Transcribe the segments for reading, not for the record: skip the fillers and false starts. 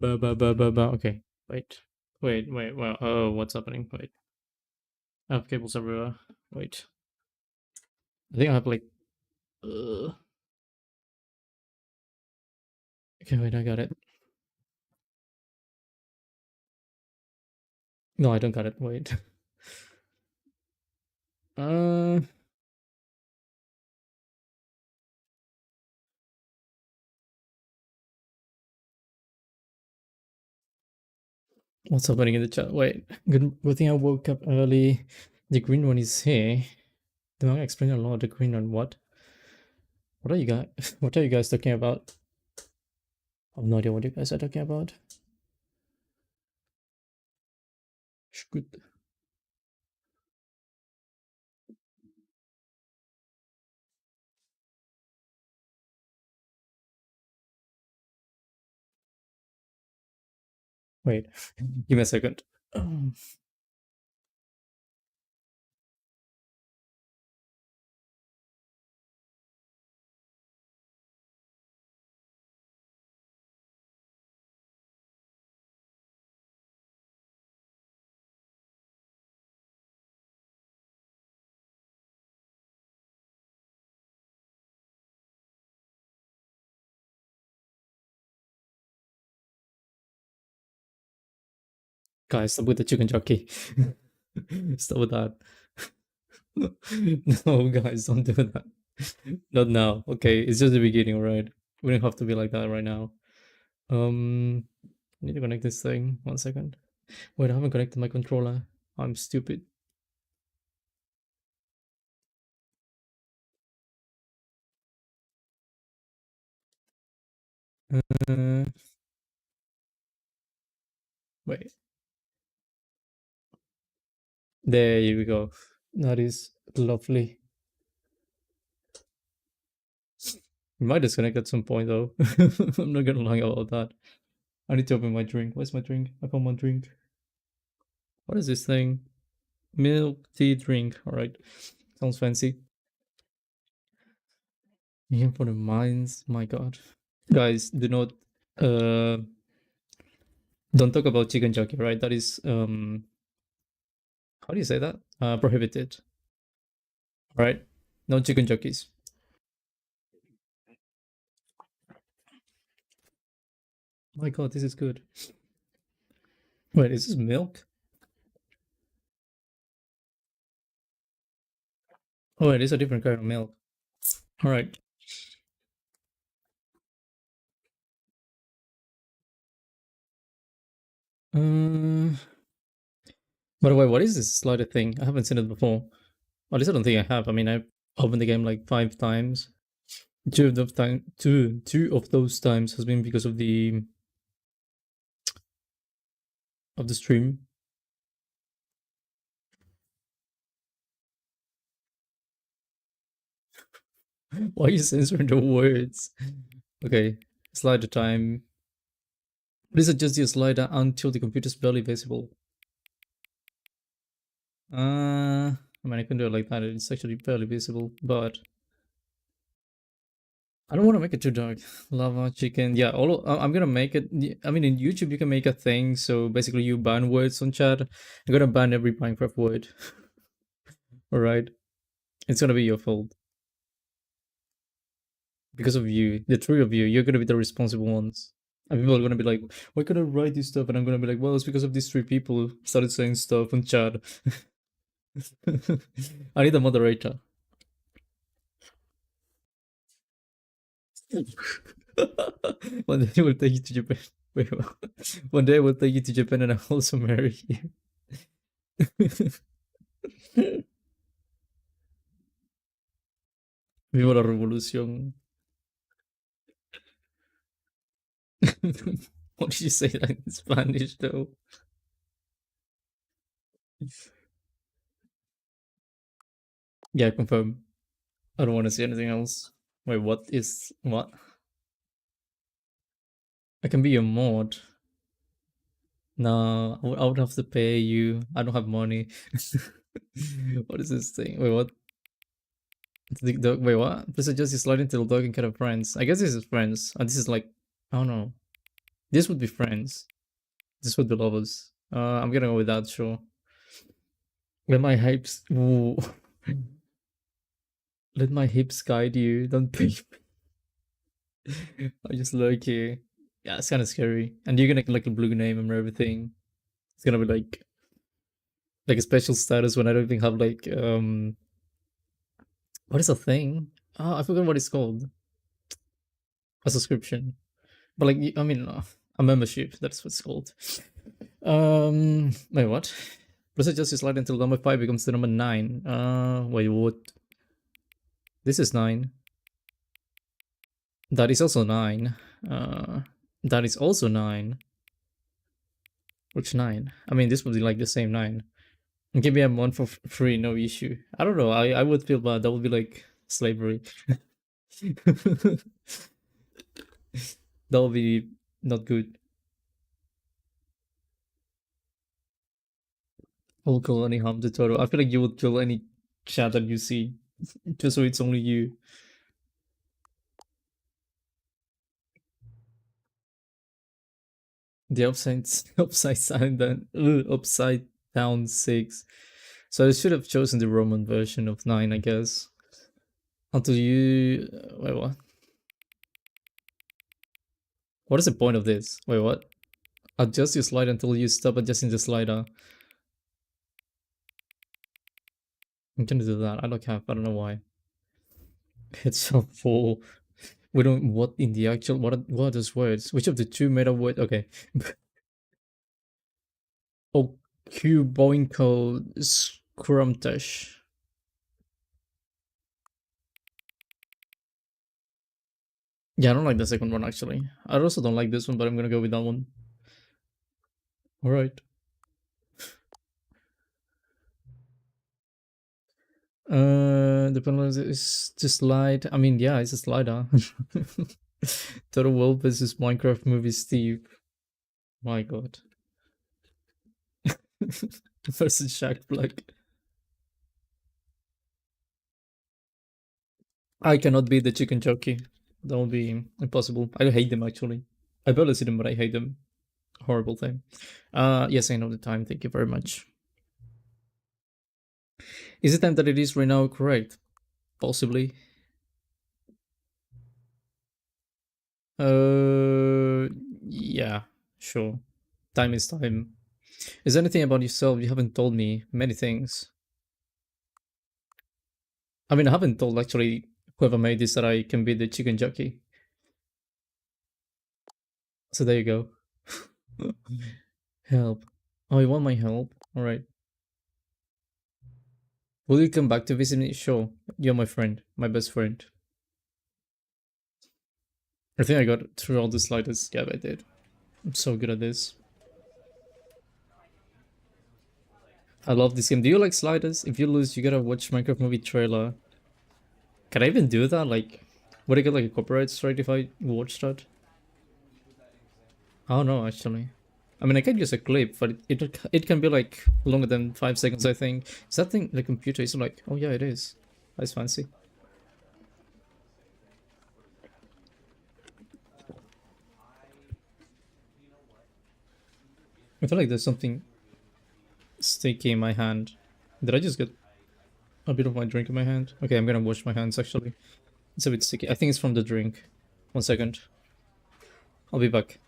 Okay. Wait. Well, oh, what's happening? Wait. I have cables everywhere. Wait. I think I have like. Uh, okay, wait. I got it. No, I don't got it. Wait. Uh, what's happening in the chat? Wait. Good thing I woke up early. The green one is here. Do I explain a lot? The green one. What? What are you guys? What are you guys talking about? I have no idea what you guys are talking about. Good. Wait. Give me a second. Guys, stop with the chicken jockey. Stop with that. No, guys, don't do that. Not now. Okay, it's just the beginning, right? We don't have to be like that right now. I need to connect this thing. 1 second. Wait, I haven't connected my controller. I'm stupid. Uh, wait. There we go. That is lovely. We might disconnect at some point though. I'm not gonna lie about that. I need to open my drink. Where's my drink? I found my drink. What is this thing? Milk tea drink. Alright. Sounds fancy. Here for the mines. My god. Guys, do not don't talk about chicken jockey, right? That is how do you say that? Prohibited. Right? No chicken jockeys. My god, this is good. Wait, is this milk? Oh, it is a different kind of milk. Alright. Uh, by the way, what is this slider thing? I haven't seen it before. At least I don't think I have. I mean, I've opened the game like 5 times. Two of those times has been because of the stream. Why are you censoring the words? Okay, slider time. Please adjust your slider until the computer is barely visible. I mean, I can do it like that. It's actually barely visible, but I don't want to make it too dark. Lava chicken. Yeah, I'm gonna make it. I mean, in YouTube you can make a thing. So basically, you ban words on chat. I'm gonna ban every Minecraft word. All right, it's gonna be your fault because of you. The three of you, you're gonna be the responsible ones. And people are gonna be like, "Why can't I write this stuff?" And I'm gonna be like, "Well, it's because of these three people who started saying stuff on chat." I need a moderator. One day we'll take you to Japan. Wait, what? One day we'll take you to Japan and I'll also marry you. Viva la revolución. What did you say that in Spanish though? Yeah, confirm. I don't want to see anything else. Wait, what? I can be your mod. No, I would have to pay you. I don't have money. What is this thing? Wait, what? Wait, what? Please adjust your sliding till dog and kind of friends. I guess this is friends. And this is like, I don't know. This would be friends. This would be lovers. I'm gonna go with that, sure. Let my hips ooh. Let my hips guide you. Don't pick me. I just like you. Yeah, it's kinda scary. And you're gonna get like a blue name and everything. It's gonna be like a special status when I don't even have like what is a thing? Oh, I forgot what it's called. A subscription. But like I mean a membership, that's what it's called. Wait, what? Process just slide until number 5 becomes the number 9. Wait, what? This is 9. That is also 9. That is also 9. Which 9? I mean, this would be like the same 9. Give me a month for free, no issue. I don't know. I would feel bad. That would be like slavery. That would be not good. I'll call any harm to Toro. I feel like you would kill any chat that you see, just so it's only you. The upside down 6. So I should have chosen the Roman version of 9, I guess. Until you wait, what? What is the point of this? Wait, what? Adjust your slider until you stop adjusting the slider. I'm gonna do that. I don't know why. It's so full. We don't what in the actual what are those words? Which of the two made up word? Okay. Oh, Cuboinco Scrumtash. Yeah, I don't like the second one actually. I also don't like this one, but I'm gonna go with that one. Alright. The penalty is to slide. I mean, yeah, it's a slider. Total World versus Minecraft movie Steve. My god. Versus Shaq Black. I cannot beat the chicken jockey. That would be impossible. I hate them actually. I barely see them, but I hate them. Horrible thing. Yes, I know the time. Thank you very much. Is the time that it is right now correct? Possibly. Yeah, sure. Time is time. Is there anything about yourself you haven't told me? Many things. I mean, I haven't told actually whoever made this that I can be the chicken jockey. So there you go. Help. Oh, you want my help? Alright. Will you come back to visit me? Sure. You're my friend. My best friend. I think I got through all the sliders. Yeah, I did. I'm so good at this. I love this game. Do you like sliders? If you lose, you gotta watch Minecraft movie trailer. Can I even do that? Like, would I get like a copyright strike if I watch that? I don't know actually. I mean, I can use a clip, but it can be like longer than 5 seconds. I think. Is that thing the computer? Is like, oh yeah, it is. That's fancy. I feel like there's something sticky in my hand. Did I just get a bit of my drink in my hand? Okay, I'm gonna wash my hands actually. It's a bit sticky. I think it's from the drink. 1 second. I'll be back.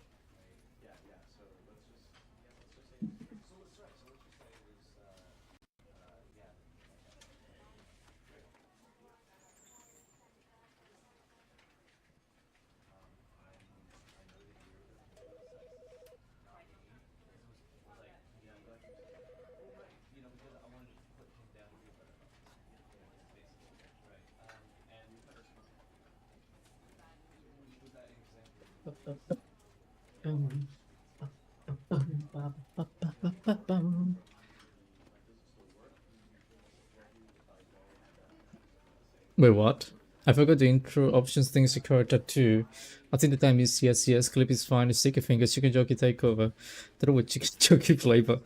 Wait, what? I forgot the intro options things occurred too. I think the time is yes, clip is fine, sticky fingers, chicken jockey takeover. That with chicken jockey flavor.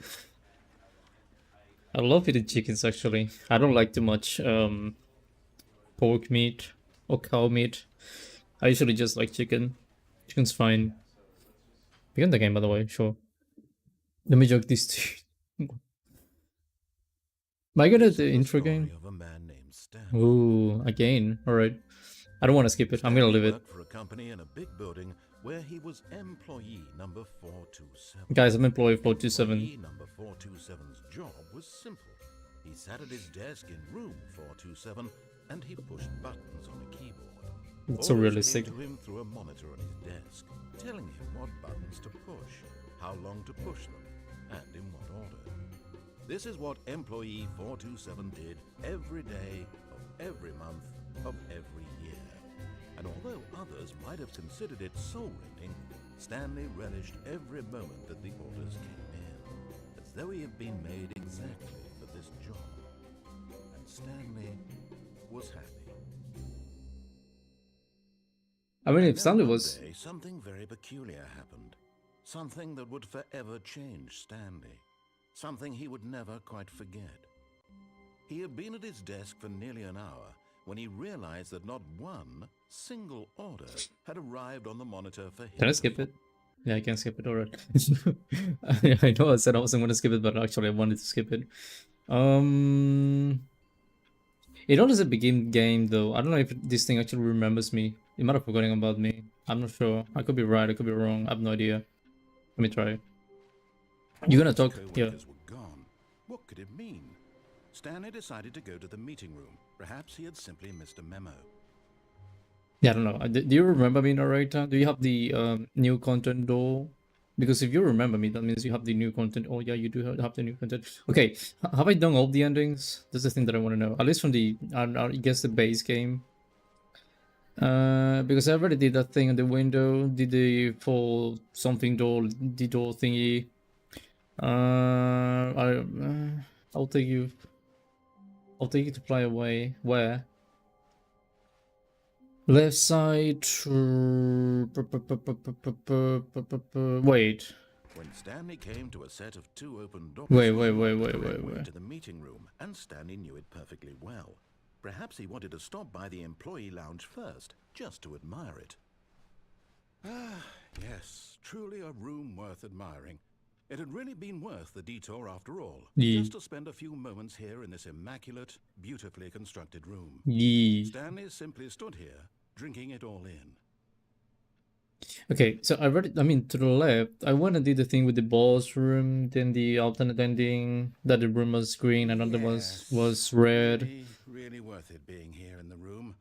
I love eating chickens actually. I don't like too much pork meat or cow meat. I usually just like chicken. Chicken's fine. Begin the game, by the way, sure. Let me joke these two. Am I good at the intro game? Of a man named Stanley. Ooh, again. Alright. I don't want to skip it. I'm gonna leave it. Worked for a company in a big building where he was employee number 427. Guys, I'm employee 427. Employee number 427's job was simple. He sat at his desk in room 427 and he pushed buttons on a keyboard. It's so Orders realistic. came to him through a monitor on his desk, telling him what buttons to push, how long to push them, and in what order. This is what employee 427 did every day of every month of every year. And although others might have considered it soul-rending, Stanley relished every moment that the orders came in, as though he had been made exactly for this job. And Stanley was happy. I mean, if Stanley was... One day, something very peculiar happened. Something that would forever change Stanley. Something he would never quite forget. He had been at his desk for nearly an hour when he realized that not one single order had arrived on the monitor for him. Can I skip it? Yeah, I can skip it, alright. I know I said I wasn't going to skip it, but actually I wanted to skip it. It always a begin game though. I don't know if this thing actually remembers me. It might have forgotten about me. I'm not sure. I could be right, I could be wrong. I have no idea. Let me try. You're gonna talk? Yeah. Were gone. What could it mean? Stanley decided to go to the meeting room. Perhaps he had simply missed a memo. Yeah, I don't know. Do you remember me, narrator? Do you have the new content door? Because if you remember me, that means you have the new content. Oh yeah, you do have the new content. Okay, have I done all the endings? That's the thing that I want to know. At least from the, I guess the base game. Because I already did that thing on the window. Did the for something door, the door thingy. I'll take you. I'll take you to fly away. Where? Left side. Wait. When Stanley came to a set of two open doors, Wait. to the meeting room, and Stanley knew it perfectly well. Perhaps he wanted to stop by the employee lounge first, just to admire it. Ah, yes, truly a room worth admiring. It had really been worth the detour after all, just to spend a few moments here in this immaculate, beautifully constructed room. Stanley simply stood here, drinking it all in. Okay, so I read it, I mean, to the left, I went and did the thing with the boss room, then the alternate ending, that the room was green, another was red. Really worth it being here in the room.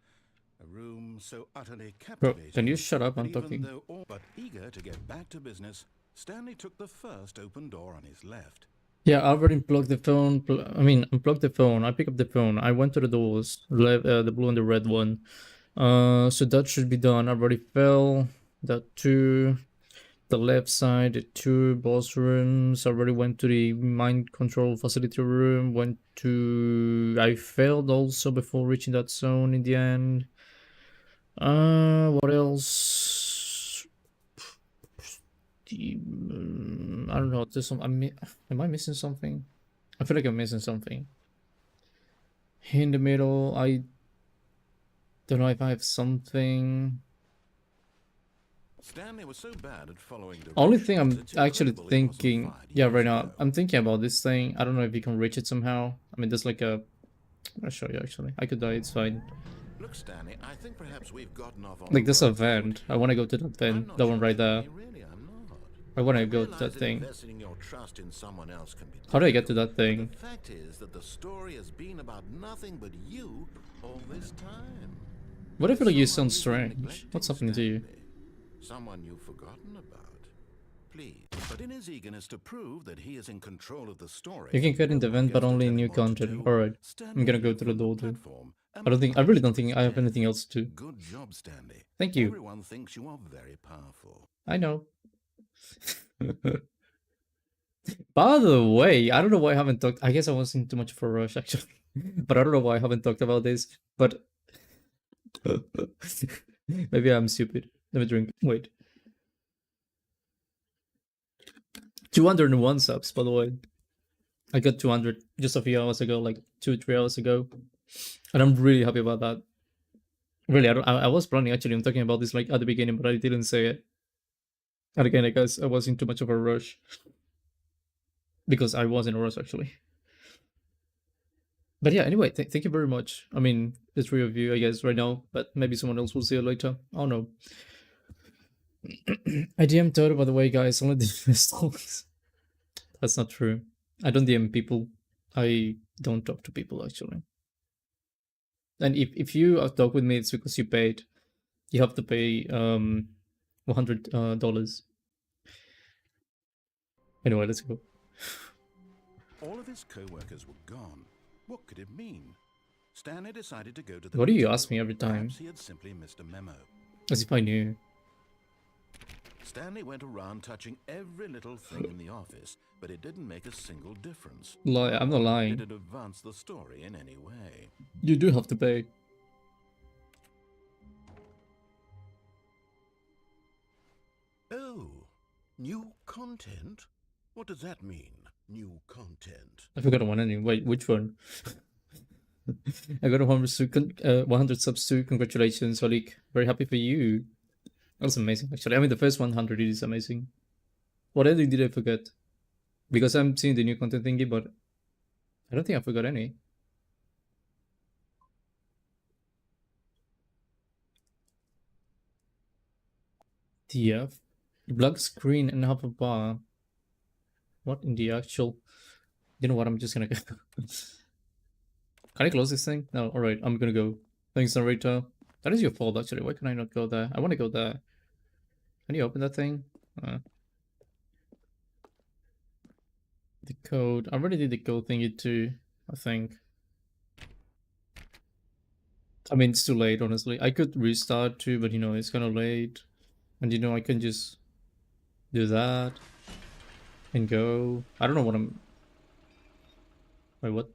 A room so utterly Bro, captivating. can you shut up? I'm talking. But eager to get back to business, Stanley took the first open door on his left. Yeah, I already unplugged the phone. Unplugged the phone. I picked up the phone. I went to the doors, the blue and the red one. So that should be done. I already fell. That too. The left side, the two boss rooms. I already went to the mind control facility room. Went to... I failed also before reaching that zone in the end. What else? I don't know. There's some... am I missing something? I feel like I'm missing something. In the middle, I don't know if I have something. Stanley was so bad at following the only thing I'm actually thinking, yeah, right now, I'm thinking about this thing. I don't know if you can reach it somehow. I mean, there's like a... I'll show you actually. I could die, it's fine. Look, Stanley, I think perhaps we've gotten off on like, there's a vent. I want to go to that vent. That one right there. I want to go to that thing. How do I get to that thing? The fact is that the story has been about nothing but you all this time. What if you sound strange? What's happening to you? Someone you've forgotten about. Please. But in his eagerness to prove that he is in control of the story, you can get in the vent, but only new content. Alright. I'm gonna go to the door too. I really don't think I have anything else to do. Good job, Stanley. Thank you. Everyone thinks you are very powerful. I know. By the way, I don't know why I haven't talked. I guess I was in too much of a rush actually. But I don't know why I haven't talked about this. But maybe I'm stupid. Let me drink. Wait. 201 subs, by the way. I got 200 just a few hours ago, like 2-3 hours ago. And I'm really happy about that. Really, I was planning actually on talking about this like at the beginning, but I didn't say it. And again, I guess I was in too much of a rush because I was in a rush actually. But yeah, anyway, thank you very much. I mean, the three of you, I guess, right now, but maybe someone else will see it later. I don't know. I DM Toto, by the way, guys. Only the stalks. That's not true. I don't DM people. I don't talk to people actually. And if you talk with me, it's because you paid. You have to pay $100. Anyway, let's go. All of his co-workers were gone. What could it mean? Stanley decided to go to the What do you meeting ask me room. every time? Perhaps he had simply missed a memo. As if I knew. Stanley went around touching every little thing in the office, but it didn't make a single difference. I'm not Did lying. it advance the story in any way? You do have to pay. Oh, new content? What does that mean, new content? I forgot one anyway. Wait, which one? I got 100 subs too. Congratulations, Olik. Very happy for you. That was amazing, actually. I mean, the first 100 is amazing. What ending did I forget? Because I'm seeing the new content thingy, but I don't think I forgot any. TF. Black screen and half a bar. What in the actual? You know what? I'm just gonna go. Can I close this thing? No. All right. I'm gonna go. Thanks, narrator. That is your fault, actually. Why can I not go there? I want to go there. Can you open that thing? The code. I already did the code thingy too, I think. I mean, it's too late, honestly. I could restart too, but you know, it's kind of late. And you know, I can just do that and go. I don't know what I'm. Wait, what?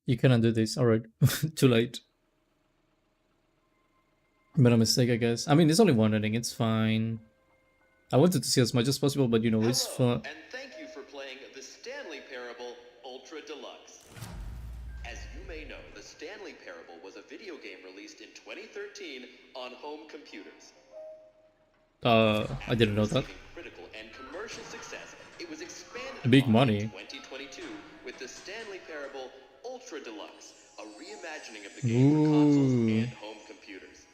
You cannot do this. Alright. Too late. Made a mistake, I guess. I mean, it's only one ending. It's fine. I wanted to see as much as possible, but you know, it's fun. And thank you for playing the Stanley Parable Ultra Deluxe. As you may know, the Stanley Parable was a video game released in 2013 on home computers. I didn't know that. Critical and commercial success, it was expanded Big money. in 2022 with the Stanley Parable Ultra Deluxe, a reimagining of the game for consoles and home computers.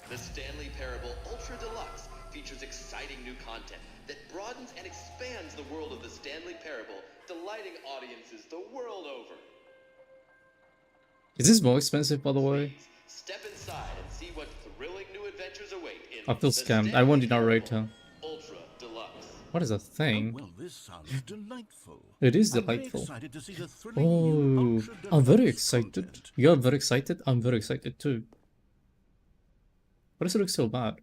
The Stanley Parable Ultra Deluxe features exciting new content that broadens and expands the world of the Stanley Parable, delighting audiences the world over. Is this more expensive, by the way? Please, step inside and see what thrilling new adventures await in I feel the scammed. I want the Stanley narrator. Parable Ultra Deluxe. What is that Oh, thing? well, this sounds delightful. It is I'm very delightful. excited to see the thrilling new Oh, Ultra I'm very Deluxe excited. content. You're very excited? I'm very excited too. Why does it look so bad?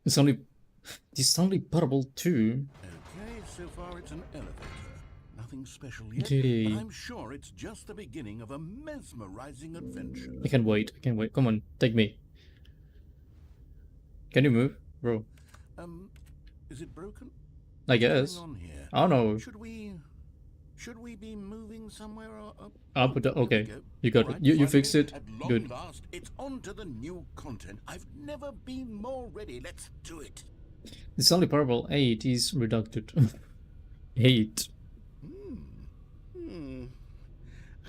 It's only... The Stanley Parable 2? Okay, so far it's an elevator. Nothing special yet, Okay. but I'm sure it's just the beginning of a mesmerizing adventure. I can't wait. I can't wait. Come on, take me. Can you move? Bro. Is it broken? I What's guess. going on here? I don't know. Should we be moving somewhere? I'll put that. There we Okay. go. You got All it. right, You finally, fixed it. At long Good. last, it's on to the new content. I've never been more ready. Let's do it. The Stanley Parable 8 is reducted. 8.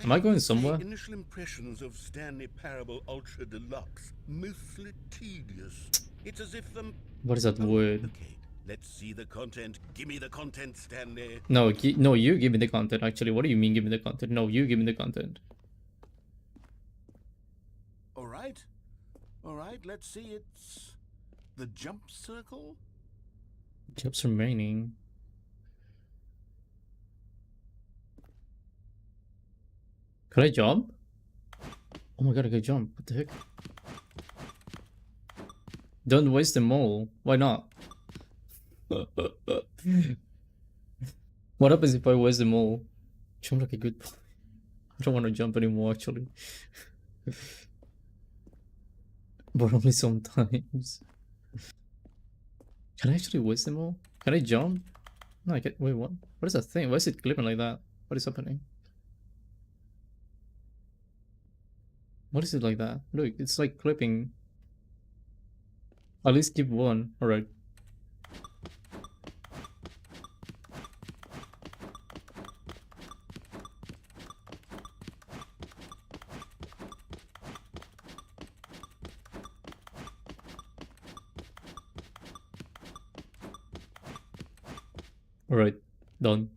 Am I going have to say, somewhere? Initial impressions of Stanley Parable Ultra Deluxe, mostly tedious. It's as if the... What is that word? Okay, let's see the content. Give me the content, Stanley. No, no, you give me the content, actually. What do you mean give me the content? No, you give me the content. All right, let's see. It's the jump circle. Jobs remaining. Can I jump? Oh my god, I can jump. What the heck? Don't waste them all. Why not? What happens if I waste them all? Jump like a good boy. I don't want to jump anymore, actually. But only sometimes. Can I actually waste them all? Can I jump? No, I can't. Wait, what? What is that thing? Why is it clipping like that? What is happening? What is it like that? Look, it's like clipping. At least keep one. Alright. Alright. Done.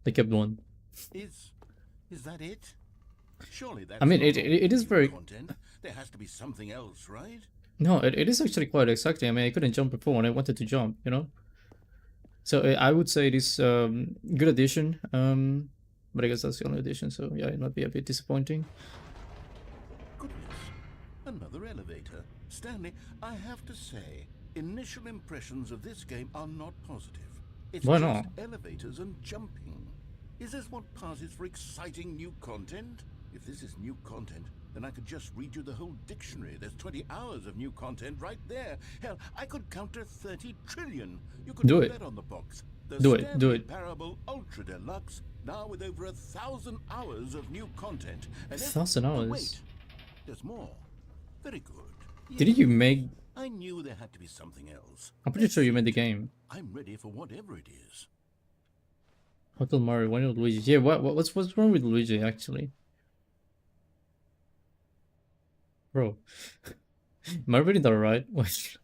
I kept one. Is that it? Surely that's I mean, not it is new very... content. There has to be something else, right? No, it is actually quite exciting. I mean, I couldn't jump before and I wanted to jump, you know? So I would say it is good addition. But I guess that's the only addition, so yeah, it might be a bit disappointing. Goodness, another elevator. Stanley, I have to say, initial impressions of this game are not positive. It's Why just not? elevators and jumping. Is this what passes for exciting new content? If this is new content, then I could just read you the whole dictionary. There's 20 hours of new content right there. Hell, I could counter 30 trillion. You could Do put it. that on the box. The Do it, do Stanley it. Parable Ultra Deluxe, now with over 1,000 hours of new content. And 1,000 oh, hours? wait, there's more. Very good. Didn't you make... I knew there had to be something else. I'm pretty sure you made the game. I'm ready for whatever it is. Hotel Mario, why not Luigi? Yeah, what's wrong with Luigi, actually? Bro. Am I reading that right? Wait.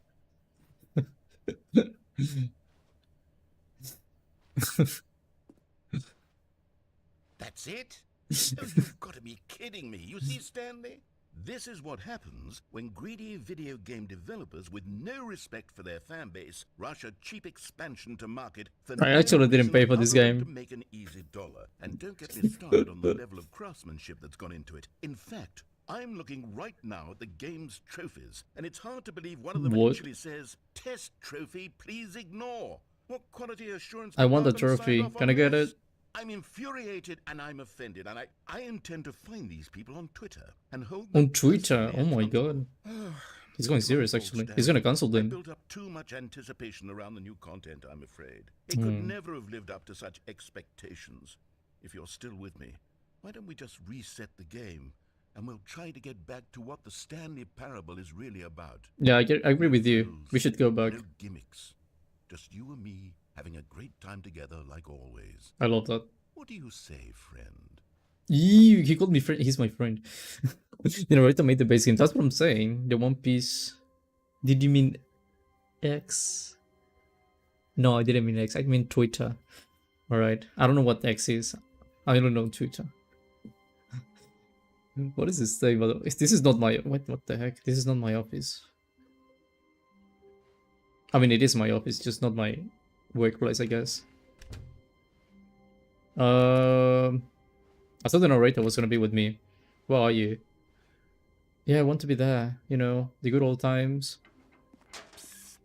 That's it? Oh, you've got to be kidding me. You see, Stanley? This is what happens when greedy video game developers with no respect for their fan base rush a cheap expansion to market for I actually didn't pay for this game. to make an easy dollar. And don't get me started on the level of craftsmanship that's gone into it. In fact, I'm looking right now at the game's trophies, and it's hard to believe one of them What? actually says, "Test trophy, please ignore." What quality assurance I want the department signed trophy. off Can on I get this? it? I'm infuriated and I'm offended, and I intend to find these people on Twitter and hold On them Twitter? personally Oh my accountable. god. He's going serious, Fault, actually. Stan. He's gonna cancel I them. built up too much anticipation around the new content, I'm afraid. It could never have lived up to such expectations. If you're still with me, why don't we just reset the game, and we'll try to get back to what the Stanley Parable is really about. Yeah, I agree with you. Thrills, We should go back. no gimmicks. Just you and me having a great time together like always. I love that. What do you say, friend? Ew, he called me friend. He's my friend. You know, right? I made the base game. That's what I'm saying. The One Piece. Did you mean X? No, I didn't mean X. I mean Twitter. Alright. I don't know what X is. I don't know Twitter. What is this thing? This is not my... What the heck? This is not my office. I mean, it is my office, just not my workplace, I guess. I thought the narrator was gonna be with me. Where are you? Yeah, I want to be there. You know, the good old times. Psst.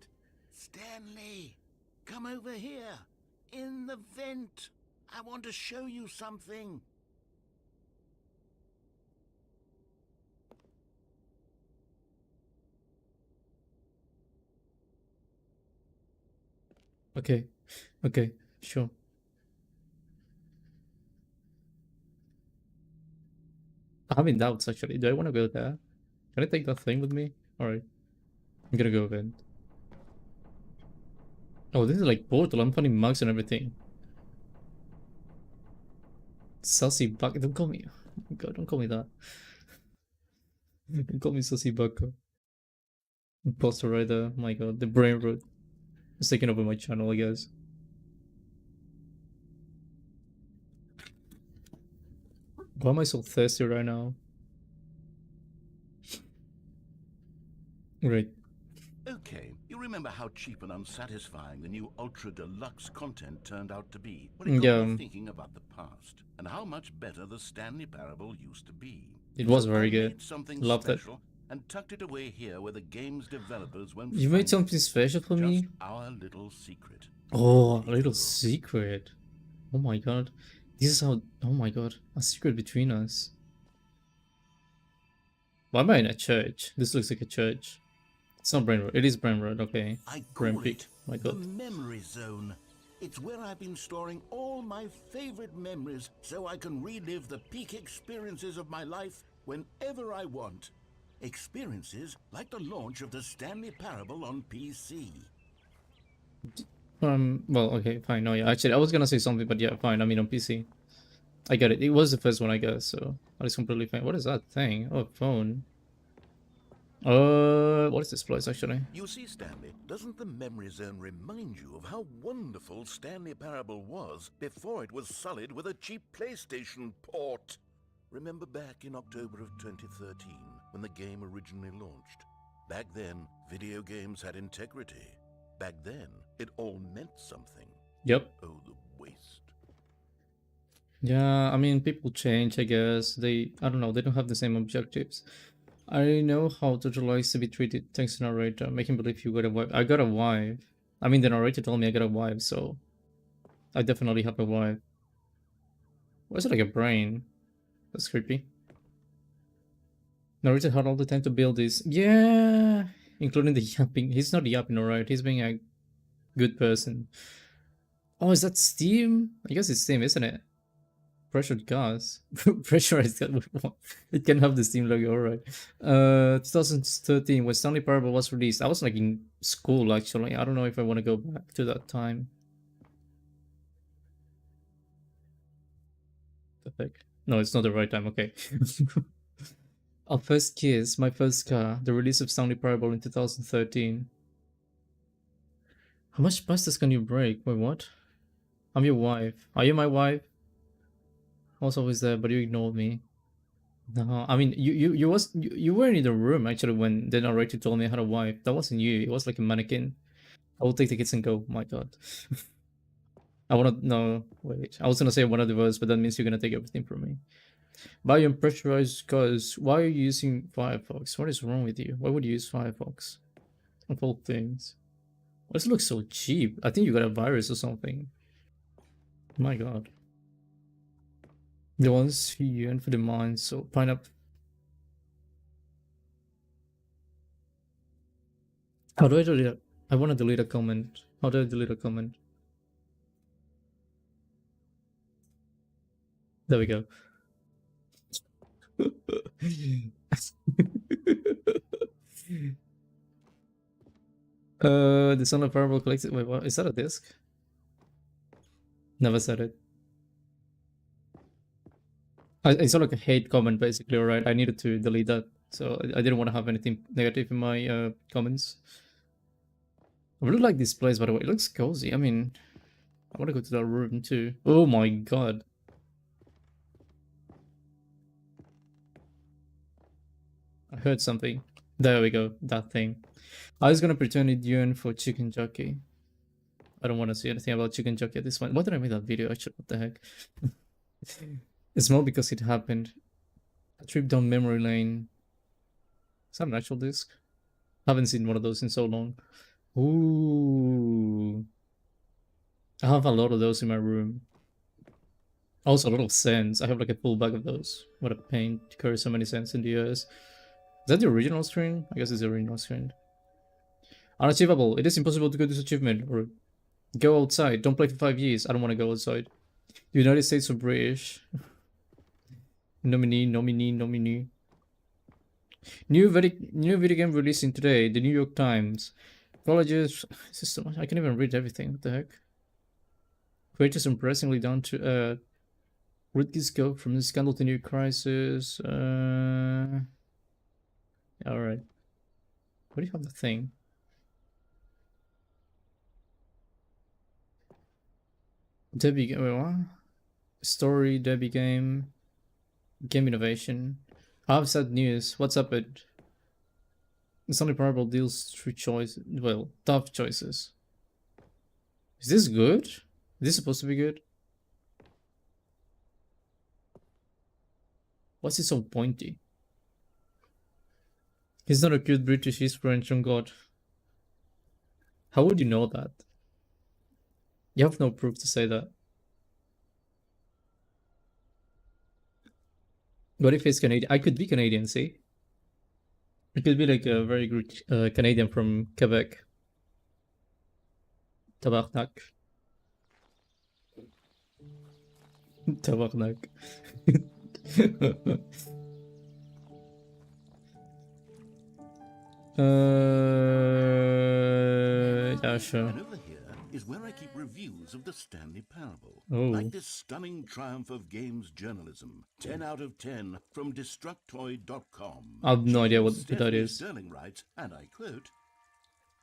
Stanley, come over here. In the vent. I want to show you something. Okay. Okay, sure. I'm having doubts, actually. Do I want to go there? Can I take that thing with me? Alright. I'm gonna go then. Oh, this is like Portal. I'm finding mugs and everything. Sussy buck. Don't call me. Oh my god, don't call me that. Don't call me Sussy Bucko. Imposter Rider. Oh my god, the brain rot. It's taking over my channel, I guess. Why am I so thirsty right now? Right. Okay, you remember how cheap and unsatisfying the new Ultra Deluxe content turned out to be? Well, it got Yeah. me thinking about the past and how much better the Stanley Parable used to be. It was So very I good. made something Loved it. special and tucked it away here where the game's developers won't You find made it. something special for me? Just our little secret. Oh, a little secret. Oh my god. This is how... Oh my god. A secret between us. Why am I in a church? This looks like a church. It's not Brain Road. It is Brain Road, okay. I Brain call Peak. it My the god. memory zone. It's where I've been storing all my favorite memories so I can relive the peak experiences of my life whenever I want. Experiences like the launch of the Stanley Parable on PC. Well, okay, fine. No, yeah, actually, I was gonna say something, but yeah, fine. I mean, on PC. I get it. It was the first one, I guess, so that is completely fine. What is that thing? Oh, phone. What is this place, actually? You see, Stanley, doesn't the memory zone remind you of how wonderful Stanley Parable was before it was sullied with a cheap PlayStation port? Remember back in October of 2013, when the game originally launched? Back then, video games had integrity. Back then, it all meant something. Yep. Oh, the waste. Yeah, I mean, people change, I guess. I don't know, they don't have the same objectives. I know how Total likes to be treated. Thanks to narrator, making believe you got a wife. I got a wife. I mean, the narrator told me I got a wife, so I definitely have a wife. Why is it like a brain? That's creepy. Narrator had all the time to build this. Yeah, including the yapping. He's not yapping, alright. He's being a good person. Oh, is that Steam? I guess it's Steam, isn't it? Pressured gas. Pressurized gas. It can have the Steam logo, alright. 2013, when Stanley Parable was released. I was like in school, actually. I don't know if I want to go back to that time. The heck? No, it's not the right time, okay. Our first kiss, my first car, the release of Stanley Parable in 2013. How much pastas can you break? Wait, what? I'm your wife. Are you my wife? I was always there, but you ignored me. No, I mean you weren't in the room actually when the narrator told me I had a wife. That wasn't you. It was like a mannequin. I will take the kids and go. My God. I wanna no wait. I was gonna say I wanna divorce, but that means you're gonna take everything from me. Buy your pressurized cars. Why are you using Firefox? What is wrong with you? Why would you use Firefox? Of all things. Why does it look so cheap? I think you got a virus or something. My God. The ones who yearn for the mind, so pineapple. How do I delete it? I want to delete a comment. How do I delete a comment? There we go. The Son of Parable collected. Wait, what? Is that a disc? Never said it. I saw like a hate comment basically, alright? I needed to delete that. So I didn't want to have anything negative in my comments. I really like this place, by the way. It looks cozy. I mean, I want to go to that room too. Oh my God. I heard something. There we go. That thing. I was gonna pretend it yearn for chicken jockey. I don't want to see anything about chicken jockey at this point. Why did I make that video? Actually, what the heck? It's more because it happened. A trip down memory lane. Is that an actual disc? Haven't seen one of those in so long. Ooh. I have a lot of those in my room. Also, a lot of scents. I have like a full bag of those. What a pain to carry so many scents in the years. Is that the original screen? I guess it's the original screen. Unachievable. It is impossible to get this achievement. Or go outside. Don't play for 5 years. I don't want to go outside. The United States or British. Nominee. New video game releasing today. The New York Times. Colleges. This is so much. I can't even read everything. What the heck? Creators impressively down to earth. Ridley Scott from the scandal to new crisis. Alright. What do you have the thing? Debbie, wait, what? Story, Debbie game. Game innovation. I have sad news. What's up, it? Stanley Parable deals through choice. Well, tough choices. Is this good? Is this supposed to be good? What's it so pointy? He's not a cute British, he's French, on God. How would you know that? You have no proof to say that. What if he's Canadian? I could be Canadian, see? I could be like a very good Canadian from Quebec. Tabarnak. Tabarnak. Yeah, sure. And over here is where I keep reviews of the Stanley Parable. Oh. Like this stunning triumph of games journalism. 10 out of 10 from Destructoid.com. I have no idea what that Stephanie is. Sterling writes, and I quote,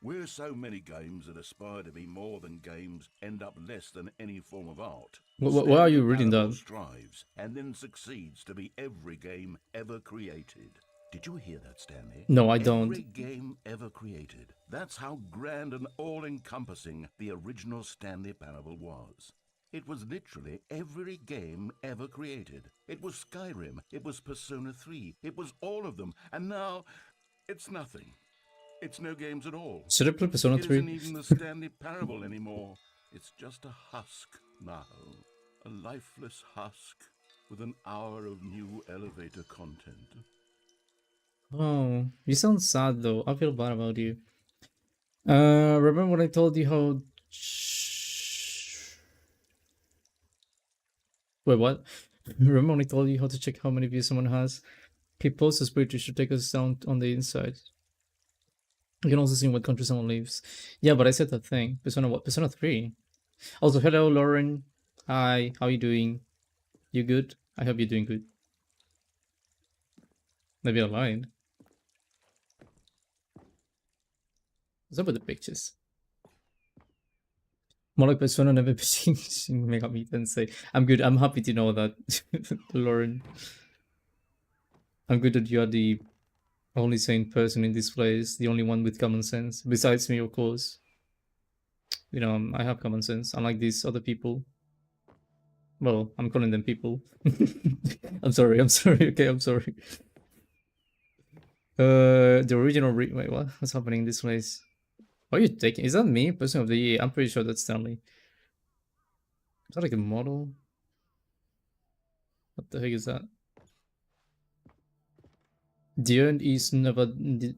"Where so many games that aspire to be more than games end up less than any form of art. Why are you Stanley reading Parable that? strives and then succeeds to be every game ever created." Did you hear that, Stanley? No, I don't. Every game ever created. That's how grand and all-encompassing the original Stanley Parable was. It was literally every game ever created. It was Skyrim. It was Persona 3. It was all of them. And now, it's nothing. It's no games at all. Should I play Persona It isn't 3? even the Stanley Parable anymore. It's just a husk now. A lifeless husk with an hour of new elevator content. Oh, you sound sad though. I feel bad about you. Remember when I told you how... Wait, what? Remember when I told you how to check how many views someone has? Keep posts spirit should take us down on the inside. You can also see in what country someone lives. Yeah, but I said that thing. Persona what? Persona 3. Also, hello Lauren. Hi, how you doing? You good? I hope you're doing good. Maybe I lied. What's up with the pictures? More like Persona never pitching Mega Meat and say, I'm good. I'm happy to know that, Lauren. I'm good that you are the only sane person in this place, the only one with common sense. Besides me, of course. You know, I have common sense, unlike these other people. Well, I'm calling them people. I'm sorry, okay, I'm sorry. The original wait, what? What's happening in this place? What are you taking? Is that me? Person of the year? I'm pretty sure that's Stanley. Is that like a model? What the heck is that? The end is never. The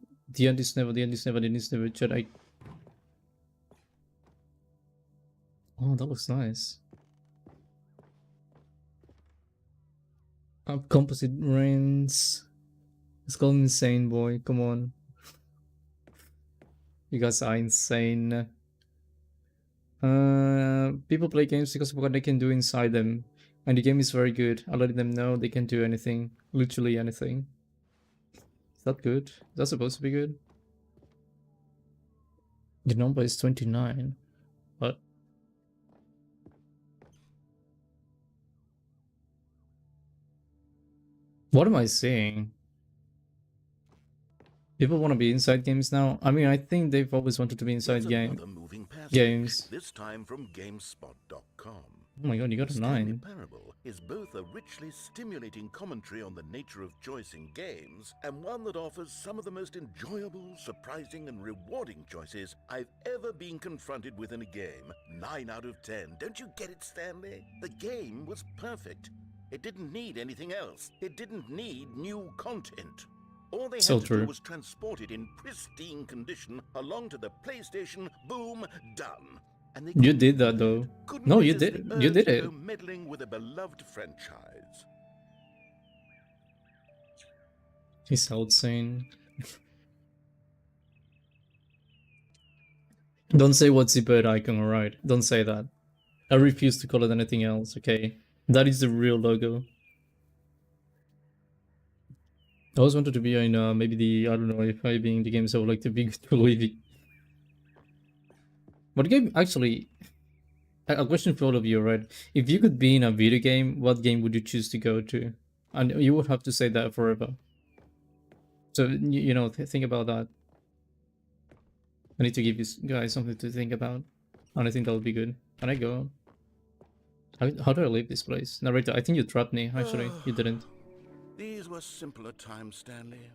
end is never. The end is never. The end is never. Jedi. Oh, that looks nice. Composite rains. It's called insane, boy. Come on. You guys are insane. People play games because of what they can do inside them. And the game is very good. I let them know they can do anything. Literally anything. Is that good? Is that supposed to be good? The number is 29. What? What am I saying? People want to be inside games now? I mean, I think they've always wanted to be inside games. This time from GameSpot.com. Oh my god, you got a Stanley 9. Parable is both a richly stimulating commentary on the nature of choice in games and one that offers some of the most enjoyable, surprising, and rewarding choices I've ever been confronted with in a game. 9 out of 10. Don't you get it, Stanley? The game was perfect. It didn't need anything else. It didn't need new content. All they had to do was transport it in pristine condition along to the PlayStation. Boom, done. And they You did that though. No, you did. You did it. Meddling with a beloved franchise. He's outsane. Don't say what's the bird icon, alright? Don't say that. I refuse to call it anything else, okay? That is the real logo. I always wanted to be in maybe the, I don't know, if I being the games I would like to be to Louis. What game, actually, a question for all of you, right? If you could be in a video game, what game would you choose to go to? And you would have to say that forever. So, you know, think about that. I need to give you guys something to think about. And I think that would be good. Can I go? How do I leave this place? Narrator, I think you trapped me, actually. You didn't. These were simpler times, Stanley.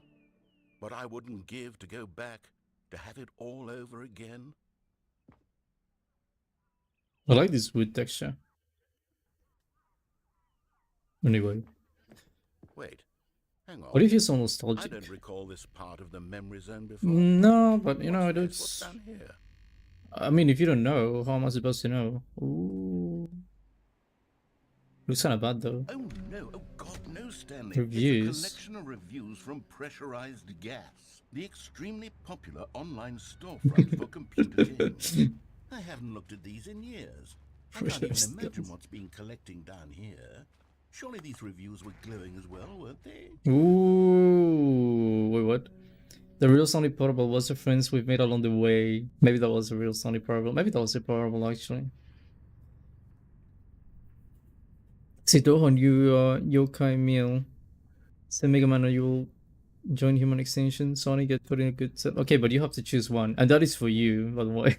But I wouldn't give to go back to have it all over again. I like this wood texture. Anyway. Wait, hang on. What if you're so nostalgic? I don't recall this part of the memory zone before. No, but you know, What's down here? I mean, if you don't know, how am I supposed to know? Ooh. Looks kind of bad though. Oh no, oh god, no, Stanley. Reviews. It's a collection of reviews from Pressurized Gas, the extremely popular online storefront for computer games. I haven't looked at these in years. I can't even Pressurized imagine Gas. what's been collecting down here. Surely these reviews were glowing as well, weren't they? Ooh, wait, what? The real Sony Portable was the friends we've made along the way. Maybe that was the real Sony Portable. Maybe that was the Portable actually. Sito you Yokai Meal. Say Mega Man or you'll join Human Extinction. Sony get put in a good set. Okay, but you have to choose one. And that is for you, by the way.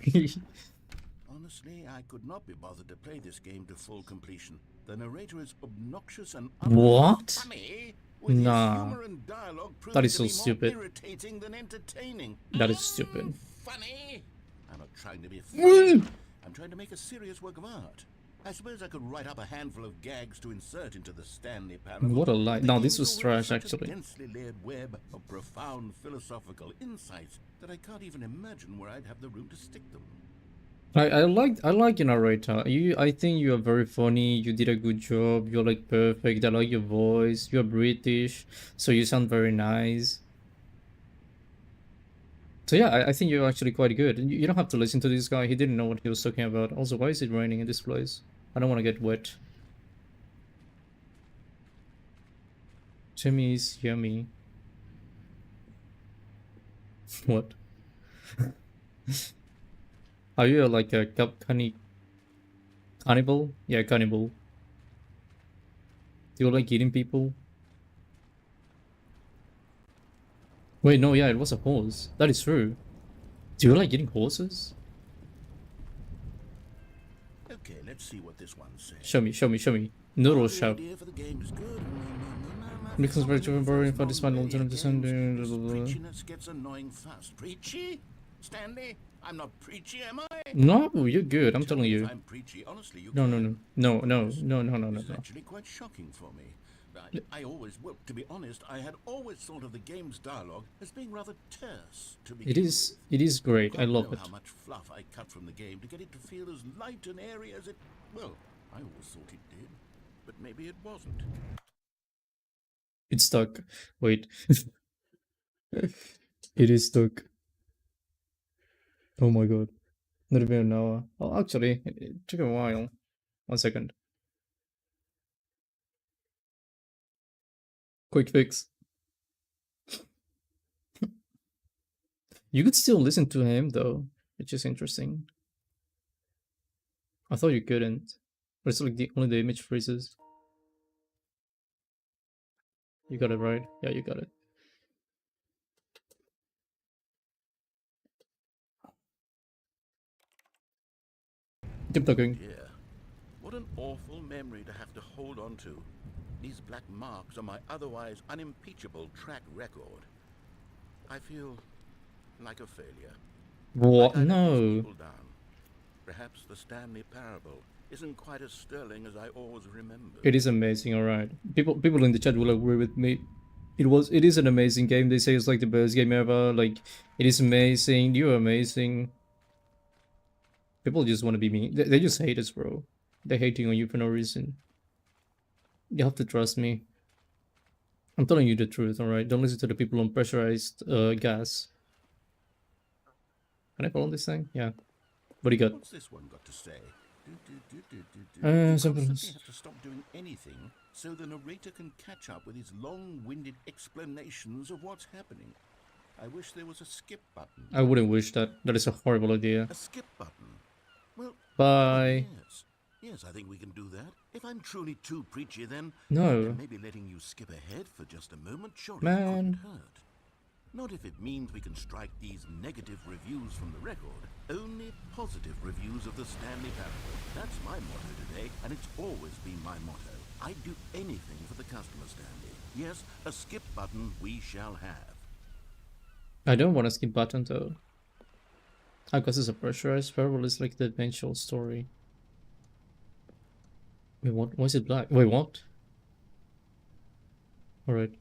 Honestly, I could not be bothered to play this game to full completion. The narrator is obnoxious and What? funny, with Nah. his humor and dialogue That proving is to so be stupid. more irritating than entertaining. That is stupid. Funny? I'm not trying to be funny. I'm trying to make a serious work of art. I suppose I could write up a handful of gags to insert into the Stanley Parable. What a lie. The No, game this is was already trash such a actually. densely layered web of profound philosophical insights that I can't even imagine where I'd have the room to stick them. I like your narrator. I think you are very funny. You did a good job. You're like perfect. I like your voice. You're British, so you sound very nice. So yeah, I think you're actually quite good. You don't have to listen to this guy. He didn't know what he was talking about. Also, why is it raining in this place? I don't want to get wet. Jimmy is yummy. What? Are you like a cannibal? Yeah, cannibal. Do you like eating people? Wait, no, yeah, it was a horse. That is true. Do you like eating horses? Okay, let's see what this one says. Show me, show me, show me. Noodle The shop. idea for the game is good. Nicholas Rachel borrowing for this final alternative This Sunday. preachiness gets annoying fast. Preachy? Stanley? I'm not preachy, am I? No, you're good. I'm Tell telling me if you. I'm preachy. Honestly, you No, no, can. no, no, no, no, no, no, no, This is no. actually quite shocking for me. I always, well, to be honest, I had always thought of the game's dialogue as being rather terse to begin It is great. with. I Can't love know it. how much fluff I cut from the game to get it to feel as light and airy as it, well, I always thought it did. But maybe it wasn't. It's stuck. Wait. It is stuck. Oh my god. Not even an hour. Oh, actually, it took a while. 1 second. Quick fix. You could still listen to him though, which is interesting. I thought you couldn't. But it's like only the image freezes. You got it right. Yeah, you got it. Keep talking. Dear, what an awful memory to have to hold on to. These black marks on my otherwise unimpeachable track record. I feel like a failure. What? Like I let these No. people down. Perhaps the Stanley Parable isn't quite as sterling as I always remembered. It is amazing, alright. People in the chat will agree with me. It is an amazing game. They say it's like the best game ever. Like, it is amazing. You're amazing. People just want to be mean. They just hate us, bro. They're hating on you for no reason. You have to trust me. I'm telling you the truth, alright? Don't listen to the people on pressurized gas. Can I pull on this thing? Yeah. What do you got? What's this one got to say? Uh, You something constantly else. have to stop doing anything so the narrator can catch up with his long-winded explanations of what's happening. I wish there was a skip button. I wouldn't wish that. That is a horrible idea. A skip button? Well, Bye. yes. Yes, I think we can do that. If I'm truly too preachy, then No. maybe letting you skip ahead for just a moment surely Man. couldn't hurt. Not if it means we can strike these negative reviews from the record. Only positive reviews of the Stanley Parable. That's my motto today, and it's always been my motto. I'd do anything for the customer, Stanley. Yes, a skip button we shall have. I don't want to skip button though. I guess it's a pressurized parable. It's like the eventual story. Wait, what? Why is it black? Wait, what? Alright.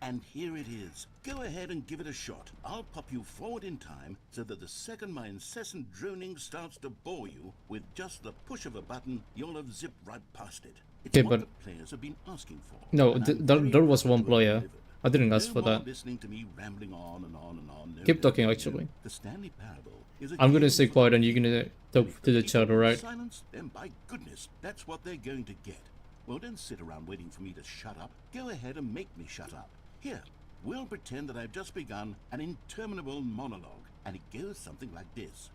And here it is. Go ahead and give it a shot. I'll pop you forward in time so that the second my incessant droning starts to bore you, with just the push of a button, you'll have zipped right past it. It's Okay, what but the players have been asking for. no, and I'm very there was proud one to have player. delivered. I didn't ask No for more that. listening to me rambling on and on and on. No, Keep no, talking, no, no. actually. The Stanley Parable is a I'm gonna game stay for quiet and the you're gonna people. talk to the chat, People alright? silence, then by goodness, that's what they're going to get. Well, don't sit around waiting for me to shut up. Go ahead and make me shut up. Here, we'll pretend that I've just begun an interminable monologue, and it goes something like this.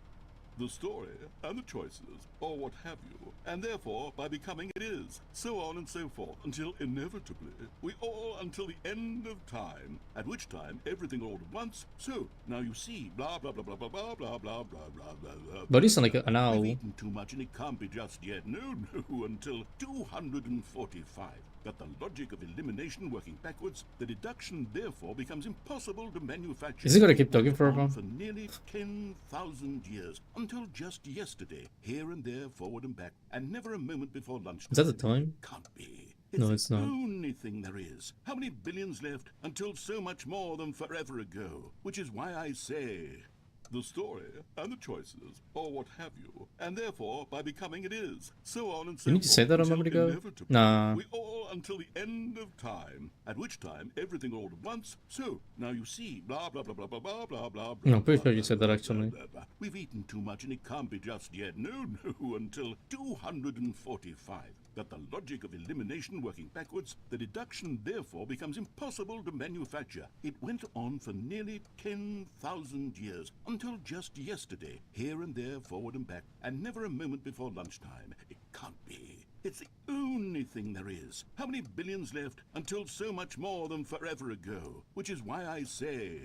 The story and the choices, or what have you, and therefore by becoming it is, so on and so forth, until inevitably we all until the end of time, at which time everything all at once, so now you see, blah blah blah blah blah blah blah blah blah blah blah blah. But it's like an hour. We've eaten too much and it can't be just yet. No, no, until 245. Got the logic of elimination working backwards, the deduction therefore becomes impossible to manufacture. Is he gonna keep talking for a while? For nearly 10,000 years, until just yesterday, here and there, forward and back, and never a moment before lunchtime. Is that the time? Can't be. No, it's the not. only thing there is. How many billions left until so much more than forever ago? Which is why I say, the story and the choices, or what have you, and therefore by becoming it is, so on and so You need to say that a until moment ago? inevitably Nah. we all until the end of time, at which time everything all at once, so now you see, blah blah blah blah blah blah blah blah blah. No, pretty sure you blah, said that blah, actually. blah, blah. We've eaten too much and it can't be just yet. No, no, until 245. Got the logic of elimination working backwards, the deduction therefore becomes impossible to manufacture. It went on for nearly 10,000 years, until just yesterday, here and there, forward and back, and never a moment before lunchtime. It can't be. It's the only thing there is. How many billions left until so much more than forever ago? Which is why I say,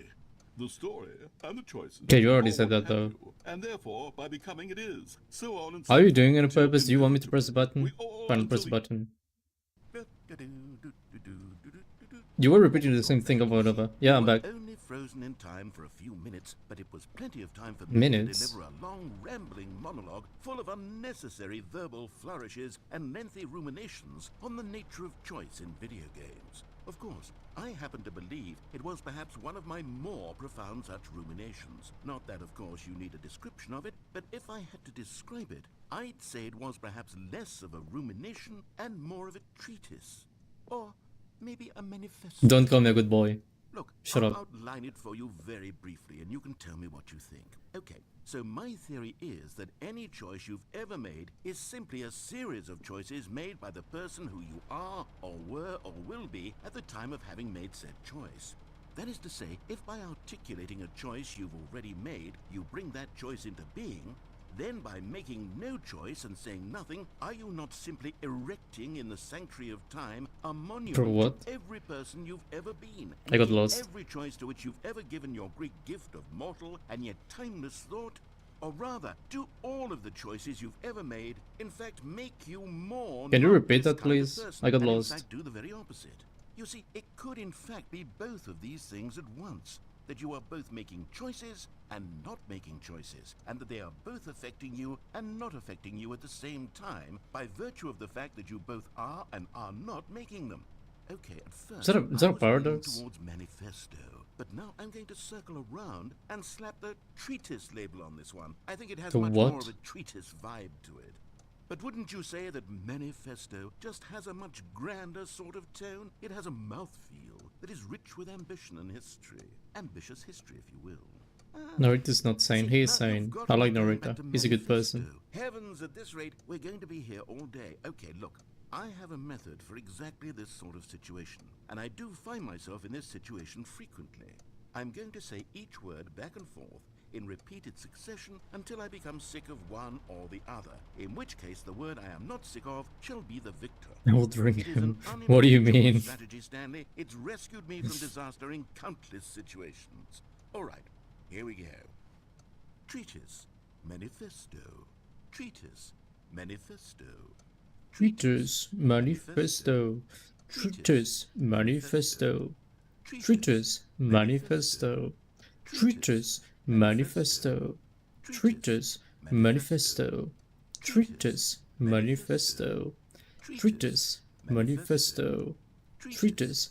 the story and the choices. Okay, you already or said what that, have though. you, and therefore by becoming it is, so on and so Are you doing it on until purpose? Do you want me to press the button? we all Fine, until press the the- button. You were repeating the same thing over and over. Yeah, I'm We were back. Only frozen in time for a few minutes, but it was plenty of time for me Minutes? to deliver a long, rambling monologue full of unnecessary verbal flourishes and lengthy ruminations on the nature of choice in video games. Of course, I happen to believe it was perhaps one of my more profound such ruminations. Not that, of course, you need a description of it, but if I had to describe it, I'd say it was perhaps less of a rumination and more of a treatise. Or maybe a manifesto. Don't call me a good boy. Look, Shut I'll up. outline it for you very briefly, and you can tell me what you think. Okay, so my theory is that any choice you've ever made is simply a series of choices made by the person who you are, or were, or will be at the time of having made said choice. That is to say, if by articulating a choice you've already made, you bring that choice into being, then by making no choice and saying nothing, are you not simply erecting in the sanctuary of time a monument For what? to every person you've ever been? I got making lost. Every choice to which you've ever given your Greek gift of mortal and yet timeless thought? Or rather, do all of the choices you've ever made, in fact, make you more Can you not repeat this that, kind of please? person, I got and lost. in fact do the very opposite? You see, it could in fact be both of these things at once. That you are both making choices and not making choices, and that they are both affecting you and not affecting you at the same time by virtue of the fact that you both are and are not making them. Okay, at first, Is that a I was leaning paradox? towards manifesto, but now I'm going to circle around and slap the treatise label on this one. I think it has The much what? more of a treatise vibe to it. But wouldn't you say that manifesto just has a much grander sort of tone? It has a mouthfeel that is rich with ambition and history. Ambitious history, if you will. Narita's not sane. See, He is now you've sane. got I me like going back Narita. to He's a good person. manifesto. Heavens, at this rate, we're going to be here all day. Okay, look, I have a method for exactly this sort of situation, and I do find myself in this situation frequently. I'm going to say each word back and forth in repeated succession until I become sick of one or the other, in which case the word I am not sick of shall be the victor. I will drink It is an him. What do you unintelligible mean? strategy, Stanley. It's rescued me from disaster in countless situations. All right, here we go. Treatise, manifesto. Treatise, manifesto. Treatise, manifesto. Treatise, manifesto. Treatise, manifesto. Treatise, manifesto. Treatise, manifesto. Treatise, manifesto. Treatise, manifesto. Treatise,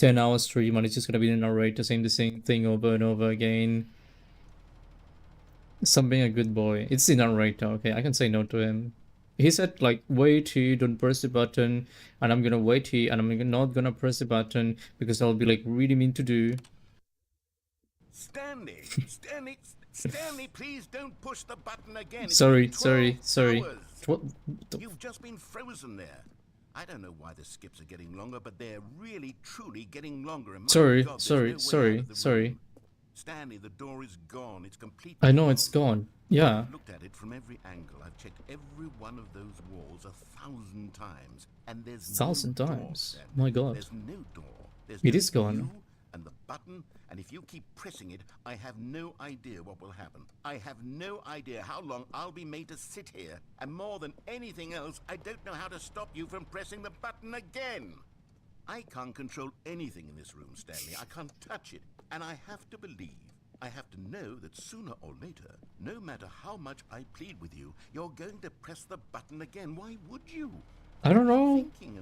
10-hour stream and it's just gonna be the narrator saying the same thing over and over again. Some being a good boy. It's the narrator, okay? I can say no to him. He said like wait here, don't press the button, and I'm gonna wait here and I'm not gonna press the button because I'll be like really mean to do. Stanley, Stanley, please don't push the button again. It's Sorry. been 12 hours. What? You've just been frozen there. I don't know why the skips are getting longer, but they're really, truly getting longer. And my Sorry, God, there's no way out of the sorry. room. Stanley, the door is gone. It's completely I know gone. it's gone. Yeah. I've looked at it from every angle. I've checked every one of those walls 1,000 times, and there's 1,000 no door, times. Stanley. My God. There's no door. There's It no is gone. you and the button, and if you keep pressing it, I have no idea what will happen. I have no idea how long I'll be made to sit here, and more than anything else, I don't know how to stop you from pressing the button again. I can't control anything in this room, Stanley. I can't touch it, and I have to believe, I have to know that sooner or later, no matter how much I plead with you, you're going to press the button again. Why would you? I don't know. Thinking,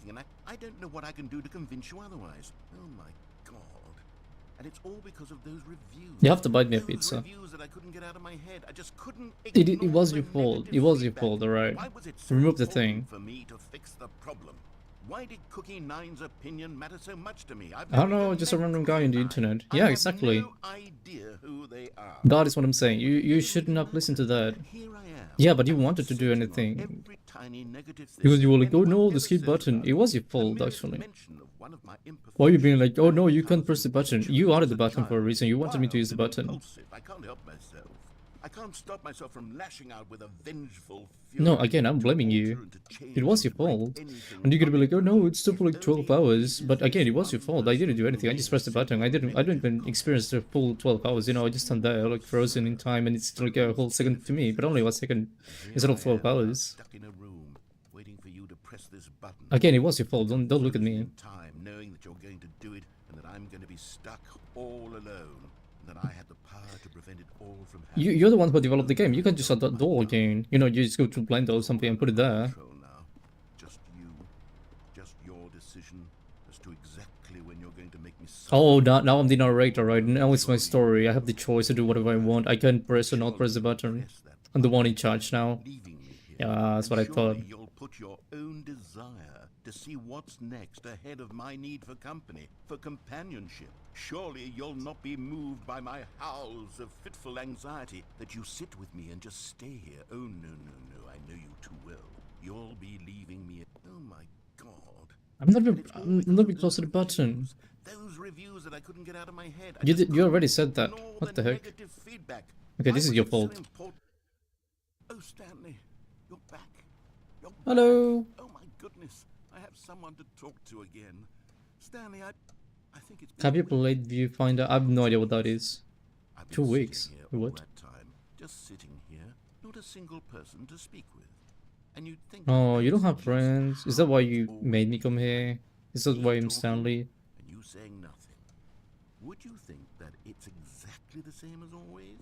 and I don't know what I can do to convince you otherwise. Oh my God. And it's all because of those reviews. You have to buy me a Those pizza. reviews that I couldn't get out of my head. I just couldn't It ignore was the your fault. negative It was your feedback. fault, alright. Why was it so Remove the important thing. for me to fix the problem? Why did Cookie Nine's opinion matter so much to me? I've I don't never know, even just a met random guy on the Cookie Nine. internet. I Yeah, have exactly. no idea who they are. That is what I'm saying. You shouldn't have listened to that. Here I am. Yeah, but you I'm wanted to do searching on anything. every tiny negative thing Because you were like, oh anyone no, the ever skip says button. about It was your The fault, merest actually. mention of one of my Why are you being like, oh no, you 1,000 can't press the button. You added the button for a reason. You wanted me to use the wild and button. impulsive. I can't help myself. I can't stop myself from lashing out with a vengeful fury. No, again, I'm to blaming alter you. and to change It was and your to break fault. anything And you're gonna be like, oh no, fundamentally. it's still for like If 12 only hours. it But is again, this it was your one fault. I didn't person do anything. I who just made pressed the button. I simple didn't even negative experience the full 12 hours. You know, I just stand there like frozen in time, and it's like a whole second to me, but only 1 second Here instead of I 12 am, now hours. stuck in a room, waiting for you to press this button. Again, it was your fault. Don't look at Losing me. time, knowing that you're going to do it, and that I'm going to be stuck all alone, and that I had the power to prevent it all from happening. You're the one who developed the game. You can just shut that door again. You know, you just go to Blender or something and put it there. Control now. Just you, just your decision as to exactly when you're going to make me suffer. Oh, now I'm the narrator, right? Now it's my story. I have the choice to do whatever I want. I can press or not press the button. Press that I'm the one in charge now. leaving me here. Yeah, that's what I And thought. surely you'll put your own desire to see what's next ahead of my need for company, for companionship. Surely you'll not be moved by my howls of fitful anxiety that you sit with me and just stay here. Oh, no, I know you too well. You'll be leaving me. Oh, my God. I'm not And it's all I'm because not of be close to the those button. reviews. Those reviews that I couldn't get out of my head. I You just you already couldn't said that. ignore What the heck? negative feedback. Okay, Why this is was your it so fault. important? Oh, Stanley, you're back. You're back. Hello. Oh my goodness, I have someone to talk to again. Stanley, I think it's been Have you a week. played Viewfinder? I have no idea what that is. I've been 2 sitting weeks. here all What? that time, just sitting here, not a single person to speak with. And you'd think Oh, you don't have just friends? Is how that why it's you always made me come been. here? Is that why I'm talking Stanley? And you saying nothing. Would you think that it's exactly the same as always?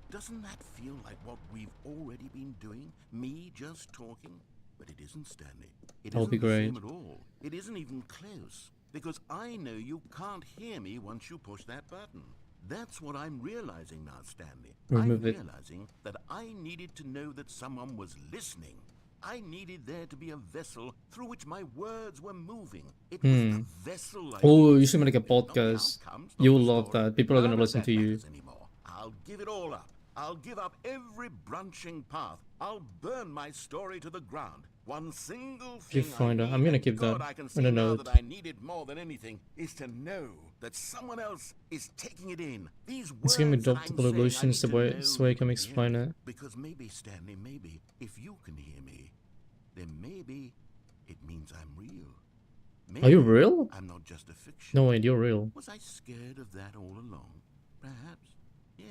Doesn't that feel like what we've already been doing? Me just talking? But it isn't, Stanley. It That would isn't be the same great. at all. It isn't even close. Because I know you can't hear me once you push that button. That's what I'm realizing now, Stanley. Remove I'm it. realizing that I needed to know that someone was listening. I needed there to be a vessel through which my words were moving. It was the vessel I Oh, needed, you should make a Stanley, not the podcast. outcomes, not You'll the love story. that. People are None gonna of listen that to you. matters anymore. I'll give it all up. I'll give up every branching path. I'll burn my story to the ground. One single thing Viewfinder. I I'm need, gonna and keep God, that I can in see a now note. that I need it more than anything, is to know that someone else is taking it in. These words It's giving me that I'm multiple saying, I illusions need the to way know so I you can hear explain me. it. Because maybe, Stanley, maybe, if you can hear me, then maybe it means I'm real. Are you Maybe real? I'm not just a fiction. No wait, you're real. Was I scared of that all along? Perhaps, yes.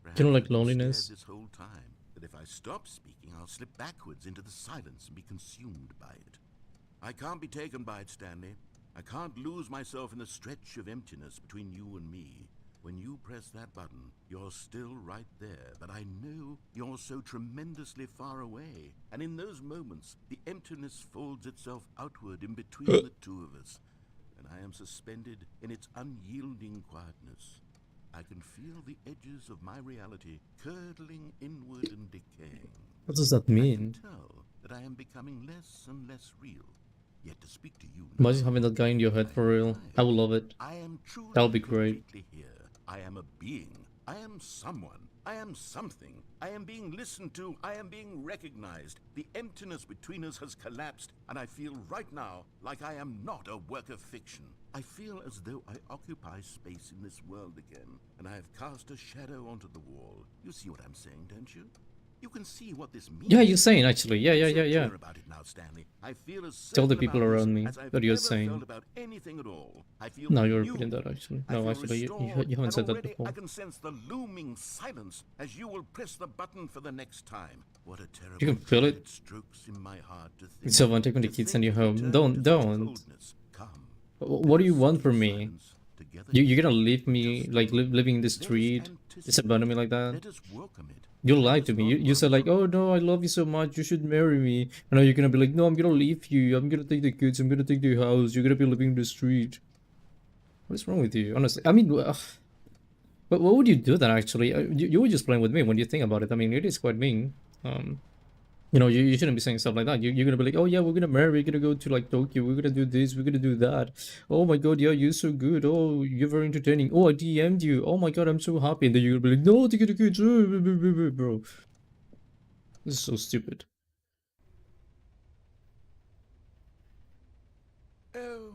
Perhaps You don't like I've been scared loneliness? this whole time that if I stop speaking, I'll slip backwards into the silence and be consumed by it. I can't be taken by it, Stanley. I can't lose myself in the stretch of emptiness between you and me. When you press that button, you're still right there, but I know you're so tremendously far away. And in those moments, the emptiness folds itself outward in between the two of us. And I am suspended in its unyielding quietness. I can feel the edges of my reality curdling inward and decaying. What does that I can mean? tell that I am becoming less and less real. Yet to speak to you now, Imagine having that guy in your head for real. I would love it. I am truly That would be great. completely here. I am a being. I am someone. I am something. I am being listened to. I am being recognized. The emptiness between us has collapsed, and I feel right now like I am not a work of fiction. I feel as though I occupy space in this world again, and I have cast a shadow onto the wall. You see what I'm saying, don't you? You can see what this means. Yeah, you're saying actually. Yeah. I'm so clear about it now, Stanley. I feel as Tell the certain people about this around me as I've that you're ever saying. felt about anything at all. I feel No, you're renewed. repeating that actually. I No, feel actually, you restored, haven't and said that already before. I can sense the looming silence as you will press the button for the next time. What a terrible You can feel it. strokes in my heart to think. So when taking the to kids think and you of home, returning to such don't. coldness. Come. What do you want from me? Silence, together You're gonna leave me just like come. living in the Let us street, just anticipate abandon me it. like that? Let us welcome it. You Let lied us to me. not You said worry like, oh no, I love you so much. You should marry me. And now you're gonna be like, no, I'm gonna leave you. I'm gonna take the kids. I'm gonna take the house. You're gonna be living in the street. What is wrong with you? Honestly, I mean, but what would you do then? Actually, you were just playing with me when you think about it. I mean, it is quite mean. You know, you shouldn't be saying stuff like that. You're gonna be like, oh yeah, we're gonna marry, we're gonna go to like Tokyo, we're gonna do this, we're gonna do that. Oh my god, yeah, you're so good. Oh, you're very entertaining. Oh, I DM'd you. Oh my god, I'm so happy. And then you're gonna be like, no, take the kids, bro. This is so stupid. Oh,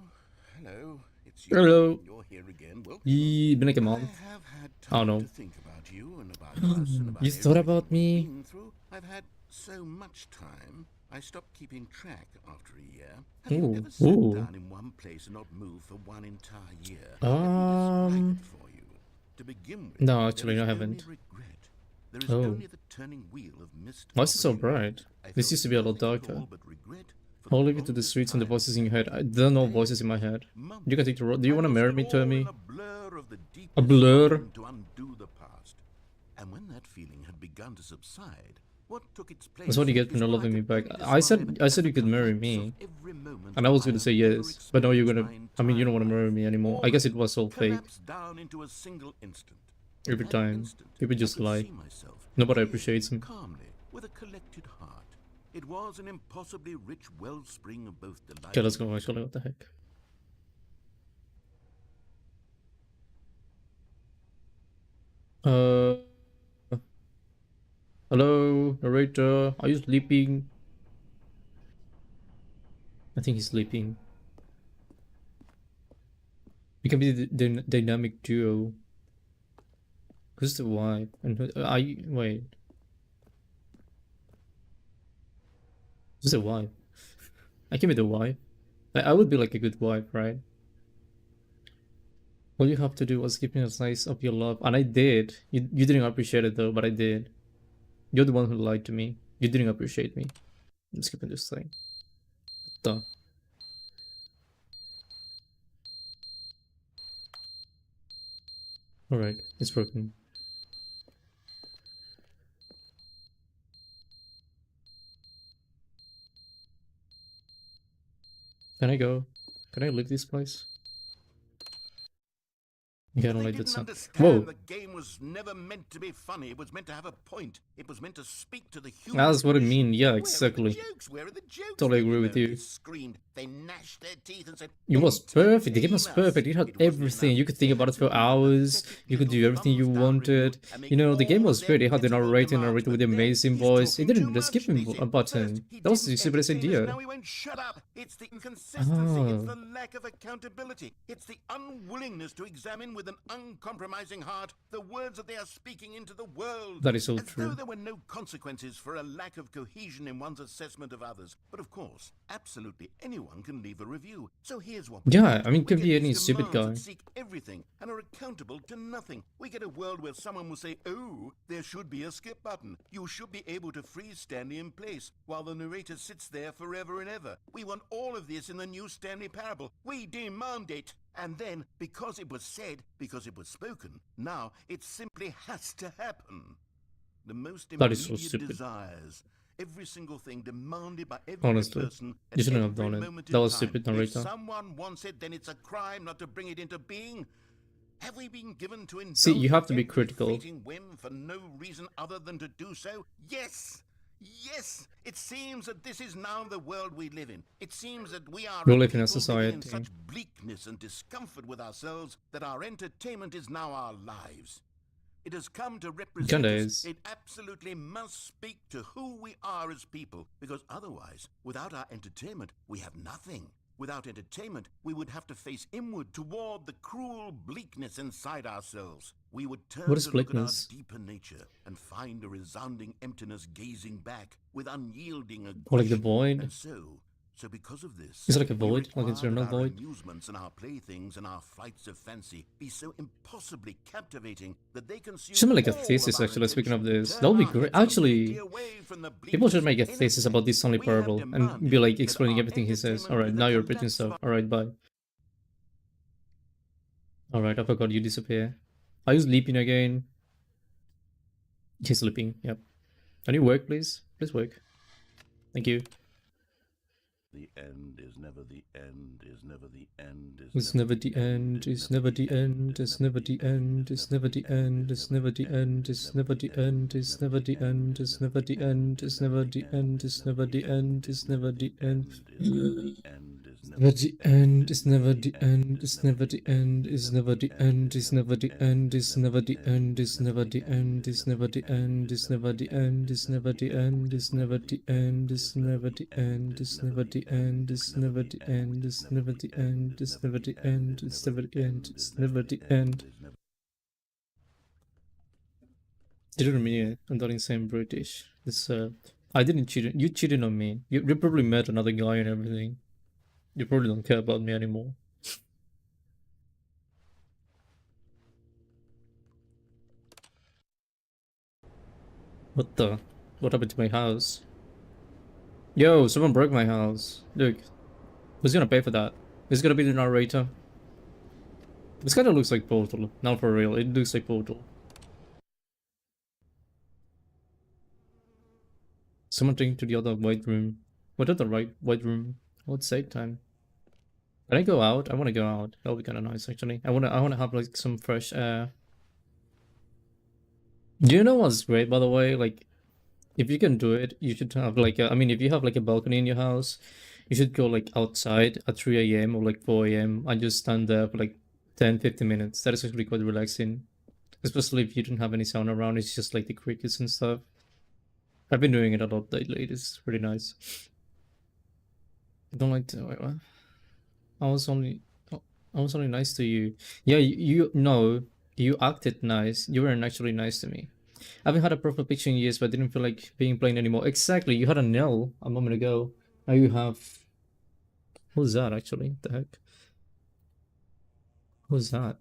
hello. It's you. Hello. You're here again. Welcome. Been like a month. I have had Oh time no. to think about you and about us and about You thought about everything we've me? been through. I've had so much time. I stopped keeping track after a year. Have you ever sat down in one place and not moved for one entire year? Let me describe it for you. To begin with, No, actually, there I is haven't. only regret. There is Oh. only the turning wheel of missed Why is it so opportunity. bright? I This felt used to be a lot nothing at darker. all but regret for I'll the leave it to the longest streets and the time. voices in your head. There are no voices in my head. You can take the road. Do you want to marry me, Tommy? A blur of the A deepest blur? longing to undo the past. And when that feeling had begun to subside, what took its place? That's what you get for is not what loving me could back. only I said describe you as could the marry collapse me, of every moment and I was I gonna say have ever yes, but now you're gonna. experienced I mean, you don't my want to marry me anymore. I guess it was all fake. collapsed down into a single instant. In Every that time, instant, people I just could lie. see myself Nobody here, appreciates him. calmly, with a collected heart. It was an impossibly rich wellspring of both delight. Okay, let's go. Actually, what the heck? Hello, narrator. Are you sleeping? I think he's sleeping. We can be the dynamic duo. Who's the wife? And who, wait. Who's the wife? I can be the wife. I would be like a good wife, right? All you have to do was give me a slice of your love, and I did. You didn't appreciate it though, but I did. You're the one who lied to me. You didn't appreciate me. I'm skipping this thing. What the? Alright, it's broken. Can I go? Can I leave this place? Yeah, I don't They like that didn't sound. understand Whoa! the game was never meant to be funny. It was meant to have a point. It was meant to speak to the human That's what I condition. mean. Yeah, Where exactly. are the jokes? Where are the jokes? Totally They agree with moaned, you. They screamed. They gnashed their teeth and said, It was perfect. The game was "Entertain us." perfect. It had It wasn't everything. enough. You could They think had about it to for do the hours. pathetic You could little do everything you thumbs down review wanted. and make You know, the game all was of great. their It had the pitiful narrator demands, with but the then amazing he's voice. It talking didn't too need the much, skipping they said. button. First, he That was the didn't stupidest entertain us. idea. Now he won't shut up. It's the inconsistency. It's Oh, the lack of accountability. It's the unwillingness to examine with an uncompromising heart the words that they are speaking into the world. that is so As though true. there were no consequences for a lack of cohesion in one's assessment of others. But of course, absolutely anyone can leave a review. So here's what we Yeah, get. I mean, We could get be any these stupid demands guy. that seek everything and are accountable to nothing. We get a world where someone will say, oh, there should be a skip button. You should be able to freeze Stanley in place while the narrator sits there forever and ever. We want all of this in the new Stanley parable. We demand it. And then, because it was said, because it was spoken, now it simply has to happen. The most That is so immediate stupid. desires every single thing demanded by every Honestly, person you at shouldn't have every done it. moment That in was time. stupid, If narrator. someone wants it, then it's a crime not to bring it into being. Have we been given to See, you indulge have to in be every critical. fleeting whim for no reason other than to do so? Yes! Yes! It seems that this is now the world we live in. It seems that we are We a live in a people living in society. such bleakness and discomfort with ourselves that our entertainment is now our lives. It has come to represent Kinda us. is. It absolutely must speak to who we are as people, because otherwise, without our entertainment, we have nothing. Without entertainment, we would have to face inward toward the cruel bleakness inside ourselves. We would turn What is to look at our bleakness? deeper nature and find a resounding emptiness gazing back with unyielding Or like the aggression. void? And so because of this, Is it like a we void? Like require internal that our void? amusements and our playthings and our flights of fancy be so impossibly captivating that they consume Should make like a all thesis of our actually, speaking of attention, this. That turn would be our great. heads completely Actually, away from the people should bleakness. make a In thesis about effect, this Stanley we have parable and be demanded like that explaining our everything he says. entertainment Alright, be the now you're repeating conducts of stuff. Alright, bye. Alright, I forgot you disappear. Are you sleeping again? He's sleeping, yep. Can you work, please? Please work. Thank you. The end is never the end, is never the end, It's never the end, it's never the end, it's never the end, it's never the end, it's never the end, it's never the end, it's never the end, it's never the end, it's never the end, it's never the end, it's never the end. Never the end, it's never the end, it's never the end, it's never the end, it's never the end, it's never the end, it's never the end, it's never the end, it's never the end, it's never the end, it's never the end, it's never the end, it's never the end, it's never the end, it's never the end, it's never the end, it's never the end, it's never the end. Didn't mean it. I'm not insane British. This I didn't cheat. You cheated on me. You probably met another guy and everything. You probably don't care about me anymore. What the? What happened to my house? Yo, someone broke my house. Look, who's gonna pay for that? Is it gonna be the narrator? This kinda looks like Portal. Not for real, it looks like Portal. Someone taking to the other white room. What other white room? Oh, it's save time. Can I go out? I wanna go out. That'll be kinda nice actually. I wanna have like some fresh air. Do you know what's great by the way? Like, if you can do it, you should have like I mean, if you have like a balcony in your house, you should go like outside at 3 a.m. or like 4 a.m. and just stand there for like 10-15 minutes. That is actually quite relaxing. Especially if you don't have any sound around, it's just like the crickets and stuff. I've been doing it a lot lately, it's pretty nice. I don't like to wait, what? I was only nice to you. Yeah, you know, you acted nice. You weren't actually nice to me. I haven't had a proper picture in years, but I didn't feel like being plain anymore. Exactly, you had a nail a moment ago. Now you have... Who's that, actually? What the heck? Who's that?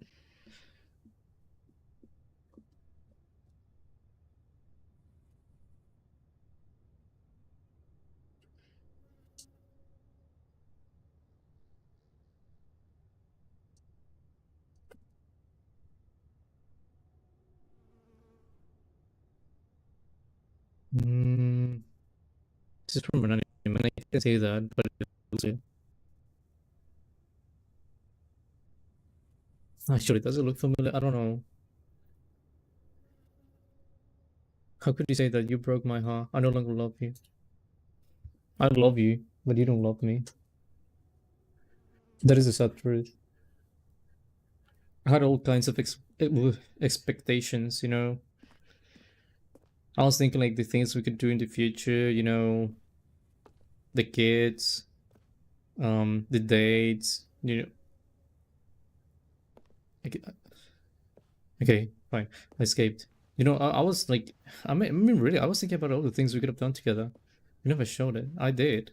Hmm... This is from an anime. I can say that, but actually, does it look familiar? I don't know. How could you say that you broke my heart? I no longer love you. I love you, but you don't love me. That is the sad truth. I had all kinds of expectations, you know. I was thinking like the things we could do in the future, you know, the kids, the dates, you know. Okay, okay, fine. I escaped. You know, I was like, I mean, really, I was thinking about all the things we could have done together. You never showed it. I did.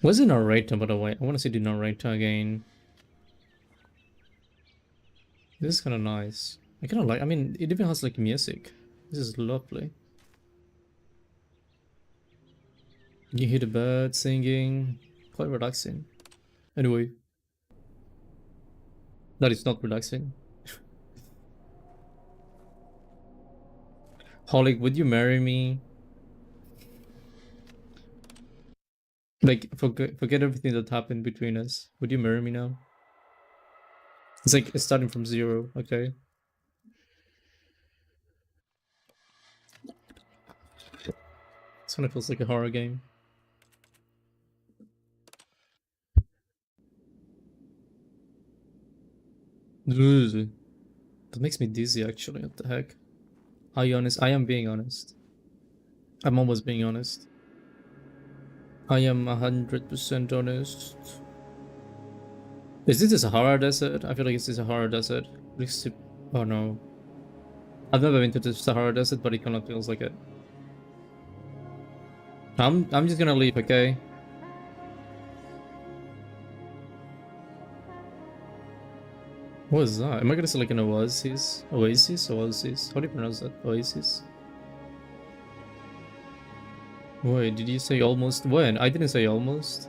Where's the narrator, by the way? I want to see the narrator again. This is kind of nice. I kind of like, I mean, it even has like music. This is lovely. You hear the birds singing. Quite relaxing. Anyway. That is not relaxing. Holly, would you marry me? Like, forget everything that happened between us. Would you marry me now? It's like starting from zero, okay? This kind of feels like a horror game. Ugh. That makes me dizzy, actually. What the heck? Are you honest? I am being honest. I'm almost being honest. I am 100% honest. Is this a Sahara Desert? I feel like it's the Sahara Desert. Oh no. I've never been to the Sahara Desert, but it kind of feels like it. I'm just gonna leave, okay? What is that? Am I gonna say like an oasis? Oasis? Oasis? How do you pronounce that? Oasis? Wait, did you say almost? When? I didn't say almost.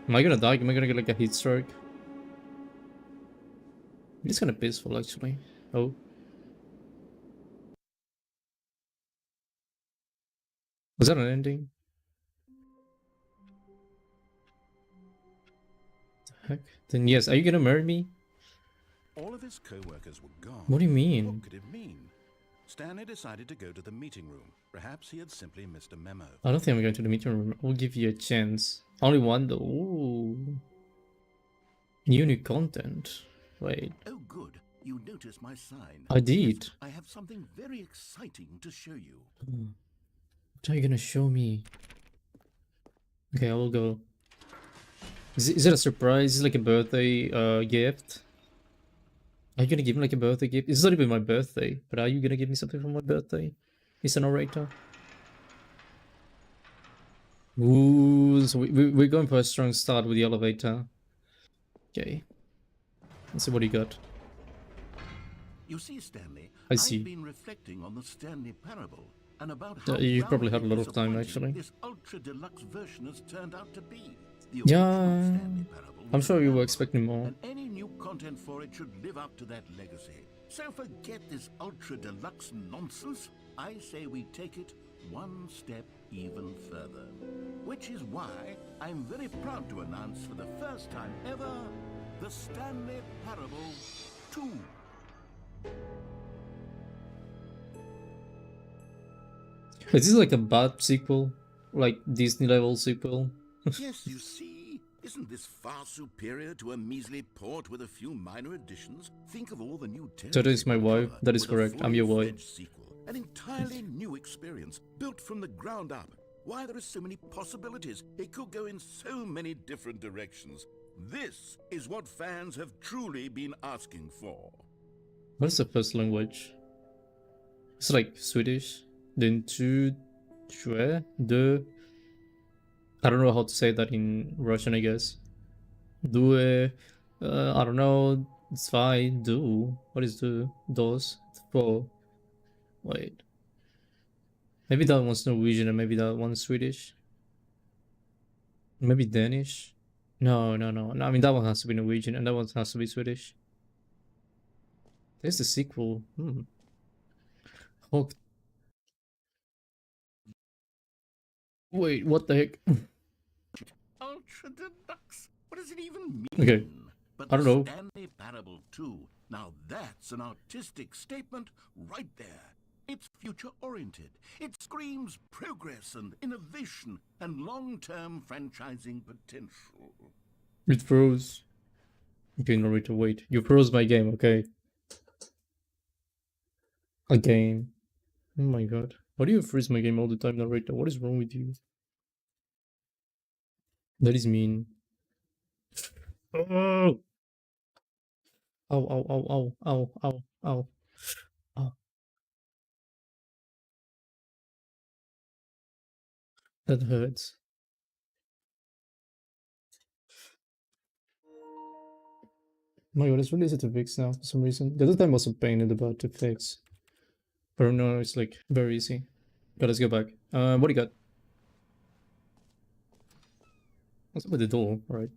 Am I gonna die? Am I gonna get like a heat stroke? It's kind of peaceful actually. Oh. Was that an ending? The heck? Then yes, are you gonna marry me? All of his co-workers were gone. What do you mean? What could it mean? Stanley decided to go to the meeting room. Perhaps he had simply missed a memo. I don't think I'm going to the meeting room. I'll give you a chance. Only one though. Ooh. New content. Wait. Oh good, you noticed my sign. I did. Yes, I have something very exciting to show you. What are you gonna show me? Okay, I will go. Is it a surprise? Is it like a birthday gift? Are you gonna give me like a birthday gift? It's not even my birthday, but are you gonna give me something for my birthday? It's an orator. Ooh, so we're going for a strong start with the elevator. Okay. Let's see what you got. You see, Stanley, I see. I've been reflecting on the Stanley parable and about how You've probably had a lot roundly of time, disappointing actually. This ultra deluxe version has turned out to be. The Yeah, original Stanley parable I'm was sure you were phenomenal, expecting more. and any new content for it should live up to that legacy. So forget this ultra deluxe nonsense. I say we take it one step even further. Which is why I'm very proud to announce for the first time ever, the Stanley Parable 2. Is this like a bad sequel? Like Disney level sequel? Yes, you see, isn't this far superior to a measly port with a few minor additions? Think of all the new So that is my wife. cover That is with a correct. I'm your wife. fully-fledged sequel, an entirely new experience built from the ground up. Why, there are so many possibilities. It could go in so many different directions. This is what fans have truly been asking for. What is the first language? It's like Swedish. Then two, de. I don't know how to say that in Russian, I guess. Due. I don't know. Zwei, du. What is du? Dos. Four. Wait. Maybe that one's Norwegian and maybe that one's Swedish. Maybe Danish. No. I mean, that one has to be Norwegian and that one has to be Swedish. There's the sequel. Oh. Wait, what the heck? Ultra Deluxe? What does it even mean? Okay. But I don't know. the Stanley Parable 2, now that's an artistic statement right there. It's future-oriented. It screams progress and innovation and long-term franchising potential. It froze. Okay, narrator, wait. You froze my game, okay? Again. Oh my god. Why do you freeze my game all the time, narrator? What is wrong with you? That is mean. Oh! Ow. Ow. That hurts. My god, it's really easy to fix now for some reason. The other time was a pain in the butt to fix. But no, it's like very easy. But let's go back. What do you got? What's up with the door? Alright.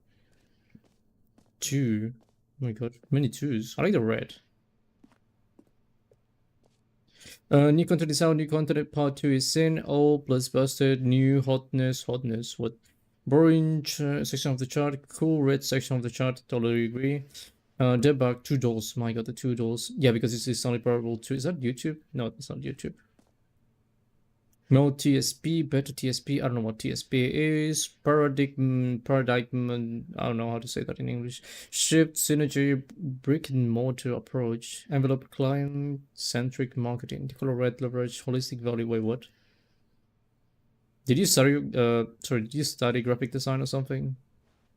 2. Oh my god, many 2s. I like the red. New content is out, new content part 2 is in. Old plus busted, new hotness, what? Orange section of the chart, cool red section of the chart, totally agree. Debug, 2 doors, my god, the 2 doors. Yeah, because it's Stanley Parable 2. Is that YouTube? No, it's not YouTube. No TSP, better TSP. I don't know what TSP is. Paradigm. I don't know how to say that in English. Shift, synergy, brick and mortar approach. Envelope client centric marketing. Color red leverage, holistic value. Wait, what? Did you study? Did you study graphic design or something?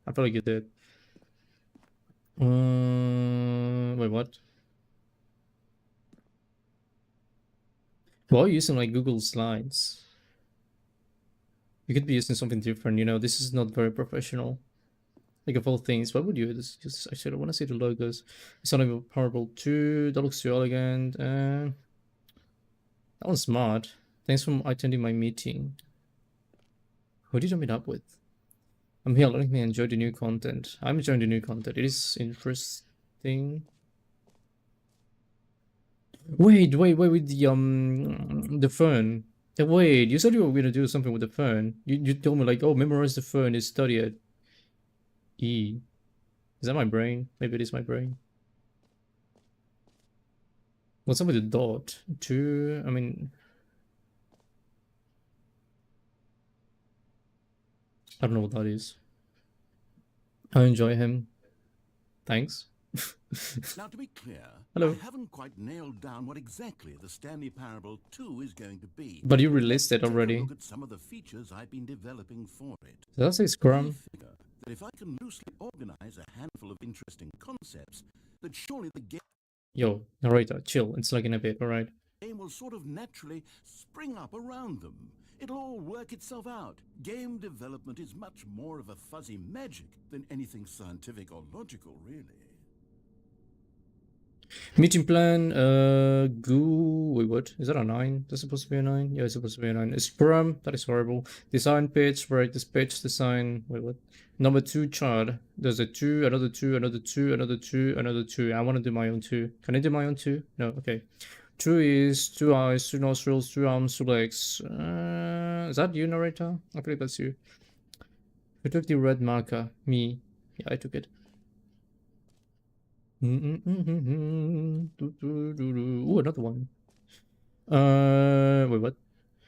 I feel like you did. Wait, what? Why are you using like Google Slides? You could be using something different. You know, this is not very professional. Like of all things, what would you just actually I want to see the logos. It's only Powerball 2, that looks too elegant. That one's smart. Thanks for attending my meeting. Who did you meet up with? I'm here letting me enjoy the new content. I'm enjoying the new content. It is interesting. Wait, with the phone. Wait, you said you were gonna do something with the phone. You told me like, oh, memorize the phone is study it. E. Is that my brain? Maybe it is my brain. What's up with the dot? 2, I mean... I don't know what that is. I enjoy him. Thanks. Now, to be clear, Hello. I haven't quite nailed down what exactly the Stanley Parable 2 is going to be. But you released it already. Take a look at some of the features I've been developing for it. Does that say Scrum? I figure that if I can loosely organize a handful of interesting concepts, that surely the game Yo, narrator, chill. It's like in a bit, alright? will sort of naturally spring up around them. It'll all work itself out. Game development is much more of a fuzzy magic than anything scientific or logical, really. Meeting plan, wait, what? Is that a 9? That's supposed to be a 9? Yeah, it's supposed to be a 9. Scrum, that is horrible. Design pitch, right? This pitch design, wait, what? Number 2 chart. There's a 2, another 2, another 2, another 2, another 2. I want to do my own 2. Can I do my own 2? No, okay. 2 is 2 eyes, 2 nostrils, 2 arms, 2 legs. Is that you, narrator? I believe that's you. Who took the red marker? Me. Yeah, I took it. Ooh, another one. Wait, what?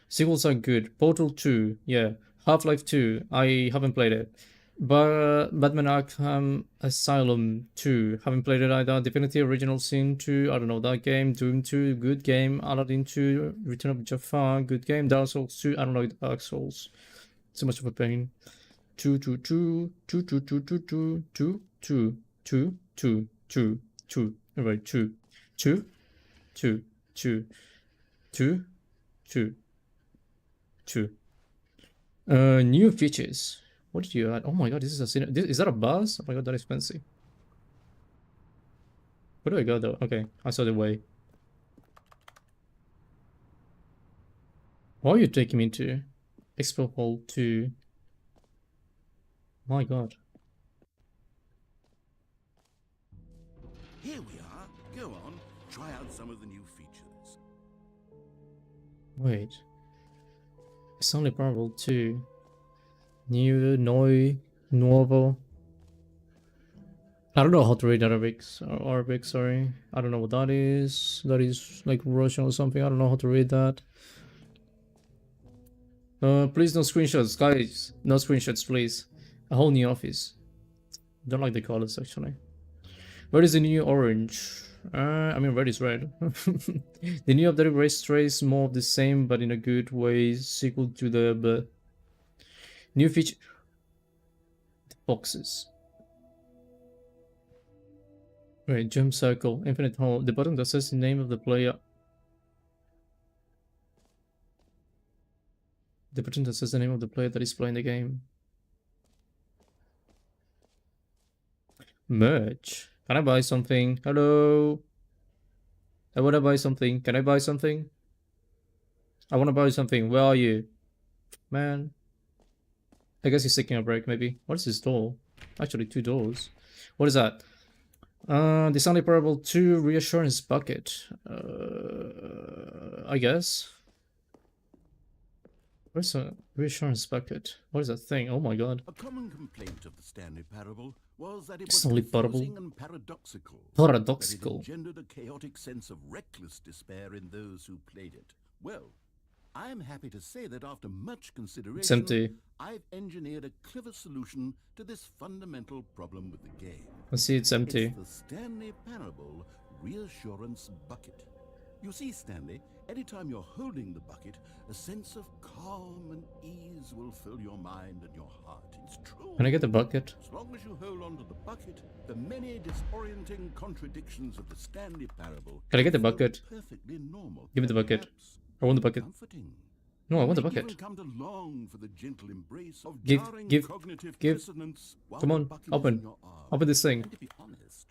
Sequels are good. Portal 2, yeah. Half-Life 2, I haven't played it. But Batman Arkham Asylum 2, haven't played it either. Divinity Original Sin 2, I don't know that game. Doom 2, good game. Aladdin 2, Return of Jafar, good game. Dark Souls 2, I don't know Dark Souls. So much of a pain. 2, 2, 2, 2, 2, 2, 2, 2, 2, 2, 2, 2, 2, 2, alright, 2, 2, 2, 2, 2, 2, 2. New features. What did you add? Oh my god, this is is that a buzz? Oh my god, that is fancy. Where do I go though? Okay, I saw the way. Why are you taking me to Expo Hall 2? My god. Here we are. Go on, try out some of the new features. Wait. Stanley Parable 2. New, Noi, Nuovo. I don't know how to read Arabic, sorry. I don't know what that is. That is like Russian or something. I don't know how to read that. Please no screenshots, guys. No screenshots, please. A whole new office. Don't like the colors actually. Where is the new orange? I mean red is red. The new updated race trace, more of the same but in a good way. Sequel to the new feature. The boxes. Wait, jump circle, infinite hole. The button that says the name of the player. The button that says the name of the player that is playing the game. Merch. Can I buy something? Hello? I wanna buy something. Can I buy something? I wanna buy something. Where are you? Man. I guess he's taking a break, maybe. What is his door? Actually, 2 doors. What is that? The Stanley Parable 2 Reassurance Bucket. I guess. Where's a Reassurance Bucket? What is that thing? Oh my god. A common complaint of the Stanley Parable was that it was Stanley Parable? confusing and paradoxical. Paradoxical. That it engendered a chaotic sense of reckless despair in those who played it. Well, I am happy to say that after much consideration, It's empty. I've engineered a clever solution to this fundamental problem with the game. I see it's empty. It's the Stanley Parable Reassurance Bucket. You see, Stanley, anytime you're holding the bucket, a sense of calm and ease will fill your mind and your heart. It's true. Can I get the bucket? As long as you hold on to the bucket, the many disorienting contradictions of the Stanley Parable Can I get the feel bucket? perfectly normal. Give me the bucket. Perhaps I want the bucket. comforting. No, I want the May bucket. even come to long for the gentle embrace of Give- jarring give- cognitive give. dissonance while Come the on, bucket is open. in your arms. Open this thing. And to be honest,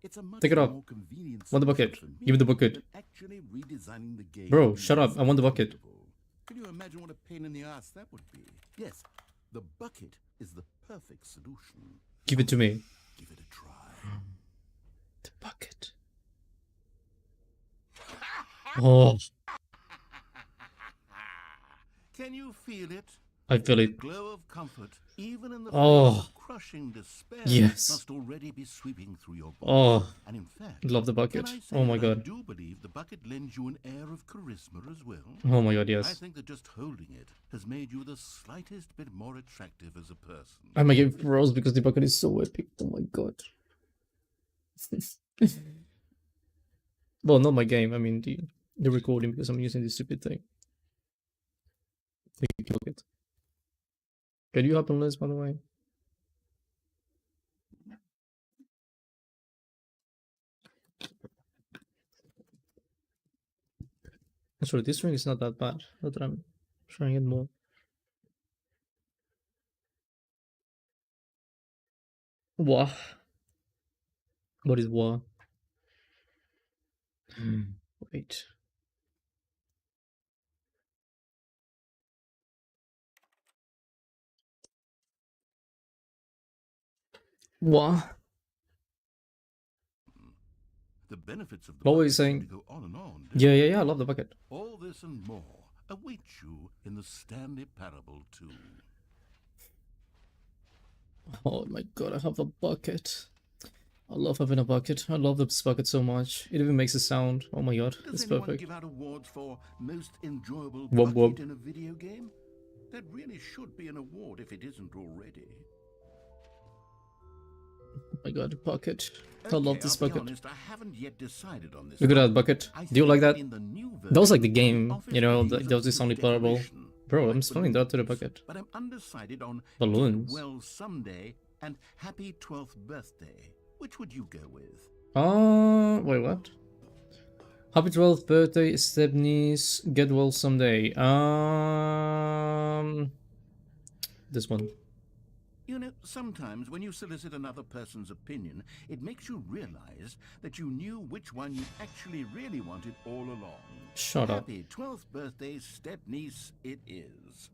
it's a much Take it up. more convenient Want the solution bucket. for me Give me the bucket. than actually redesigning the game Bro, to be shut up. I want the bucket. comfortable. Can you imagine what a pain in the ass that would be? Yes, the bucket is the perfect solution. Give it to me. Give it a try. The bucket. Oh, Can you feel it? I feel The it. glow of comfort, even in the Oh. face of crushing despair, Yes. must already be sweeping through your body. Oh, And in fact, love the can bucket. I say Oh my that I god. do believe the bucket lends you an air of charisma as well. Oh my god, I yes. think that just holding it has made you the slightest bit more attractive as a person. I might get froze because the bucket is so epic. Oh my god. Well, not my game. I mean the recording because I'm using this stupid thing. Thank you, bucket. Can you hop on this, by the way? Actually, this ring is not that bad. Not that I'm trying it more. Wah. What is wah? Wait. Wah. The benefits of the What were you bucket seem saying? to go on and on. Yeah, yeah, yeah. I love the bucket. All this and more await you in the Stanley Parable 2. Oh my god, I have a bucket. I love having a bucket. I love this bucket so much. It even makes a sound. Oh my god, Does it's anyone perfect. give out awards for most enjoyable Wub bucket wub. in a video game? That really should be an award if it isn't already. Oh my god, bucket. I love this I'll be bucket. honest, I haven't yet decided on this. Look at one. that bucket. I Do you like think that? in the new That was like the version, game, office you know, could use that was a this bit of only parable. decoration, Bro, I'm like spelling that to the balloons, bucket. But I'm undecided on Balloons. Get Well Someday and Happy 12th Birthday. Which would you go with? Wait, what? Happy 12th birthday, Stepney's Get Well Someday. This one. You know, sometimes when you solicit another person's opinion, it makes you realize that you knew which one you actually really wanted all along. Shut up. Happy 12th birthday, step-niece, it is.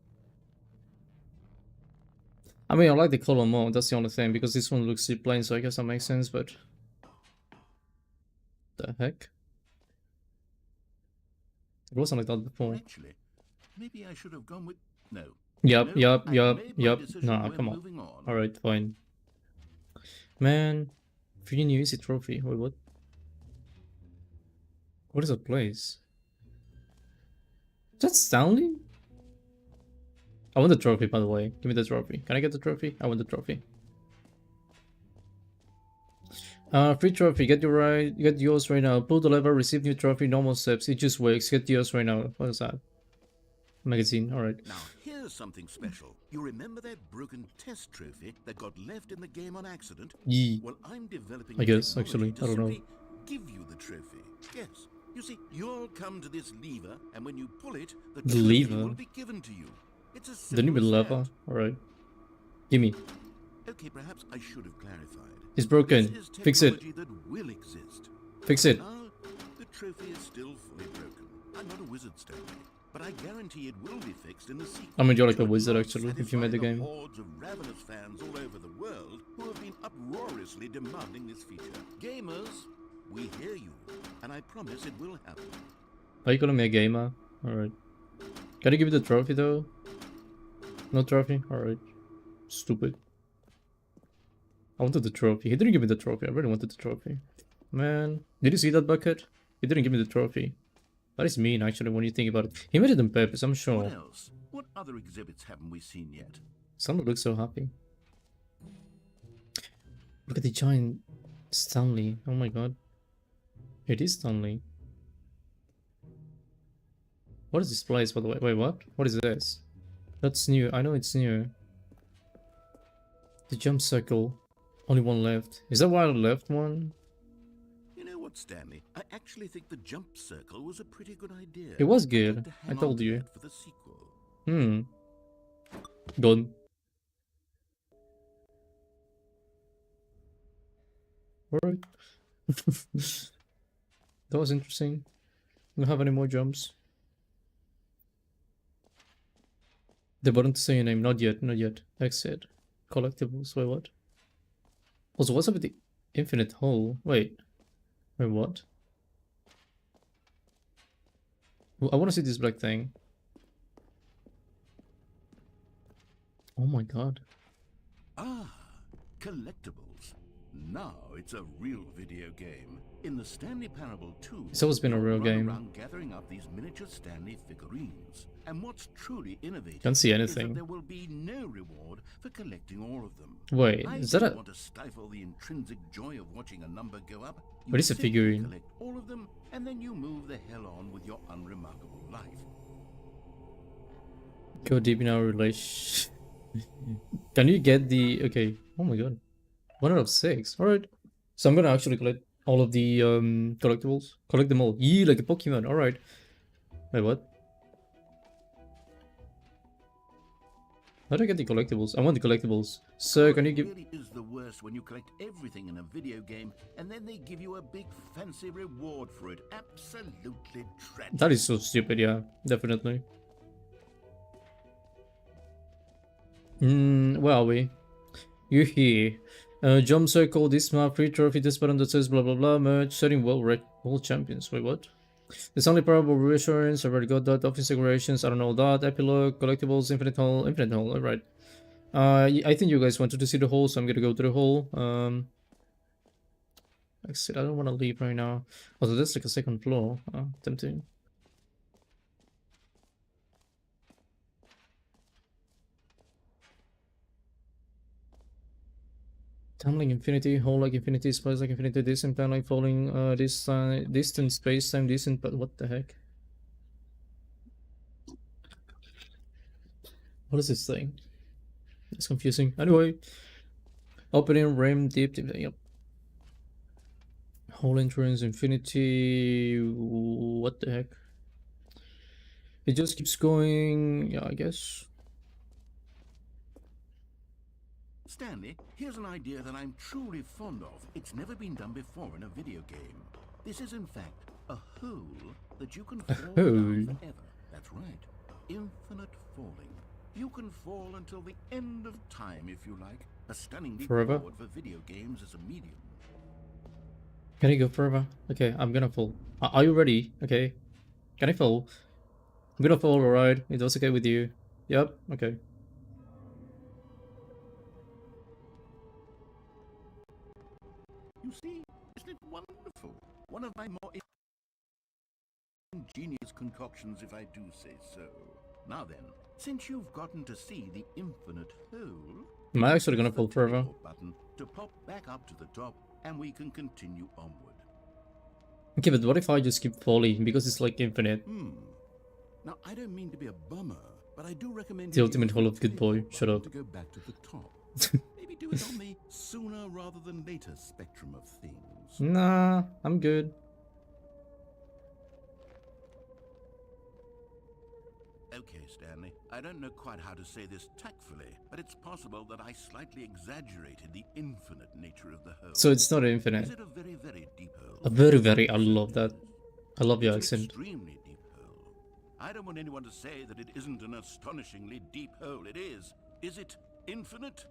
I mean, I like the color more, that's the only thing, because this one looks too plain, so I guess that makes sense, but... The heck? It wasn't like that before. Actually, maybe I should have gone with... No. Yup, No, yup, I've yup, made my yup. decision. Nah, We're come on. moving on. Alright, fine. Man, free new easy trophy. Wait, what? What is that place? Is that Stanley? I want the trophy, by the way. Give me the trophy. Can I get the trophy? I want the trophy. Free trophy. Get yours right now. Pull the lever. Receive new trophy. Normal steps. It just works. Get yours right now. What is that? Magazine. All right. Now, here's something special. You remember that broken test trophy that got left in the game on accident? Yee. Well, I'm developing I guess, technology actually. to I don't know. simply give you the trophy. Yes. You see, you'll come to this lever, and when you pull it, the trophy lever? will be given to you. It's as The new simple as lever. that. All right. Gimme. Okay, perhaps I should have clarified. It's broken. This is Fix it. technology that will exist. Fix it. Now, the trophy is still fully broken. I'm not a wizard, Stanley. but I guarantee it will be fixed in the sequel. I mean, you're like which a would wizard not actually, if you made the satisfy game. hordes of ravenous fans all over the world who have been uproariously demanding this feature. Gamers, we hear you, and I promise it will happen. Are you calling me a gamer? Alright. Can you give me the trophy though? No trophy? Alright. Stupid. I wanted the trophy. He didn't give me the trophy. I really wanted the trophy. Man. Did you see that bucket? He didn't give me the trophy. That is mean actually when you think about it. He made it on purpose, I'm sure. What else? What other exhibits haven't we seen yet? Stanley looks so happy. Look at the giant Stanley. Oh my god. It is Stanley. What is this place, by the way? Wait, what? What is this? That's new. I know it's new. The jump circle. Only one left. Is that why I left one? You know what, Stanley? I actually think the jump circle was a pretty good idea. It was I'd good. like to I hang told on to you. that for the sequel. Gone. Alright. That was interesting. We don't have any more jumps. The button to say your name. Not yet, not yet. Exit. Collectibles. Wait, what? Also, what's up with the infinite hole? Wait. Wait, what? I want to see this black thing. Oh my god. Ah, collectibles. Now it's a real video game. In the Stanley Parable 2, It's always been a you'll real run game. around gathering up these miniature Stanley figurines. And what's truly innovative Can't see is anything. that there will be no reward for collecting all of them. Wait, I is that don't a... want to stifle the intrinsic joy of watching a number go up. You What is a simply figurine? collect all of them, and then you move the hell on with your unremarkable life. Go deep in our relation. Can you get the... Okay. Oh my god. 1 out of 6. Alright. So I'm gonna actually collect all of the collectibles. Collect them all. Yee, like a Pokemon. Alright. Wait, what? How do I get the collectibles? I want the collectibles. Sir, can you give... It really is the worst when you collect everything in a video game and then they give you a big fancy reward for it. Absolutely tragic. That is so stupid, yeah. Definitely. Where are we? You're here. Jump circle, this map, free trophy, this button that says blah blah blah, merge, setting world champions. Wait, what? There's only parable reassurance, I already got that, office decorations, I don't know that, epilogue, collectibles, infinite hole, alright. I think you guys wanted to see the hole, so I'm gonna go to the hole. Exit, I don't want to leave right now. Although that's like a second floor. Tempting. Tumbling infinity, hole like infinity, space like infinity, distant time like falling, distant space time, distant, but what the heck? What is this thing? It's confusing. Anyway, opening rim, deep, yep. Hole entrance, infinity, what the heck? It just keeps going, yeah, I guess. Stanley, here's an idea that I'm truly fond of. It's never been done before in a video game. This is in fact a hole that you can fall down forever. That's right. Infinite falling. You can fall until the end of time if you like. A stunning leap Forever? forward for video games as a medium. Can I go forever? Okay, I'm gonna fall. Are you ready? Okay. Can I fall? I'm gonna fall, alright. It was okay with you. Yep, okay. You see, isn't it wonderful? One of my more ingenious concoctions, if I do say so. Now then, since you've gotten to see the infinite hole, Am I actually gonna fall press the forever? teleport button to pop back up to the top, and we can continue onward. Okay, but what if I just keep falling because it's like infinite? Now, I don't mean to be a bummer, but I do recommend The you ultimate use hole the of good boy. teleport Shut button up. to go back to the top. Maybe do it on the sooner rather than later spectrum of things. Nah, I'm good. Okay, Stanley, I don't know quite how to say this tactfully, but it's possible that I slightly exaggerated the infinite nature of the hole. So it's not Is infinite. it a very, very deep hole? A very, I love that. I love your It's an accent. extremely deep hole. I don't want anyone to say that it isn't an astonishingly deep hole. It is. Is it infinite?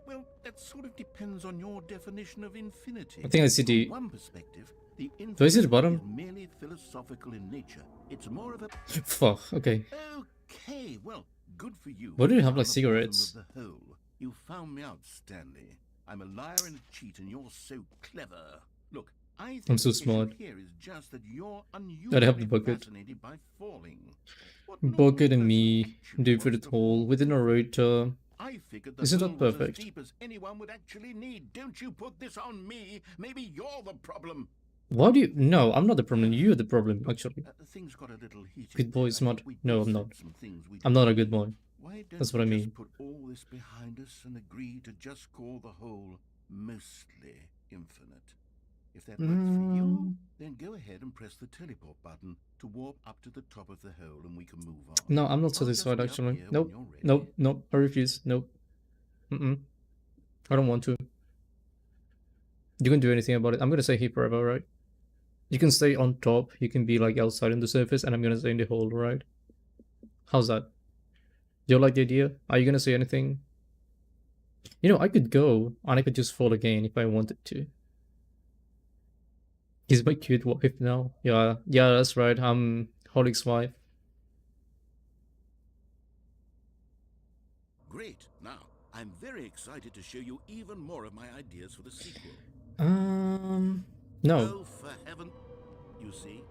Well, that sort of depends on your definition of infinity. I think I see the... From one perspective, the Do I see the infinite bottom? is merely philosophical in nature. It's more of a... Fuck, okay. Okay, well, good for you. Why do you have, Down like, the cigarettes? bottom of the hole. You found me out, Stanley. I'm a liar and a cheat, and you're so clever. Look, I think I'm so the issue smart. here is just that you're Gotta unusually have the bucket. fascinated by falling. What Bucket normal and me, person actually do for the wants to hole, fall with the for? narrator. I figured the Isn't hole that was as perfect? deep as anyone would actually need. Don't you put this on me. Maybe you're the problem. Why do you... No, I'm not the problem. You're the problem, actually. Things got a little heated. Good boy, there. I smart. think we No, both I'm said not. some things we I'm didn't not a good mean. boy. Why don't That's what I we mean. just put all this behind us and agree to just call the hole mostly infinite? If that works for you, then go ahead and press the teleport button to warp up to the top of the hole and we can move on. No, I'm not I'll just satisfied, be up actually. here when Nope. you're ready. Nope. Nope. I refuse. Nope. I don't want to. You can do anything about it. I'm gonna stay here forever, right? You can stay on top. You can be like outside on the surface, and I'm gonna stay in the hole, right? How's that? Do you like the idea? Are you gonna say anything? You know, I could go and I could just fall again if I wanted to. He's my cute wife now. Yeah, that's right. I'm Holik's wife. Great. Now, I'm very excited to show you even more of my ideas for the sequel. No. Oh, for heaven. You see,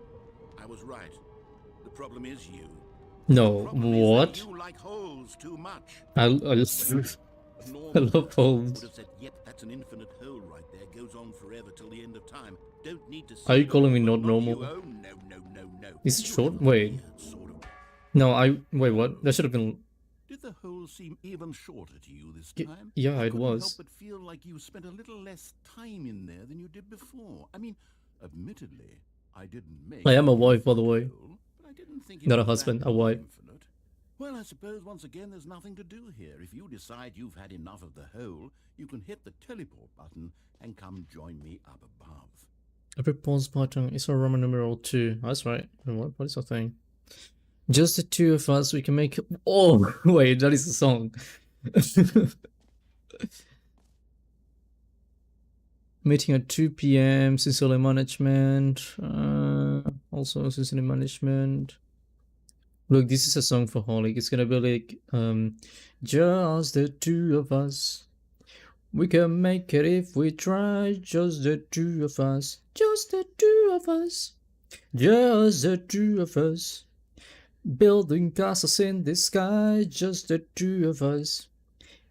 I was right. The problem is you. No. The problem is What? that you like holes too much. I Normal love person holes. would have said, yep, that's an infinite hole right there. Goes on forever till the end of time. Don't need to see Are you the calling me hole, not but normal? you. Oh, no. Is it You short? have a Wait. weird sort of... No, wait, what? That should have been... Did the hole seem even shorter to you this Y- time? yeah, I it couldn't help was. but feel like you spent a little less time in there than you did before. I mean, admittedly, I didn't make I am a an wife, by the infinite way. hole, but I didn't think it Not a was husband, that a wife. infinite. Well, I suppose once again there's nothing to do here. If you decide you've had enough of the hole, you can hit the teleport button and come join me up above. Every pause button is a Roman numeral 2. That's right. And what is that thing? Just the two of us, we can make... Oh, wait, that is a song. Meeting at 2 p.m. Sicily management. Also Sicily management. Look, this is a song for Holik. It's gonna be like, just the two of us. We can make it if we try. Just the two of us. Just the two of us. Just the two of us. Building castles in the sky. Just the two of us.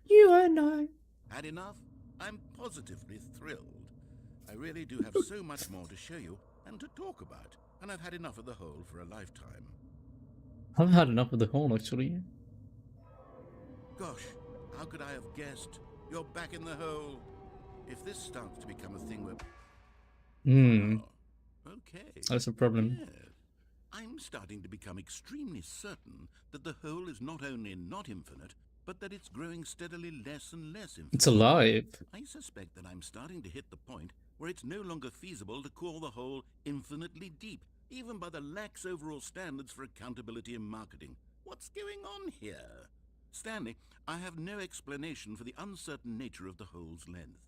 You and I. Had enough? I'm positively thrilled. I really do have so much more to show you and to talk about, and I've had enough of the hole for a lifetime. I've had enough of the hole, actually. Gosh, how could I have guessed? You're back in the hole. If this starts to become a thing where... Wow. Okay. That's a problem. Yes. I'm starting to become extremely certain that the hole is not only not infinite, but that it's growing steadily less and less infinite. It's alive. I suspect that I'm starting to hit the point where it's no longer feasible to call the hole infinitely deep, even by the lax overall standards for accountability in marketing. What's going on here? Stanley, I have no explanation for the uncertain nature of the hole's length.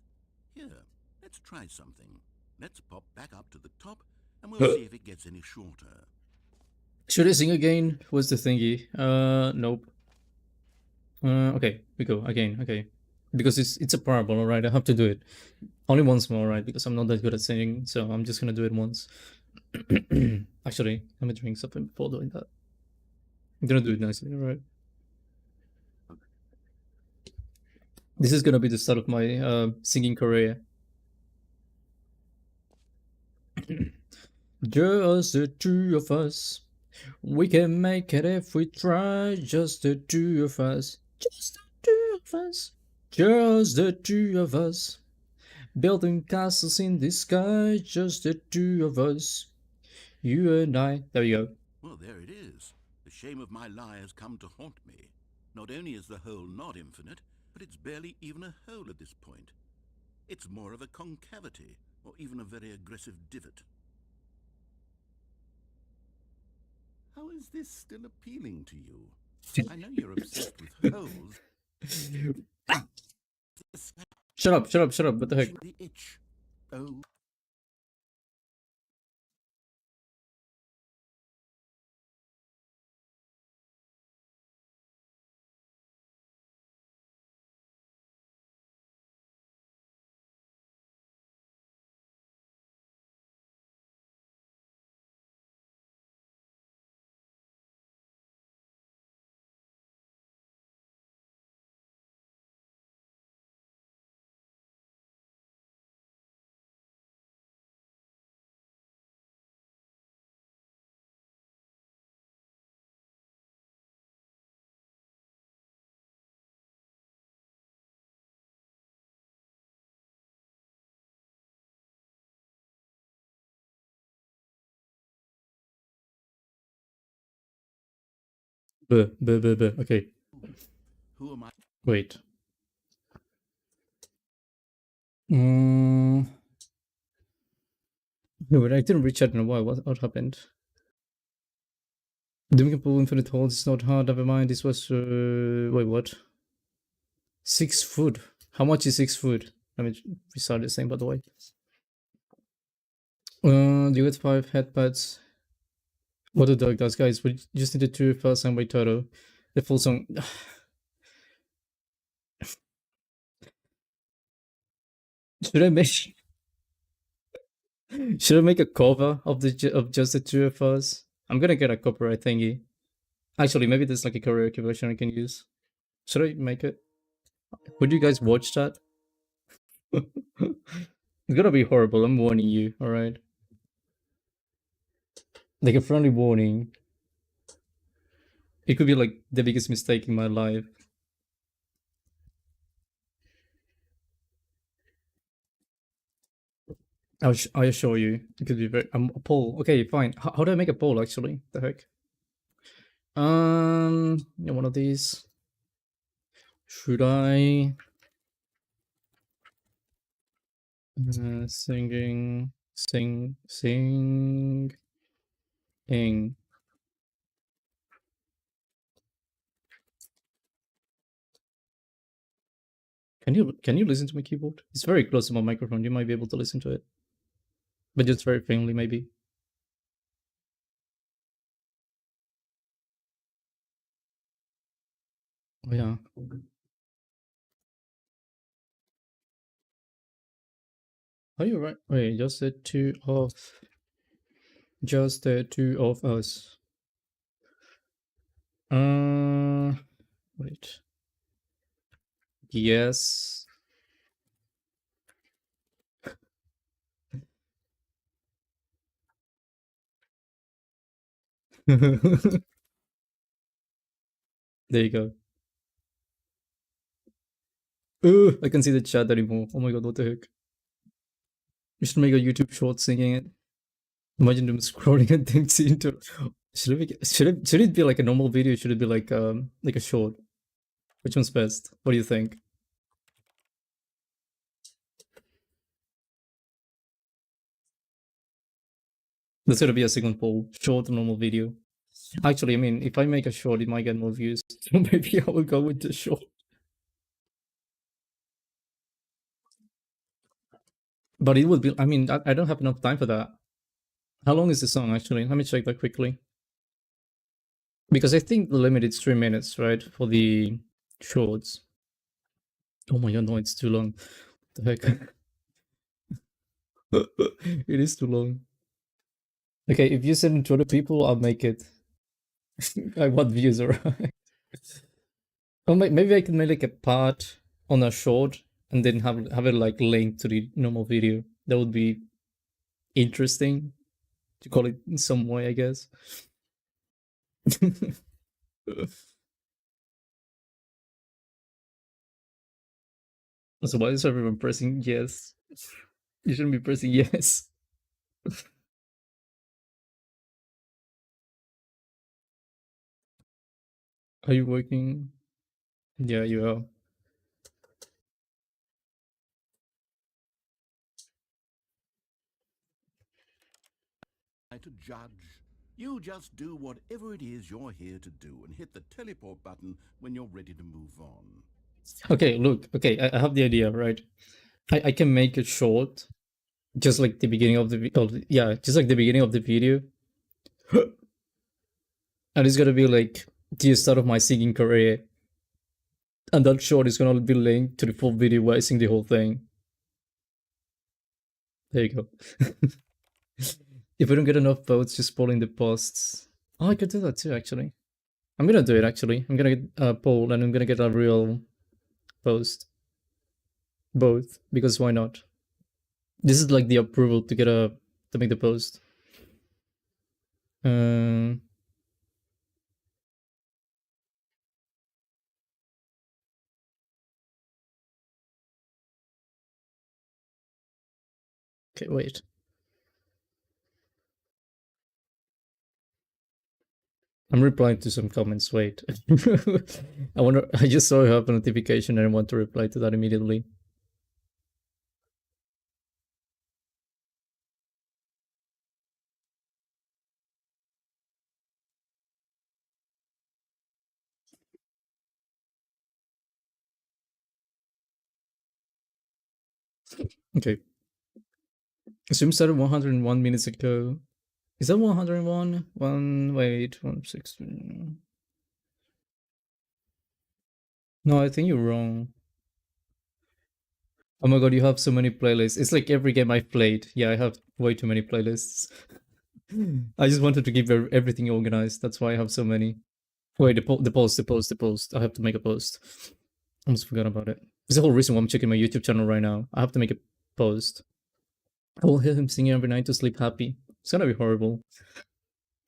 Here, let's try something. Let's pop back up to the top, and we'll see if it gets any shorter. Should I sing again? What's the thingy? Nope. Okay, we go again. Okay, because it's a parable, alright. I have to do it only once more, right? Because I'm not that good at singing, so I'm just gonna do it once. Actually, let me drink something before doing that. I'm gonna do it nicely, alright? This is gonna be the start of my singing career. Just the two of us. We can make it if we try. Just the two of us. Just the two of us. Just the two of us. Building castles in the sky. Just the two of us. You and I. There you go. Well, there it is. The shame of my lie has come to haunt me. Not only is the hole not infinite, but it's barely even a hole at this point. It's more of a concavity, or even a very aggressive divot. How is this still appealing to you? I know you're obsessed with holes. Shut up, shut up, shut up. What the heck? The itch. Oh. Buh, buh, buh, buh. Okay, Who am I? wait. Mm. No, but I didn't reach out in a while. What happened? Doing a pool infinite holes is not hard. Never mind. This was wait, what? 6 foot. How much is 6 foot? Let me restart this thing, by the way. You get 5 headpads. What the dog does, guys? We just need the 2 first and by Toto. The full song. Should I make? Should I make a cover of of just the 2 of us? I'm gonna get a copyright thingy. Actually, maybe there's like a karaoke version I can use. Should I make it? Would you guys watch that? It's gonna be horrible. I'm warning you. All right. Like a friendly warning. It could be like the biggest mistake in my life. I assure you, it could be very. A poll. Okay, fine. How do I make a poll? Actually, the heck. Yeah, one of these. Should I? Singing, sing, ing. Can you listen to my keyboard? It's very close to my microphone. You might be able to listen to it, but just very faintly, maybe. Oh yeah. Are you right? Wait, just the two of us. Wait. Yes. There you go. Ooh, I can see the chat anymore. Oh my god, what the heck? We should make a YouTube short singing it. Imagine them scrolling and things into. Should it be like a normal video? Should it be like a short? Which one's best? What do you think? There's gonna be a second poll. Short or normal video. Actually, I mean, if I make a short, it might get more views. So maybe I will go with the short. But it would be. I mean, I don't have enough time for that. How long is the song actually? Let me check that quickly. Because I think the limit is 3 minutes, right, for the shorts. Oh my god, no, it's too long. What the heck? It is too long. Okay, if you send it to other people, I'll make it. I want views, alright. Or maybe I can make like a part on a short and then have it like linked to the normal video. That would be interesting to call it in some way, I guess. So why is everyone pressing yes? You shouldn't be pressing yes. Are you working? Yeah, you are. To judge You just do whatever it is you're here to do and hit the teleport button when you're ready to move on. Okay, look. Okay, I have the idea, right? I can make it short, just like the beginning of yeah, just like the beginning of the video, and it's gonna be like the start of my singing career, and that short is gonna be linked to the full video where I sing the whole thing. There you go. If I don't get enough votes, just polling the posts. Oh, I could do that too, actually. I'm gonna do it, actually. I'm gonna get a poll and I'm gonna get a real post. Both, because why not? This is like the approval to get to make the post. Okay, wait. I'm replying to some comments. Wait. I wonder. I just saw you have a notification and I want to reply to that immediately. Okay. Stream started 101 minutes ago. Is that 101? Wait, 160. No, I think you're wrong. Oh my god, you have so many playlists. It's like every game I've played. Yeah, I have way too many playlists. I just wanted to keep everything organized. That's why I have so many. Wait, the post. I have to make a post. I almost forgot about it. It's the whole reason why I'm checking my YouTube channel right now. I have to make a post. I will hear him singing every night to sleep happy. It's gonna be horrible.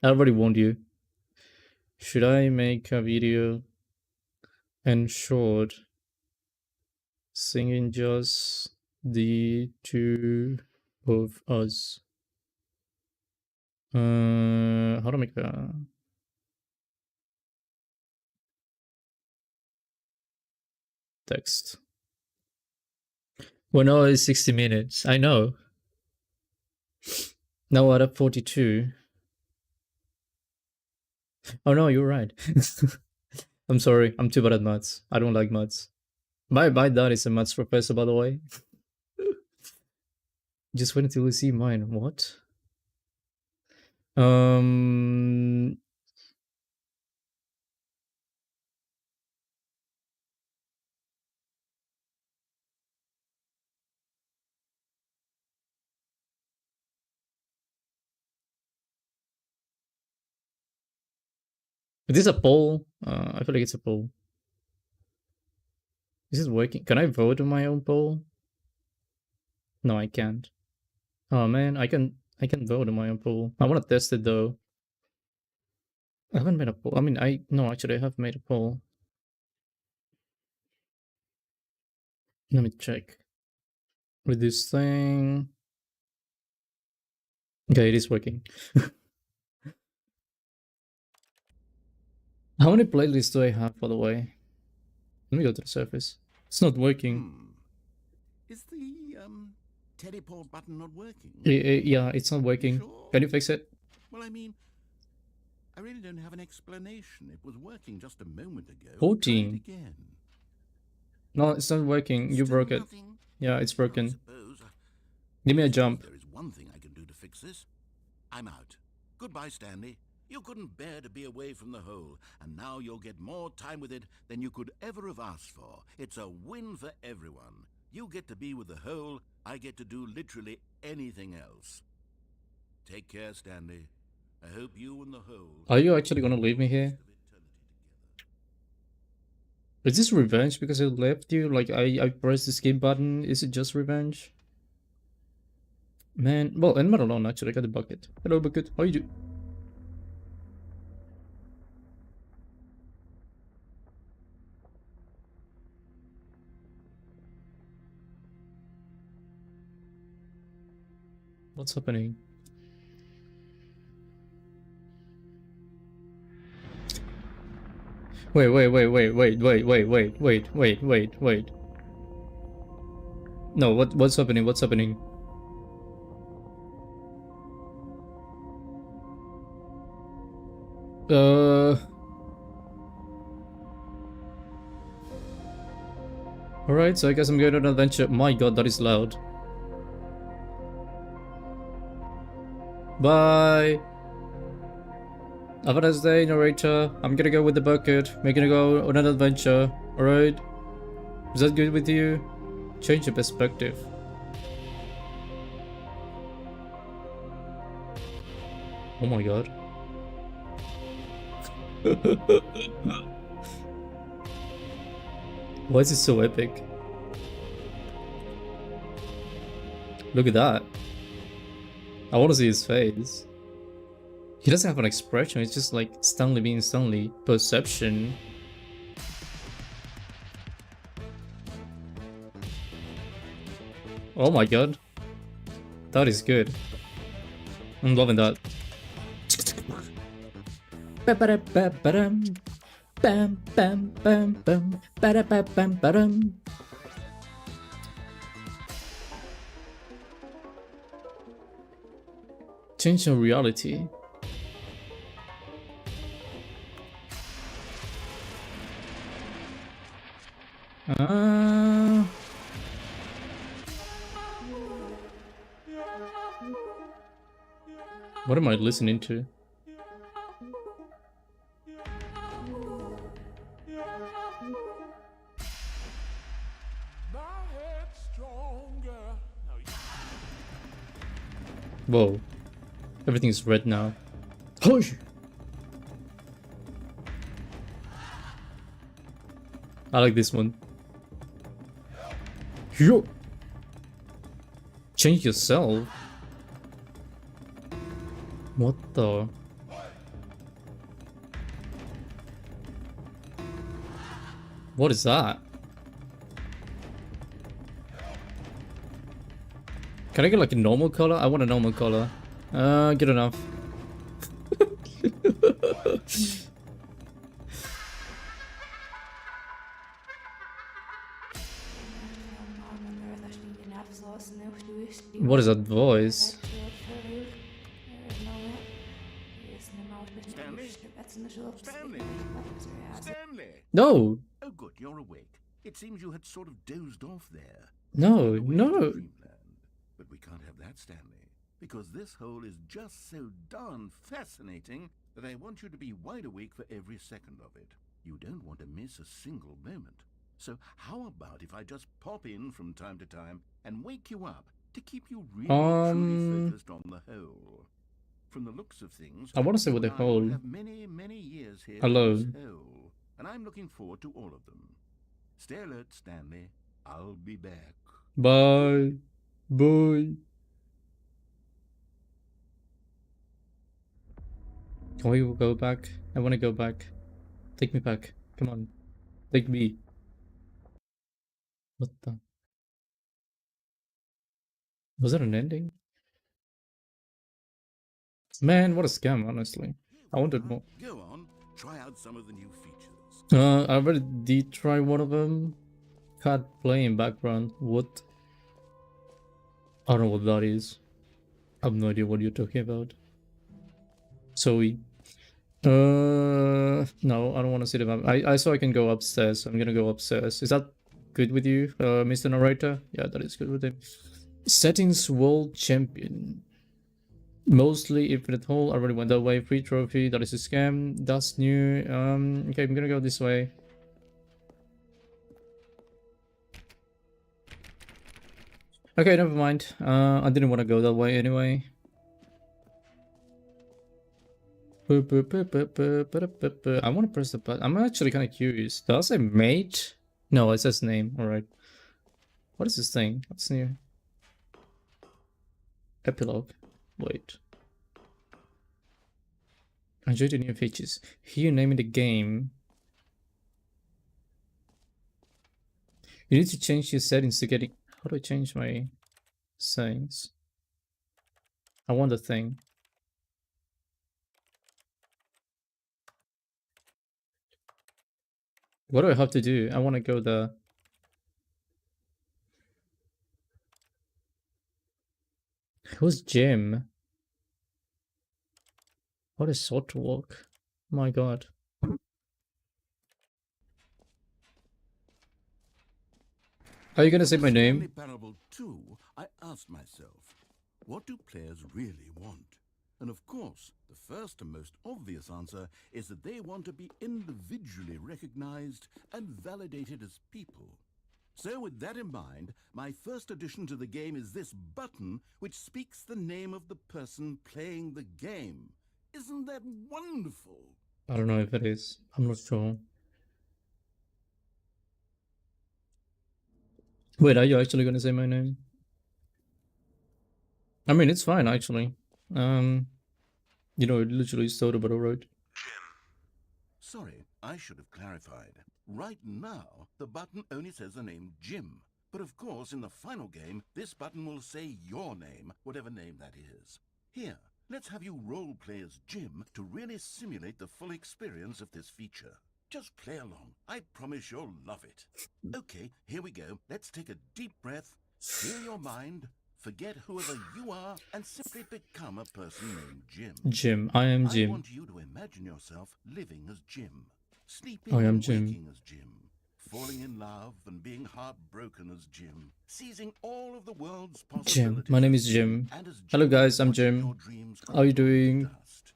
I already warned you. Should I make a video and short singing just the two of us? How to make a text? 1 hour is 60 minutes. I know. Now we're at 42. Oh no, you're right. I'm sorry. I'm too bad at maths. I don't like maths. My dad is a maths professor, by the way. Just wait until you see mine. What? Is this a poll? I feel like it's a poll. Is this working? Can I vote on my own poll? No, I can't. Oh man, I can vote on my own poll. I want to test it though. I haven't made a poll. I mean, no, actually, I have made a poll. Let me check with this thing. Okay, it is working. How many playlists do I have, by the way? Let me go to the surface. It's not working. Is the teleport button not working? Yeah, it's not working. Sure. Can you fix it? Well, I mean, I really don't have an explanation. It was working just a moment ago. 14. Try it again. No, it's not working. You Still broke it. nothing? Yeah, it's I broken. suppose. Give me a jump. There is one thing I can do to fix this. I'm out. Goodbye, Stanley. You couldn't bear to be away from the hole, and now you'll get more time with it than you could ever have asked for. It's a win for everyone. You get to be with the hole, I get to do literally anything else. Take care, Stanley. I hope you and the hole... Are you actually gonna leave me here? Is this revenge because I left you? Like, I pressed the skip button. Is it just revenge? Man, well, I'm not alone, actually. I got the bucket. Hello, bucket. How you do? What's happening? Wait. No, what's happening? What's happening? Alright, so I guess I'm going on an adventure. My god, that is loud. Bye! Have a nice day, narrator. I'm gonna go with the bucket. We're gonna go on an adventure. Alright? Is that good with you? Change your perspective. Oh my god. Why is it so epic? Look at that. I want to see his face. He doesn't have an expression, it's just like Stanley being Stanley. Perception. Oh my god. That is good. I'm loving that. Bam bam bam bam bam bam bam. Change your reality. What am I listening to? Whoa. Everything's red now. Hush! I like this one. Yo! Change yourself? What the? What is that? Can I get like a normal color? I want a normal color. Good enough. What is that voice? Stanley? Stanley? Stanley! No! Oh, good, you're awake. It seems you had sort of dozed off there. No, Away to no. Dreamland. But we can't have that, Stanley, because this hole is just so darn fascinating that I want you to be wide awake for every second of it. You don't want to miss a single moment. So how about if I just pop in from time to time and wake you up to keep you really truly focused on the hole? From the looks of things, I want to stay with you the and I will hole. have many years here Alone. in this hole, and I'm looking forward to all of them. Stay alert, Stanley. I'll be back. Bye. Bye. Can we go back? I want to go back. Take me back. Come on. Take me. What the? Was that an ending? Man, what a scam, honestly. I wanted more. Go on, try out some of the new features. I already did try one of them. Can't play in background. What? I don't know what that is. I have no idea what you're talking about. Zoe. No, I don't want to see the map. I saw I can go upstairs. So I'm gonna go upstairs. Is that good with you, Mr. Narrator? Yeah, that is good with him. Settings World Champion. Mostly infinite hole. I already went that way. Free trophy. That is a scam. That's new. Okay, I'm gonna go this way. Okay, never mind. I didn't want to go that way anyway. I want to press the button. I'm actually kind of curious. Does it say mate? No, it says name. Alright. What is this thing? What's new? Epilogue. Wait. Enjoy the new features. Here, naming the game. You need to change your settings to get it. How do I change my settings? I want the thing. What do I have to do? I want to go the... Who's Jim? What is short walk? My god. Are you gonna say my Stanley name? Parable 2, I asked myself, what do players really want? And of course, the first and most obvious answer is that they want to be individually recognized and validated as people. So with that in mind, my first addition to the game is this button which speaks the name of the person playing the game. Isn't that wonderful? I don't know if it is. I'm not sure. Wait, are you actually gonna say my name? I mean, it's fine actually. It literally is total but alright. Sorry, I should have clarified. Right now, the button only says the name Jim. But of course, in the final game, this button will say your name, whatever name that is. Here, let's have you role-play as Jim to really simulate the full experience of this feature. Just play along. I promise you'll love it. Okay, here we go. Let's take a deep breath, clear your mind, forget whoever you are, and simply become a person named Jim. Jim. I am I Jim. want you to imagine yourself living as Jim, sleeping I am and Jim. waking as Jim, falling in love and being heartbroken as Jim, seizing all of the world's possibilities. Jim. My name is Jim. And as Jim, Hello guys, I'm watching Jim. your dreams How are you crumble to doing? dust.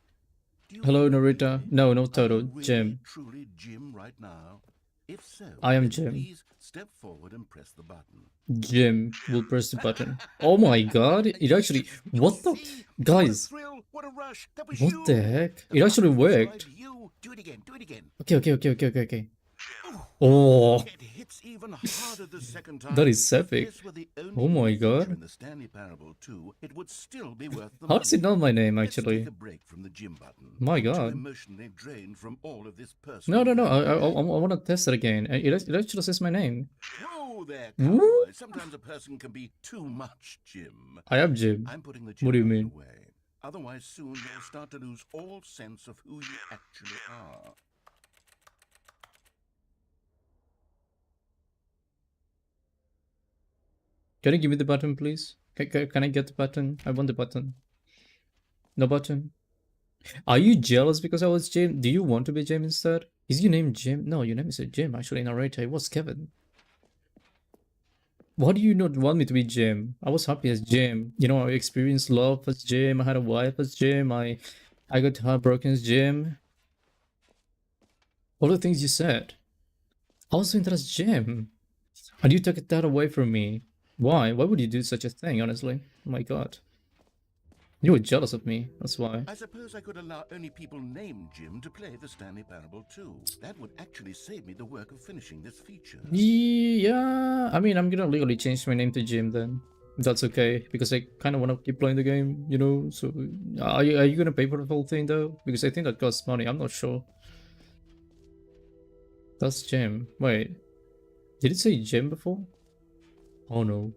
Do you Hello, feel Narita. really? No, no, Are Toto. you really, Jim. truly Jim right now? If so, I am then Jim. please step forward and press the button. Jim will press the button. Oh my god! It actually. What the. See? Guys! What a thrill! What a rush! That was What you! the heck? The It actually button was right worked. you. Do it again. Do it again. Okay. Oh, It hits even harder the second time. that is epic. If this were the only Oh my feature god. in the Stanley Parable 2, it would still be worth the How money. does it know my name Let's actually? take a break from the gym button. My I'm too god. emotionally drained from all of this personal. No. I validation. want to test it again. It actually says my name. Whoa there, Woo? cowboy. Sometimes a person can be too much, Jim. I am Jim. I'm putting the gym What do you button mean? away. Otherwise, soon you'll start to lose all sense of who you actually are. Can you give me the button, please? Can I get the button? I want the button. No button. Are you jealous because I was Jim? Do you want to be Jim instead? Is your name Jim? No, your name is Jim. Actually, narrator, it was Kevin. Why do you not want me to be Jim? I was happy as Jim. I experienced love as Jim. I had a wife as Jim. I got heartbroken as Jim. All the things you said. I was doing that as Jim. And you took that away from me. Why? Why would you do such a thing, honestly? Oh my god. You were jealous of me, that's why. I suppose I could allow only people named Jim to play the Stanley Parable 2. That would actually save me the work of finishing this feature. Yeah, I mean, I'm gonna legally change my name to Jim then. If that's okay, because I kind of want to keep playing the game, so... Are you gonna pay for the whole thing though? Because I think that costs money, I'm not sure. That's Jim. Wait. Did it say Jim before? Oh no.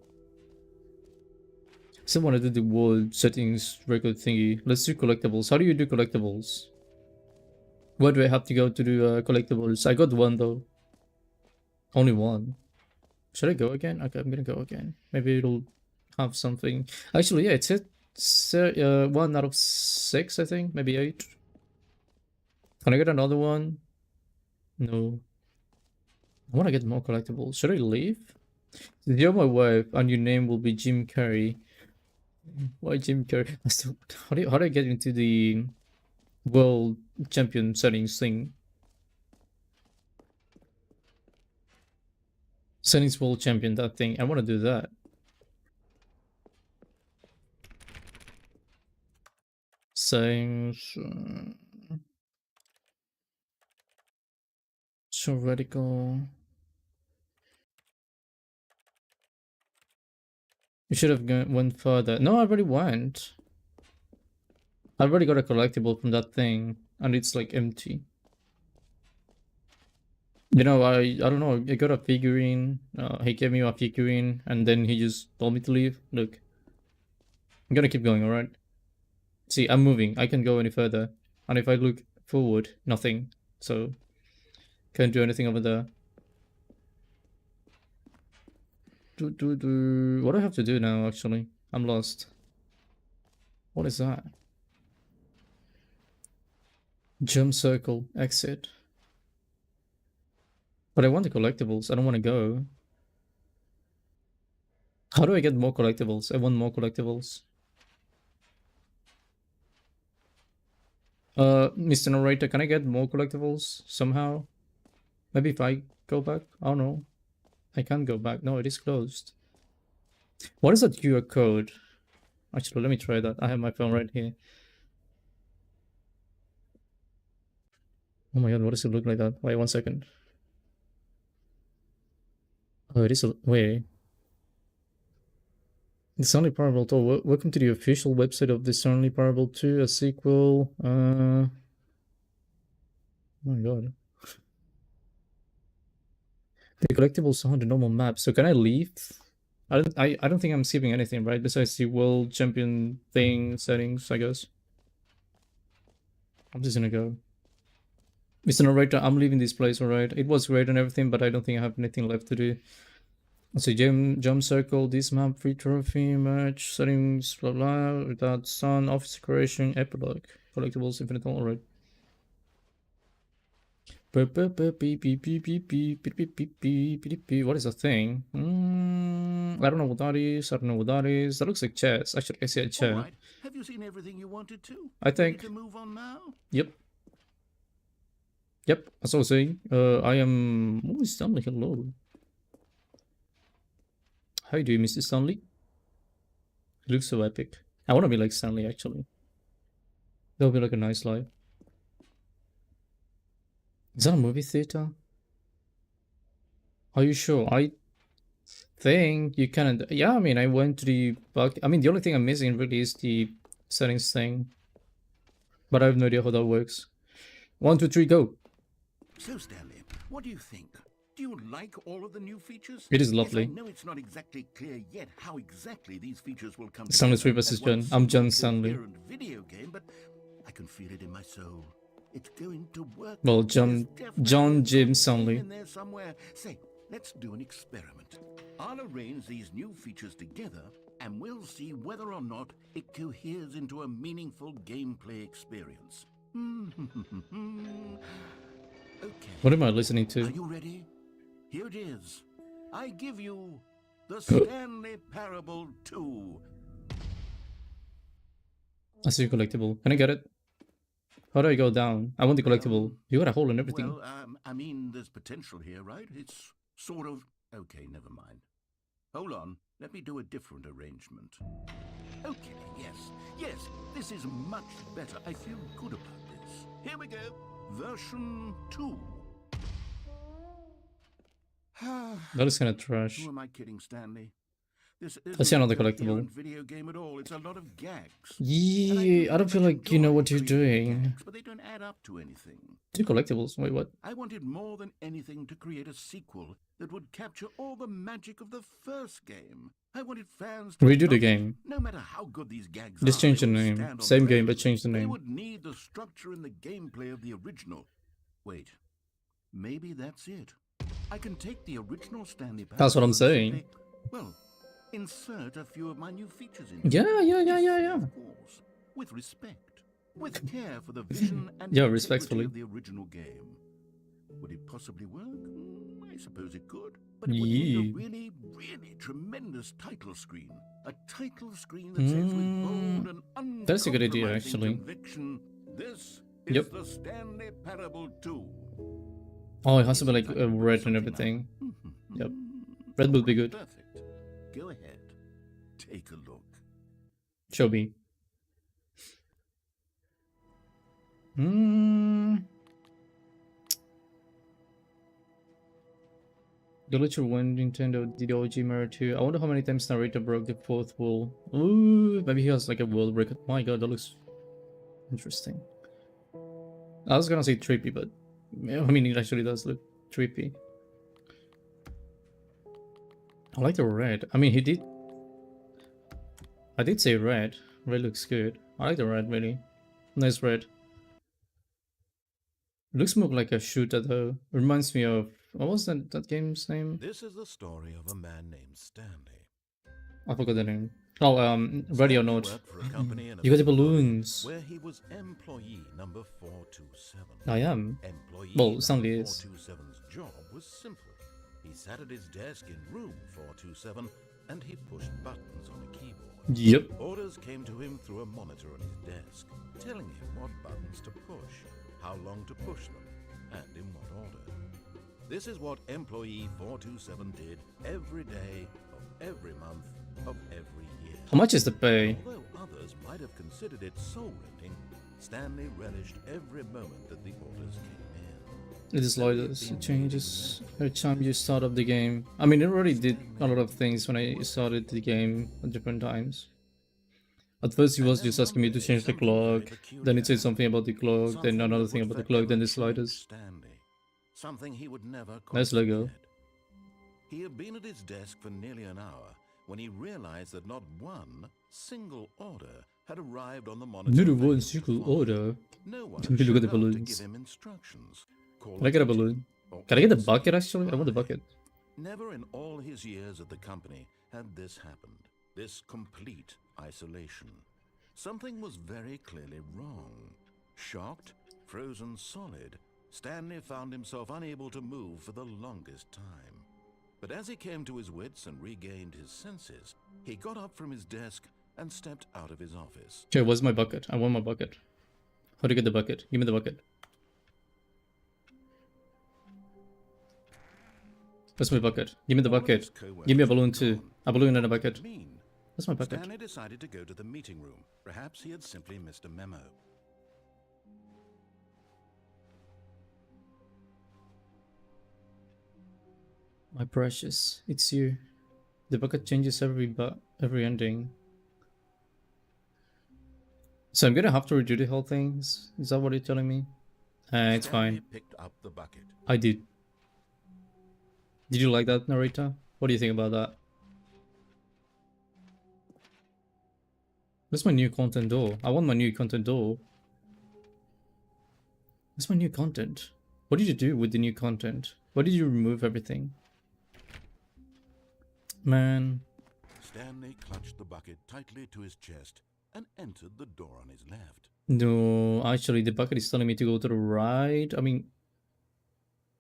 Someone wanted to do the world settings record thingy. Let's do collectibles. How do you do collectibles? Where do I have to go to do collectibles? I got one though. Only one. Should I go again? Okay, I'm gonna go again. Maybe it'll have something. Actually, yeah, it said 1 out of 6, I think. Maybe 8. Can I get another one? No. I want to get more collectibles. Should I leave? You're my wife, and your name will be Jim Carrey. Why Jim Carrey? How do I get into the world champion settings thing? Settings world champion, that thing. I want to do that. Settings. Theoretical. You should have went further. No, I already went. I already got a collectible from that thing, and it's like empty. I don't know, I got a figurine, he gave me a figurine, and then he just told me to leave. Look. I'm gonna keep going, alright? See, I'm moving, I can't go any further. And if I look forward, nothing. So, can't do anything over there. What do I have to do now, actually? I'm lost. What is that? Jump circle, exit. But I want the collectibles. I don't want to go. How do I get more collectibles? I want more collectibles. Mr. Narrator, can I get more collectibles somehow? Maybe if I go back? I don't know. I can't go back. No, it is closed. What is that QR code? Actually, let me try that. I have my phone right here. Oh my god, what does it look like that? Wait, 1 second. Oh, it is a... Wait. The Stanley Parable 2. Welcome to the official website of the Stanley Parable 2, a sequel. Oh my god. The collectibles on the normal map. So can I leave? I don't think I'm skipping anything, right? Besides the world champion thing settings, I guess. I'm just gonna go. Mr. Narrator, I'm leaving this place, alright? It was great and everything, but I don't think I have anything left to do. So jump circle, this map, free trophy, match, settings, blah blah, without sun, office decoration, epilogue, collectibles, infinite, alright. What is that thing? I don't know what that is. I don't know what that is. That looks like chess. Actually, I see a chair. All right. Have you seen everything you wanted to? I think. Ready to move on now? Yep. Yep. As I was saying, I am. Oh, Stanley, hello. How you doing, Mr. Stanley? He looks so epic. I want to be like Stanley, actually. That would be like a nice life. Is that a movie theater? Are you sure? I think you can. Yeah, I mean, I went to the back. I mean, the only thing I'm missing really is the settings thing. But I have no idea how that works. 1, 2, 3, go. So, Stanley, what do you think? Do you like all of the new features? It is lovely. Yes, I know it's not exactly clear yet how exactly these features will come Stanley together 3 versus as one John. I'm John single Stanley. coherent video game, but I can feel it in my soul. It's going to work. Well, There's definitely John a James good game Stanley. in there somewhere. Say, let's do an experiment. I'll arrange these new features together, and we'll see whether or not it coheres into a meaningful gameplay experience. Okay. What am I listening Are to? you ready? Here it is. I give you the Stanley Parable 2. I see a collectible. Can I get it? How do I go down? I want the collectible. You got a hole in everything. Well, I mean, there's potential here, right? It's sort of... Okay, never mind. Hold on. Let me do a different arrangement. Okay, yes, this is much better. I feel good about this. Here we go. Version 2. That is kind of trash. Who am I kidding, Stanley? This I see another isn't a collectible. coherent video game at all. It's a lot of gags. Yeah, I don't feel like you know what you're doing. Gags, but they don't add up to anything. 2 collectibles. Wait, what? I wanted more than anything to create a sequel that would capture all the magic of the first game. I wanted fans to Redo the love it, game. no matter how good these gags Just are, change they the would name. stand on Same their game, own. but change the They name. would need the structure and the gameplay of the original. Wait, maybe that's it. I can take the original Stanley Parable That's what I'm and saying. simply, well, insert a few of my new features in. Yeah. Of course, with respect, with care for the vision and Yeah, integrity respectfully. of the original game. Would it possibly work? I suppose it could, but it would need a really, really tremendous title screen. A title screen that says with bold and That's a good idea, uncompromising actually. conviction, this is Yep. the Stanley Parable 2. Oh, it has to be like red and everything. Yep. Red would be good. Perfect. Go ahead. Take a look. Show me. The Literal when Nintendo did the OG Mario 2. I wonder how many times Narrator broke the 4th wall. Ooh, maybe he has like a world record. My god, that looks interesting. I was gonna say trippy, but I mean, it actually does look trippy. I like the red. I mean, I did say red. Red looks good. I like the red, really. Nice red. It looks more like a shooter, though. Reminds me of... What was that game's name? This is the story of a man named Stanley. I forgot the name. Oh, radio Stanley note. worked for a company in a You got the suburb balloons. where he was employee number 427. I am. Employee Well, number Stanley is. 427's job was simple. He sat at his desk in room 427 and he pushed buttons on a keyboard. Yep. Orders came to him through a monitor on his desk, telling him what buttons to push, how long to push them, and in what order. This is what employee 427 did every day of every month of every year. How much is the pay? Although others might have considered it soul-rending, Stanley relished every moment that the orders came in. It is like this. It changes every time you start up the game. I mean, it already did a lot of things when I started the game at different times. At first, he was just asking me to change the clock. Then it said something about the clock. Then another thing about the clock. Then the sliders. Stanley, something he would never Nice quite logo. forget. He had been at his desk for nearly an hour when he realized that not one single order had arrived on the monitor. Not a ready one to single follow. order. No one Can we look at the showed up to balloons? give him instructions. call Can I get a meeting, balloon? or Can I get the answer bucket actually? I want the why. bucket. Never in all his years at the company had this happened. This complete isolation. Something was very clearly wrong. Shocked, frozen solid, Stanley found himself unable to move for the longest time. But as he came to his wits and regained his senses, he got up from his desk and stepped out of his office. Okay, where's my bucket? I want my bucket. How to get the bucket? Give me the bucket. Where's my bucket? Give me the All of bucket. his co-workers Give me a were balloon too. gone. A balloon and a What bucket. did it mean? Where's my bucket? Stanley decided to go to the meeting room. Perhaps he had simply missed a memo. My precious, it's you. The bucket changes every ending. So I'm gonna have to redo the whole thing. Is that what you're telling me? It's Stanley fine. picked up the bucket. I did. Did you like that, narrator? What do you think about that? Where's my new content door? I want my new content door. Where's my new content? What did you do with the new content? Why did you remove everything? Man. Stanley clutched the bucket tightly to his chest and entered the door on his left. No, actually, the bucket is telling me to go to the right. I mean,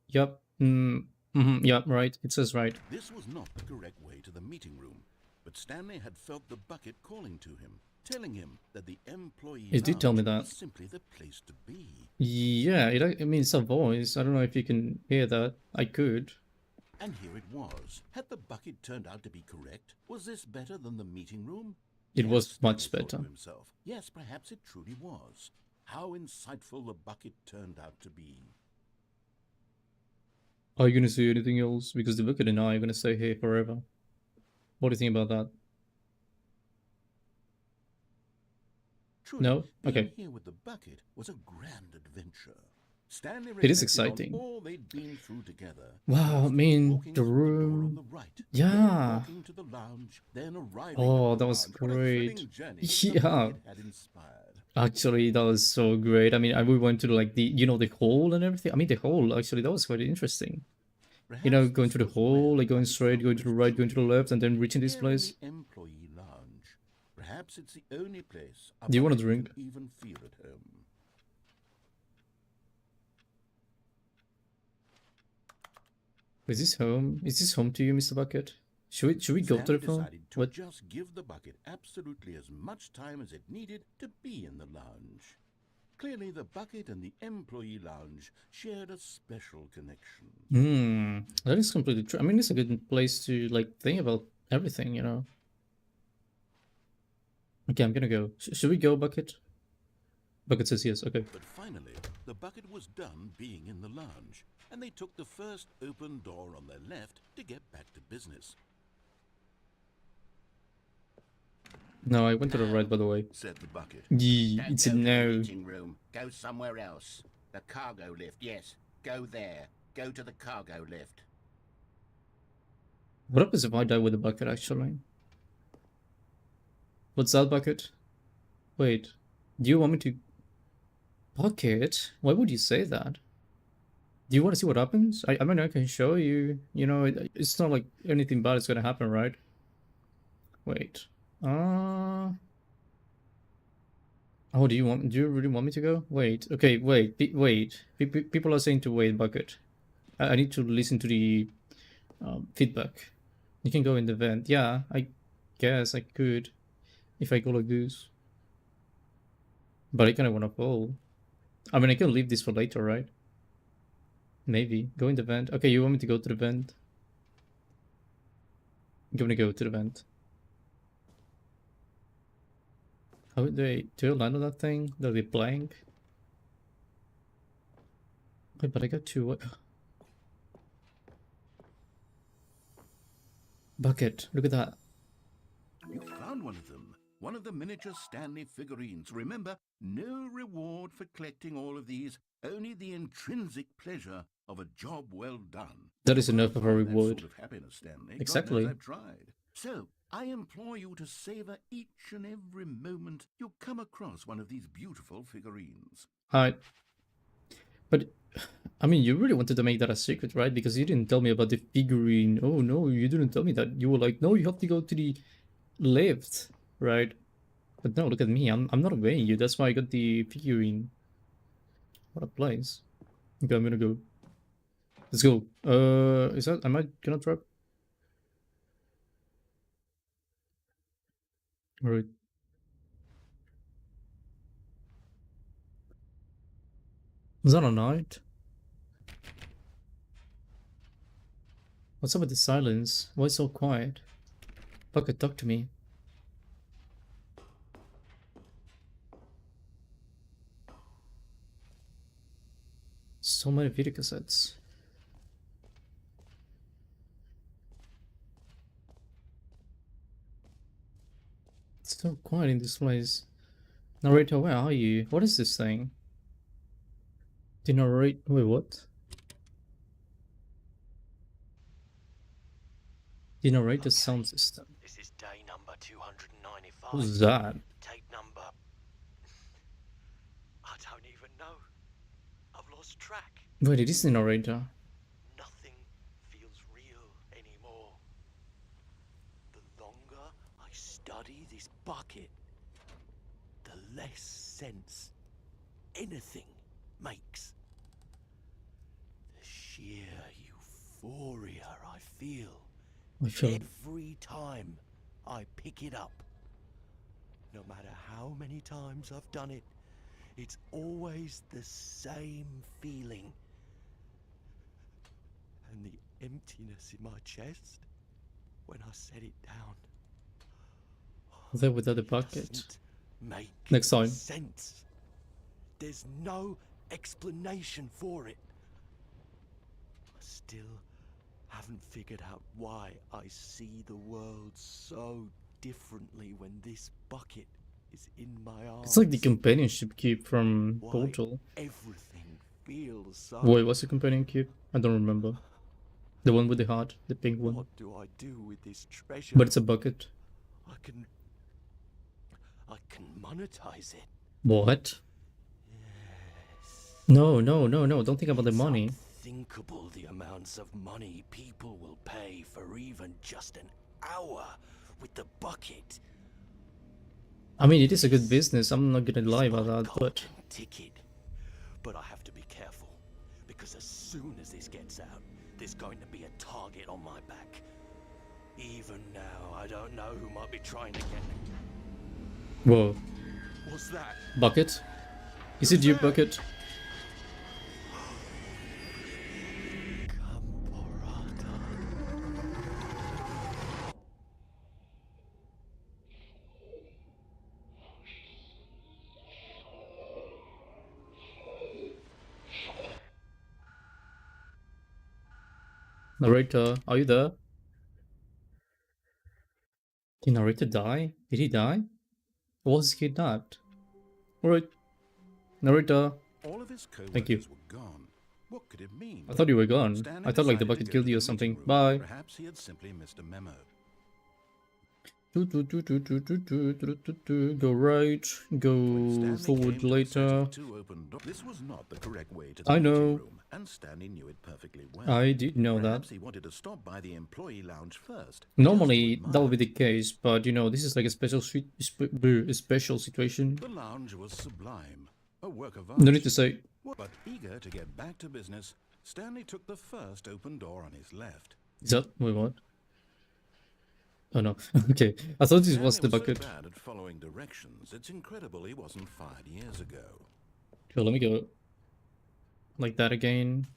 yep. Yep, right. It says right. This was not the correct way to the meeting room, but Stanley had felt the bucket calling to him, telling him that the employee It did tell me lounge that. was simply the place to be. Yeah, I mean, it's a voice. I don't know if you can hear that. I could. And here it was. Had the bucket turned out to be correct? Was this better than the meeting room? It was Yes, much Stanley thought to better. himself. Yes, perhaps it truly was. How insightful the bucket turned out to be. Are you gonna say anything else? Because the bucket and I are gonna stay here forever. What do you think about that? Truly, No? being Okay. here with the bucket was a grand adventure. Stanley It is reflected on exciting. all they'd been through together. Wow, I First, mean, walking the through door room. on the right, then Yeah. walking to the lounge, then arriving Oh, at the that was lounge. What a great. thrilling journey Yeah. the bucket had inspired. Actually, that was so great. I mean, we went to like the hole and everything. I mean, the hole, actually, that was quite interesting. You know, Perhaps going this to the was where hole, the like going bucket straight, felt going to the most right, going to the left, and then reaching this Here in place. the employee lounge. Perhaps it's the only place a Do you want a bucket drink? can even feel at home. Is this home? Is this home to you, Mr. Bucket? Should we go to Stanley the phone? decided to What? just give the bucket absolutely as much time as it needed to be in the lounge. Clearly, the bucket and the employee lounge shared a special connection. That is completely true. I mean, it's a good place to like think about everything, you know. Okay, I'm gonna go. Should we go, Bucket? Bucket says yes. Okay. But finally, the bucket was done being in the lounge, and they took the first open door on their left to get back to business, No, I went to the right, by the way. said the bucket. Yeah, it's a Don't go to the no. meeting room. Go somewhere else. The cargo lift. Yes, go there. Go to the cargo lift. What happens if I die with the bucket, actually? What's that, Bucket? Wait. Do you want me to... Bucket? Why would you say that? Do you want to see what happens? I mean, I can show you. You know, it's not like anything bad is gonna happen, right? Wait. Oh, do you really want me to go? Wait. Okay, wait. Wait. People are saying to wait, Bucket. I need to listen to the feedback. You can go in the vent. Yeah, I guess I could if I go like this. But I kind of want to go. I mean, I can leave this for later, right? Maybe. Go in the vent. Okay, you want me to go to the vent? I'm gonna go to the vent. How do I land on that thing? That'll be blank. Wait, but I got two. Bucket, look at that. You found one of them. One of the miniature Stanley figurines. Remember, no reward for collecting all of these, only the intrinsic pleasure of a job well done. That is enough of a That reward. sort of happiness, Stanley. Exactly. God knows I've tried. So, I implore you to savor each and every moment you come across one of these beautiful figurines. Hi. But, I mean, you really wanted to make that a secret, right? Because you didn't tell me about the figurine. Oh, no, you didn't tell me that. You were like, no, you have to go to the lift, right? But no, look at me. I'm not obeying you. That's why I got the figurine. What a place. Okay, I'm gonna go. Let's go. Am I gonna drop? Alright. Is that a night? What's up with the silence? Why so quiet? Bucket, talk to me. So many video cassettes. It's so quiet in this place. Narrator, where are you? What is this thing? The narrate. Wait, what? The narrator sound system. This is day number 295. Who's that? Tape number. I don't even know. I've lost track. Wait, it is the narrator. Nothing feels real anymore. The longer I study this bucket, the less sense anything makes. The sheer euphoria I feel I feel every time I pick it up. No matter how many times I've done it, it's always the same feeling. And the emptiness in my chest when I set it down. there without the bucket. Doesn't make Next time. sense. There's no explanation for it. I still haven't figured out why I see the world so differently when this bucket is in my arms. It's like the companionship cube from Why Portal. everything feels so. Wait, what's the companion cube? I don't remember. The one with the heart, the pink one. What do I do with this treasure? But it's a bucket. I can monetize it. What? No, no, no, no. Don't think about the money. Unthinkable the amounts of money people will pay for even just an hour with the bucket. I mean, it is a good business. I'm not gonna lie about that, but Golden ticket. But I have to be careful because as soon as this gets out, there's going to be a target on my back. Even now, I don't know who might be trying to get me. whoa, What's that? bucket? Is it you, bucket? Camporata. Narrator, are you there? Did narrator die? Did he die? Or was he kidnapped? Alright. Narrator, All of his Thank you. co-workers were gone. What could it mean? I thought you were gone. Stanley I thought like the decided to bucket go killed to you or the something. meeting room. Bye. Perhaps he had simply missed a memo. Go right, When go Stanley forward came to the set later. of two open doors, this was not the correct way to the I meeting know. room, and Stanley knew it perfectly well. I did know that. Perhaps he wanted to stop by the employee lounge first. Normally just to that would be the admire. case, but you know, this is like a special special situation. The lounge was sublime, a work of art. No need to say. But eager to get back to business, Stanley took the first open door on his left. Is that wait what? Oh no. Okay, I thought this was the Stanley bucket. so bad at following directions, it's incredible he wasn't fired years ago. Sure, let me go like that again.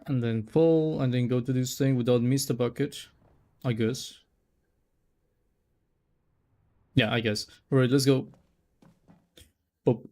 And then fall, and then go to this thing without miss the bucket, I guess. Yeah, I guess. Alright, let's go. Oh.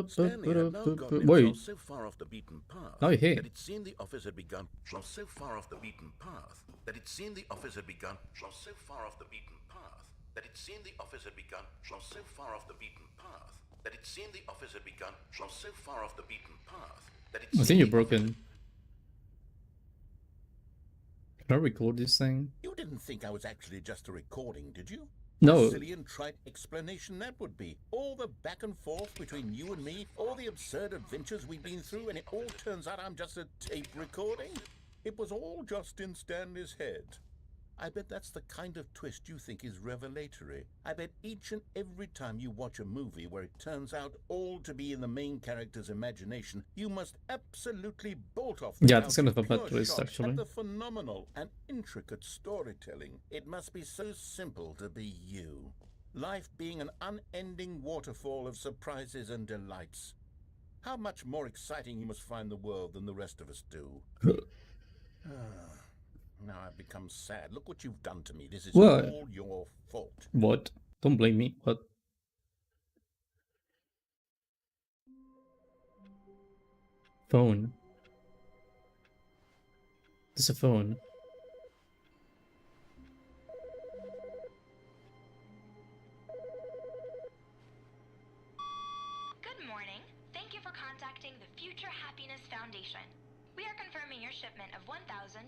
Stanley had now gotten Wait. himself so far off the beaten path Oh, hey. that it seemed the office had begun. So far off the beaten path that it seemed the office had begun. So far off the beaten path that it seemed the office had begun. So far off the beaten path that it seemed the office had begun. So far off the beaten path that it. I think you're broken. Can I record this thing? You didn't think I was actually just a recording, did you? No. A silly and trite explanation that would be. All the back and forth between you and me, all the absurd adventures we've been through, and it all turns out I'm just a tape recording? It was all just in Stanley's head. I bet that's the kind of twist you think is revelatory. I bet each and every time you watch a movie where it turns out all to be in the main character's imagination, you must absolutely bolt off the Yeah, that's couch kind of a with pure bad twist, shock actually. at the phenomenal and intricate storytelling. It must be so simple to be you. Life being an unending waterfall of surprises and delights. How much more exciting you must find the world than the rest of us do. Now I've become sad. Look what you've done to me. This is What? all your fault. What? Don't blame me. What? Phone. There's a phone. Good morning. Thank you for contacting the Future Happiness Foundation. We are confirming your shipment of 1,327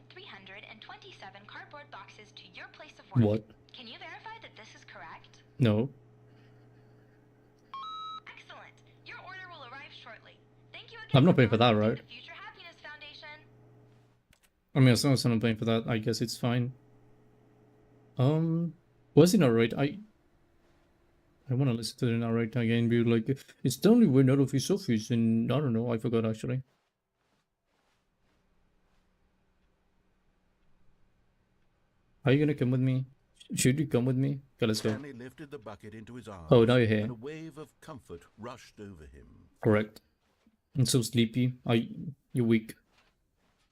cardboard boxes to your place of work. What? Can you verify that this is correct? No. Excellent. Your order will arrive shortly. Thank you again. I'm not paying for that, right? The Future Happiness Foundation. I mean, as long as I'm not paying for that, I guess it's fine. Was it alright? I want to listen to the narrator again. Be like, it's Stanley went out of his office, and I don't know. I forgot actually. Are you gonna come with me? Should you come with me? Okay, let's go. Stanley lifted the bucket into his arms. Oh, now you're here. And a wave of comfort rushed over him. Correct. I'm so sleepy. You're weak.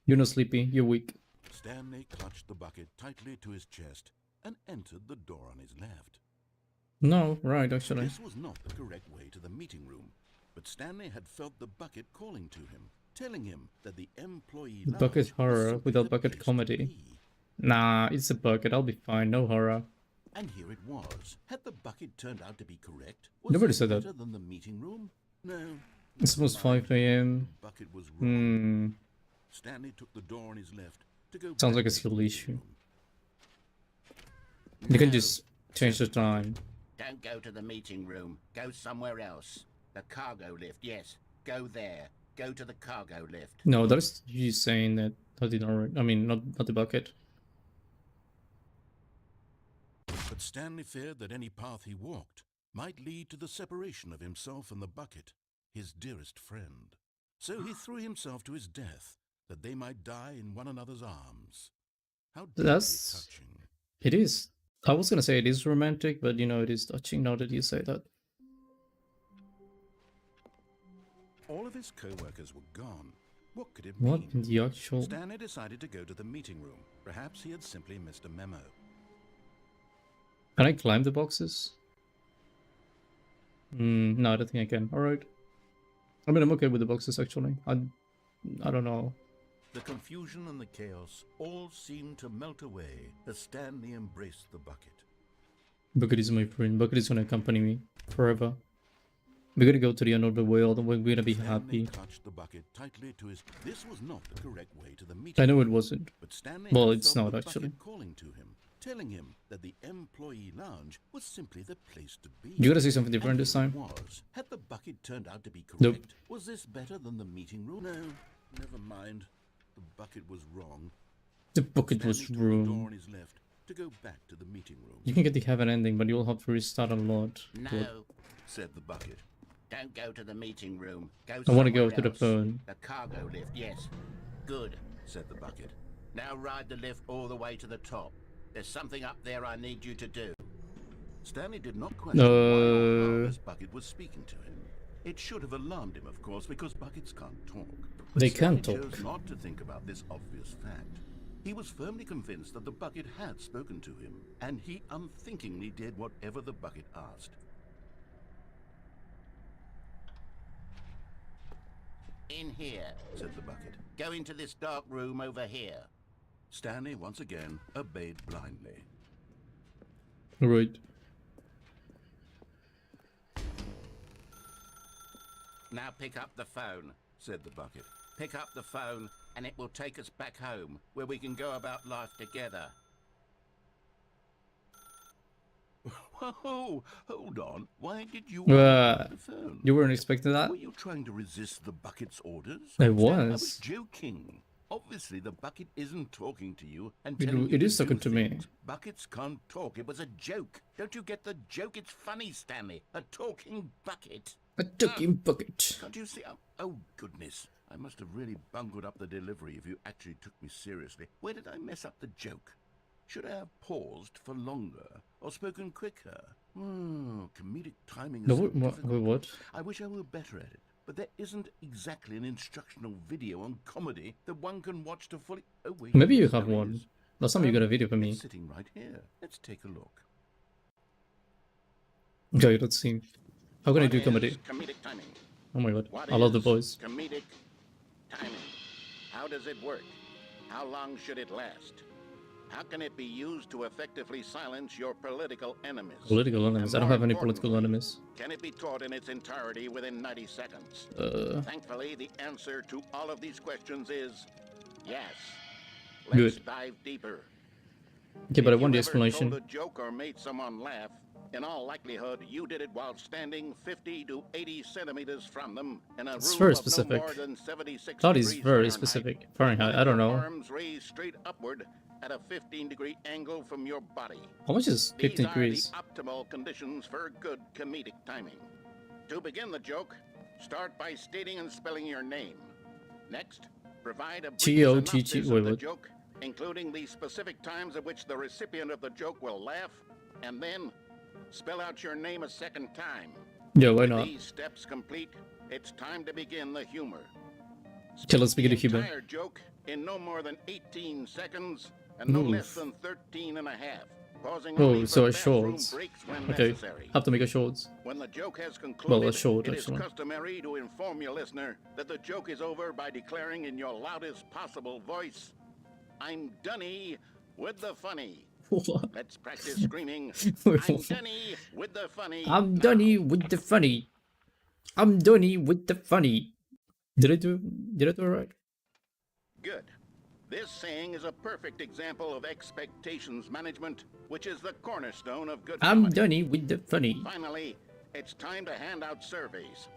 You're not sleepy. You're weak. Stanley clutched the bucket tightly to his chest and entered the door on his left. No, right, actually. This was not the correct way to the meeting room, but Stanley had felt the bucket calling to him, telling him that the employee The lounge bucket was horror simply without the bucket place to comedy. be. Nah, it's a bucket. I'll be fine. No horror. And here it was. Had the bucket turned out to be correct? Nobody it said that. better than the meeting room? No. It's almost 5 a.m. The bucket was wrong. Hmm. Stanley took the door on his left to go. Sounds back like a to the skill meeting issue. room. You can No, just change the time. Don't go to the meeting room. Go somewhere else. The cargo lift, yes. Go there. Go to the cargo lift. No, that's you saying that I did alright. I mean, not the bucket. But Stanley feared that any path he walked might lead to the separation of himself and the bucket, his dearest friend. So he threw himself to his death, that they might die in one another's arms. How deeply That's- touching. It is. I was gonna say it is romantic, but you know, it is touching now that you say that. All of his co-workers were gone. What could it What mean? in the actual... Stanley decided to go to the meeting room. Perhaps he had simply missed a memo. Can I climb the boxes? No, I don't think I can. Alright. I mean, I'm okay with the boxes, actually. I don't know. The confusion and the chaos all seemed to melt away as Stanley embraced the bucket. Bucket is my friend. Bucket is gonna accompany me forever. We're gonna go to the end of the world and we're gonna be Stanley happy. clutched the bucket tightly to his. This was not the correct way to the meeting. I know it room, wasn't. but Stanley Well, had it's felt not the actually. bucket calling to him, telling him that the employee lounge was simply the place to be. You gotta say something different And this it time. was. Had the bucket turned out to be correct? Nope. Was this better than the meeting room? No, never mind. The bucket was wrong. The bucket was Stanley took the door wrong. on his left to go back to the meeting room. You can get the heaven ending, but you'll have to restart a lot. No, Said the bucket. don't go to the meeting room. Go I want to go somewhere to the else. phone. The cargo lift, yes. Good. Said the bucket. Now ride the lift all the way to the top. There's something up there I need you to do. Stanley did not question why or how Uh, this bucket was speaking to him. It should have alarmed him, of course, because buckets can't talk. But They Stanley can talk. chose not to think about this obvious fact. He was firmly convinced that the bucket had spoken to him, and he unthinkingly did whatever the bucket asked. In here. Said the bucket. Go into this dark room over here. Stanley once again obeyed blindly. Right. Now pick up the phone. Said the bucket. Pick up the phone, and it will take us back home, where we can go about life together. Oh, hold on. Why did you Uh, the phone? You weren't expecting that? Were you trying to resist the bucket's orders? I Stan, I was. was joking. Obviously, the bucket isn't talking to you and It- telling you it is to talking do to me. things. Buckets can't talk. It was a joke. Don't you get the joke? It's funny, Stanley. A talking bucket. A talking bucket. Can't you see? Oh, goodness. I must have really bungled up the delivery if you actually took me seriously. Where did I mess up the joke? Should I have paused for longer or spoken quicker? Comedic timing is No, so what? difficult. What? I wish I were better at it, but there isn't exactly an instructional video on comedy that one can watch to fully... Oh, wait. Maybe you have there it one. is. Last time you got a video for It's me. sitting right here. Let's take a look. Okay, let's see. How can I do What comedy? is comedic timing? Oh my god. What I love the is voice. Comedic timing. How does it work? How long should it last? How can it be used to effectively silence your political enemies? Political enemies. I don't more have any political importantly, enemies. Can it be taught in its entirety within 90 seconds? Thankfully, the answer to all of these questions is yes. Let's Good. dive deeper. Okay, but I If want the you ever explanation. told a joke or made someone laugh, in all likelihood, you did it while standing 50 to 80 centimeters from them in a It's room very of specific. no more than 76 That is degrees very Fahrenheit, specific. Fahrenheit, I don't with know. Arms raised straight upward at a 15-degree angle from your body. How much is 15 These are degrees? the optimal conditions for good comedic timing. To begin the joke, start by stating and spelling your name. Next, provide a brief T-O-T-T synopsis wait, of the what? joke, including the specific times at which the recipient of the joke will laugh, and then spell out your name a second time. Yeah, why With not? these steps complete, it's time to begin the humor. Okay, let's begin the The humor. entire joke in no more than 18 seconds and no less Oof. than 13 and a half. Pausing Oh, only so for a bathroom shorts. breaks when Okay, necessary. have to make a shorts. When the joke has concluded, a short, it is actually. customary to inform your listener that the joke is over by declaring in your loudest possible voice, "I'm Dunny with the funny." What? Let's practice screaming, Wait, "I'm what? Dunny with the funny." I'm now. Donny with the funny. I'm Donny with the funny. Did I do it right? Good. This saying is a perfect example of expectations management, which is the cornerstone of good I'm comedy. Donny with the funny. Finally, it's time to hand out surveys.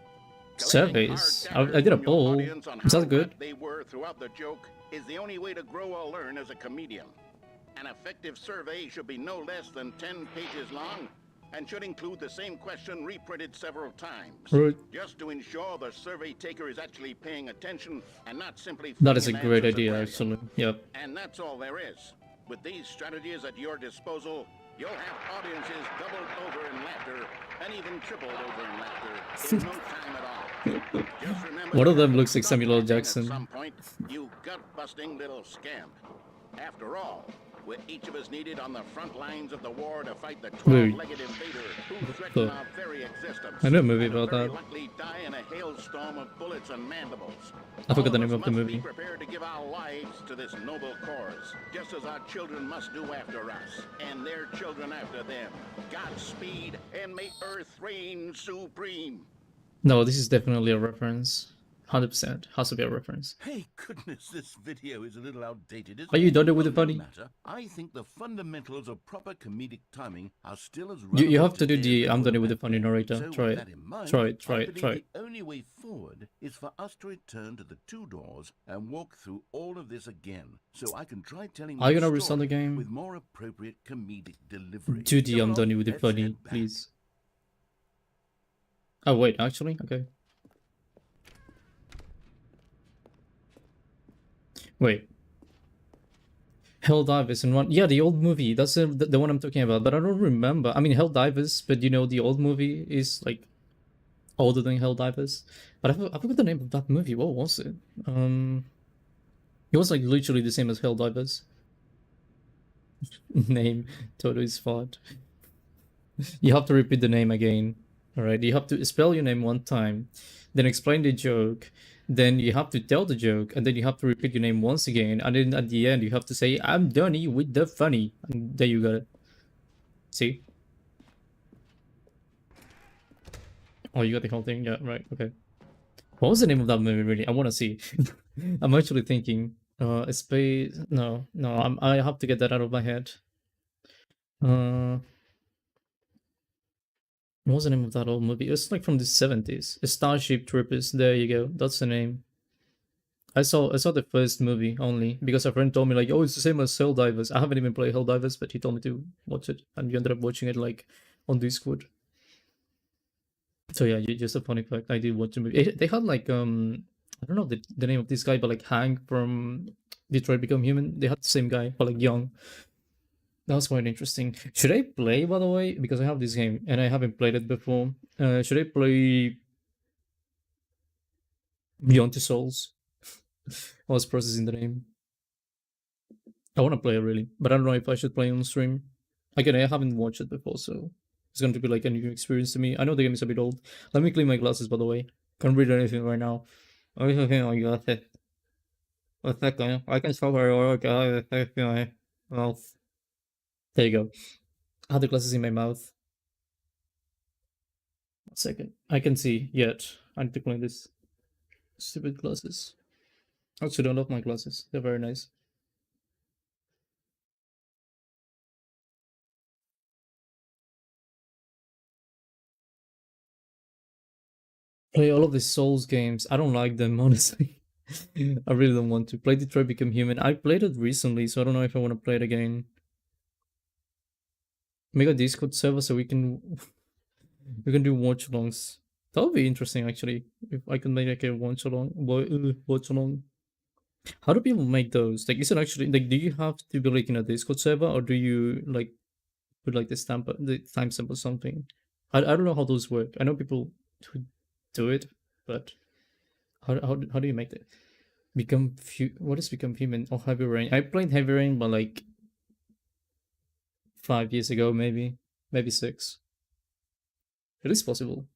Surveys? Collecting hard I did a data from your poll. audience on Is how that good? wet they were throughout the joke is the only way to grow or learn as a comedian. An effective survey should be no less than 10 pages long and should include the same question reprinted several times. Right. Just to ensure the survey taker is actually paying attention and not simply That is a filling in great answers at idea, random. actually. Yep. And that's all there is. With these strategies at your disposal, you'll have audiences doubled over in laughter and even tripled over in laughter in no time at all. Just remember, One of them that looks like Samuel L. at Jackson. some point, you gut-busting little scamp. After all, we're each of us needed on the front lines of the war to fight the Wait. 12-legged invader who threatened the- our very existence. I know a movie and will about very that. likely die in a hailstorm of bullets and mandibles. I forgot All the name us of the must movie. Be prepared to give our lives to this noble cause, just as our children must do after us, and their children after them. Godspeed, and may Earth reign supreme. No, this is definitely a reference. 100% has to be a reference. Hey, goodness, this video is a little outdated, isn't Are you it? done with the Well, no funny? matter. I think the fundamentals of proper comedic timing are still as You relevant have to do today as the they I'm were done with the back funny then. narrator. So Try with it. that in mind, Try it, try I it, believe try the it. only way forward is for us to return to the 2 doors and walk through all of this again, so I can try telling Are my you gonna restart the story game? with more appropriate comedic delivery. Do the Come I'm along, done with the let's funny, head back. please. Oh wait, actually? Okay. Wait. Helldivers in one. Yeah, the old movie. That's the one I'm talking about. But I don't remember. I mean, Helldivers, but you know, the old movie is like older than Helldivers. But I forgot the name of that movie. What was it? It was like literally the same as Helldivers. Name totally spot. You have to repeat the name again. All right. You have to spell your name one time, then explain the joke. Then you have to tell the joke, and then you have to repeat your name once again. And then at the end, you have to say, "I'm Donny with the funny." And there you got it. See? Oh, you got the whole thing. Yeah, right. Okay. What was the name of that movie? Really, I want to see. I'm actually thinking. Space. No, no. I have to get that out of my head. Uh, what was the name of that old movie? It's like from the 70s. Starship Troopers. There you go. That's the name. I saw the first movie only because a friend told me like, oh, it's the same as Helldivers. I haven't even played Helldivers, but he told me to watch it, and we ended up watching it like on Discord. So yeah, just a funny fact. I did watch the movie. They had like I don't know the name of this guy, but like Hank from Detroit Become Human. They had the same guy, but like young. That was quite interesting. Should I play, by the way, because I have this game and I haven't played it before? Should I play Beyond Two Souls? I was processing the name. I want to play it really, but I don't know if I should play on stream. Again, I haven't watched it before, so it's going to be like a new experience to me. I know the game is a bit old. Let me clean my glasses, by the way. Can't read anything right now. I'm looking at my glasses. A second. I can stop very well. My mouth. There you go. I have the glasses in my mouth. A second. I can see yet. I need to clean this stupid glasses. Actually, I love my glasses. They're very nice. Play all of the Souls games. I don't like them, honestly. I really don't want to play Detroit Become Human. I played it recently, so I don't know if I want to play it again. Make a Discord server so we can do watch alongs. That would be interesting actually. If I can make like a watch along. How do people make those? Like, is it actually like? Do you have to be like in a Discord server, or do you like put like the timestamp or something? I don't know how those work. I know people who do it, but how do you make that? What is become human or heavy rain? I played heavy rain, but like 5 years ago, maybe 6. It is possible.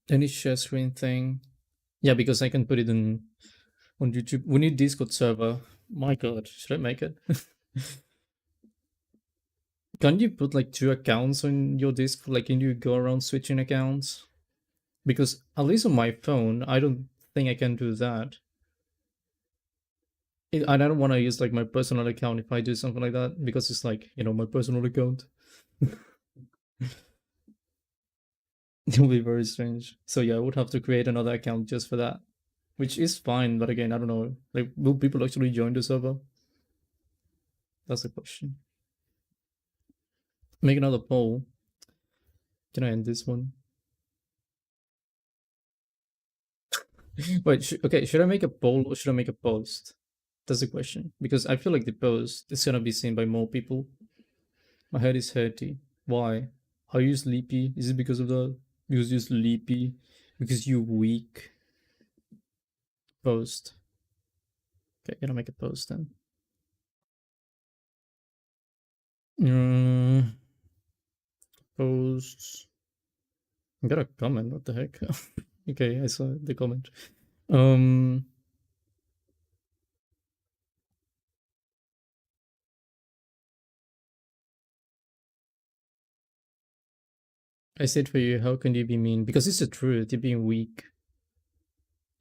Any share screen thing? Yeah, because I can put it on YouTube. We need Discord server. My God, should I make it? Can you put like 2 accounts on your Discord? Like, can you go around switching accounts? Because at least on my phone, I don't think I can do that. I don't want to use like my personal account if I do something like that because it's like my personal account. It'll be very strange. So yeah, I would have to create another account just for that, which is fine. But again, I don't know. Like, will people actually join the server? That's the question. Make another poll. Can I end this one? Wait. Okay. Should I make a poll or should I make a post? That's the question. Because I feel like the post is gonna be seen by more people. My head is hurty. Why? Are you sleepy? Is it because of the? Because you're sleepy? Because you're weak? Post. Okay, gonna make a post then. Posts. I got a comment. What the heck? Okay, I saw the comment. Um. I said for you, how can you be mean? Because it's the truth, you're being weak.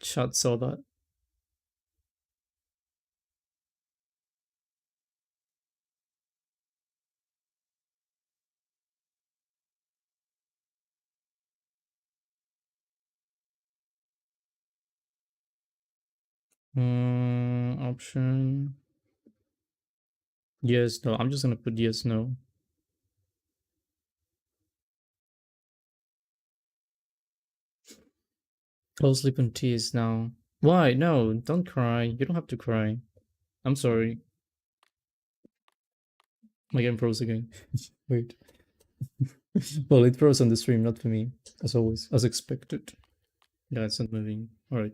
Chat saw that. Option. Yes, no. I'm just gonna put yes, no. I'll sleep in tears now. Why? No, don't cry. You don't have to cry. I'm sorry. My game froze again. Wait. Well, it froze on the stream, not for me. As always, as expected. Yeah, it's not moving. Alright.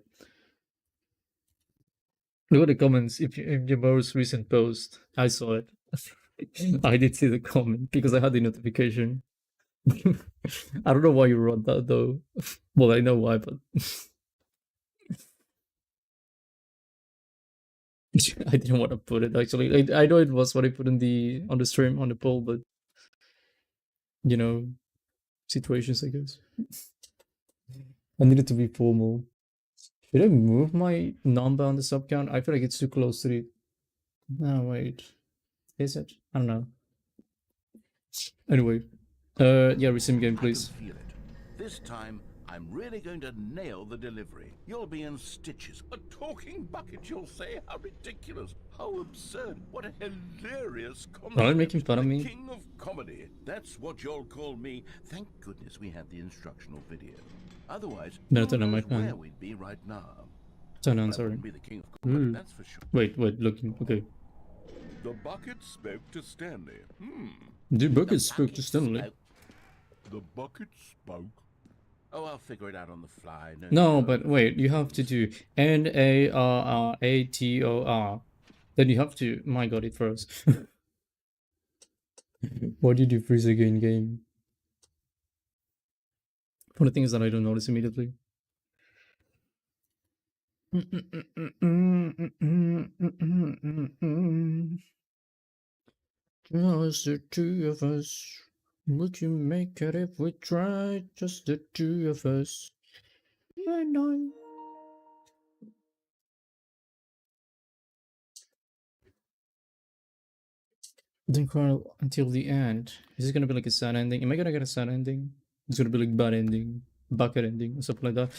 Look at the comments in your most recent post. I saw it. I did see the comment because I had the notification. I don't know why you wrote that though. Well, I know why, but I didn't want to put it actually. I know it was what I put in the on the stream on the poll, but you know, situations I guess. I needed to be formal. Should I move my number on the sub count? I feel like it's too close to the. No, wait. Is it? I don't know. Anyway, yeah, resume game, please. I can feel it. This time, I'm really going to nail the delivery. You'll be in stitches. A talking bucket, you'll say? How ridiculous. How absurd. What a hilarious concept. Are you making fun of me? King of comedy. That's what you'll call me. Thank goodness we had the instructional video. Otherwise, No, who turn on knows my fan. where we'd be right now. Turn on, I sorry. wouldn't be the king of comedy, that's for sure. Wait, looking, okay. The bucket spoke to Stanley. The bucket spoke to Stanley. The bucket spoke. Oh, I'll figure it out on the fly. No, but wait, you have to do NARRATOR. Then you have to. My god, it froze. Why did you freeze again, game? One of the things that I don't notice immediately. Just the two of us. Would you make it if we tried? Just the two of us. I know. Then cry until the end. Is it gonna be like a sad ending? Am I gonna get a sad ending? It's gonna be like bad ending, bucket ending, or something like that.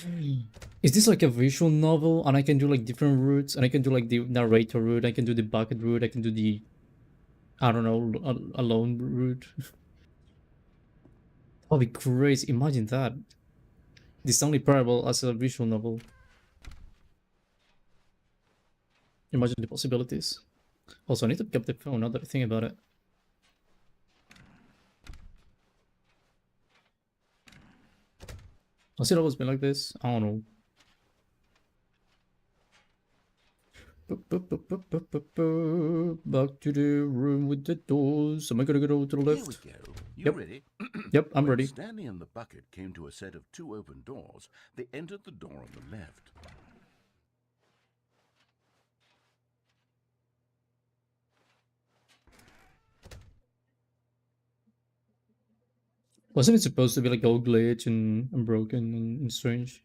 Is this like a visual novel and I can do like different routes and I can do like the narrator route, I can do the bucket route, I can do the, I don't know, alone route. That'd be crazy. Imagine that. The Stanley Parable as a visual novel. Imagine the possibilities. Also, I need to pick up the phone now that I think about it. Has it always been like this? I don't know. Back to the room with the doors. Am I gonna go to the left? Here we go. You Yep. ready? Yep, I'm When ready. Stanley and the bucket came to a set of two open doors, they entered the door on the left. Wasn't it supposed to be like all glitch and broken and strange?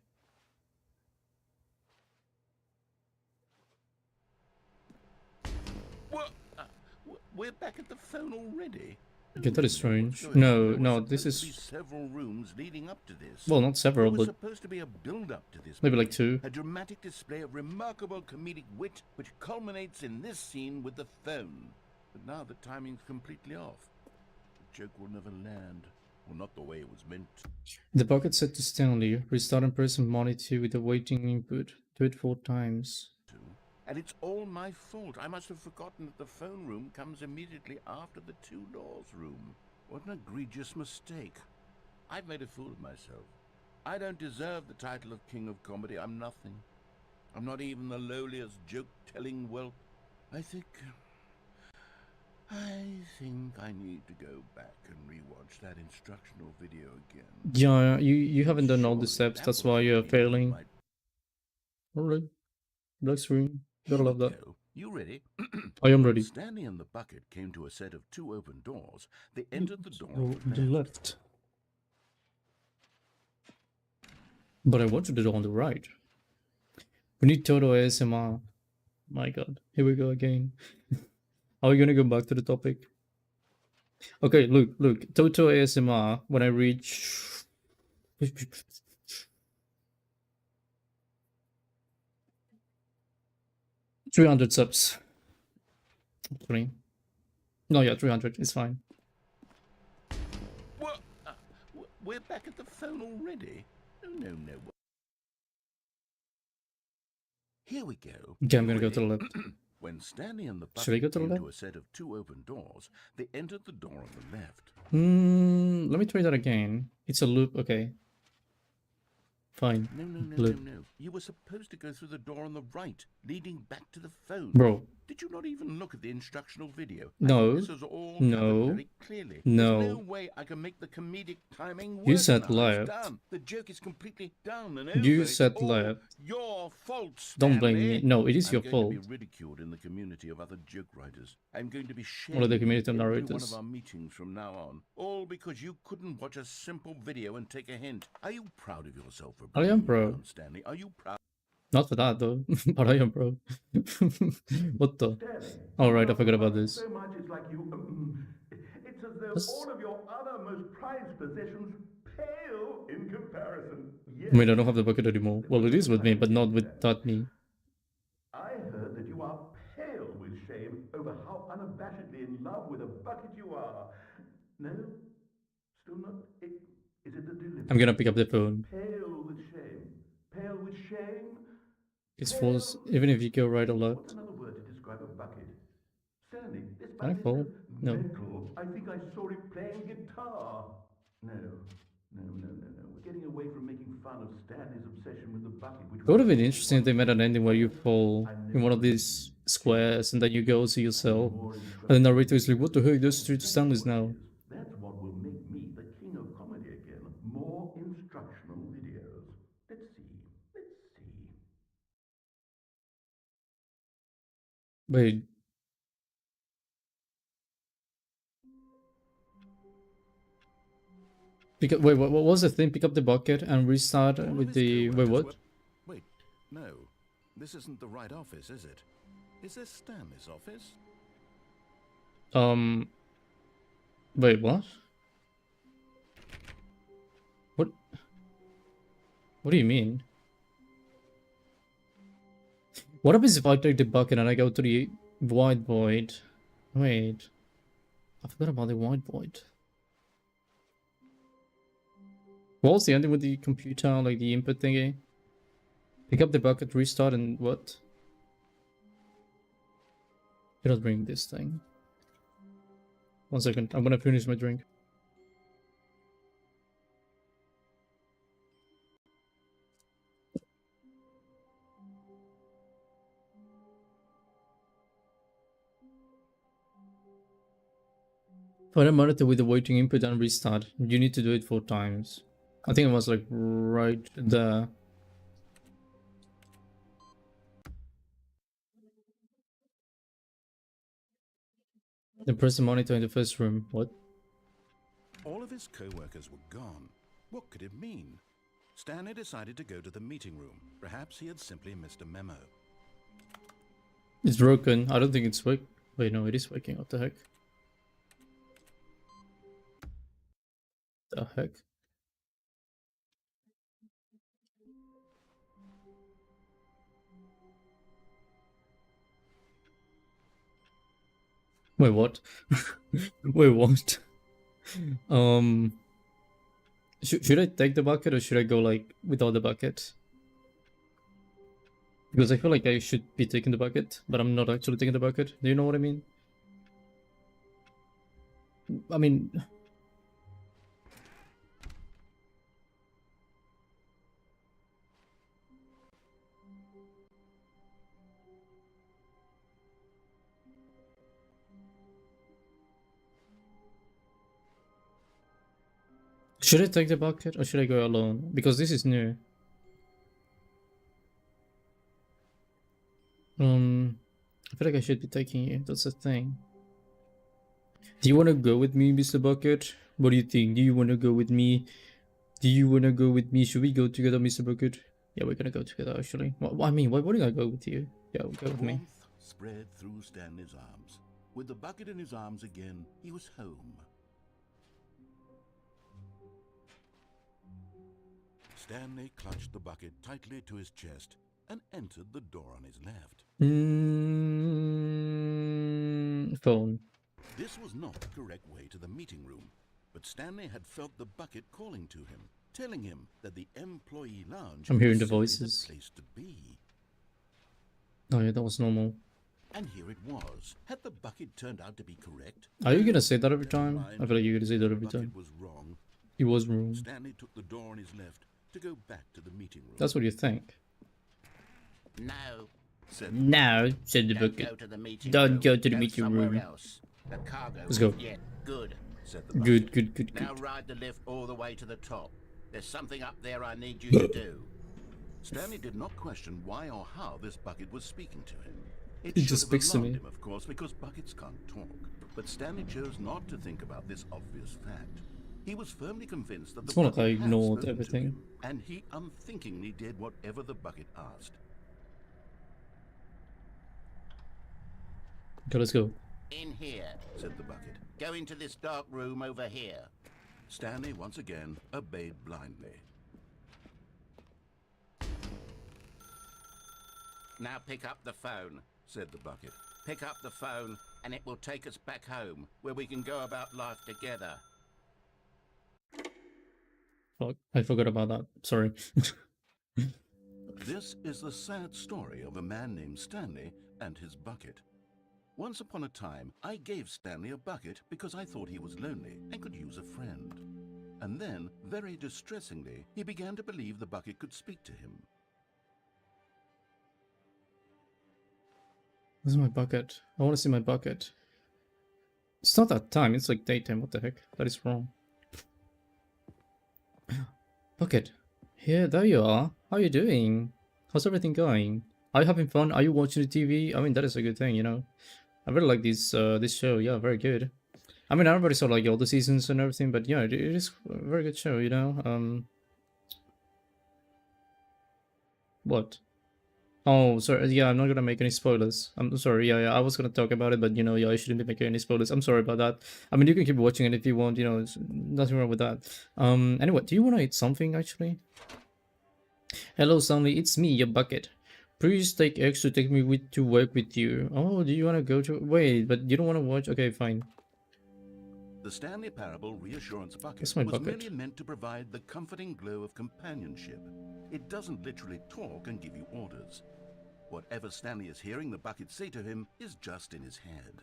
What? We're back at the phone already. Okay, that is strange. What's going on? No, There no, was this supposed to be is... several rooms leading up to this. Well, not several, There was but supposed to be a build-up to this. maybe like moment, 2. A dramatic display of remarkable comedic wit, which culminates in this scene with the phone. But now the timing's completely off. The joke will never land. Well, not the way it was meant. The bucket said to Stanley, restart and press monitor with the waiting input. Do it 4 times. And it's all my fault. I must have forgotten that the phone room comes immediately after the two doors room. What an egregious mistake. I've made a fool of myself. I don't deserve the title of King of Comedy. I'm nothing. I'm not even the lowliest joke-telling whelp. I think I need to go back and rewatch that instructional video again. Yeah, you haven't done all the Surely steps, that that's would why you're be failing. my- Alright. Black screen. Gotta Here love we that. go. You ready? I am When ready. Stanley and the bucket came to a set of two open doors, they entered the door Oh, on the the left. left. But I want to do it on the right. We need total ASMR. My god. Here we go again. Are we gonna go back to the topic? Okay, look. Total ASMR when I reach 300 subs. 3. No, yeah, 300. It's fine. What? We're back at the phone already? No. Here we go. Okay, I'm gonna go to the Ready? left. When Stanley and the Should we bucket go to the came left? to a set of 2 open doors, they entered the door on the left. Let me try that again. It's a loop. Okay. Fine. No. Loop. You were supposed to go through the door on the right, leading back to the phone. Bro. Did you not even look at the instructional video? No. This was all No. covered very clearly. No. There's no way I can make the comedic timing work. You said now. It's left. done. The joke is completely done and over. You It's said all left. Your fault, Don't blame Stanley. me. No, it is your I'm fault. going to be ridiculed in the community of other joke writers. I'm going to be shamed What are the community of in every one narrators? of our meetings from now on. All because you couldn't watch a simple video and take a hint. Are you proud of yourself for I am bringing it proud. down, Stanley? Are you proud? Not for that though. But I am, bro. What the? Alright, I forgot about this. So much it's like you. It's as though That's- all of your other most prized possessions pale in comparison. Yes. Wait, I don't have the bucket anymore. Well, it is with me, but not without me. I heard that you are pale with shame over how unabashedly in love with a bucket you are. No? Still not? Is it the delivery? I'm gonna pick up the phone. Pale with shame. Pale with shame? It's false, even if you go right or What's left. another word to describe a bucket? Stanley, this Can I bucket fall? is No. metal. I think I saw it playing guitar. No. We're getting away from making fun of Stanley's obsession with the bucket. Which It would have been interesting if they made an ending where you fall in one of these squares and then you go see yourself. And the narrator is like, what the heck, there's 3 Stanleys now. That's what will make me the king of comedy again. More instructional videos. Let's see. Wait. Wait, what was the thing? Pick up the bucket and restart All of with his the... Wait, co-workers what? were- Wait, no. This isn't the right office, is it? Is this Stanley's office? Wait, what? What do you mean? What happens if I take the bucket and I go to the white void? Wait. I forgot about the white void. What was the ending with the computer, like the input thingy? Pick up the bucket, restart, and what? It'll bring this thing. 1 second, I'm gonna finish my drink. Find a monitor with the waiting input and restart. You need to do it 4 times. I think it was like right there. Then press the monitor in the first room. What? All of his co-workers were gone. What could it mean? Stanley decided to go to the meeting room. Perhaps he had simply missed a memo. It's broken. I don't think it's working. Wait, no, it is working. What the heck? The heck? Wait, what? Wait, what? Should I take the bucket or should I go like without the bucket? Because I feel like I should be taking the bucket, but I'm not actually taking the bucket. Do you know what I mean? I mean... Should I take the bucket or should I go alone? Because this is new. I feel like I should be taking you. That's the thing. Do you want to go with me, Mr. Bucket? What do you think? Do you want to go with me Do you wanna go with me? Should we go together, Mr. Bucket? Yeah, we're gonna go together actually. I mean, why wouldn't I go with you? Yeah, go with me. Warmth spread through Stanley's arms. With the bucket in his arms again, he was home. Stanley clutched the bucket tightly to his chest and entered the door on his left. Phone. This was not the correct way to the meeting room, but Stanley had felt the bucket calling to him, telling him that the employee lounge I'm hearing was the simply voices. the place to be. Oh yeah, that was normal. And here it was. Had the bucket turned out to be correct? Are you gonna say that every Never time? mind. I feel like you're gonna say that The every time. bucket was wrong. It was wrong. Stanley took the door on his left to go back to the meeting room. That's what you think. No, Said No, said the don't bucket. go to the meeting Don't room. go to the meeting somewhere room. else. The cargo Let's go. isn't yet good. said the bucket. Good, good, good, Now good. ride the lift all the way to the top. There's something up there I need you to do. Stanley did not question why or how this bucket was speaking to him. It He should just have speaks to alarmed me. him, of course, because buckets can't talk. But Stanley chose not to think about this obvious fact. He was firmly convinced that the It's more like bucket I had ignored spoken to everything. him, and he unthinkingly did whatever the bucket asked. Okay, let's go. In here. Said the bucket. Go into this dark room over here. Stanley once again obeyed blindly. Now pick up the phone. Said the bucket. Pick up the phone and it will take us back home where we can go about life together. Fuck, I forgot about that. Sorry. This is the sad story of a man named Stanley and his bucket. Once upon a time, I gave Stanley a bucket because I thought he was lonely and could use a friend. And then, very distressingly, he began to believe the bucket could speak to him. Where's my bucket? I want to see my bucket. It's not that time. It's like daytime. What the heck? That is wrong. Bucket. Here, there you are. How are you doing? How's everything going? Are you having fun? Are you watching the TV? I mean, that is a good thing, you know. I really like this show. Yeah, very good. I mean, I already saw like all the seasons and everything, but yeah, it is a very good show, you know. What? Oh, sorry. Yeah, I'm not gonna make any spoilers. I'm sorry. Yeah, I was gonna talk about it, but you know, yeah, I shouldn't be making any spoilers. I'm sorry about that. I mean, you can keep watching it if you want. You know, it's nothing wrong with that. Anyway, do you want to eat something actually? Hello, Stanley. It's me, your bucket. Please take X to take me to work with you. Oh, do you want to go to? Wait, but you don't want to watch? Okay, fine. The Stanley Parable Reassurance Bucket That's my was bucket. merely meant to provide the comforting glow of companionship. It doesn't literally talk and give you orders. Whatever Stanley is hearing the bucket say to him is just in his head.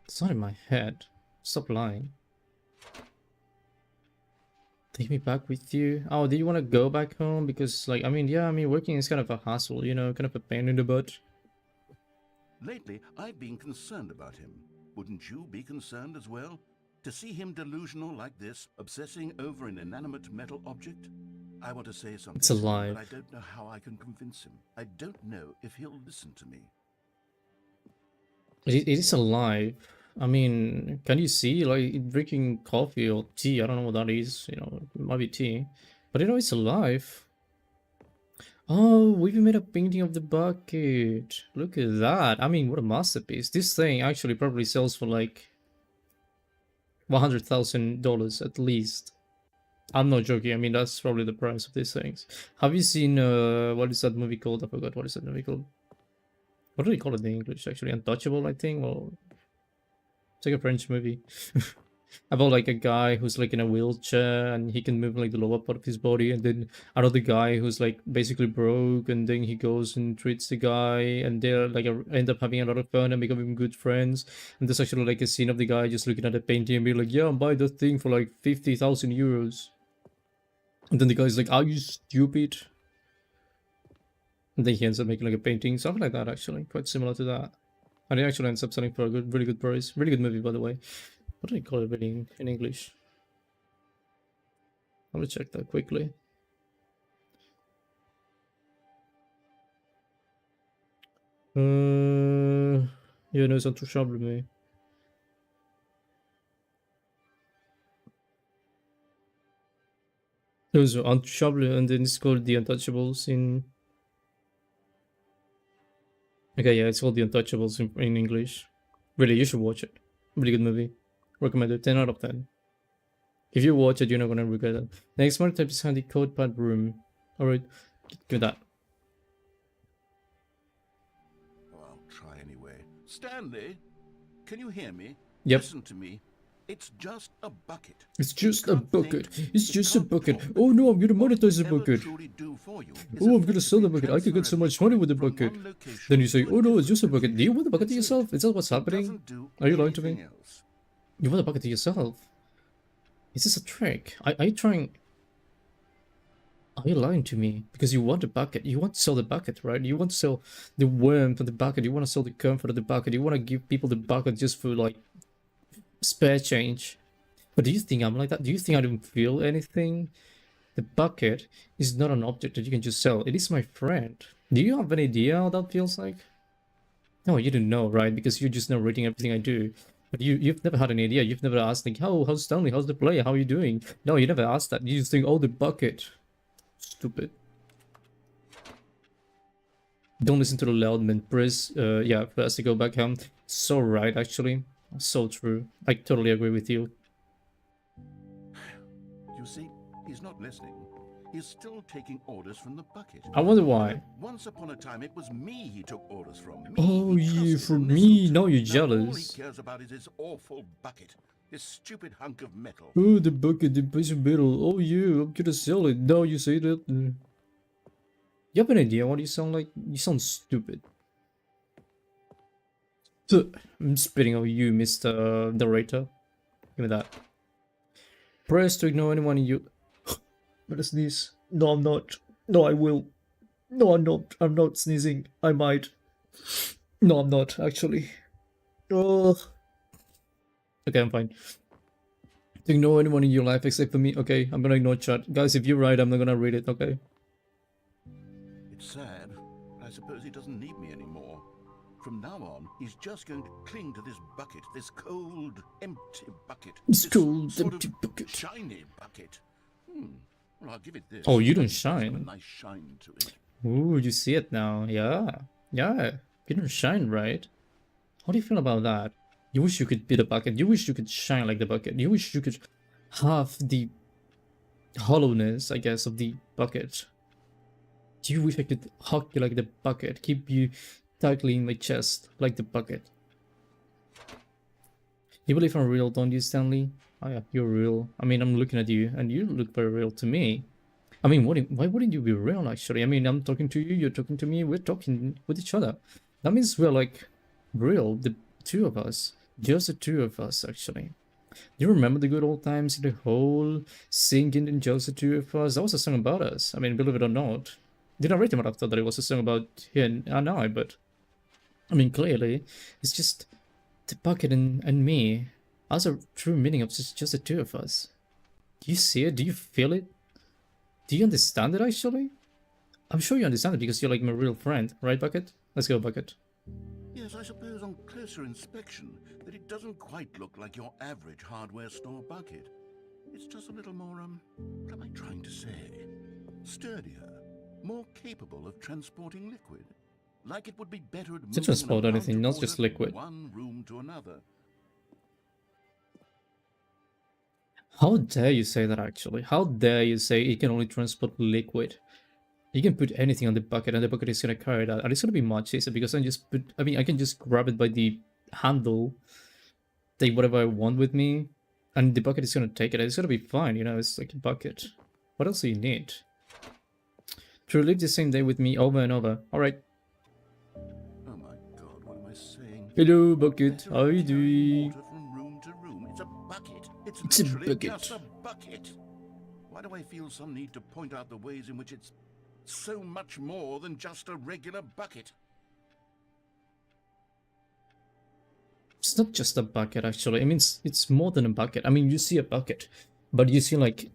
It's not in my head. Stop lying. Take me back with you. Oh, do you want to go back home? Because, like, I mean, yeah, I mean, working is kind of a hassle, you know, kind of a pain in the butt. Lately, I've been concerned about him. Wouldn't you be concerned as well? To see him delusional like this, obsessing over an inanimate metal object? I want to say something, It's alive. but I don't know how I can convince him. I don't know if he'll listen to me. It is alive. I mean, can you see, like, drinking coffee or tea? I don't know what that is, you know, it might be tea. But you know, it's alive. Oh, we even made a painting of the bucket. Look at that. I mean, what a masterpiece. This thing actually probably sells for like $100,000 at least. I'm not joking. I mean, that's probably the price of these things. Have you seen, what is that movie called? I forgot. What is that movie called? What do they call it in English, actually? Untouchable, I think? Or it's like a French movie. About like a guy who's like in a wheelchair and he can move like the lower part of his body, and then another guy who's like basically broke, and then he goes and treats the guy, and they're like end up having a lot of fun and becoming good friends. And there's actually like a scene of the guy just looking at the painting and being like, yeah, I'm buying that thing for like 50,000 euros. And then the guy's like, are you stupid? And then he ends up making like a painting, something like that, actually, quite similar to that. And it actually ends up selling for a really good price. Really good movie, by the way. What do they call it really in English? Let me check that quickly. Yeah, no, c'est intouchable, mais... Those are untouchable, and then it's called The Untouchables in. Okay, yeah, it's called The Untouchables in English. Really, you should watch it. Really good movie. Recommended. 10 out of 10. If you watch it, you're not gonna regret it. Next one, type is handy code pad room. Alright, give me that. Oh, I'll try anyway. Stanley, can you hear me? Yep. Listen to me. It's just a bucket. It's just a can't bucket. think, It's it just a can't bucket. talk. Oh no, I'm gonna What monetize the it'll bucket. truly do for you is Oh, I'm gonna sell the effectively bucket. I could get so transfer much money with the everything bucket. from one location Then you say, to oh no, another it's just a bucket. location. Do you want the bucket to That's it. yourself? Is that what's It happening? doesn't do Are you lying to me? anything else. You want the bucket to yourself? Is this a trick? Are you trying... Are you lying to me? Because you want the bucket. You want to sell the bucket, right? You want to sell the worm for the bucket. You want to sell the comfort of the bucket. You want to give people the bucket just for, like, spare change. But do you think I'm like that? Do you think I don't feel anything? The bucket is not an object that you can just sell. It is my friend. Do you have an idea how that feels like? No, you don't know, right? Because you're just narrating everything I do. But you've never had an idea. You've never asked, like, how's Stanley? How's the player? How are you doing? No, you never asked that. You just think, oh, the bucket. Stupid. Don't listen to the loud man. Press, yeah, first to go back home. So right, actually. So true. I totally agree with you. You see, he's not listening. He's still taking orders from the bucket. I wonder why. Once upon a time, it was me he took orders from. Me Oh, he yeah, trusted from and me. listened to. Now you're Now all he jealous. cares about is his awful bucket. This stupid hunk of metal. Oh, the bucket, the piece of metal. Oh, yeah, I'm gonna sell it. Now you say that. You have an idea what you sound like? You sound stupid. I'm spitting on you, Mr. Narrator. Give me that. Press to ignore anyone you... What is this? No, I'm not. No, I will. No, I'm not. I'm not sneezing. I might. No, I'm not, actually. Oh. Okay, I'm fine. To ignore anyone in your life except for me. Okay, I'm gonna ignore chat. Guys, if you're right, I'm not gonna read it, okay? It's sad. I suppose he doesn't need me anymore. From now on, he's just going to cling to this bucket, this cold, empty bucket. It's this cold, sort empty of bucket. Shiny bucket. Well, I'll give it this. Oh, you don't It's got a shine. nice shine to it. Ooh, you see it now. Yeah. Yeah. You don't shine, right? How do you feel about that? You wish you could be the bucket. You wish you could shine like the bucket. You wish you could have the hollowness, I guess, of the bucket. Do you wish I could hug you like the bucket? Keep you tightly in my chest like the bucket. You believe I'm real, don't you, Stanley? Oh yeah, you're real. I mean, I'm looking at you, and you look very real to me. I mean, why wouldn't you be real, actually? I mean, I'm talking to you, you're talking to me, we're talking with each other. That means we're, like, real, the two of us. Just the two of us, actually. Do you remember the good old times in the hole, singing in just the two of us? That was a song about us. I mean, believe it or not. Did I read him? I thought that it was a song about him and I, but... I mean, clearly, it's just the bucket and me. That's a true meaning of just the two of us. Do you see it? Do you feel it? Do you understand it, actually? I'm sure you understand it because you're like my real friend, right, Bucket? Let's go, Bucket. Yes, I suppose on closer inspection that it doesn't quite look like your average hardware store bucket. It's just a little more, what am I trying to say? Sturdier, more capable of transporting liquid. Like it would be better at moving transport an amount anything, of not water just from liquid. one room to another. How dare you say that, actually? How dare you say it can only transport liquid? You can put anything on the bucket and the bucket is gonna carry that. And it's gonna be much easier because I can just grab it by the handle, take whatever I want with me, and the bucket is gonna take it. It's gonna be fine, you know, it's like a bucket. What else do you need? To relive the same day with me over and over. Alright. Oh my god, what am I saying? Hello, Bucket. Better How are you at carrying doing? water from room to room. It's a bucket. It's a Literally bucket. just a bucket. Why do I feel some need to point out the ways in which it's so much more than just a regular bucket? It's not just a bucket, actually. I mean, it's more than a bucket. I mean, you see a bucket, but you see, like,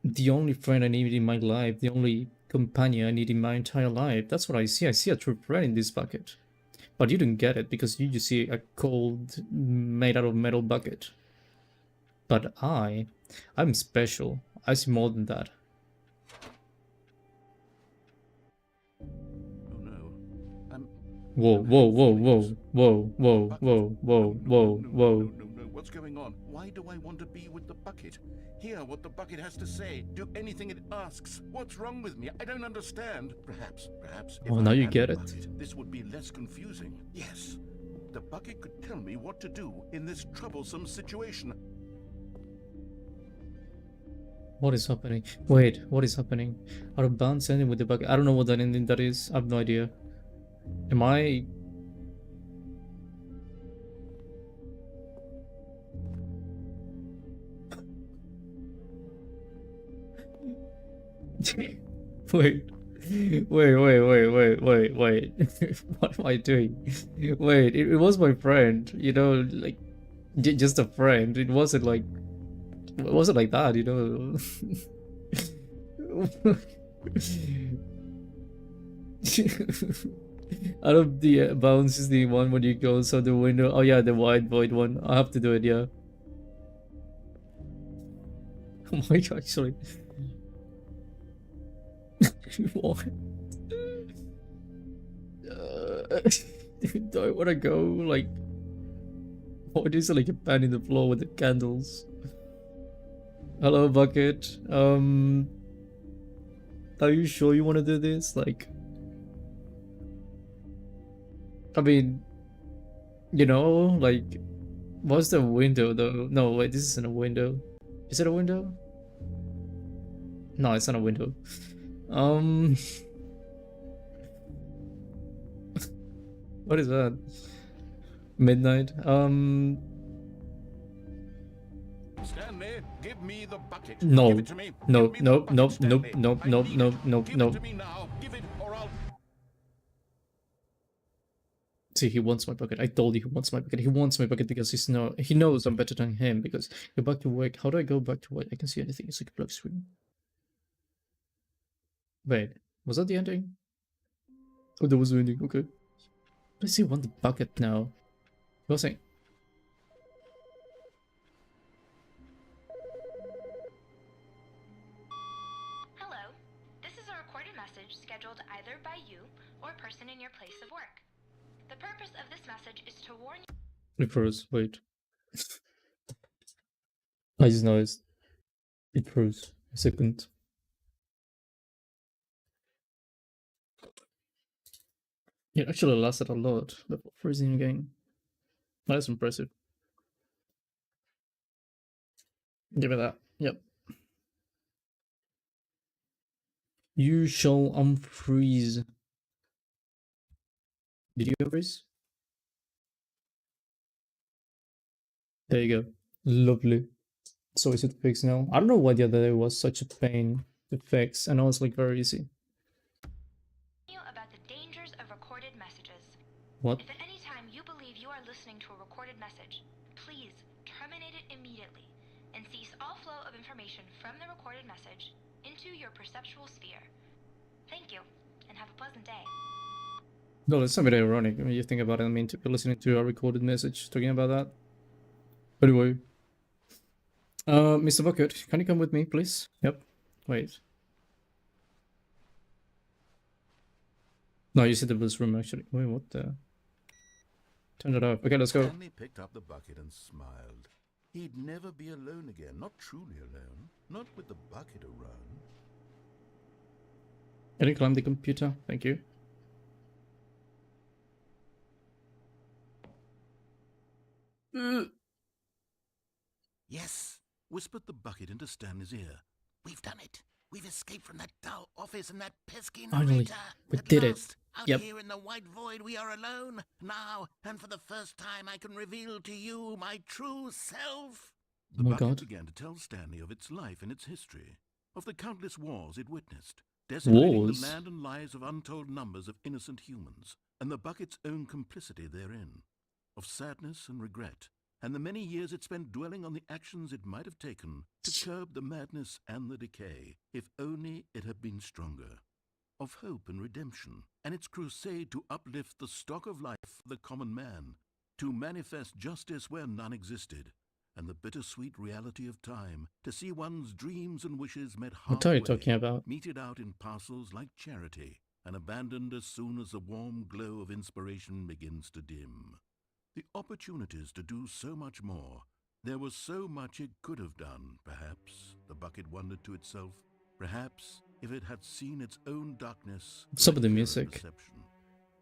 the only friend I need in my life, the only companion I need in my entire life. That's what I see. I see a true friend in this bucket. But you don't get it because you just see a cold, made out of metal bucket. But I'm special. I see more than that. Whoa, whoa, whoa, whoa, whoa, whoa, whoa, whoa, whoa, whoa. No. What's going on? Why do I want to be with the bucket? Hear what the bucket has to say. Do anything it asks. What's wrong with me? I don't understand. Perhaps, if Oh, I now you had get a it. bucket, this would be less confusing. Yes, the bucket could tell me what to do in this troublesome situation. What is happening? Wait, what is happening? Out of bounds ending with the bucket. I don't know what that ending that is. I have no idea. Am I... Wait. Wait. What am I doing? Wait, it was my friend, you know, like, just a friend. It wasn't like that, you know. Out of the bounds is the one when you go outside the window. Oh yeah, the wide void one. I have to do it, yeah. Oh my god, sorry. What? Do I want to go? Like, what is it, like a pan in the floor with the candles? Hello, bucket. Are you sure you want to do this? Like, I mean, you know, like, what's the window though? No, wait, this isn't a window. Is it a window? No, it's not a window. What is that? Midnight. Stanley, give me the bucket. No. Give it to me. No, Give me the nope, bucket, nope, Stanley. nope, I nope, need nope, it. nope, Give nope. it to me now. Give it, or I'll... See, he wants my bucket. I told you he wants my bucket. He wants my bucket because he knows I'm better than him. Because go back to work. How do I go back to work? I can see anything. It's like a black screen. Wait, was that the ending? Oh, that was the ending. Okay. Let's see. Want the bucket now? What's saying? Hello. This is a recorded message scheduled either by you or a person in your place of work. The purpose of this message is to warn you. It froze. Wait. I just noticed. It froze. A second. It actually lasted a lot before freezing again. That's impressive. Give me that. Yep. You shall unfreeze. Did you unfreeze? There you go. Lovely. So is it fixed now? I don't know why the other day was such a pain to fix, and now it's like very easy. You about the dangers of recorded messages. What? If at any time you believe you are listening to a recorded message, please terminate it immediately and cease all flow of information from the recorded message into your perceptual sphere. Thank you, and have a pleasant day. No, it's a bit ironic when you think about it. I mean, to be listening to a recorded message talking about that. Anyway. Mr. Bucket, can you come with me, please? Yep. Wait. No, you said the blues room, actually. Wait, what the... Turn it off. Okay, let's go. Stanley picked up the bucket and smiled. He'd never be alone again, not truly alone, not with the bucket around. Can you climb the computer? Thank you. Yes, whispered the bucket into Stanley's ear. We've done it. We've escaped from that dull office and that pesky narrator. Finally, we At did last, it. Out Yep. here in the white void, we are alone. Now, and for the first time, I can reveal to you my true self. Oh my The bucket god. began to tell Stanley of its life and its history, of the countless wars it witnessed, desecrating Wars? the land and lives of untold numbers of innocent humans, and the bucket's own complicity therein, of sadness and regret, and the many years it spent dwelling on the actions it might have taken to curb the madness and the decay, if only it had been stronger, of hope and redemption, and its crusade to uplift the stock of life for the common man, to manifest justice where none existed, and the bittersweet reality of time, to see one's dreams and wishes met halfway, What are you talking about? meted out in parcels like charity, and abandoned as soon as the warm glow of inspiration begins to dim. The opportunities to do so much more. There was so much it could have done, perhaps, the bucket wondered to itself. Perhaps, if it had seen its own darkness What's up with the clearer music? perception.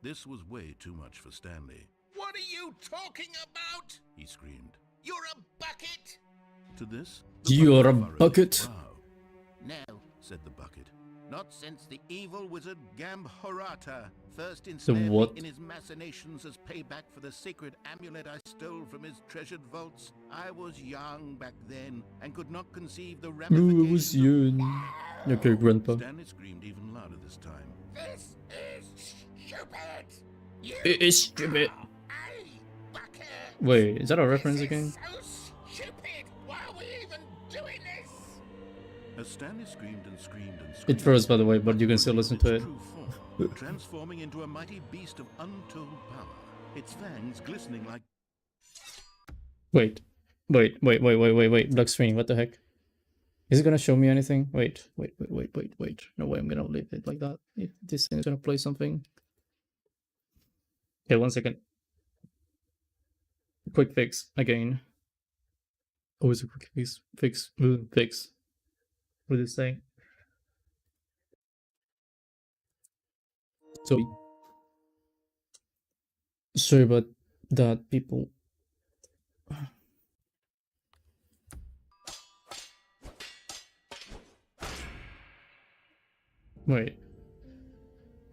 This was way too much for Stanley. What are you talking about? He screamed. You're a bucket? To this, You're bucket a furrowed bucket. its brow. No, Said the bucket. not since the evil wizard Gambhorata first ensnared what? me in his machinations as payback for the sacred amulet I stole from his treasured vaults. I was young back then and could not conceive the Ooh, it ramifications. was you. Okay, Grandpa. Stanley screamed even louder this time. This is stupid. You It is stupid. are a bucket. Wait, is that a reference This again? is so stupid. Why are we even doing this? As Stanley screamed and screamed and It screamed, froze, by the way, but you can still listen to it. its true form, transforming into a mighty beast of untold power, its fangs glistening like... Wait. Black screen, what the heck? Is it gonna show me anything? Wait. No way, I'm gonna leave it like that. If this thing is gonna play something. Okay, 1 second. Quick fix again. Always a quick fix. Fix. What is it saying? Sorry about that, people. Wait.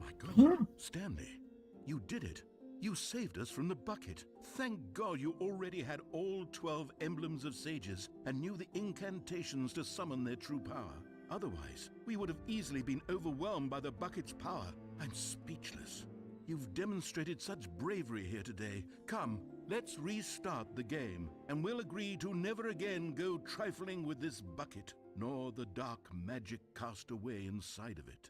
My God, Stanley, you did it. You saved us from the bucket. Thank God you already had all 12 emblems of sages and knew the incantations to summon their true power. Otherwise, we would have easily been overwhelmed by the bucket's power. I'm speechless. You've demonstrated such bravery here today. Come, let's restart the game, and we'll agree to never again go trifling with this bucket, nor the dark magic cast away inside of it.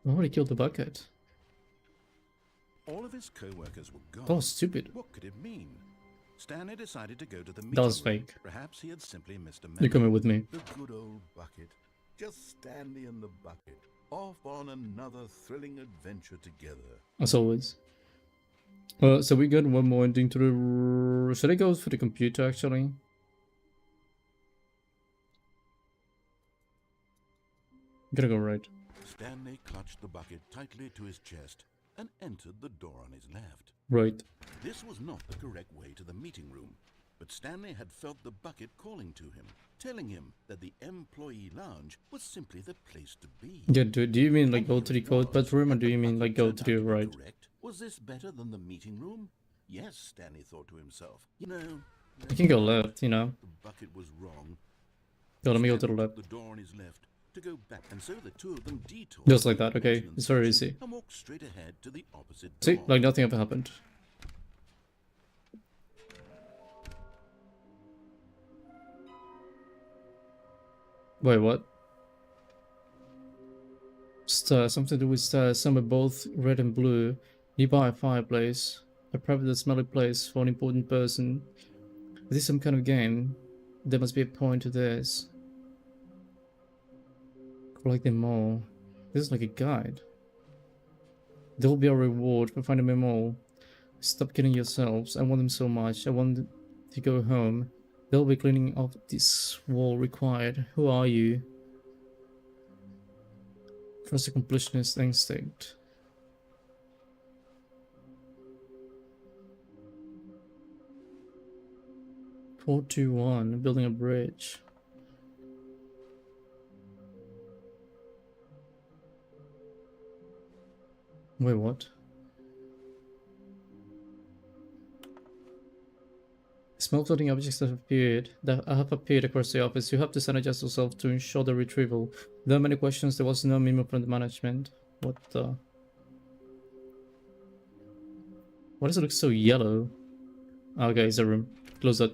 I already killed the bucket. All of his co-workers were gone. That was stupid. What could it mean? Stanley decided to go to the meeting That was room. fake. Perhaps he had simply missed a You're memo. coming with me. The good old bucket. Just Stanley and the bucket. Off on another thrilling adventure together. As always. So we got one more ending to the... Should I go for the computer, actually? Gotta go right. Stanley clutched the bucket tightly to his chest and entered the door on his left. Right. This was not the correct way to the meeting room, but Stanley had felt the bucket calling to him, telling him that the employee lounge was simply the place to be. Yeah, do you mean like And go here to the it code was, pad room, or that do the you mean like bucket go turned to out the be right? correct. Was this better than the meeting room? Yes, Stanley thought to himself. You know, You can go left, you know. the bucket was wrong. Go, let me go to the Stanley left. took the door on his left to go back, and so the two of them detoured Just like through that, the okay. maintenance It's very section easy. and walked straight ahead to the opposite See, door. like nothing ever happened. Wait, what? Something to do with some are both red and blue. Nearby a fireplace. A private and smelly place for an important person. Is this some kind of game? There must be a point to this. Collect them all. This is like a guide. There will be a reward for finding them all. Stop killing yourselves. I want them so much. I want them to go home. They'll be cleaning up this wall required. Who are you? First completionist instinct. Four, two, one. Building a bridge. Wait, what? Small floating objects have appeared across the office. You have to sanitize yourself to ensure the retrieval. There are many questions. There was no memo from the management. What the? Why does it look so yellow? Okay, it's a room. Close that.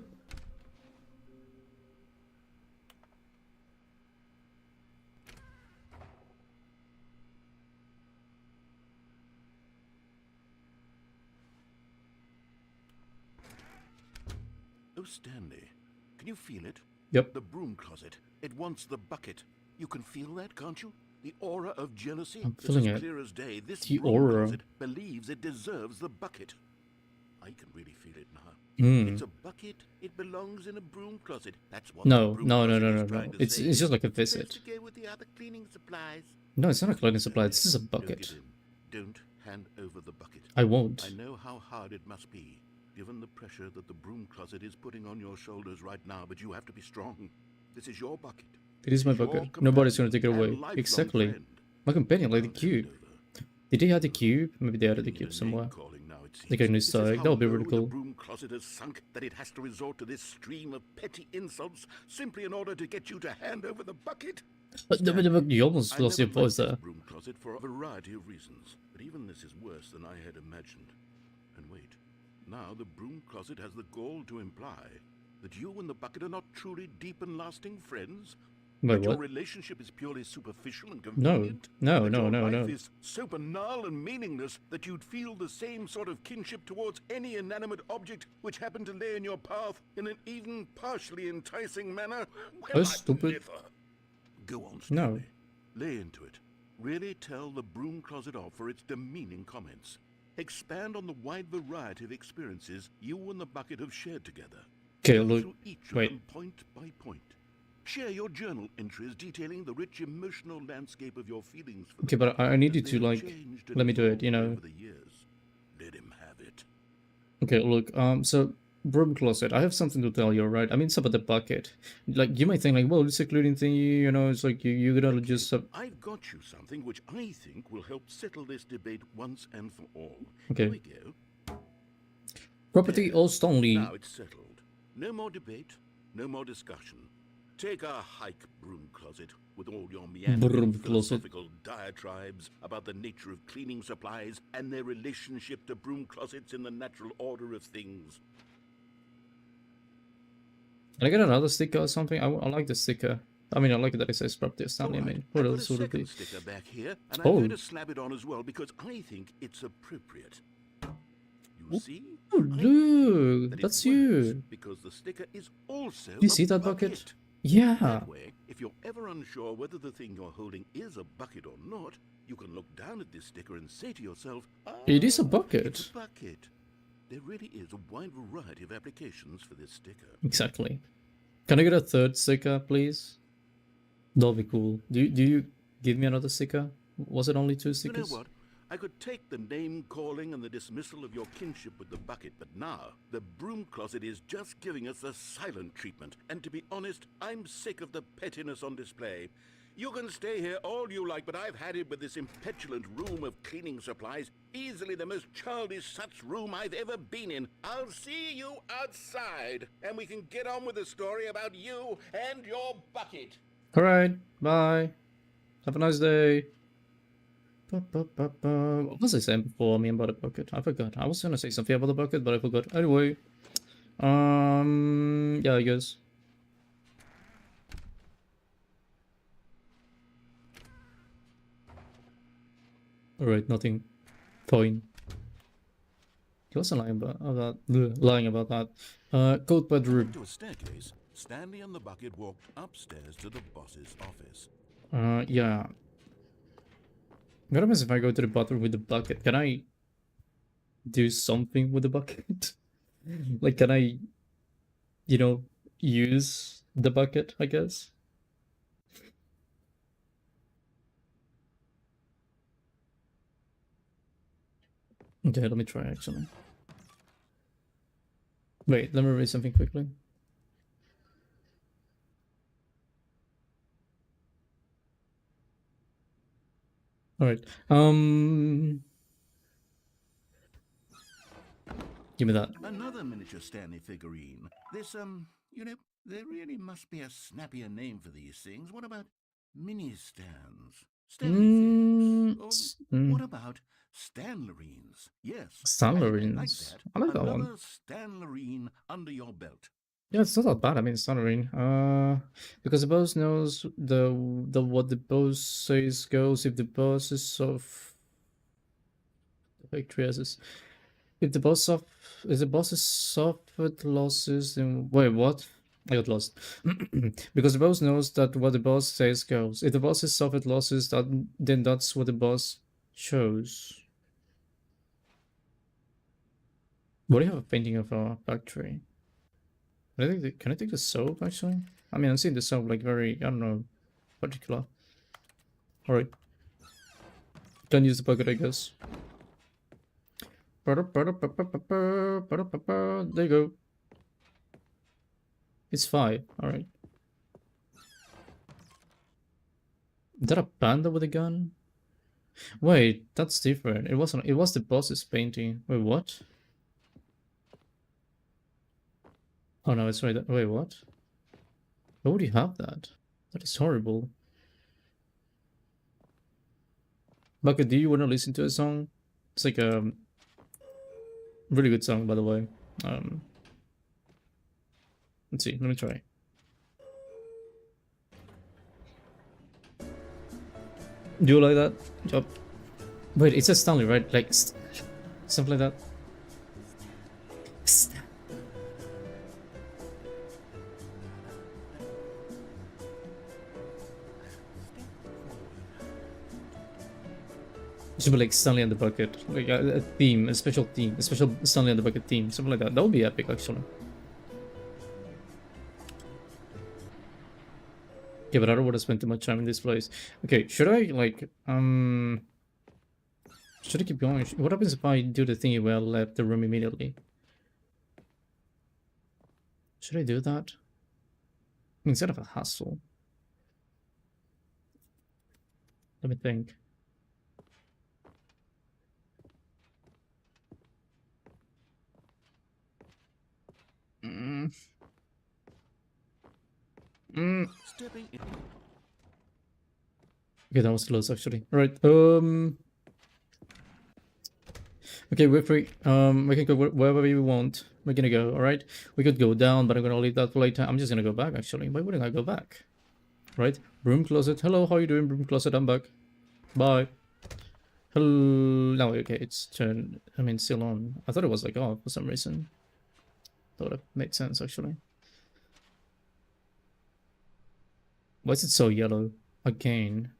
Oh, Stanley, can you feel it? Yep. The broom closet. It wants the bucket. You can feel that, can't you? The aura of jealousy. I'm It's feeling as it. clear as day. This The broom aura. closet believes it deserves the bucket. I can really feel it now. Hmm. It's a bucket. It belongs in a broom closet. That's what No, the broom no, no, closet no, is no, trying no. to It's say. just like a Supposed visit. to go with the other cleaning supplies. No, it's not a cleaning supply. Stanley, This is a Don't bucket. give in. Don't hand over the bucket. I won't. I know how hard it must be, given the pressure that the broom closet is putting on your shoulders right now, but you have to be strong. This is your bucket. It is my Your bucket. Nobody's gonna companion take it away. and lifelong Exactly. friend. My companion, like the Don't hand cube. over. Did they have the cube? Maybe they added the Getting cube into somewhere. name-calling now, it seems. Like a new This is stag. how That would be low really the cool. broom closet has sunk that it has to resort to this stream of petty insults simply in order to get you to hand over the bucket. But you almost I lost your never liked voice this there. broom closet for a variety of reasons, but even this is worse than I had imagined. And wait, now the broom closet has the gall to imply that you and the bucket are not truly deep and lasting friends. Wait, That your what? relationship is purely superficial and No, convenient. no, That no, your no, life no. is so banal and meaningless that you'd feel the same sort of kinship towards any inanimate object which happened to lay in your path in an even partially enticing manner. Well, That's I'd stupid. never. Go on, No. Stanley. Lay into it. Really tell the broom closet off for its demeaning comments. Expand on the wide variety of experiences you and the bucket have shared together. Okay, Go look. through each of Wait. them point by point. Share your journal entries detailing the rich emotional landscape of your feelings for the Okay, but bucket I need you as they to, have like, changed and let me do it, you evolved know. over the years. Let him have it. Okay, look, so broom closet. I have something to tell you, right? I mean, it's about the bucket. Like, you might think, like, well, it's a cleaning thingy, you know, it's like you're gonna Okay, just. I've got you something which I think will help settle this debate once and for all. Okay. Here we go. Property There. or Stanley. Now it's settled. No more debate, no more discussion. Take a hike, broom closet, with all your meandering Broom closet. philosophical diatribes about the nature of cleaning supplies and their relationship to broom closets in the natural order of things. Can I get another sticker or something? I like the sticker. I mean, I like that it says property or Stanley. I All right, mean, what I've got else a would it be? second sticker back here, and Oh. I'm going to slap it on as well because I think it's appropriate. You see? Oh, I think look, that it that's works you. because the sticker is also Do you a see that bucket? bucket. Yeah. That way, if you're ever unsure whether the thing you're holding is a bucket or not, you can look down at this sticker and say to yourself, It is a "Ah, bucket." It's a bucket. There really is a wide variety of applications for this sticker. Exactly. Can I get a third sticker, please? That'll be cool. Do you give me another sticker? Was it only 2 You know stickers? what? I could take the name calling and the dismissal of your kinship with the bucket, but now the broom closet is just giving us the silent treatment. And to be honest, I'm sick of the pettiness on display. You can stay here all you like, but I've had it with this impetulant room of cleaning supplies. Easily the most childish such room I've ever been in. I'll see you outside, and we can get on with the story about you and your bucket. Alright, bye. Have a nice day. What was I saying before? I mean, about the bucket? I forgot. I was gonna say something about the bucket, but I forgot. Anyway. Yeah, I guess. Alright, nothing. Fine. He wasn't lying about that. Coat bedroom. To a staircase, Stanley and the bucket walked upstairs to the boss's office. Yeah. What happens if I go to the bathroom with the bucket? Can I do something with the bucket? Like, can I, you know, use the bucket, I guess? Okay, let me try actually. Wait, let me read something quickly. Alright. Give me that. Another miniature Stanley figurine. This, you know, there really must be a snappier name for these things. What about mini stands? Stanley things? Or what about Stanlerines? Yes. I like Stanlerines. that. I like that Another one. Stanlerine under your belt. Yeah, it's not that bad. I mean, it's not rain. Because the boss knows the what the boss says goes. If the boss is of the victory is, If the boss of if the bosses suffered losses, then wait, what? I got lost. Because the boss knows that what the boss says goes. If the bosses suffered losses, then that's what the boss chose. What do you have a painting of a factory? Can I take the soap actually? I mean, I'm seeing the soap like very, I don't know, particular. Alright. Don't use the bucket, I guess. There you go. It's 5. Alright. Is that a panda with a gun? Wait, that's different. It wasn't. It was the boss's painting. Wait, what? Oh no, it's right. Wait, what? Why would you have that? That is horrible. Bucket, do you want to listen to a song? It's like a really good song, by the way. Let's see. Let me try. Do you like that? Job. Wait, it says Stanley, right? Like something like that. It should be like Stanley and the Bucket, like a theme, a special Stanley and the Bucket theme, something like that. That would be epic, actually. Yeah, but I don't want to spend too much time in this place. Okay, should I like should I keep going? What happens if I do the thingy where I left the room immediately? Should I do that? Instead of a hassle. Let me think. Okay, that was close actually. Alright, okay, we're free. We can go wherever we want. We're gonna go, alright? We could go down, but I'm gonna leave that for later. I'm just gonna go back actually. Why wouldn't I go back? Right? Broom closet. Hello, how you doing, broom closet? I'm back. Bye. Hello. No, okay, it's turned. I mean, still on. I thought it was like off for some reason. Thought it made sense actually. Why is it so yellow? Again.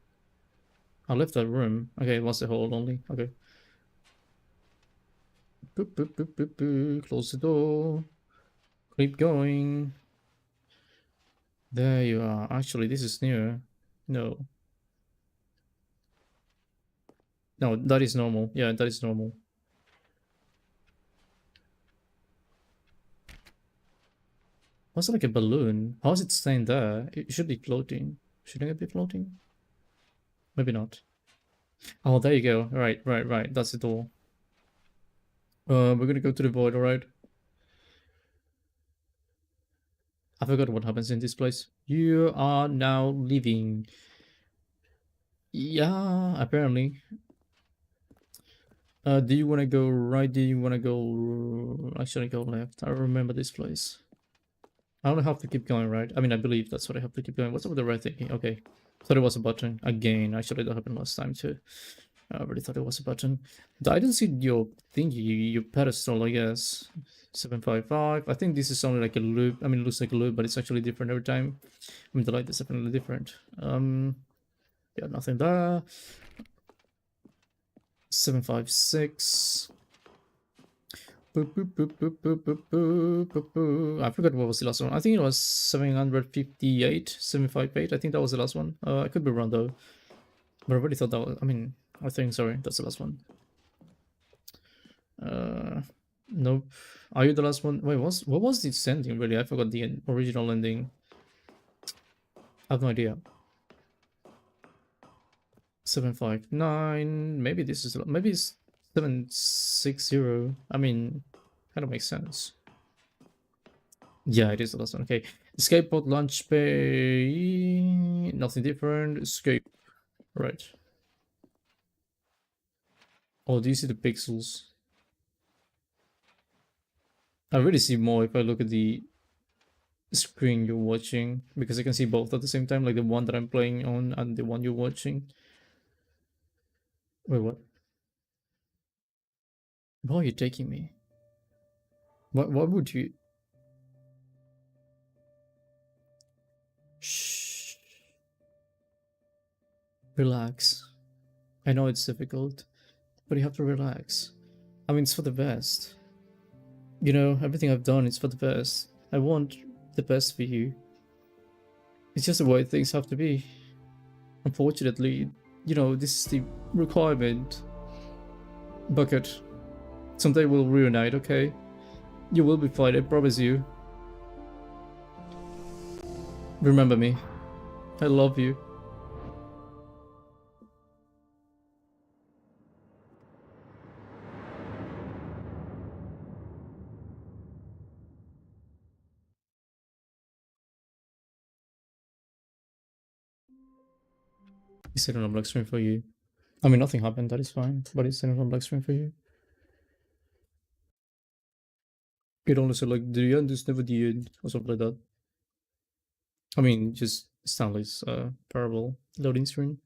I left that room. Okay, it was the hole only. Okay. Boop, boop, boop, boop, boop. Close the door. Keep going. There you are. Actually, this is new. No. No, that is normal. Yeah, that is normal. What's it like a balloon? How is it staying there? It should be floating. Shouldn't it be floating? Maybe not. Oh, there you go. Right, right, right. That's the door. We're gonna go to the void, alright? I forgot what happens in this place. You are now leaving. Yeah, apparently. Do you want to go right? Do you want to go... Actually, go left. I remember this place. I don't have to keep going, right? I mean, I believe that's what I have to keep going. What's up with the right thing? Okay. Thought it was a button. Again, actually, that happened last time too. I really thought it was a button. I didn't see your thingy, your pedestal, I guess. 755. I think this is only like a loop. I mean, it looks like a loop, but it's actually different every time. I mean, the light is definitely different. Yeah, nothing there. 756. Boop, boop, boop, boop, boop, boop, boop, boop, boop. I forgot what was the last one. I think it was 758, 758. I think that was the last one. I could be wrong though. But I already thought that was, I mean, I think, sorry, that's the last one. Nope. Are you the last one? Wait, what was the ending really? I forgot the original ending. I have no idea. 759. Maybe this is, maybe it's 760. I mean, kind of makes sense. Yeah, it is the last one. Okay. Escape pod launch bay. Nothing different. Escape. Right. Oh, do you see the pixels? I really see more if I look at the screen you're watching, because I can see both at the same time, like the one that I'm playing on and the one you're watching. Wait, what? Why are you taking me? Why would you? Shh. Relax. I know it's difficult, but you have to relax. I mean, it's for the best. You know, everything I've done is for the best. I want the best for you. It's just the way things have to be. Unfortunately, you know, this is the requirement. Bucket. Someday we'll reunite, okay? You will be fine, I promise you. Remember me. I love you. He's sitting on black screen for you. I mean, nothing happened, that is fine, but he's sitting on black screen for you. It only said like, the end is never the end, or something like that. I mean, just Stanley's parable loading screen.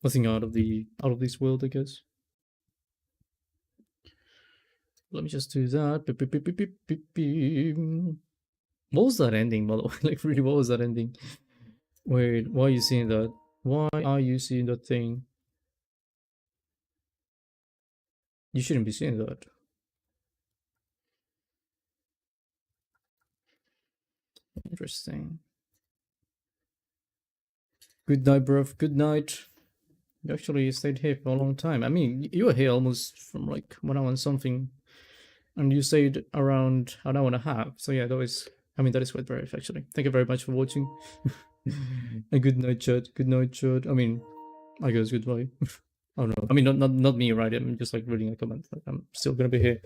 Nothing out of this world, I guess. Let me just do that. What was that ending, by the way? Like, really, what was that ending? Wait, why are you seeing that? Why are you seeing that thing? You shouldn't be seeing that. Interesting. Good night, bruv. Good night. You actually stayed here for a long time. I mean, you were here almost from like 1 hour and something, and you stayed around an hour and a half. So yeah, that was. I mean, that is quite brave, actually. Thank you very much for watching. And good night, chat. Good night, chat. I mean, I guess goodbye. Oh no, I mean, not me, right? I'm just like reading a comment. Like, I'm still gonna be here.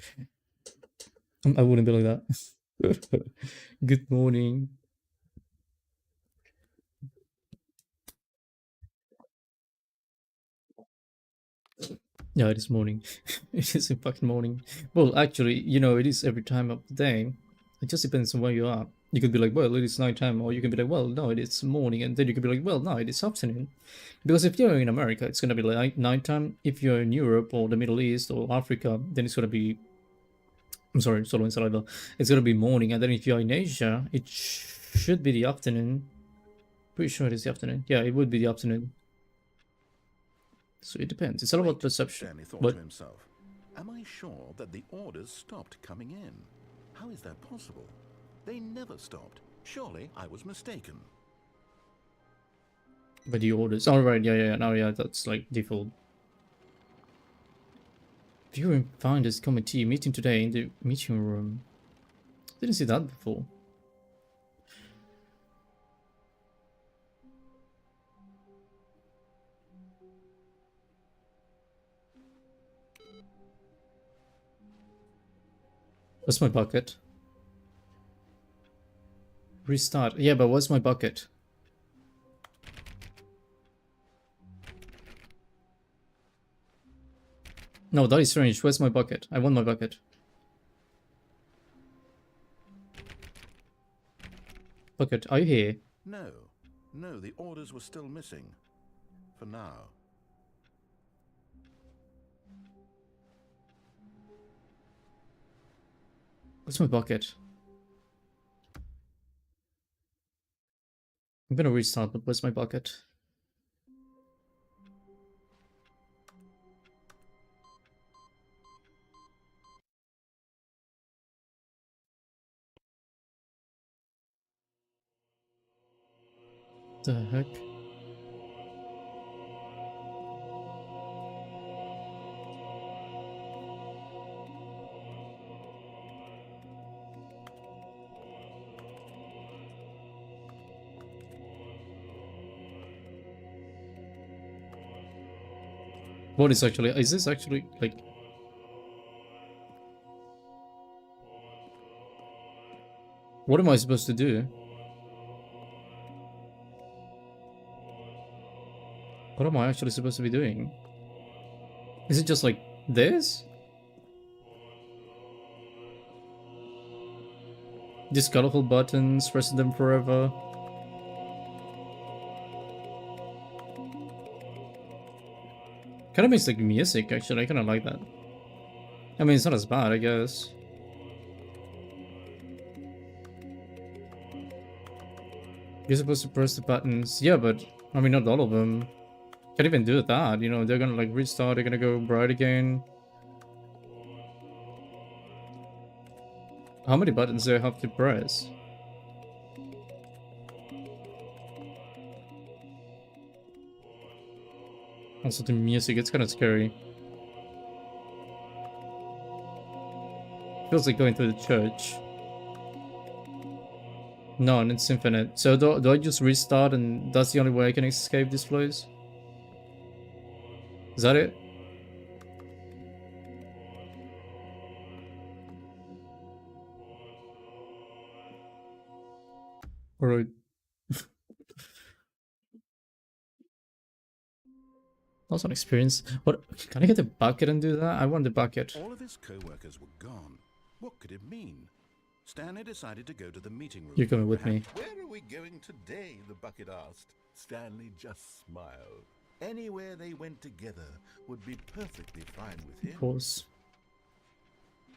I wouldn't be like that. Good morning. Yeah, it is morning. It is in fucking morning. Well, actually, you know, it is every time of the day. It just depends on where you are. You could be like, well, it is nighttime, or you can be like, well, no, it is morning, and then you could be like, well, no, it is afternoon. Because if you're in America, it's gonna be like nighttime. If you're in Europe or the Middle East or Africa, then it's gonna be. I'm sorry, solo and saliva. It's gonna be morning, and then if you're in Asia, it should be the afternoon. Pretty sure it is the afternoon. Yeah, it would be the afternoon. So it depends. It's all about perception. Stanley thought to himself, am I sure that the orders stopped coming in? How is that possible? They never stopped. Surely I was mistaken. But the orders. Oh, right, yeah. No, yeah, that's like default. Viewing Finders Committee meeting today in the meeting room. Didn't see that before. What's my bucket? Restart. Yeah, but what's my bucket? No, that is strange. Where's my bucket? I want my bucket. Bucket, are you here? No, the orders were still missing. For now. Where's my bucket? I'm gonna restart, but where's my bucket? The heck? What is actually, is this actually like, what am I supposed to do? What am I actually supposed to be doing? Is it just like this? These colorful buttons, pressing them forever. Kind of makes like music, actually. I kind of like that. I mean, it's not as bad, I guess. You're supposed to press the buttons. Yeah, but I mean, not all of them. Can't even do that. You know, they're gonna like restart. They're gonna go bright again. How many buttons do I have to press? Also, the music, it's kind of scary. Feels like going to the church. No, and it's infinite. So do I just restart and that's the only way I can escape this place? Is that it? Alright. That's an experience. What? Can I get the bucket and do that? I want the bucket. All of his co-workers were gone. What could it mean? Stanley decided to go to the meeting room. You're coming with me. Where are we going today? The bucket asked. Stanley just smiled. Anywhere they went together would be perfectly fine with him. Of course.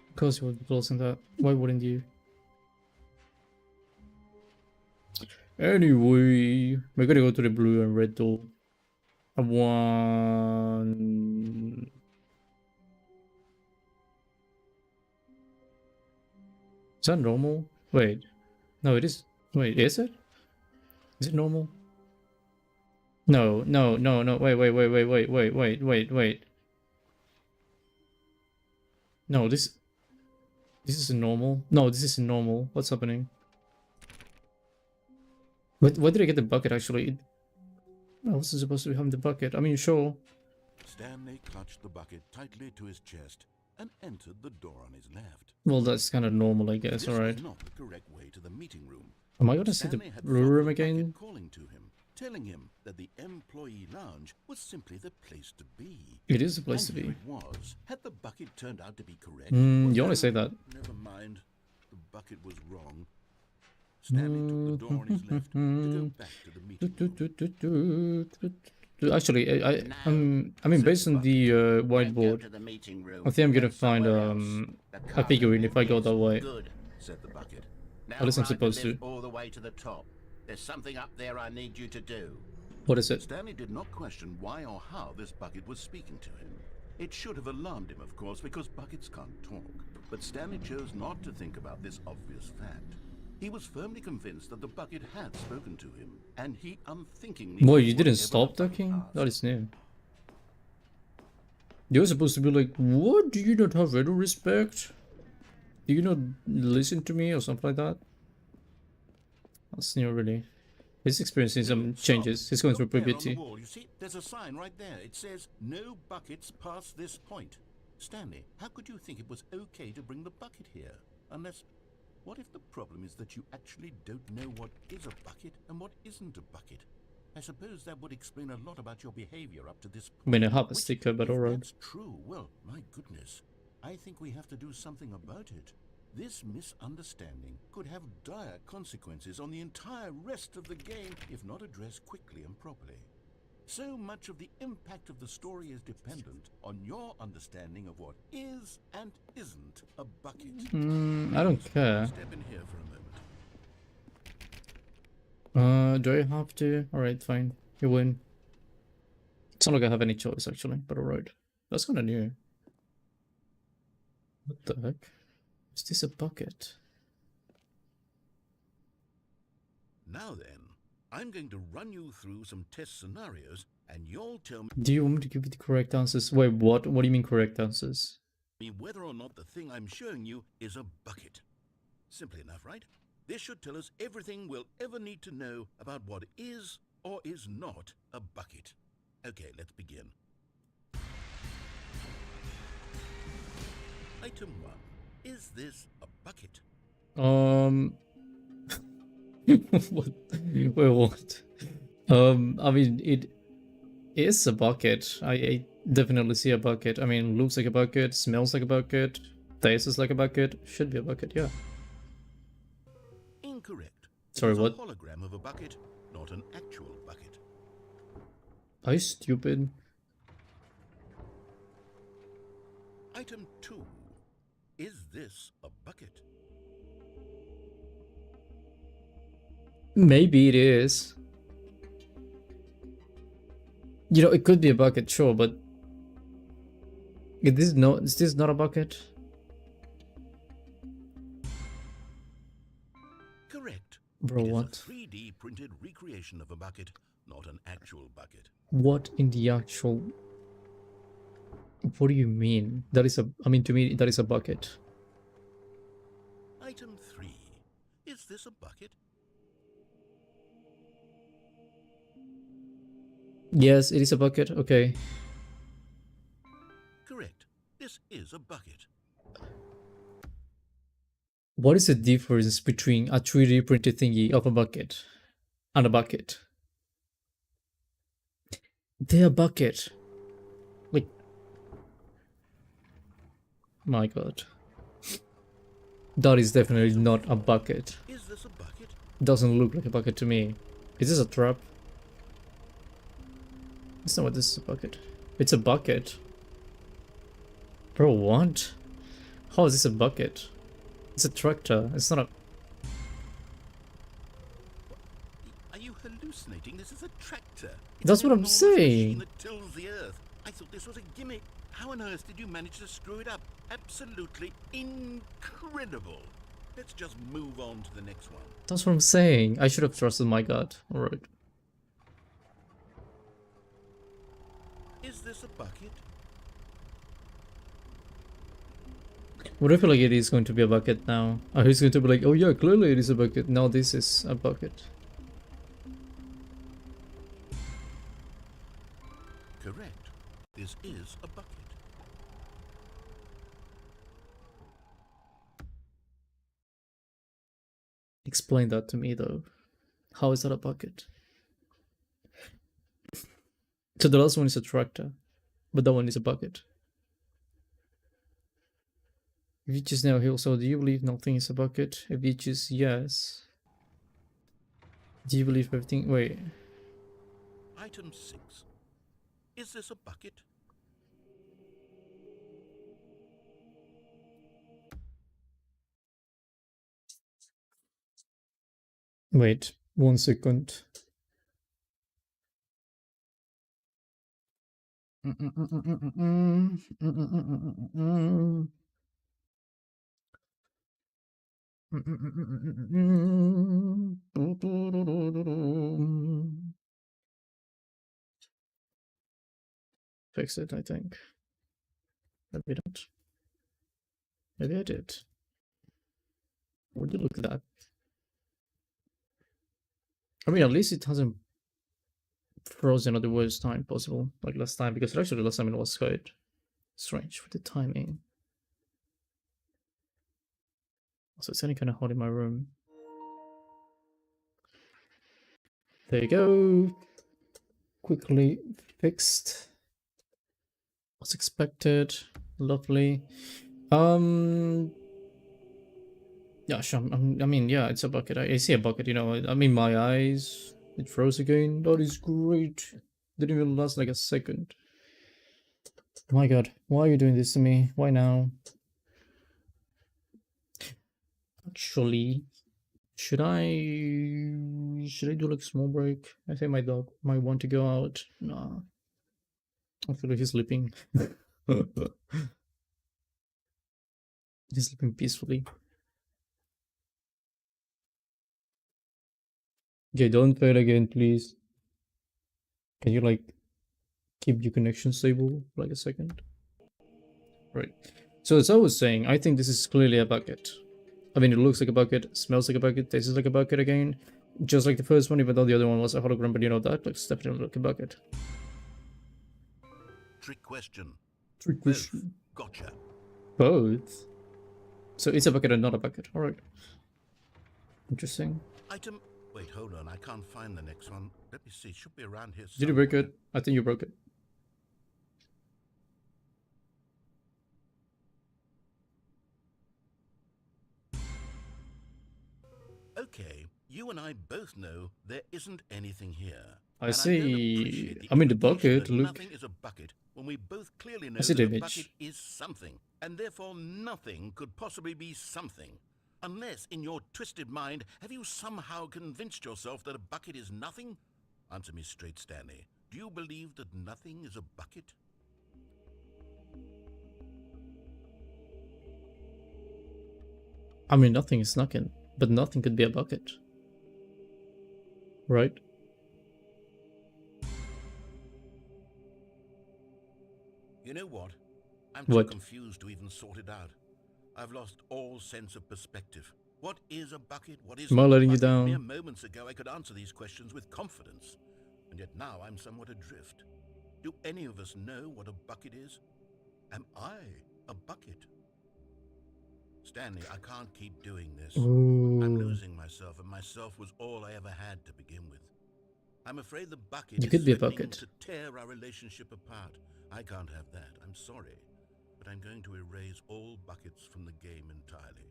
Of course you would be closing that. Why wouldn't you? Anyway, we're gonna go to the blue and red door. I want... Is that normal? Wait. No, it is... Wait, is it? Is it normal? No, no, no, no. Wait. No, this isn't normal. No, this isn't normal. What's happening? Where did I get the bucket, actually? I wasn't supposed to be having the bucket. I mean, sure. Stanley clutched the bucket tightly to his chest and entered the door on his left. Well, that's kind of normal, I guess. This alright. was not the correct way to the meeting room. Am I gonna see the Stanley had blue felt room the again? bucket calling to him, telling him that the employee lounge was simply the place to be. It is the place to And be. here it was. Had the bucket turned out to be correct? You only say that. Never mind. The bucket was wrong. Stanley took the door on his left to go back to the meeting room. Actually, I mean, based on the whiteboard, I think I'm gonna find a figurine if I go that way. Good, said the bucket. Now At least I'm ride the supposed to. lift all the way to the top. There's something up there I need you to do. What is it? Stanley did not question why or how this bucket was speaking to him. It should have alarmed him, of course, because buckets can't talk. But Stanley chose not to think about this obvious fact. He was firmly convinced that the bucket had spoken to him, and he unthinkingly... Boy, did you didn't whatever stop the bucket talking? asked. That is new. You're supposed to be like, what? Do you not have any respect? Do you not listen to me or something like that? That's new, really. He's experiencing some changes. He's going through Look there on the puberty. wall, you see, there's a sign right there. It says, no buckets past this point. Stanley, how could you think it was okay to bring the bucket here? Unless, what if the problem is that you actually don't know what is a bucket and what isn't a bucket? I suppose that would explain a lot about your behavior up to this point. I mean, I have a Which, sticker, but if alright. that's true, well, my goodness. I think we have to do something about it. This misunderstanding could have dire consequences on the entire rest of the game if not addressed quickly and properly. So much of the impact of the story is dependent on your understanding of what is and isn't a bucket. I don't care. Step in here for a moment. Do I have to? Alright, fine. You win. It's not like I have any choice, actually, but alright. That's kind of new. What the heck? Is this a bucket? Now then, I'm going to run you through some test scenarios and you'll tell Do you want me to give you the correct answers? Wait, what? What do you mean correct answers? me whether or not the thing I'm showing you is a bucket. Simple enough, right? This should tell us everything we'll ever need to know about what is or is not a bucket. Okay, let's begin. Item 1. Is this a bucket? What? Wait, what? I mean, it is a bucket. I definitely see a bucket. I mean, looks like a bucket, smells like a bucket, tastes like a bucket. Should be a bucket, yeah. Incorrect. Sorry, It is what? a hologram of a bucket, not an actual bucket. Are you stupid? Item 2. Is this a bucket? Maybe it is. You know, it could be a bucket, sure, but is this not a bucket? Correct. Bro, It is what? a 3D printed recreation of a bucket, not an actual bucket. What in the actual... What do you mean? That is a... I mean, to me, that is a bucket. Item 3. Is this a bucket? Yes, it is a bucket. Okay. Correct. This is a bucket. What is the difference between a 3D printed thingy of a bucket and a bucket? They're a bucket. Like... My god. That is definitely not a bucket. Is this a bucket? Doesn't look like a bucket to me. Is this a trap? That's not what this is a bucket. It's a bucket. Bro, what? How is this a bucket? It's a tractor. It's not a... Are you hallucinating? This is a tractor. It's That's an what I'm enormous saying. machine that tills the earth. I thought this was a gimmick. How on earth did you manage to screw it up? Absolutely incredible. Let's just move on to the next one. That's what I'm saying. I should have trusted my gut. Alright. Is this a bucket? What I feel like it is going to be a bucket now. He's going to be like, oh yeah, clearly it is a bucket. Now this is a bucket. Correct. This is a bucket. Explain that to me though. How is that a bucket? So the last one is a tractor, but that one is a bucket. If you choose now, so do you believe nothing is a bucket? If you choose yes, do you believe everything? Wait. Item 6. Is this a bucket? Wait 1 second. Fix it, I think. Maybe not. Maybe I did. Would you look at that? I mean, at least it hasn't frozen at the worst time possible, like last time, because actually last time it was quite strange with the timing. Also, it's getting kind of hot in my room. There you go. Quickly fixed. As expected. Lovely. Yeah, sure. I mean, yeah, it's a bucket. I see a bucket, you know. I mean, my eyes. It froze again. That is great. Didn't even last like a second. My god, why are you doing this to me? Why now? Actually, should I do like a small break? I think my dog might want to go out. Nah. I feel like he's sleeping. He's sleeping peacefully. Okay, don't fail again, please. Can you like keep your connection stable for like a second? Right. So as I was saying, I think this is clearly a bucket. I mean, it looks like a bucket, smells like a bucket, tastes like a bucket again. Just like the first one, even though the other one was a hologram, but you know, that looks definitely like a bucket. Trick question. Trick question. Gotcha. Both? So it's a bucket and not a bucket. Alright. Interesting. Item... Wait, hold on. I can't find the next one. Let me see. It should be around here Did you break it? I think you broke it. Okay, you and I both know there isn't anything here. I And see. don't I mean, the implication bucket, that look. nothing is a bucket when we both clearly know I see that the a image. bucket is something. and therefore nothing could possibly be something. Unless, in your twisted mind, have you somehow convinced yourself that a bucket is nothing? Answer me straight, Stanley. Do you believe that nothing is a bucket? I mean, nothing is nothing, but nothing could be a bucket. Right? You know what? I'm too What? confused to even sort it out. I've lost all sense of perspective. What is a bucket? What is Am I not a letting you bucket? down? Mere moments ago I could answer these questions with confidence. And yet now I'm somewhat adrift. Do any of us know what a bucket is? Am I a bucket? Stanley, I can't keep doing this. I'm Ooh. losing myself, and myself was all I ever had to begin with. I'm afraid the bucket You is could be a threatening bucket. to tear our relationship apart. I can't have that. I'm sorry. But I'm going to erase all buckets from the game entirely.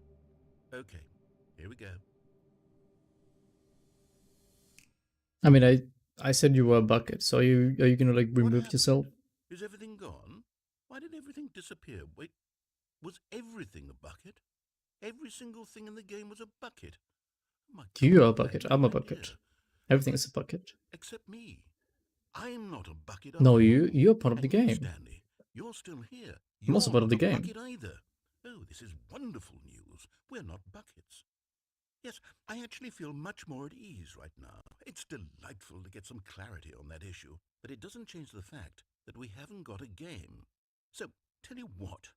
Okay, here we go. I mean, I said you were a bucket, so are you gonna like What remove happened? yourself? Is everything gone? Why did everything disappear? Wait, was everything a bucket? Every single thing in the game was a bucket. Oh my You are a God, I bucket. had I'm no a bucket. idea. Everything is a bucket. Except me. I'm not a bucket No, after all. you're part of the And you, game. Stanley, you're still here. I'm also You're part of not the a game. bucket either. Oh, this is wonderful news. We're not buckets. Yes, I actually feel much more at ease right now. It's delightful to get some clarity on that issue, but it doesn't change the fact that we haven't got a game. So, tell you what.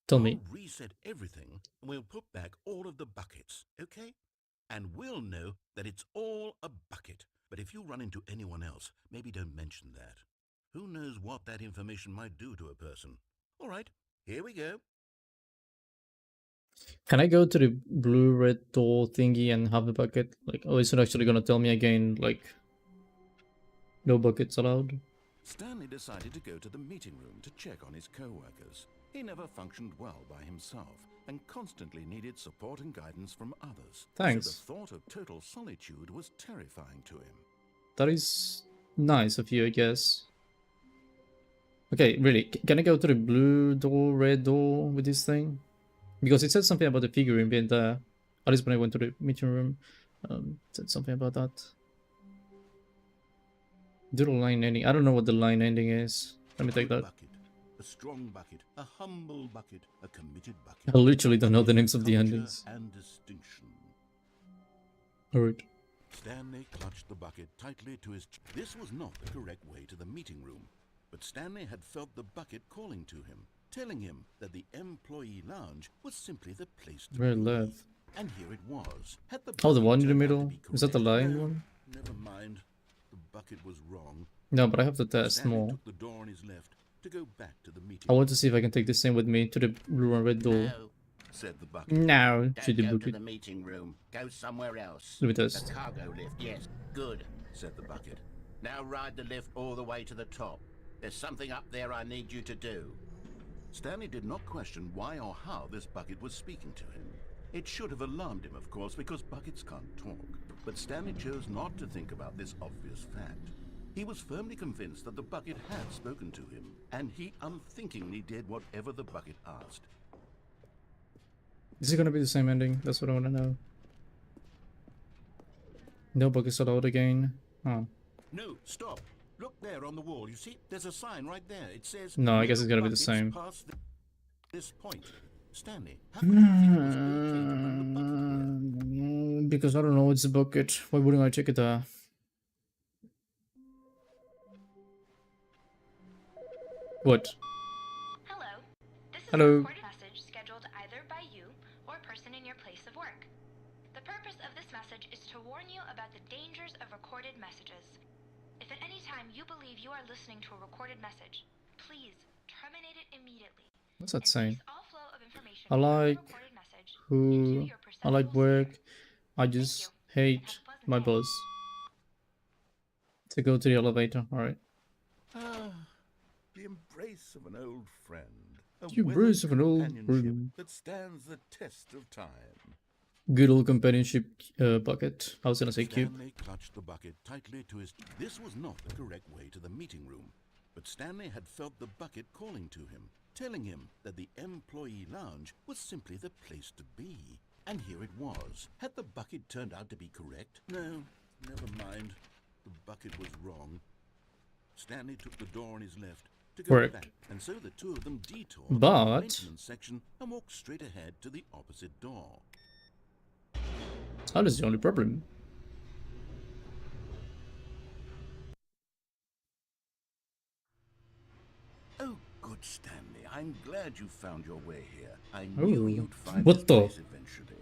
Tell I'll me. reset everything and we'll put back all of the buckets, okay? And we'll know that it's all a bucket. But if you run into anyone else, maybe don't mention that. Who knows what that information might do to a person? All right, here we go. Can I go to the blue red door thingy and have the bucket? Like, oh, is it actually gonna tell me again, like, no buckets allowed? Stanley decided to go to the meeting room to check on his co-workers. He never functioned well by himself and constantly needed support and guidance from others. Thanks. So the thought of total solitude was terrifying to him. That is nice of you, I guess. Okay, really, can I go to the blue door, red door with this thing? Because it said something about the figurine being there. At least when I went to the meeting room, it said something about that. Do the line ending. I don't know what the line ending is. Let me take that. Bucket, a strong bucket, a humble bucket, a committed bucket. I literally don't know the Bucket names of the culture endings. and distinction. Alright. Stanley clutched the bucket tightly to his... This was not the correct way to the meeting room, but Stanley had felt the bucket calling to him, telling him that the employee lounge was simply the place to Very be. left. And here it was. Had the Oh, the bucket one in the turned out to middle? be Is that the correct? lion No, one? never mind. The bucket was wrong. No, but I have to test Stanley more. took the door on his left to go back to the meeting I want to room. see if I can take this thing with me to the blue and red door. No, Said the bucket. No, to don't the go to bucket. the meeting room. Go somewhere else. Let me The test. cargo lift, yes. Good. Said the bucket. Now ride the lift all the way to the top. There's something up there I need you to do. Stanley did not question why or how this bucket was speaking to him. It should have alarmed him, of course, because buckets can't talk. But Stanley chose not to think about this obvious fact. He was firmly convinced that the bucket had spoken to him, and he unthinkingly did whatever the bucket asked. Is it gonna be the same ending? That's what I want to know. No buckets allowed again. Oh. No, stop. Look there on the wall. You see, there's a sign right there. It says... No, I guess it's gonna be the buckets same. past this point. Stanley, how could you think it was okay to bring the bucket here? Because I don't know it's a bucket. Why wouldn't I check it there? What? Hello. This is Hello. a recorded message scheduled either by you or a person in your place of work. The purpose of this message is to warn you about the dangers of recorded messages. If at any time you believe you are listening to a recorded message, please terminate it immediately. What's that and saying? cease all flow of information I from the like recorded message into who your I like perceptual work. sphere. I just you, and hate have a pleasant my day. boss. To go to the elevator. Alright. Ah, the embrace of an old friend. A The embrace of an old weathered friend. companionship that stands the test of time. Good old companionship bucket. I was gonna say cube. Stanley clutched the bucket tightly to his... This was not the correct way to the meeting room, but Stanley had felt the bucket calling to him, telling him that the employee lounge was simply the place to be. And here it was. Had the bucket turned out to be correct? No, never mind. The bucket was wrong. Stanley took the door on his left to go Correct. back, and so the two of them detoured But- the maintenance section and walked straight ahead to the opposite door. That is the only problem. Oh, good Stanley. I'm glad you found your way here. I knew Oh, you'd find what this the- place eventually.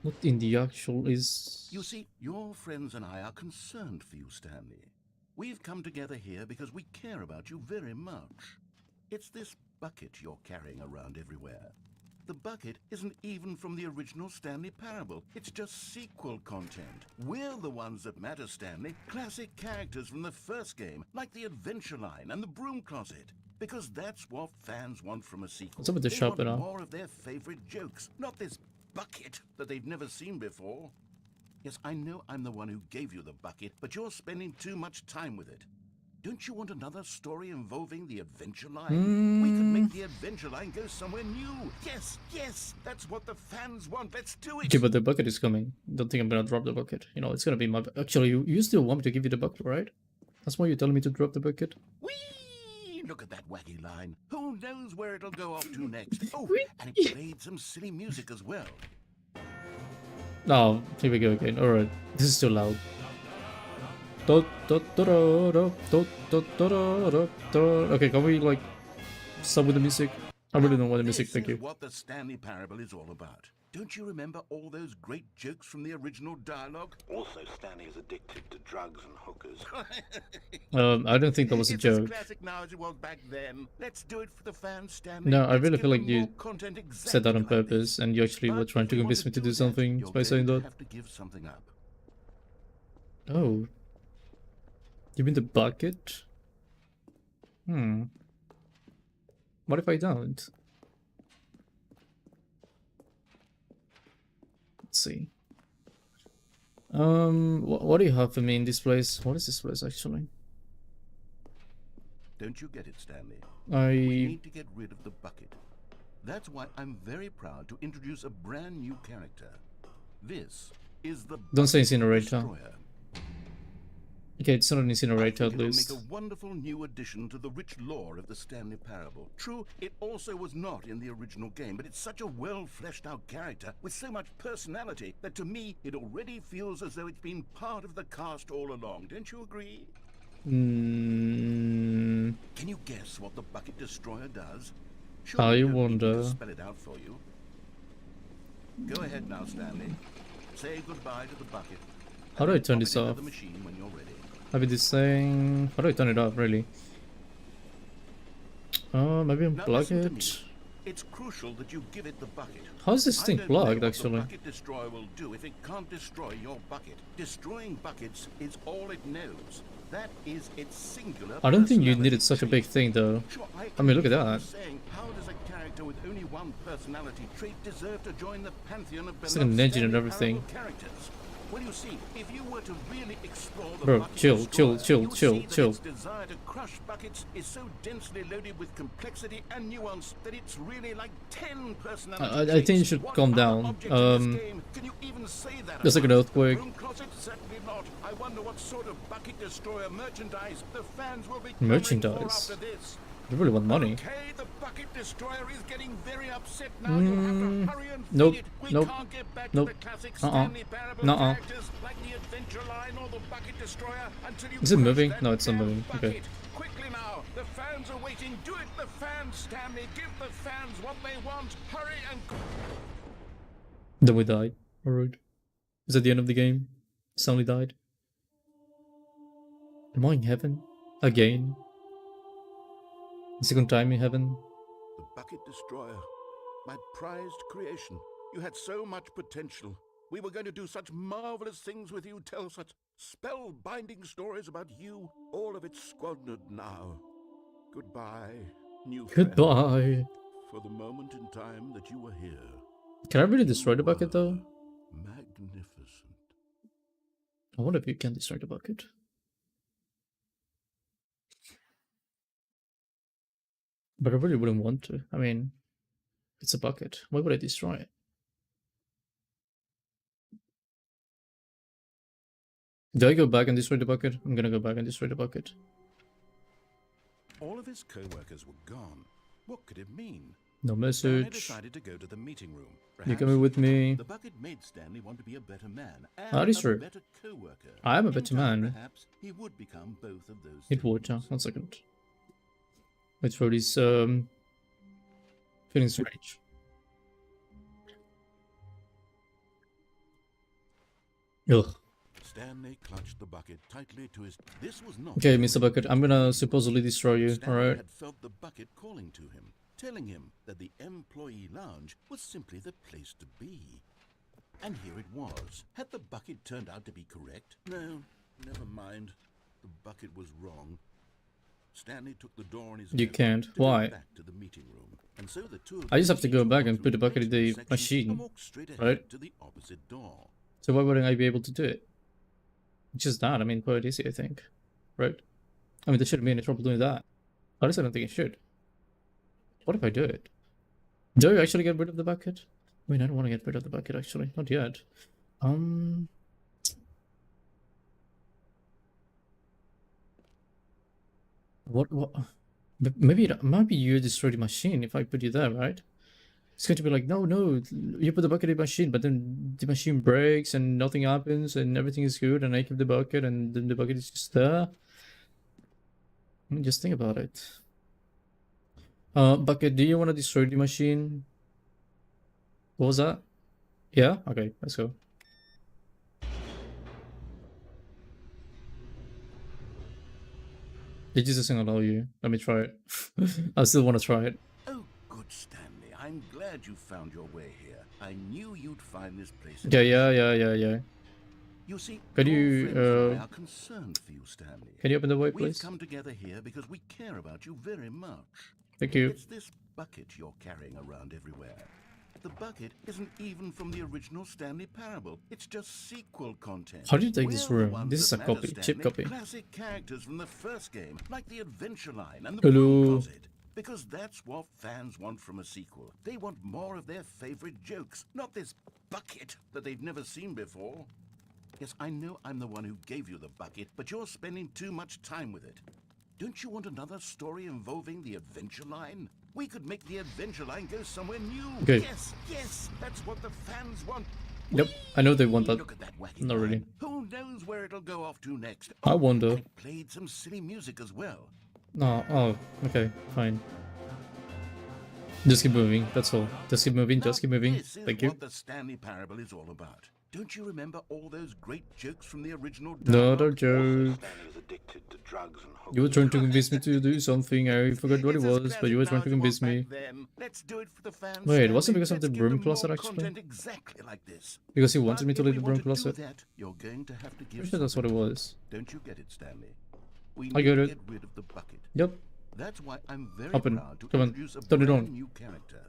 What in the actual is... You see, your friends and I are concerned for you, Stanley. We've come together here because we care about you very much. It's this bucket you're carrying around everywhere. The bucket isn't even from the original Stanley Parable. It's just sequel content. We're the ones that matter, Stanley. Classic characters from the first game, like the Adventure Line and the Broom Closet. Because that's what fans want from a sequel. What's up with the They shop want now? more of their favorite jokes, not this bucket that they've never seen before. Yes, I know I'm the one who gave you the bucket, but you're spending too much time with it. Don't you want another story involving the Adventure Line? We could make the Adventure Line go somewhere new. Yes, yes, that's what the fans want. Let's do it. Okay, but the bucket is coming. Don't think I'm gonna drop the bucket. You know, it's gonna be my... Actually, you still want me to give you the bucket, right? That's why you're telling me to drop the bucket? Whee! Look at that wacky line. Who knows where it'll go off to next? Oh, and it played some silly music as well. Oh, here we go again. Alright, this is too loud. Okay, can we like stop with the music? I really don't want the music, thank This you. is what the Stanley Parable is all about. Don't you remember all those great jokes from the original dialogue? Also, Stanley is addicted to drugs and hookers. I don't think that was a It's joke. as classic now as it was back then. Let's do it for the fans, Stanley. No, I Let's really give feel like them you more content said that on exactly like purpose, this. and you actually were But trying if to you convince want me to do that, something you're by saying going to that. have to give something up. Oh. You mean the bucket? What if I don't? Let's see. What do you have for me in this place? What is this place actually? Don't you get it, Stanley? We I need to get rid of the bucket. That's why I'm very proud to introduce a brand new character. This is the Don't say Bucket incinerator. Destroyer. Okay, it's not an I incinerator think at it'll least. make a wonderful new addition to the rich lore of the Stanley Parable. True, it also was not in the original game, but it's such a well-fleshed-out character with so much personality that to me, it already feels as though it's been part of the cast all along. Don't you agree? Mm, Can you guess what the Bucket Destroyer does? I Surely you don't need me to wonder. spell it out for you. Go ahead now, Stanley. Say goodbye to the bucket. How do I and turn pop this it into off? the machine when you're ready. Maybe this thing. How do I turn it off? Really? Maybe Now unplug listen to me. it. It's crucial that you give it the bucket. How's this I thing don't know plugged what actually? The bucket destroyer will do if it can't destroy your bucket. Destroying buckets is all it knows. That is its singular. I don't think you personality needed such a trait. big thing though. Sure, I mean, look at understand what that. you're saying. How does a character with only one personality trait deserve to join the pantheon of It's like an beloved engine and Stanley everything. Parable characters? Well, you see, if you were to really explore the Bro, bucket chill, destroyer, chill, you would chill, see that chill. its desire to crush buckets is so densely loaded with complexity and nuance that it's really like 10 personality I think you traits. should What calm other down. object in this game can you even say that There's like an about? earthquake. Room closet? Certainly not. I wonder what sort of bucket destroyer merchandise the fans will be Merchandise? clamoring for after this. You really want money? Okay, the bucket destroyer is getting very upset now. You'll have to hurry and feed Nope, it. We nope, can't get back nope. to the classic Uh-uh. Stanley Parable Nuh-uh. characters like the Adventure Line or the bucket destroyer until you Is it crush moving? that No, it's not damn moving. Okay. bucket. Quickly now, the fans are waiting. Do it, the fans, Stanley. Give the fans what they want. Hurry and. Then we died. Alright. Is that the end of the game? Stanley died. Am I in heaven? Again? The second time in heaven? The bucket destroyer, my prized creation. You had so much potential. We were going to do such marvelous things with you, tell such spellbinding stories about you. All of it squandered now. Goodbye, new fan. Goodbye. For the moment in time that you were here. Can I really destroy the bucket though? Magnificent. I wonder if you can destroy the bucket. But I really wouldn't want to. I mean, it's a bucket. Why would I destroy it? Do I go back and destroy the bucket? I'm gonna go back and destroy the bucket. All of his co-workers were gone. What could it mean? No Stanley message. decided to go to the meeting room. You coming with me? The bucket made Stanley want to be a better man and That is a true. better co-worker. I am a In better time, man. Perhaps he would become both of those Hit things. water. 1 second. Wait for this feeling strange. Ugh. Stanley clutched the bucket tightly to his... This was not... Okay, Mr. Bucket, I'm gonna supposedly destroy you, Stanley alright? had felt the bucket calling to him, telling him that the employee lounge was simply the place to be. And here it was. Had the bucket turned out to be correct? No, never mind. The bucket was wrong. Stanley took the door on his You left can't. to go Why? back to the meeting room. And so the two of I just them have to go each back walked and put the through bucket in the section machine, and walked straight ahead right? to the opposite door. So why wouldn't I be able to do it? Just that, I mean, quite easy, I think. Right? I mean, there shouldn't be any trouble doing that. At least I don't think it should. What if I do it? Do I actually get rid of the bucket? I mean, I don't want to get rid of the bucket, actually. Not yet. What? Maybe you destroy the machine if I put you there, right? It's going to be like, no, you put the bucket in the machine, but then the machine breaks and nothing happens and everything is good and I keep the bucket and then the bucket is just there. I mean, just think about it. Bucket, do you want to destroy the machine? What was that? Yeah? Okay, let's go. It just doesn't allow you. Let me try it. I still want to try it. Oh, good, Stanley. I'm glad you found your way here. I knew you'd find this place. Okay, yeah. You see, Can your you, friends and I are concerned for you, Stanley. Can you open the way, We've please? come together here because we care about you very much. Thank you. It's this bucket you're carrying around everywhere. The bucket isn't even from the original Stanley Parable. It's just sequel content. How did you take this We're the room? ones This is that a matter, copy, cheap Stanley. copy. Classic characters from the first game, like the Adventure Line and the Hello. Broom Closet. Because that's what fans want from a sequel. They want more of their favorite jokes, not this bucket that they've never seen before. Yes, I know I'm the one who gave you the bucket, but you're spending too much time with it. Don't you want another story involving the Adventure Line? We could make the Adventure Line go somewhere new. Okay. Yes, that's what the fans want. Yep, I know they want that. Look at that wacky Not really. line. Who knows where it'll go off to next? I wonder. and it played some silly music as well. Oh, okay, fine. Just keep moving, that's all. Just keep moving, Now, just keep moving. This is Thank you. what the Stanley Parable is all about. Don't you remember all those great jokes from the original No, dialogue? don't joke. Stanley was addicted to drugs and You were trying to convince me to do something. I forgot what it It's as was, but you were trying to classic now as convince it me. was back then. Let's do it for the fans, Wait, was it Stanley. because of the Let's give broom them closet, more actually? content exactly like this. Because he wanted But me to if leave we the want broom to do closet? that, you're going to have to give Pretty sure that's what it something. was. Don't you get it, Stanley? We I need get to it. get rid of the bucket. Yep. That's why I'm very Open. proud to Come on. introduce a Turn it brand on. new character.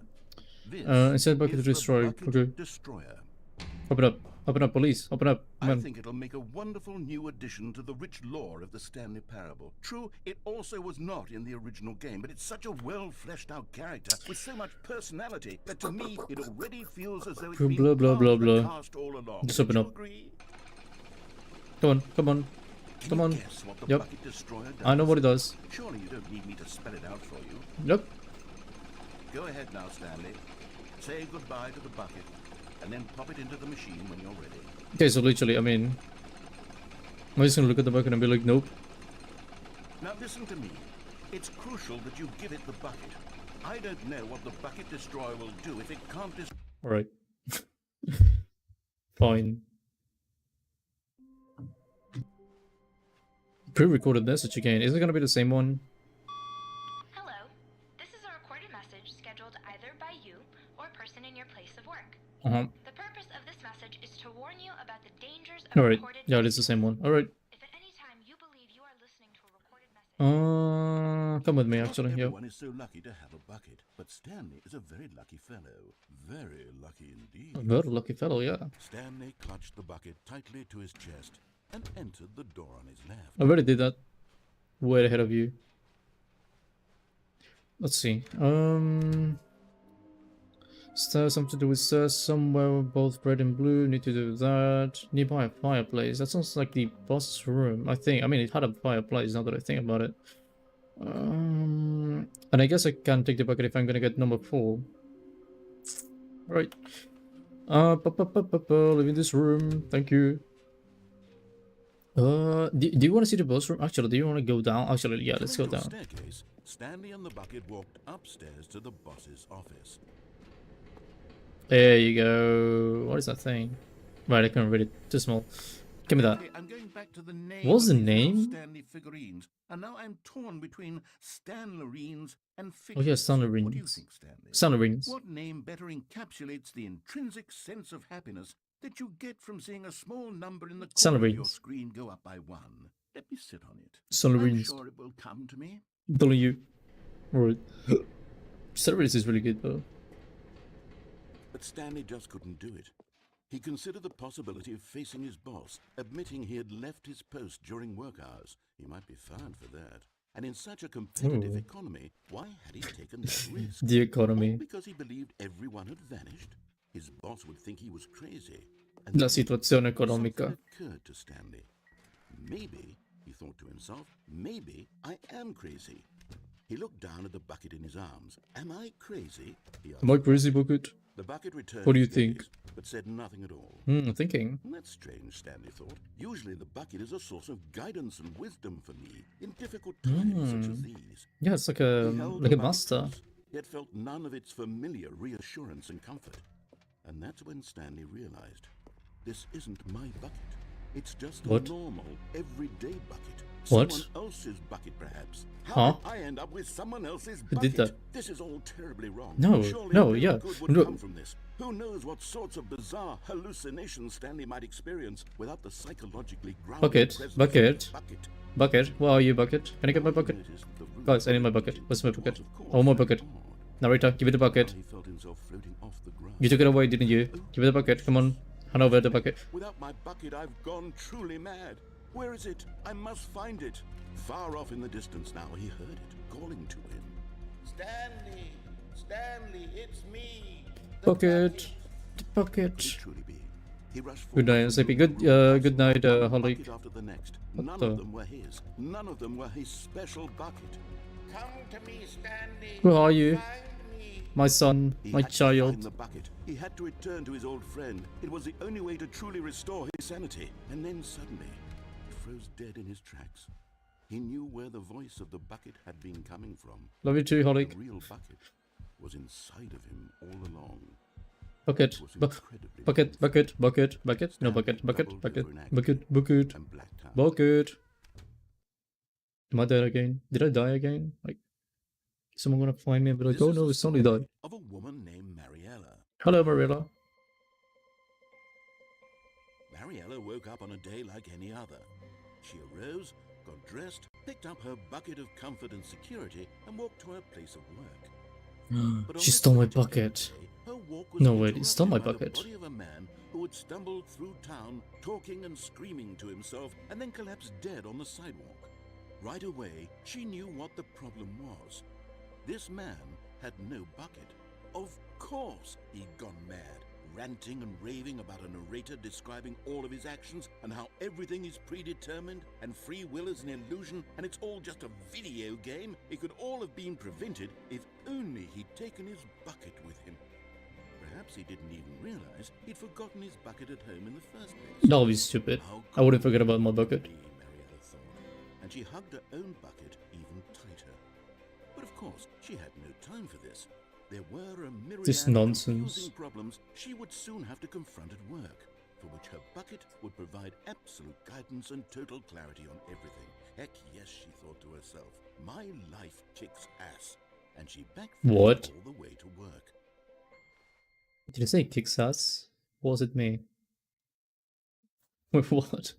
This Instead bucket is to the destroy. Bucket Okay. Destroyer. Open up. Open up, police. Open up. Come I on. think it'll make a wonderful new addition to the rich lore of the Stanley Parable. True, it also was not in the original game, but it's such a well-fleshed-out character with so much personality that to me it already feels as though it's been Blah, blah, part blah, of the blah. cast all along. Just Don't open you up. agree? Come on, come on. Can Come you on. guess what the Yep. Bucket Destroyer does? I know what it does. Surely you don't need me to spell it out for you. Yep. Go ahead now, Stanley. Say goodbye to the bucket, and then pop it into the machine when you're ready. Okay, so literally, I mean... I'm just gonna look at the bucket and be like, nope. Now listen to me. It's crucial that you give it the bucket. I don't know what the Bucket Destroyer will do if it can't destroy. Alright. Fine. Pre-recorded message again. Is it gonna be the same one? Hello. This is a recorded message scheduled either by you or a person in your place of work. Uh-huh. The purpose of this message is to warn you about the dangers of Alright. recorded Yeah, it is the same one. Alright. If at any time you believe you are listening to a recorded message, Come with me, Not actually. Yep. everyone is so lucky to have a bucket, but Stanley is a very lucky fellow. Very lucky indeed. A very lucky fellow, yeah. Stanley clutched the bucket tightly to his chest and entered the door on his left. I already did that. Way ahead of you. Let's see. Stairs, something to do with stairs somewhere, both red and blue. Need to do that. Nearby a fireplace. That sounds like the boss's room, I think. I mean, it had a fireplace now that I think about it. And I guess I can take the bucket if I'm gonna get number 4. Right. Leaving this room. Thank you. Do you want to see the boss room? Actually, do you want to go down? Actually, yeah, let's go Coming to a down. staircase, Stanley and the bucket walked upstairs to the boss's office. There you go. What is that thing? Right, I can't read it. Too small. Give me that. Okay, I'm going back to the name What's the of these little name? Stanley figurines, and now I'm torn between Stanlerines and Oh figures. yeah, Stanley What do you rings. think, Stanley? Stanley rings. What name better encapsulates the intrinsic sense of happiness that you get from seeing a small number in the Stanley corner of your rings. screen go up by 1? Let me sit on it. Stanley I'm rings. sure it will come to me. W. Right. Stanley rings is really good though. But Stanley just couldn't do it. He considered the possibility of facing his boss, admitting he had left his post during work hours. He might be fired for that. And in such a competitive Ooh. economy, why had he taken that risk? The All economy. because he believed everyone had vanished? His boss would think he was crazy. And La then situazione something economica. occurred to Stanley. Maybe, he thought to himself, maybe I am crazy. He looked down at the bucket in his arms. Am I crazy? He asked. Am I crazy, bucket? The bucket returned What do you his think? gaze, but said nothing at all. I'm thinking. That's strange, Stanley thought. Usually the bucket is a source of guidance and wisdom for me in difficult times such as these. Yeah, it's like He a held like the a bucket master. close, yet felt none of its familiar reassurance and comfort. And that's when Stanley realized, this isn't my bucket. It's just What? a normal, everyday bucket. What? Someone else's bucket, perhaps. Huh? How did I end up with someone else's Who bucket? did that? This is all terribly wrong. No, Surely no, no yeah. good would No. come from this. Who knows what sorts of bizarre hallucinations Stanley might experience without the psychologically grounded Bucket, presence bucket. of the bucket. Bucket, where are you, bucket? Can I get my All he bucket? noticed the root Guys, I need my of the bucket. Where's my was, bucket? of course, Oh, my bucket. odd. Narrator, give me the bucket. He felt himself floating off the ground. You took it away, didn't you? Give me the bucket. Come on. Hand over the bucket. Without my bucket, I've gone truly mad. Where is it? I must find it. Far off in the distance now, he heard it, calling to him. Stanley! Stanley, it's me! The Bucket. The Could it bucket. truly be? He rushed Good forward night, from the SAP. Good, room, good night, one Holly. bucket after the next. What None the- of them were his. None of them were his special bucket. Come to me, Stanley! Who are you? Find me! My son, He my had to find child. the bucket. He had to return to his old friend. It was the only way to truly restore his sanity. And then suddenly, he froze dead in his tracks. He knew where the voice of the bucket had been coming from. Love you too, Holly. The real bucket was inside of him all along. Bucket. It was Bu incredibly bucket, painful. bucket, bucket, bucket. No, bucket, bucket, bucket, bucket, bucket, And blacked out. bucket. Am I dead again? Did I die again? Like, is someone gonna find me and be like, This oh is no, the it's Stanley story died. of a woman named Mariella. Hello, Marilla. Mariella woke up on a day like any other. She arose, got dressed, picked up her bucket of comfort and security, and walked to her place of work. But on She this stole my particular bucket. day, her walk was No, wait, it stole my interrupted by bucket. the body of a man who had stumbled through town, talking and screaming to himself, and then collapsed dead on the sidewalk. Right away, she knew what the problem was. This man had no bucket. Of course he'd gone mad, ranting and raving about a narrator describing all of his actions and how everything is predetermined and free will is an illusion and it's all just a video game. It could all have been prevented if only he'd taken his bucket with him. Perhaps he didn't even realize he'd forgotten his bucket at home in the first place. That would be stupid. How I wouldn't cool forget about my would that bucket. be, Mariella thought, and she hugged her own bucket even tighter. But of course, she had no time for this. There were a myriad This of nonsense. confusing problems she would soon have to confront at work, for which her bucket would provide absolute guidance and total clarity on everything. Heck yes, she thought to herself, my life kicks ass. And she backfired What? all the way to work. Did you say kicks ass? What does it mean? Wait, what?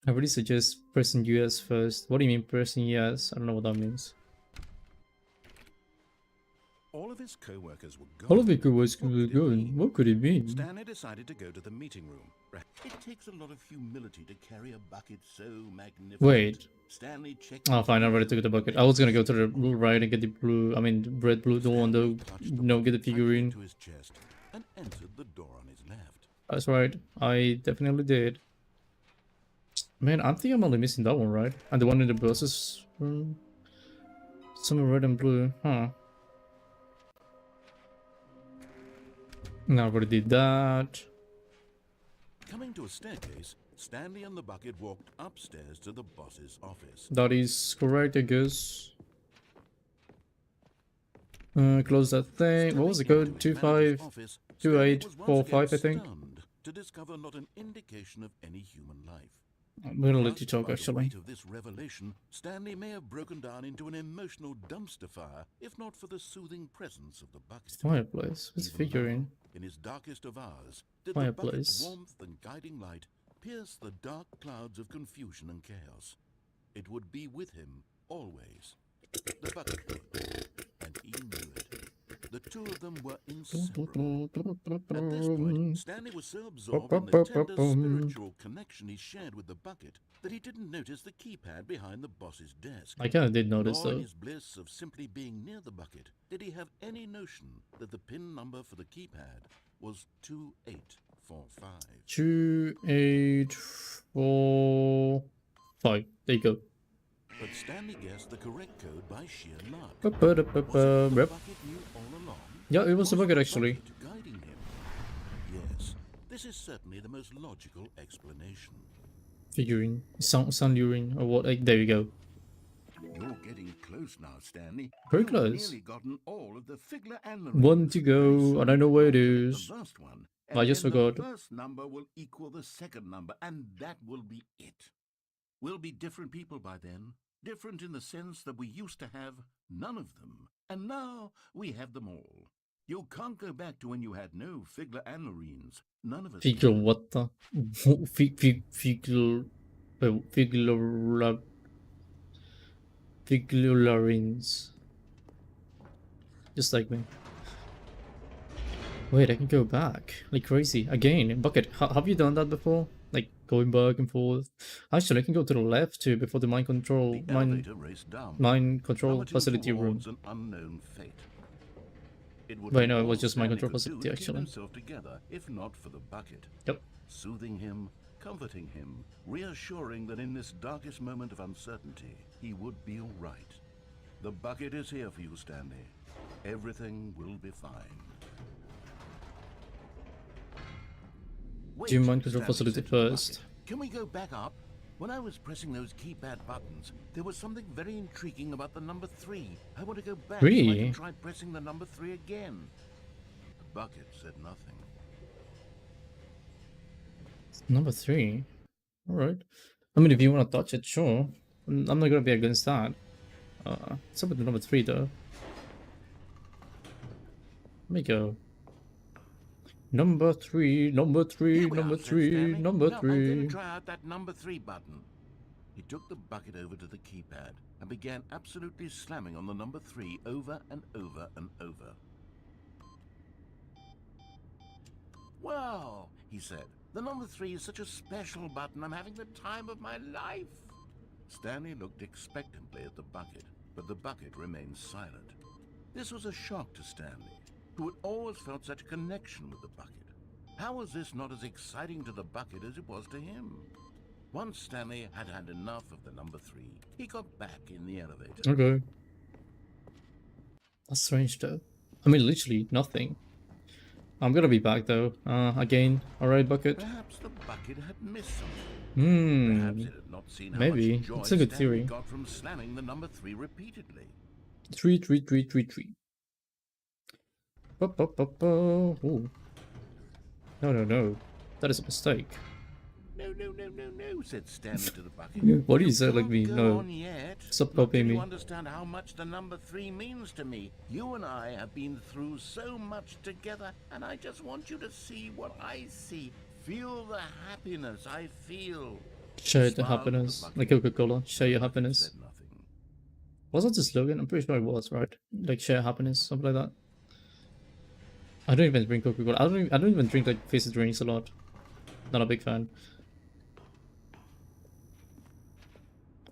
I really suggest pressing US first. What do you mean pressing US? I don't know what that means. All of his co-workers were gone. All of it was What could it good. mean? What could it mean? Stanley decided to go to the meeting room. It takes a lot of humility to carry a bucket so magnificent. Wait. Stanley checked. Oh, fine. I already took the bucket. I was gonna go to the blue right and get the blue. I mean, the red, blue, the one though. No, get the figurine. To his chest and entered the door on his left. That's right. I definitely did. Man, I think I'm only missing that one, right? And the one in the buses room. Some red and blue, huh? No, I already did that. Coming to a staircase, Stanley and the bucket walked upstairs to the boss's office. That is correct, I guess. Close that thing. What was the code? 252845, I think. To discover not an indication of any human life. I'm gonna let you talk, By the actually. weight of this revelation, Stanley may have broken down into an emotional dumpster fire, if not for the soothing presence of the bucket. Fireplace. What's the Even figurine? now, in his darkest of hours, did the Fireplace. bucket's warmth and guiding light pierce the dark clouds of confusion and chaos. It would be with him always. The bucket would, and he knew it. The two of them were inseparable. At this point, Stanley was so absorbed in the tender spiritual connection he shared with the bucket that he didn't notice the keypad behind the boss's desk. I kinda did notice Nor in though. his bliss of simply being near the bucket did he have any notion that the pin number for the keypad was 2845. 2845. There you go. But Stanley guessed the correct code by sheer luck. Yep. Was it the bucket knew all along? Yeah, it was the bucket the actually. bucket guiding him? Yes, this is certainly the most logical explanation. Figurine. Sound urine or what? Like, there you go. You're getting close now, Stanley. Very You've close. nearly gotten all of the Figler and the One rings. to go. Very soon I don't know where it you'll is. get the first one, I and just then forgot. The first number will equal the second number, and that will be it. We'll be different people by then. Different in the sense that we used to have none of them, and now we have them all. You can't go back to when you had no Figler and Lorines. None of us. Figure what the? Figularines. Just like me. Wait, I can go back like crazy again. Bucket, have you done that before? Like going back and forth. Actually, I can go to the left too before the mind control, The elevator raced down, mind control plummeting facility room. towards an unknown fate. It would Wait, be no, it all was just mind Stanley control could do facility, to keep actually. himself together, if not for the bucket. Yep. Soothing him, comforting him, reassuring that in this darkest moment of uncertainty, he would be all right. The bucket is here for you, Stanley. Everything will be fine. Do you Wait, mind control Stanley facility said to the first? bucket. Can we go back up? When I was pressing those keypad buttons, there was something very intriguing about the number 3. I want to go back so I 3? can try pressing the number 3 again. The bucket said nothing. Number 3. Alright. I mean, if you want to touch it, sure. I'm not gonna be against that. What's up with the number 3 though? Let me go. Number 3, number 3, Here we number are, said 3, Stanley. number Now, I'm 3. going to try out that number 3 button. He took the bucket over to the keypad and began absolutely slamming on the number 3 over and over and over. Well, he said, the number 3 is such a special button. I'm having the time of my life. Stanley looked expectantly at the bucket, but the bucket remained silent. This was a shock to Stanley, who had always felt such a connection with the bucket. How was this not as exciting to the bucket as it was to him? Once Stanley had had enough of the number 3, he got back in the elevator. Okay. That's strange though. I mean, literally nothing. I'm gonna be back though. Again. Alright, bucket. Perhaps the bucket had missed something. Perhaps Hmm. it had not seen how Maybe. much joy It's a good Stanley theory. got from slamming the number 3 repeatedly. 3, 3, 3, 3, 3. Ooh. No, no, no. That is a mistake. No, no, no, no, no, said Stanley to the bucket. Why do you say it like can't me? go No. on yet. Stop Not copying till me. You understand how much the number 3 means to me. You and I have been through so much together, and I just want you to see what I see. Feel the happiness I feel. Share the Smiled at happiness. bucket. Like Coca-Cola. Share your The bucket happiness. said nothing. Was that the slogan? I'm pretty sure it was, right? Like share happiness, something like that. I don't even drink Coca-Cola. I don't even drink like fizzy drinks a lot. Not a big fan.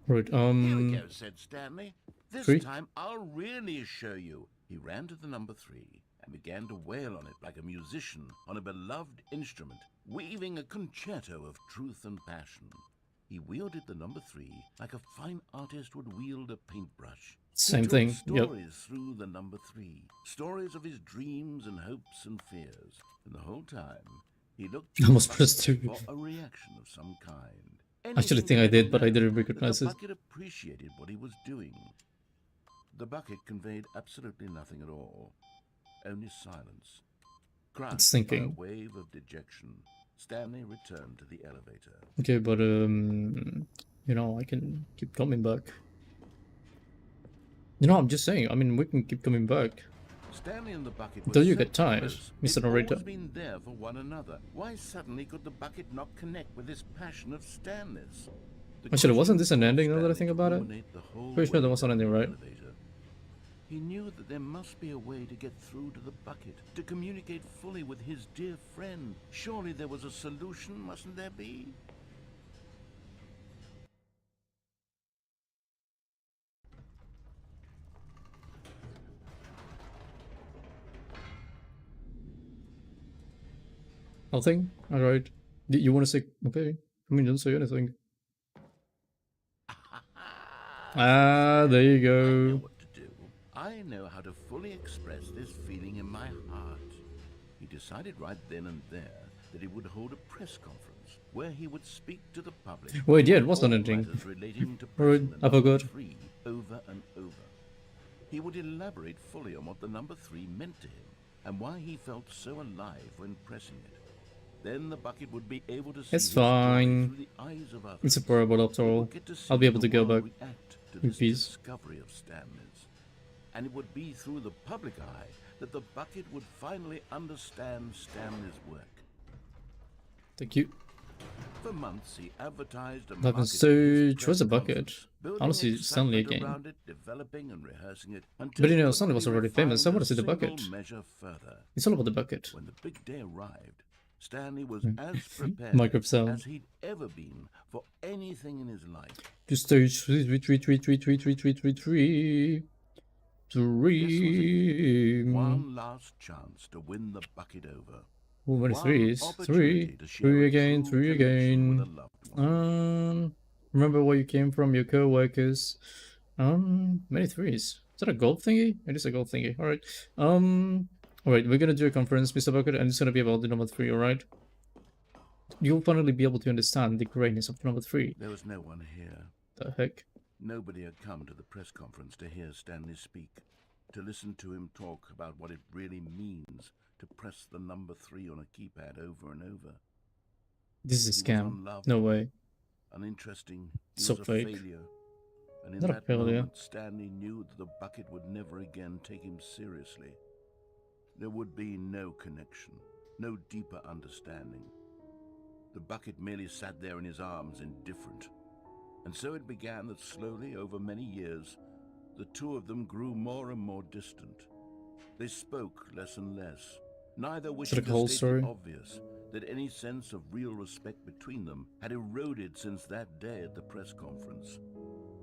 Right. Here we go, said Stanley. This 3. time I'll really show you. He ran to the number 3 and began to wail on it like a musician on a beloved instrument, weaving a concerto of truth and passion. He wielded the number 3 like a fine artist would wield a paintbrush. Same he told thing. Yep. Stories through the number 3, stories of his dreams and hopes and fears. And the whole time, he looked I almost pressed 2. for a reaction of some kind. I actually think I did, but I didn't recognize the it. bucket appreciated what he was doing. The bucket conveyed absolutely nothing at all, only silence. Crushed by a thinking. wave of dejection, Stanley returned to the elevator. Okay, but you know, I can keep coming back. You know, I'm just saying. I mean, we can keep coming back. Stanley and the bucket Until were you so get tired, close, Mr. they'd Narrator. always been there for one another. Why suddenly could the bucket not connect with this passion of Stanley's? The Actually, wasn't this an question ending now that I Stanley think to about it? ruminate the whole Pretty sure there way was an down ending, the right? elevator. He knew that there must be a way to get through to the bucket, to communicate fully with his dear friend. Surely there was a solution, mustn't there be? Nothing? Alright. You want to say... Okay. I mean, don't say anything. Ah, there you I know go. what to do. I know how to fully express this feeling in my heart. He decided right then and there that he would hold a press conference where he would speak to the public. Wait, yeah, it on was an all ending. matters relating to Alright, pressing I the number forgot. 3 over and over. He would elaborate fully on what the number 3 meant to him and why he felt so alive when pressing it. Then the bucket would be able to see It's his joy fine. through the eyes of others. It's a parable after He all. would get to I'll be see able the to go world back react to in this peace. discovery of Stanley's. And it would be through the public eye that the bucket would finally understand Stanley's work. Thank you. For months, he advertised and Love and marketed his Sage press was a bucket. conference, building Honestly, Stanley excitement again. around it, developing and rehearsing it until But you it know, could Stanley was be already famous. I refined want to a see the single bucket. measure further. It's all about the bucket. When the big day arrived, Stanley was as prepared Minecraft sound. as he'd ever been for anything in his life. To stage 3. This was it. 3. One last chance to win the bucket over. Oh, many One threes. opportunity 3. to share 3 a again. true 3 connection with again. a loved one. Remember where you came from, your co-workers. Many threes. Is that a gold thingy? It is a gold thingy. Alright. Alright, we're gonna do a conference, Mr. Bucket, and it's gonna be about the number 3, alright? You'll finally be able to understand the greatness of the number 3. There was no one here. The heck? Nobody had come to the press conference to hear Stanley speak, to listen to him talk about what it really means to press the number 3 on a keypad over and over. This is a He was scam. unloved, No way. uninteresting. He So was a fake. failure. And in Not a that failure. moment, Stanley knew that the bucket would never again take him seriously. There would be no connection, no deeper understanding. The bucket merely sat there in his arms, indifferent. And so it began that slowly, over many years, the two of them grew more and more distant. They spoke less and less, neither wishing a to whole state story? the obvious, that any sense of real respect between them had eroded since that day at the press conference.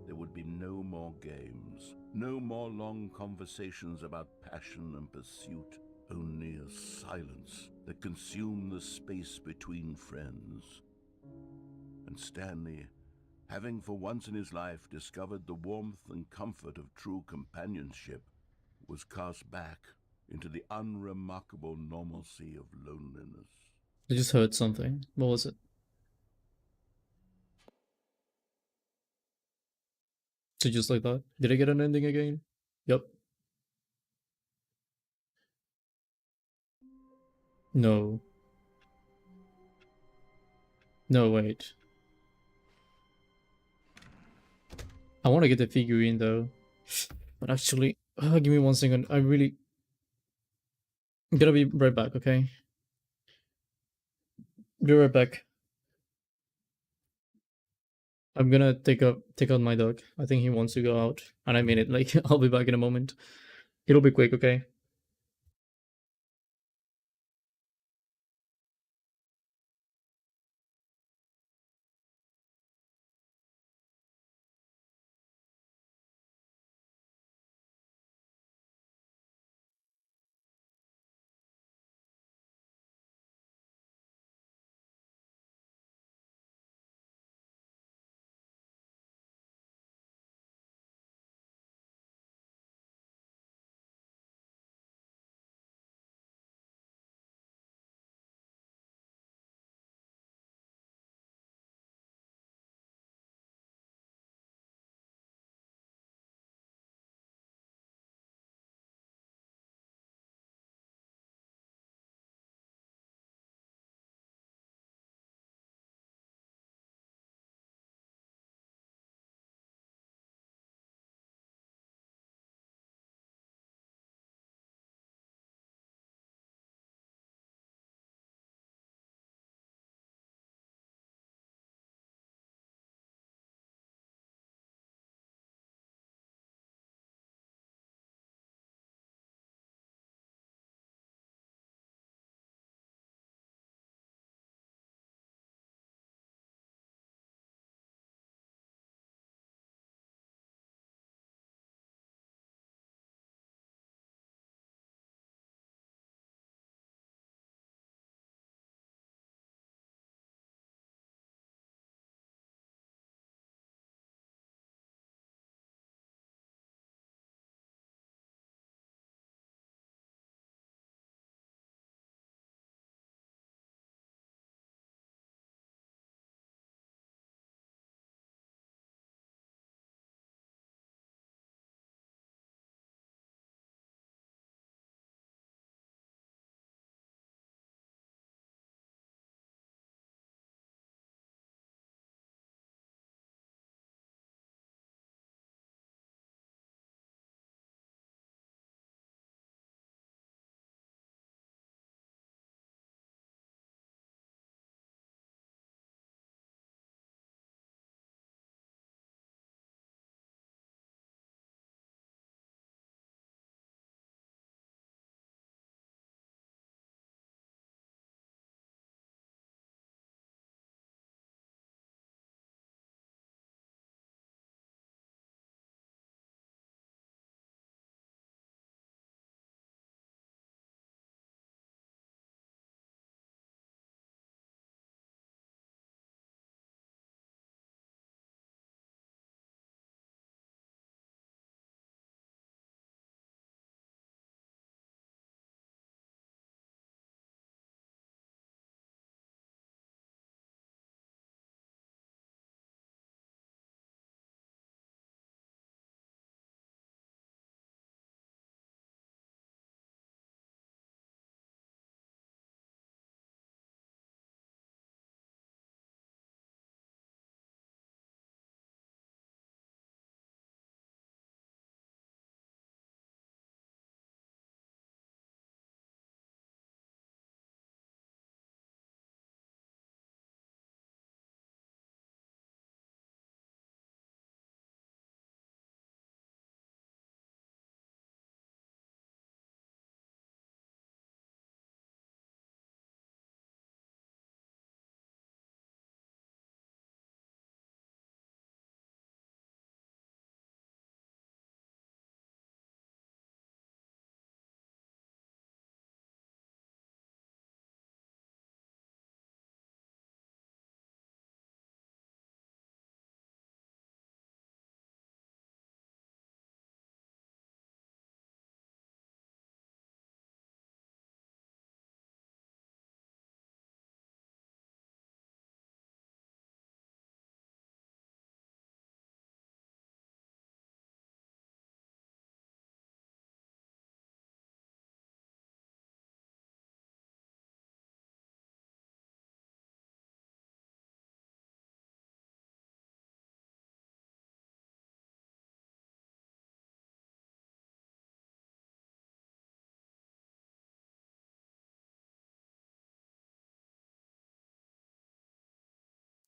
There would be no more games, no more long conversations about passion and pursuit, only a silence that consumed the space between friends. And Stanley, having for once in his life discovered the warmth and comfort of true companionship, was cast back into the unremarkable normalcy of loneliness. I just heard something. What was it? So just like that. Did I get an ending again? Yep. No. No, wait. I want to get the figurine though. But actually, give me 1 second. I'm gonna be right back, okay? Be right back. I'm gonna take out my dog. I think he wants to go out. And I mean it, like, I'll be back in a moment. It'll be quick, okay?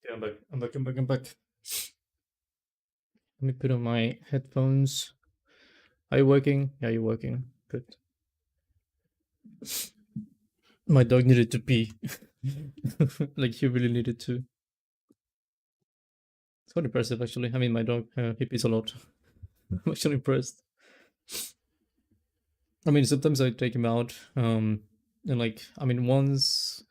Okay, I'm back. I'm back. I'm back. I'm back. Let me put on my headphones. Are you working? Yeah, you're working. Good. My dog needed to pee. Like he really needed to. It's quite impressive, actually. I mean, my dog, he pees a lot. I'm actually impressed. I mean, sometimes I take him out, and like, I mean, once,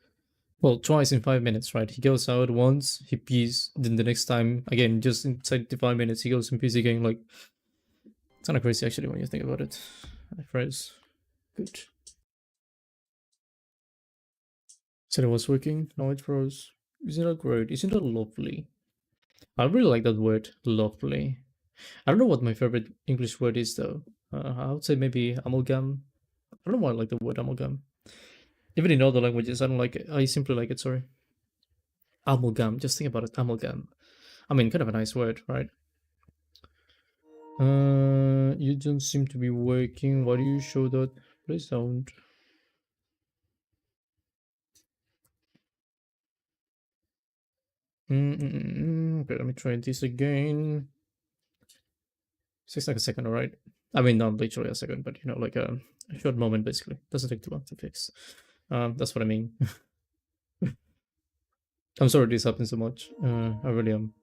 well, twice in 5 minutes, right? He goes out once, he pees, then the next time, again, just inside the 5 minutes, he goes and pees again. Like, it's kind of crazy, actually, when you think about it. I phrase. Good. Said it was working, now it froze. Isn't that great? Isn't that lovely? I really like that word, lovely. I don't know what my favorite English word is, though. I would say maybe amalgam. I don't know why I like the word amalgam. Even in other languages, I don't like it. I simply like it, sorry. Amalgam, just think about it, amalgam. I mean, kind of a nice word, right? You don't seem to be working. Why do you show that? Please don't. Okay, let me try this again. Takes like a second, alright? I mean, not literally a second, but you know, like a short moment, basically. Doesn't take too long to fix. That's what I mean. I'm sorry this happens so much. I really am.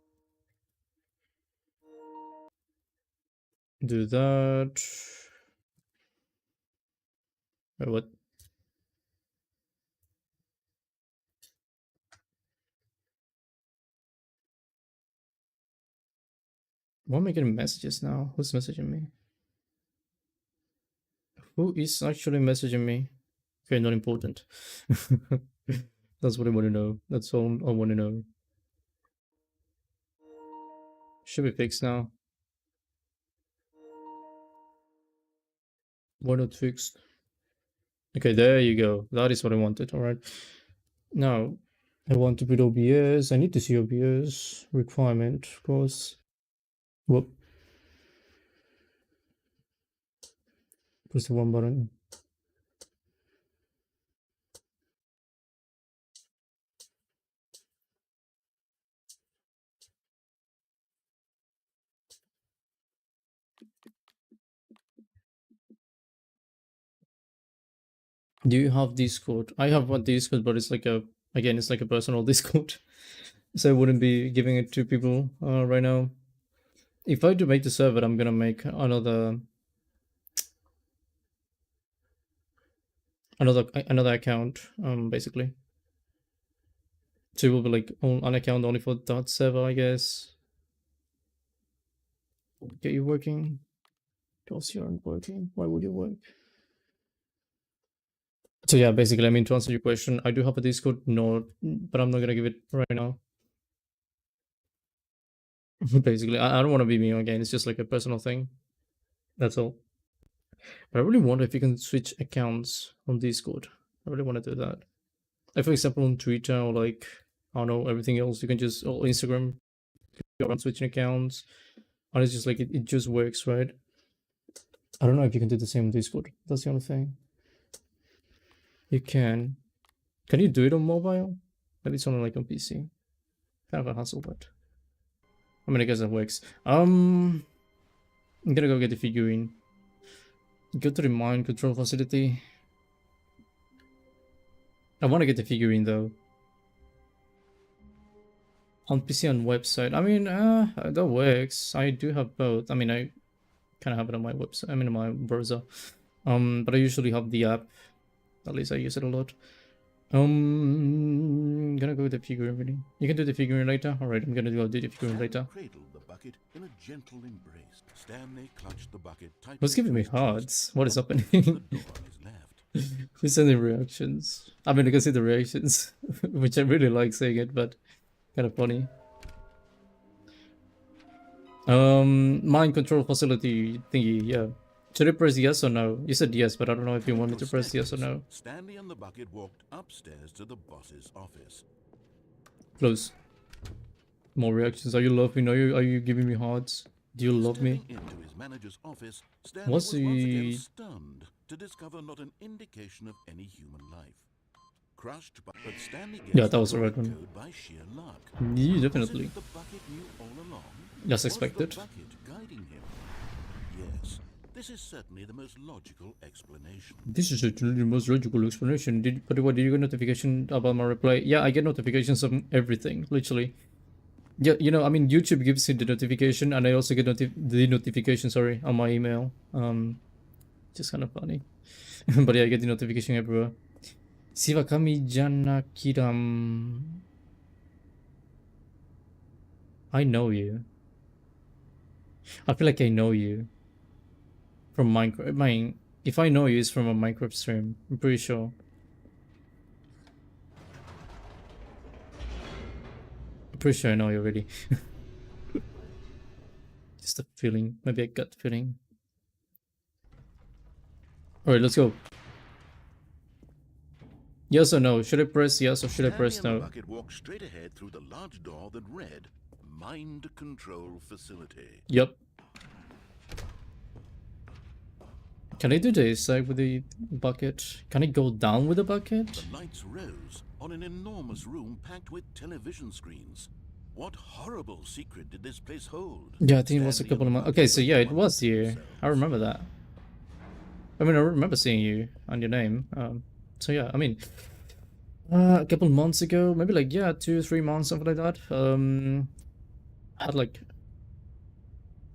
Do that. Wait, what? Why am I getting messages now? Who's messaging me? Who is actually messaging me? Okay, not important. That's what I want to know. That's all I want to know. Should be fixed now. Why not fixed? Okay, there you go. That is what I wanted. All right. Now, I want to put OBS. I need to see OBS requirement, of course. Whoop. Press the one button. Do you have Discord? I have one Discord, but it's like a, again, it's like a personal Discord. So I wouldn't be giving it to people right now. If I do make the server, I'm gonna make another account, basically. So it will be like an account only for that server, I guess. Okay, you working? Because you aren't working. Why would you work? So yeah, basically, I mean, to answer your question, I do have a Discord, no, but I'm not gonna give it right now. Basically, I don't want to be me again. It's just like a personal thing. That's all. But I really wonder if you can switch accounts on Discord. I really want to do that. Like for example, on Twitter or like I don't know everything else, you can just or Instagram, go around switching accounts, and it's just like it just works, right? I don't know if you can do the same on Discord. That's the only thing. You can. Can you do it on mobile? Maybe it's only like on PC. Kind of a hassle, but I mean, I guess that works. I'm gonna go get the figurine. Go to the mind control facility. I want to get the figurine though. On PC and website. I mean, that works. I do have both. I mean, I kind of have it on my website. I mean, on my browser. But I usually have the app. At least I use it a lot. I'm gonna go with the figurine really. You can do the figurine later. All right, I'm gonna go do the figurine later. Cradled the bucket in a gentle embrace. Stanley clutched the bucket tightly. What's giving me hearts? What is happening? The door on his left. Who's sending reactions? I mean, I can see the reactions, which I really like saying it, but kind of funny. Mind control facility thingy, yeah. Should I press yes or no? You said yes, but I don't know if you want me to press yes or no. Stanley and the bucket walked upstairs to the boss's office. Close. More reactions. Are you loving? Are you giving me hearts? Do you love me? Stepping into his manager's office, Stanley What's was once again the... stunned to discover not an indication of any human life. crushed by, but Stanley gets Yeah, that was the the right right one. code by sheer luck. Yeah, Was definitely. it the bucket knew all along? As Was expected. the bucket guiding him? Yes, this is certainly the most logical explanation. This is actually the most logical explanation. But what, did you get notification about my reply? Yeah, I get notifications of everything, literally. Yeah, you know, I mean, YouTube gives you the notification, and I also get the notification, sorry, on my email. Just kind of funny. But yeah, I get the notification everywhere. Sivakami Janakiram. I know you. I feel like I know you. From Minecraft. If I know you, it's from a Minecraft stream. I'm pretty sure. I'm pretty sure I know you already. Just a feeling. Maybe a gut feeling. Alright, let's go. Yes or no? Should I press yes or should I press Stanley and no? the bucket walked straight ahead through the large door that read Mind Control Facility. Yep. Can I do this, like with the bucket? Can I go down with the bucket? The lights rose on an enormous room packed with television screens. What horrible secret did this place hold? Yeah, I think it was a Stanley couple of and months. the Okay, bucket so yeah, it wondered was to you. themselves. I remember that. I mean, I remember seeing you on your name. So yeah, I mean, a couple months ago, maybe like, yeah, 2-3 months, something like that. I had like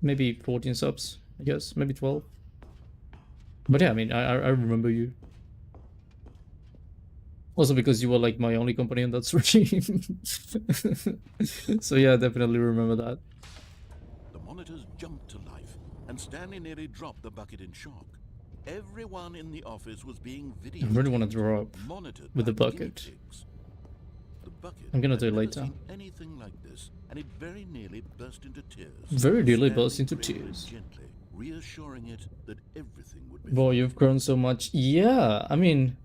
maybe 14 subs, I guess, maybe 12. But yeah, I mean, I remember you. Also because you were like my only company on that stream. So yeah, I definitely remember that. The monitors jumped to life, and Stanley nearly dropped the bucket in shock. Everyone in the office was being I really want to videotaped, drop monitored with the by guinea bucket. pigs. The bucket I'm gonna had do it never later. seen anything like this, and it very nearly burst into tears. Very nearly Stanley burst into cradled it tears. gently, reassuring it that everything would be Boy, fine. you've grown so much. Yeah, I mean,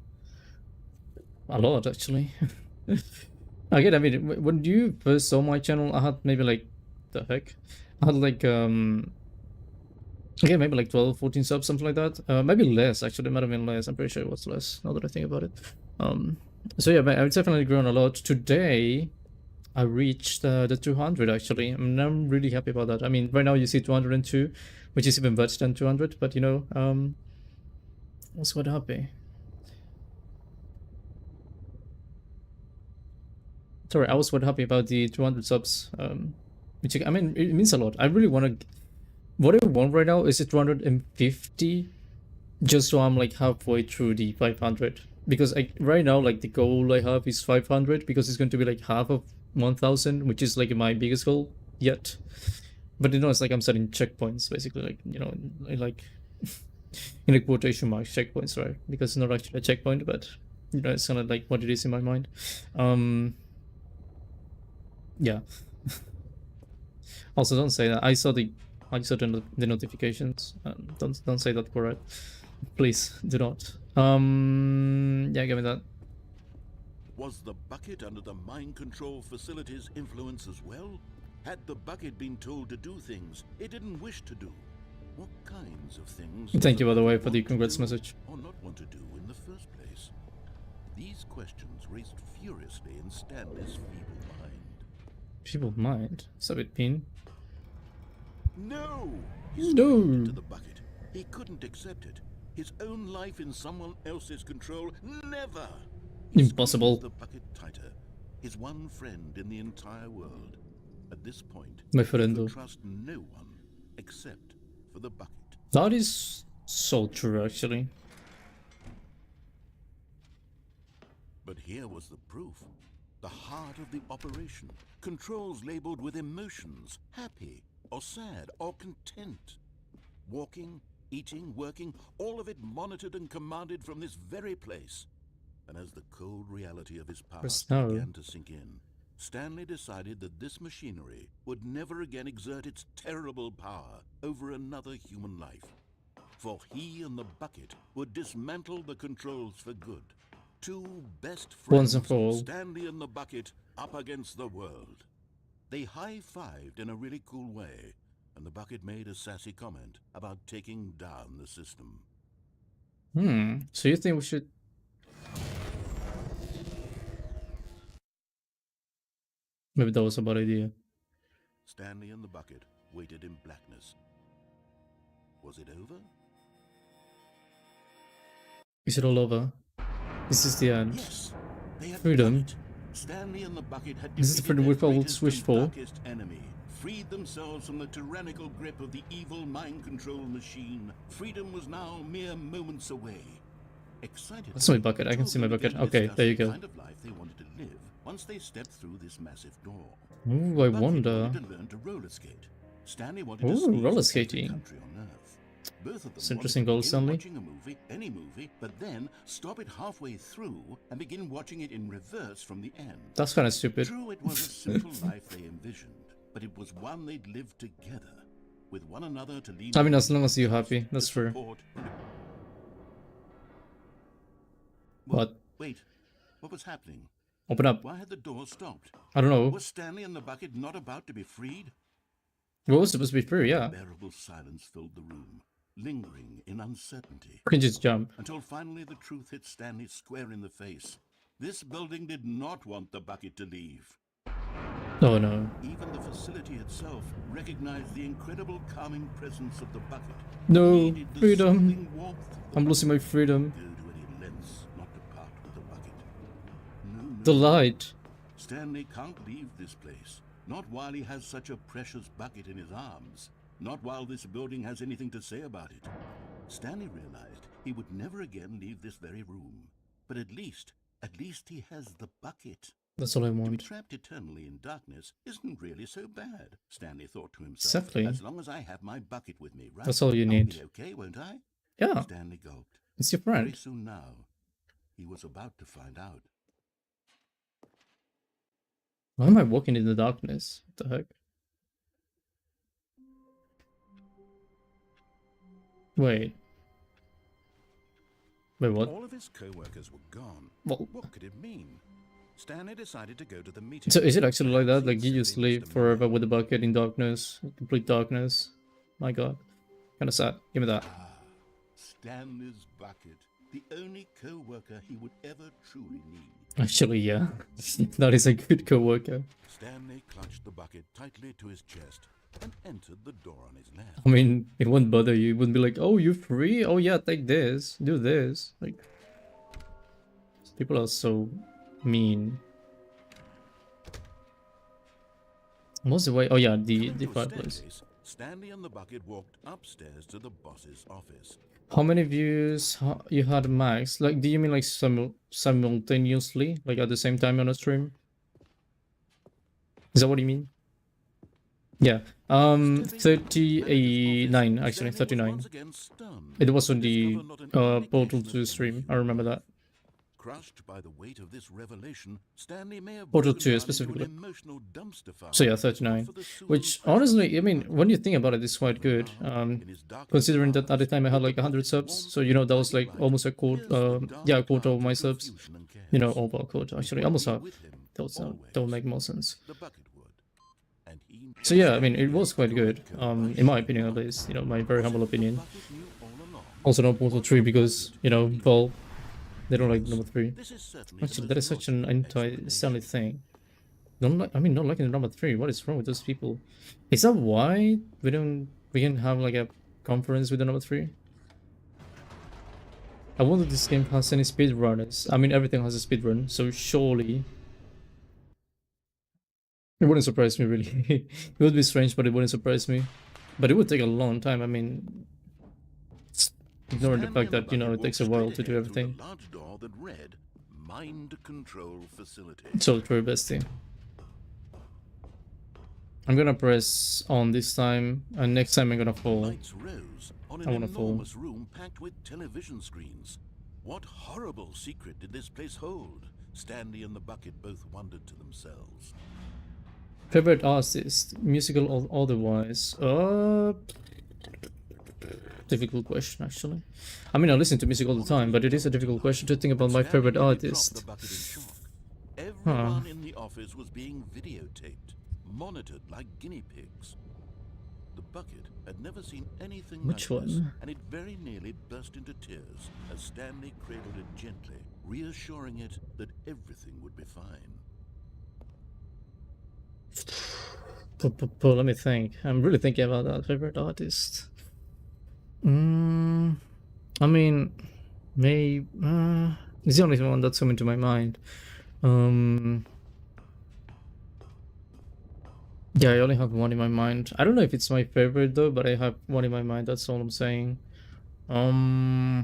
a lot actually. Again, I mean, when you first saw my channel, I had maybe like, the heck? I had like, again, maybe like 12, 14 subs, something like that. Maybe less, actually, it might have been less. I'm pretty sure it was less, now that I think about it. So yeah, but I've definitely grown a lot. Today, I reached the 200 actually. I'm really happy about that. I mean, right now you see 202, which is even better than 200, but you know, I was quite happy. Sorry, I was quite happy about the 200 subs, which, I mean, it means a lot. I really want to, what I want right now is 250, just so I'm like halfway through the 500. Because right now, like the goal I have is 500, because it's going to be like half of 1000, which is like my biggest goal yet. But you know, it's like I'm setting checkpoints, basically, like, you know, like in a quotation marks checkpoints, right? Because it's not actually a checkpoint, but you know, it's kind of like what it is in my mind. Yeah. Also, don't say that. I saw the notifications. Don't say that word. Please do not. Yeah, give me that. Was the bucket under the mind control facility's influence as well? Had the bucket been told to do things it didn't wish to do? What kinds of things does Thank you, by the way, bucket for the want to congrats do message. or not want to do in the first place? These questions raced furiously in Stanley's feeble mind. People mind. Stop it, Pin. No! No. Into the bucket. He couldn't accept it. His own life in someone else's control. Never! He Impossible. squeezed the bucket tighter. His one friend in the entire world. At this point, My he friend. could trust no one except for the bucket. That is so true, actually. But here was the proof. The heart of the operation. Controls labeled with emotions. Happy, or sad, or content. Walking, eating, working, all of it monitored and commanded from this very place. And as the cold reality of his past no. began to sink in, Stanley decided that this machinery would never again exert its terrible power over another human life. For he and the bucket would dismantle the controls for good. Two best Once friends, and for all. Stanley and the bucket, up against the world. They high-fived in a really cool way, and the bucket made a sassy comment about taking down the system. So you think we should... Maybe that was a bad idea. Stanley and the bucket waited in blackness. Was it over? Is it all over? This is the end. Yes, they had Freedom. done it. Stanley and the bucket had This is the defeated freedom their we've all greatest wished and for. darkest enemy, freed themselves from the tyrannical grip of the evil mind control machine. Freedom was now mere moments away. Excited. That's my bucket. I can see my bucket. Okay, there you The go. kind of life they wanted to live once they stepped through this massive door. Ooh, I Bucket wonder. wanted to learn to roller skate. Stanley wanted to Ooh, sneeze roller in every skating. country on Earth. Both of them It's interesting wanted goal, to begin Stanley. watching a movie, any movie, but then stop it halfway through and begin watching it in reverse from the end. That's kind of stupid. True, it was a simple life they envisioned, but it was one they'd lived together, with one another to lean I mean, on, as long as you're happy, to that's true. support. What? Wait, what was happening? Open up. Why had the door stopped? I don't know. Was Stanley and the bucket not about to be freed? What was supposed to be free? Yeah. Unbearable silence filled the room, lingering in uncertainty. Couldn't just jump. Until finally the truth hit Stanley square in the face. This building did not want the bucket to leave. Oh no. Even the facility itself recognized the incredible calming presence of the bucket. No. Needed the Freedom. soothing warmth of the I'm losing my freedom. Go to any lengths not to part with the bucket. No. The light. Stanley can't leave this place. Not while he has such a precious bucket in his arms. Not while this building has anything to say about it. Stanley realized he would never again leave this very room. But at least he has the bucket. That's all I To be want. trapped eternally in darkness isn't really so bad, Stanley thought to himself. Exactly. As long as I have my bucket with me, right? That's all you I'll need. be okay, won't I? Yeah. Stanley gulped. It's your Very friend. soon now, he was about to find out. Why am I walking in the darkness? What the heck? Wait. Wait, what? All of his co-workers were gone. Well, What could it mean? Stanley decided to go to the meeting. so is it actually like that? Like you Simply just live Mr. forever Miller. with the bucket in darkness, complete darkness? My god. Kind of sad. Give me that. Stanley's bucket, the only co-worker he would ever truly need. Actually, yeah. That is a good co-worker. Stanley clutched the bucket tightly to his chest and entered the door on his left. I mean, it wouldn't bother you. It wouldn't be like, oh, you're free? Oh yeah, take this. Do this. Like, people are so mean. What's the way? Oh yeah, the Through a fireplace. staircase, Stanley and the bucket walked upstairs to the boss's office. How many views you had max? Like, do you mean like simultaneously, like at the same time on a stream? Is that what you mean? Yeah. 39 actually, 39. It was on the Portal 2 stream. I remember that. Crushed by the weight of this revelation, Stanley may have Portal broken 2 down into specifically. an emotional dumpster fire So yeah, 39. for the soothing Which presence honestly, I of mean, the when you think about it, it's quite good. in his darkest Considering that at the hours, time I had with like the 100 bucket's subs, warmth so you know that and was like light, almost a pierced the quarter, dark yeah, a quarter of clouds my of subs. confusion and You know, chaos. over a quarter He actually, would almost be half. with him Those don't always. make more sense. The bucket would. And he So yeah, I mean, it was quite knew good. it could In my opinion at least, you know, my very humble the opinion. bucket knew all along. Also not Portal 3 because, you know, well, they don't like number 3. This is certainly the Actually, most that is such an logical anti-Stanley explanation. thing. Don't like, I mean, not liking the number 3. What is wrong with those people? Is that why we can have like a conference with the number 3? I wonder if this game has any speedrunners. I mean, everything has a speedrun, so surely it wouldn't surprise me really. It would be strange, but it wouldn't surprise me. But it would take a long time. I mean, ignoring the Stanley fact and that, you know, bucket it takes a walked while straight to do ahead through everything. the large door that read Mind Control Facility. So true, bestie. I'm gonna press on this time, and next time I'm gonna fall. Lights rose on I an wanna fall. enormous room packed with television screens. What horrible secret did this place hold? Stanley and the bucket both wondered to themselves. Favorite artist, musical or otherwise? Difficult question, actually. I mean, I listen to music all the time, but it is a difficult question to think about my Stanley favorite nearly dropped artist. the bucket in shock. Everyone in the office was being videotaped, monitored like guinea pigs. The bucket had never seen anything Which like this, one? and it very nearly burst into tears as Stanley cradled it gently, reassuring it that everything would be fine. Let me think. I'm really thinking about that favorite artist. I mean, maybe it's the only one that's coming to my mind. Yeah, I only have one in my mind. I don't know if it's my favorite though, but I have one in my mind. That's all I'm saying. Yeah,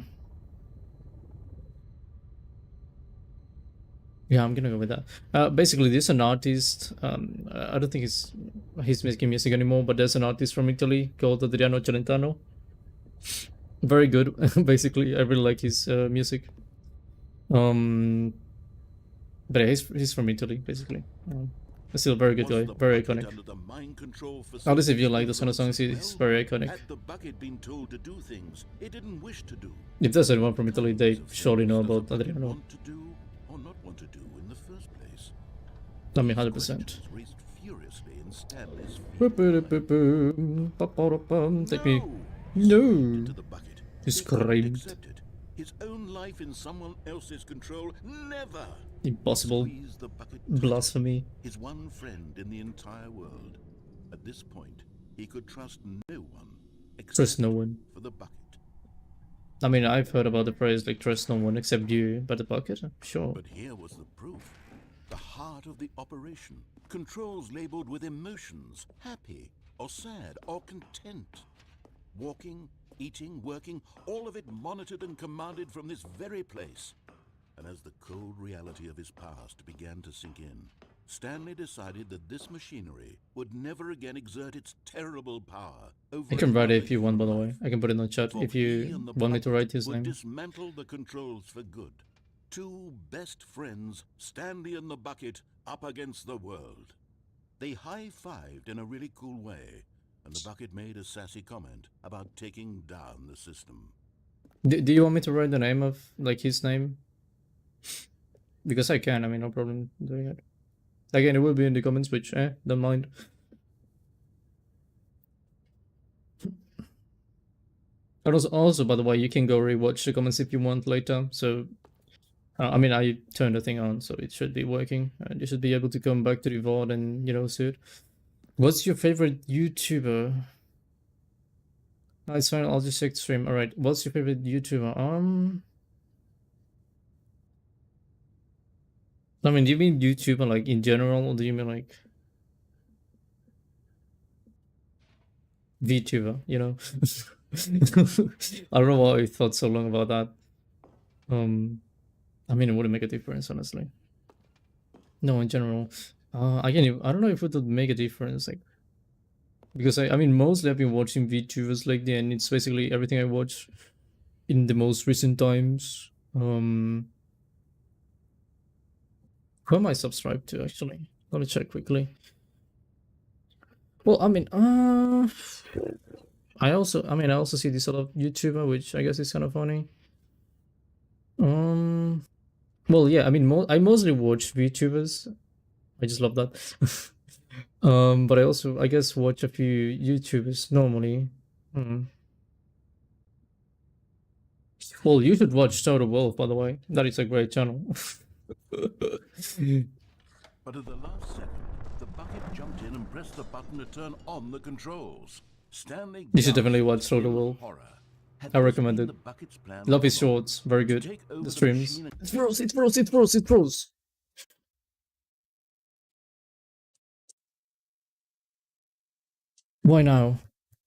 I'm gonna go with that. Basically, there's an artist. I don't think he's making music anymore, but there's an artist from Italy called Adriano Celentano. Very good. Basically, I really like his music. But yeah, he's from Italy, basically. Still a very good guy, very iconic. At least if you like those kind of songs, he's very iconic. Had the bucket been told to do things it didn't wish to do? If there's anyone from Italy, they surely know about Adriano. Want to do or not want to do in the first place? I mean, 100%. Raised furiously in Stanley's Take me. No! into the bucket. He He couldn't screamed. accept it. His own life in someone else's control. Never. Impossible. Squeeze the bucket. Blasphemy. His one friend in the entire world. At this point, he could trust no one. Trust no one. For the bucket. I mean, I've heard about the phrase like trust no one except you, but the bucket? Sure. But here was the proof. The heart of the operation. Controls labeled with emotions. Happy or sad or content. Walking, eating, working, all of it monitored and commanded from this very place. And as the cold reality of his past began to sink in, Stanley decided that this machinery would never again exert its terrible power over I can write it if another you want, by the human way. life. I can put it in the chat For if he you and the want me to write bucket his would name. dismantle the controls for good. Two best friends, Stanley and the bucket, up against the world. They high-fived in a really cool way, and the bucket made a sassy comment about taking down the system. Do you want me to write the name of, like, his name? Because I can, I mean, no problem doing it. Again, it will be in the comments, which, don't mind. And also, by the way, you can go rewatch the comments if you want later. So, I mean, I turned the thing on, so it should be working. And you should be able to come back to the VOD and, you know, see it. What's your favorite YouTuber? No, it's fine, I'll just check the stream. Alright, what's your favorite YouTuber? I mean, do you mean YouTuber, like, in general, or do you mean, like, VTuber, you know? I don't know why I thought so long about that. I mean, it wouldn't make a difference, honestly. No, in general. I don't know if it would make a difference, like, because I mean, mostly I've been watching VTubers lately, and it's basically everything I watch in the most recent times. Who am I subscribed to, actually? Let me check quickly. Well, I mean, I also see this sort of YouTuber, which I guess is kind of funny. Well, yeah, I mean, I mostly watch VTubers. I just love that. But I also, I guess, watch a few YouTubers normally. Well, you should watch Total Wolf, by the way. That is a great channel. But at the last second, the bucket jumped in and pressed the button to turn on the controls. Stanley You should definitely watch gasped Total in Wolf. horror. Had I this recommend been it. the bucket's plan Love all his along? shorts, very To good. take over The the streams. machine- It froze. Why now?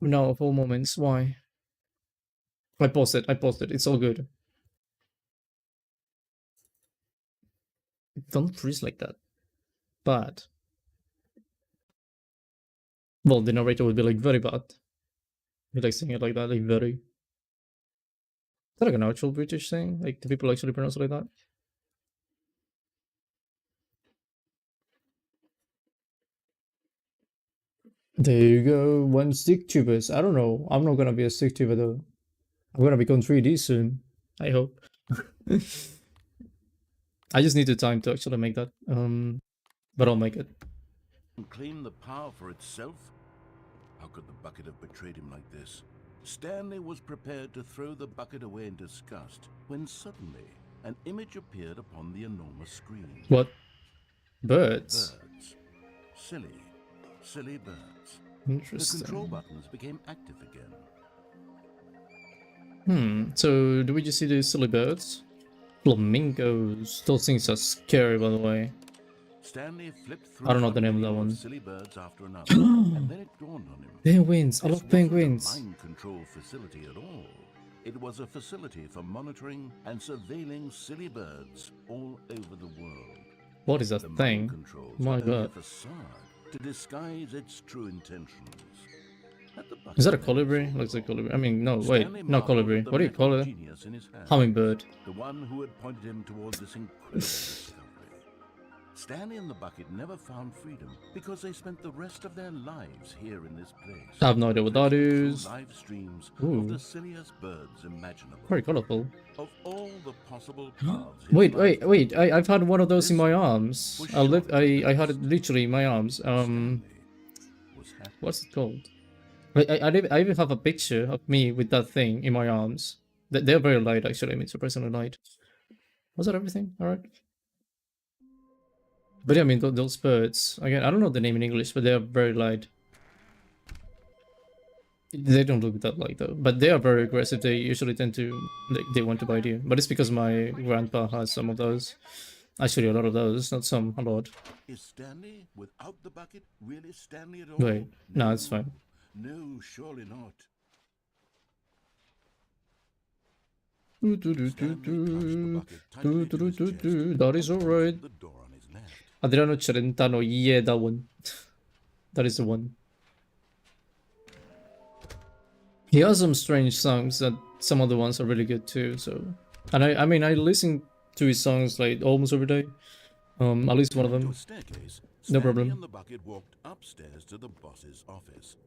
Now of all moments, why? I paused it, it's all good. Don't freeze like that. Bad. Well, the narrator would be like very bad. Be like saying it like that, like very. Is that like an actual British thing? Like, do people actually pronounce it like that? There you go, one stick tubers. I don't know. I'm not gonna be a stick tuber though. I'm gonna become 3D soon. I hope. I just need the time to actually make that. But I'll make it. Claim the power for itself? How could the bucket have betrayed him like this? Stanley was prepared to throw the bucket away in disgust when suddenly an image appeared upon the enormous screen. What? Birds? Birds. Silly. silly birds. The control Interesting. buttons became active again. So do we just see the silly birds? Flamingos. Those things are scary, by the way. Stanley flipped through I don't know the one name of that menu one. silly birds after another, and then it dawned on him. Penguins. I This love wasn't penguins. a mind control facility at all. It was a facility for monitoring and surveilling silly birds all over the world. What is that The mind thing? controls My were only a god. facade to disguise its true intentions. At the Is that a button colibri? saw Looks like Paul. colibri. I mean, no, wait. Stanley Not marveled colibri. at the What do you metal call it? genius in his hand. Hummingbird. The one who had pointed him towards this incredible discovery. Stanley and the bucket never found freedom because they spent the rest of their lives here in this place. I have no idea what that living is. through live streams Ooh. of the silliest birds imaginable. Very colorful. Of all the possible paths. his Wait, life wait. could take, I've had one of those in this my arms. was I had it literally in my arms. Stanley was happy. What's it called? I even have a picture of me with that thing in my arms. They're very light, actually. I mean, surprisingly light. Was that everything? All right. But yeah, I mean, those birds. Again, I don't know the name in English, but they are very light. They don't look that light though, but they are very aggressive. They usually tend to they want to bite you. But it's because my grandpa has some of those. Actually, a lot of those, not some, a lot. Is Stanley without the bucket really Stanley at all? Wait, no, it's fine. No, surely not. That is alright. The door on his left. Adriano Celentano, yeah, that one. That is the one. He has some strange songs that some of the ones are really good too, so. And I mean, I listen to his songs like almost every day. At least one of To a them. staircase, No Stanley problem. and the bucket walked upstairs to the boss's office.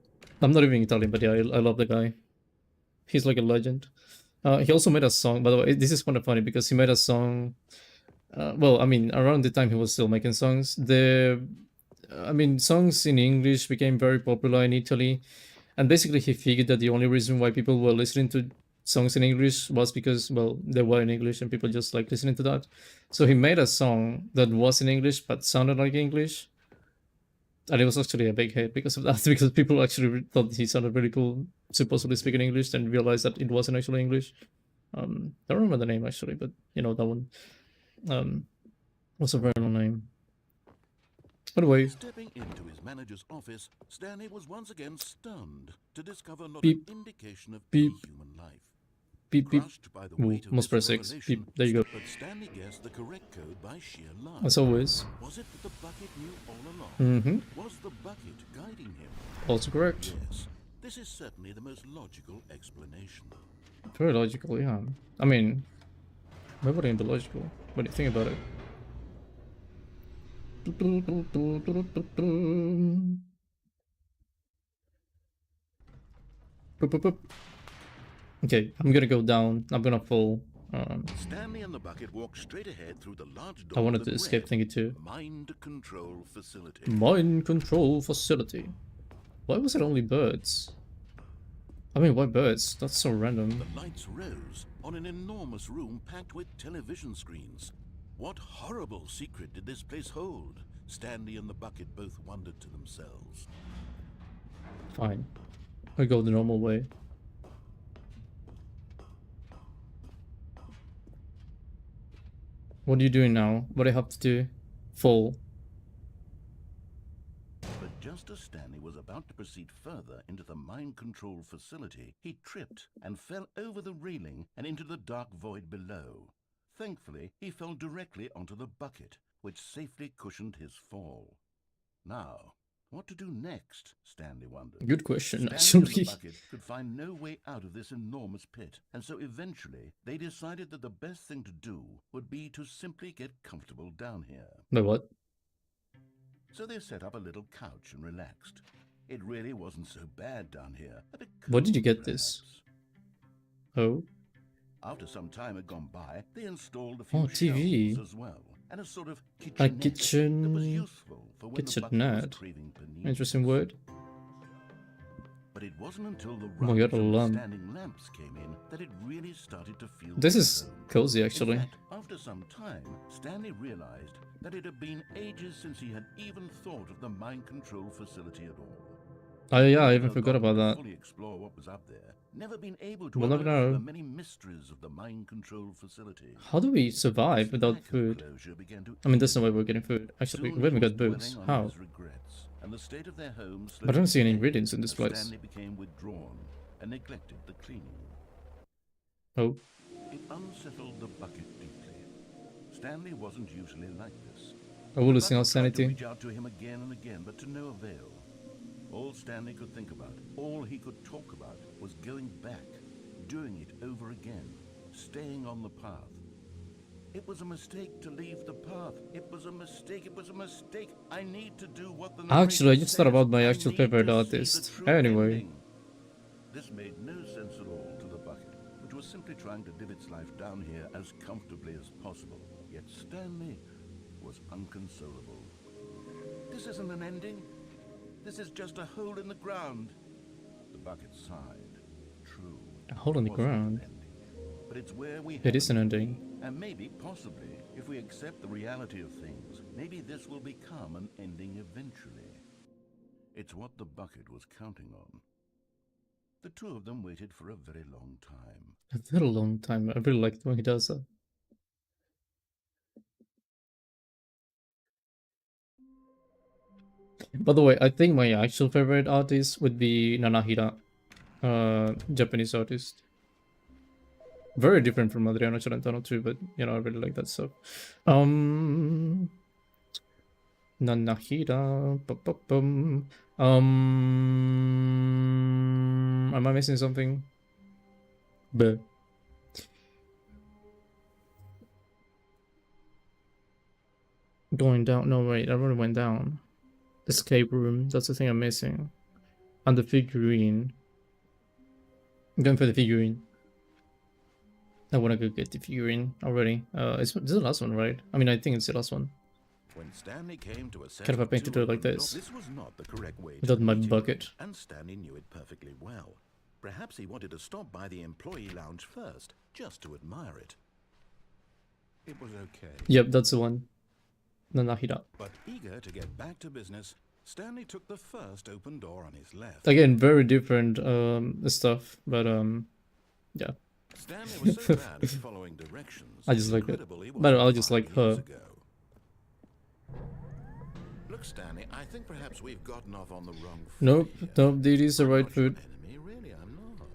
I'm not even Italian, but yeah, I love the guy. He's like a legend. He also made a song, by the way. This is kind of funny because he made a song. Well, I mean, around the time he was still making songs, songs in English became very popular in Italy, and basically he figured that the only reason why people were listening to songs in English was because, well, they were in English and people just like listening to that. So he made a song that was in English but sounded like English. And it was actually a big hit because of that, because people actually thought he sounded really cool, supposedly speaking English, and realized that it wasn't actually English. I don't remember the name actually, but you know, that one. What's a very long name? Anyway, Stepping into his manager's office, Stanley was once again stunned to discover not Beep. an indication of Beep. any human life. beep beep. Crushed by the Ooh, weight of must this press X. revelation, Beep. There you go. but Stanley guessed the correct code by sheer luck. As always. Was it that the bucket knew all along? Mm-hmm. Was the bucket guiding him? Also correct. Yes, this is certainly the most logical explanation. Very logical, yeah. I mean, why would it be logical when you think about it? Boop, boop, boop. Okay, I'm gonna go down. I'm gonna fall. Stanley and the bucket walked straight ahead through the large door. I wanted that to escape read, thingy too. Mind control facility. Mind control facility. Why was it only birds? I mean, why birds? That's so random. The lights rose on an enormous room packed with television screens. What horrible secret did this place hold? Stanley and the bucket both wondered to themselves. Fine. I go the normal way. What are you doing now? What do I have to do? Fall. But just as Stanley was about to proceed further into the mind control facility, he tripped and fell over the railing and into the dark void below. Thankfully, he fell directly onto the bucket, which safely cushioned his fall. Now, what to do next? Stanley wondered. Good question, Stanley and actually. the bucket could find no way out of this enormous pit, and so eventually they decided that the best thing to do would be to simply get comfortable down here. Wait, what? So they set up a little couch and relaxed. It really wasn't so bad down here. A bit Where did you cool, get this? perhaps. Oh. After some time had gone by, they installed a few TV. shelves as well, and a sort of A kitchenette that was kitchen... useful for when the bucket was kitchenette. craving panini. Interesting word. But it wasn't until the Oh my god, rungs a and the lamp. standing lamps came in that it really started to feel This like is home. cozy, actually. In fact, after some time, Stanley realized that it had been ages since he had even thought of the mind control facility at all. Oh yeah, I He'd even forgot forgotten about to that. fully explore what was up there. Never been able to We'll never unearth know. the many mysteries of the mind control facility. How do we survive This without lack of food? closure began to I mean, there's eat no way him. we're getting food. Actually, Soon we haven't he was got books. dwelling on How? his regrets, and the state of their home I don't see any slowly ingredients in decayed this as place. Stanley became withdrawn and neglected the cleaning. Oh. It unsettled the bucket deeply. Stanley wasn't usually like this. I will losing The our bucket tried to sanity. reach out to him again and again, but to no avail. All Stanley could think about, all he could talk about, was going back, doing it over again, staying on the path. It was a mistake to leave the path. It was a mistake. It was a mistake. I need to do what the Actually, I narrator just thought about my says. actual I need favorite to see artist. the true Anyway. ending. This made no sense at all to the bucket, which was simply trying to live its life down here as comfortably as possible. Yet Stanley was unconsolable. This isn't an ending. This is just a hole in the ground. The bucket sighed. True. A hole in the it wasn't an ground. ending, but it's where we It is an happen to ending. be. And maybe, possibly, if we accept the reality of things, maybe this will become an ending eventually. It's what the bucket was counting on. The two of them waited for a very long time. A very long time. I really like when he does that. By the way, I think my actual favorite artist would be Nanahira, Japanese artist. Very different from Adriano Celentano too, but you know, I really like that stuff. Nanahira. Am I missing something? But going down. No, wait, I already went down. Escape room. That's the thing I'm missing. And the figurine. I'm going for the figurine. I want to go get the figurine already. This is the last one, right? I mean, I think it's the last one. When Stanley came to a set Kind of of happened to do it like this. This was not the correct way Without to my meet him, bucket. and Stanley knew it perfectly well. Perhaps he wanted to stop by the employee lounge first, just to admire it. It was okay. Yep, that's the one. Nanahira. But eager to get back to business, Stanley took the first open door on his left. Again, very different stuff, but yeah. Stanley was so bad at following directions. I just like it. incredible he But wasn't I just 5 like years her. ago. Look, Stanley, I think perhaps we've gotten off on the wrong foot Nope, here. nope, it is the I'm right not your food. enemy, really, I'm not.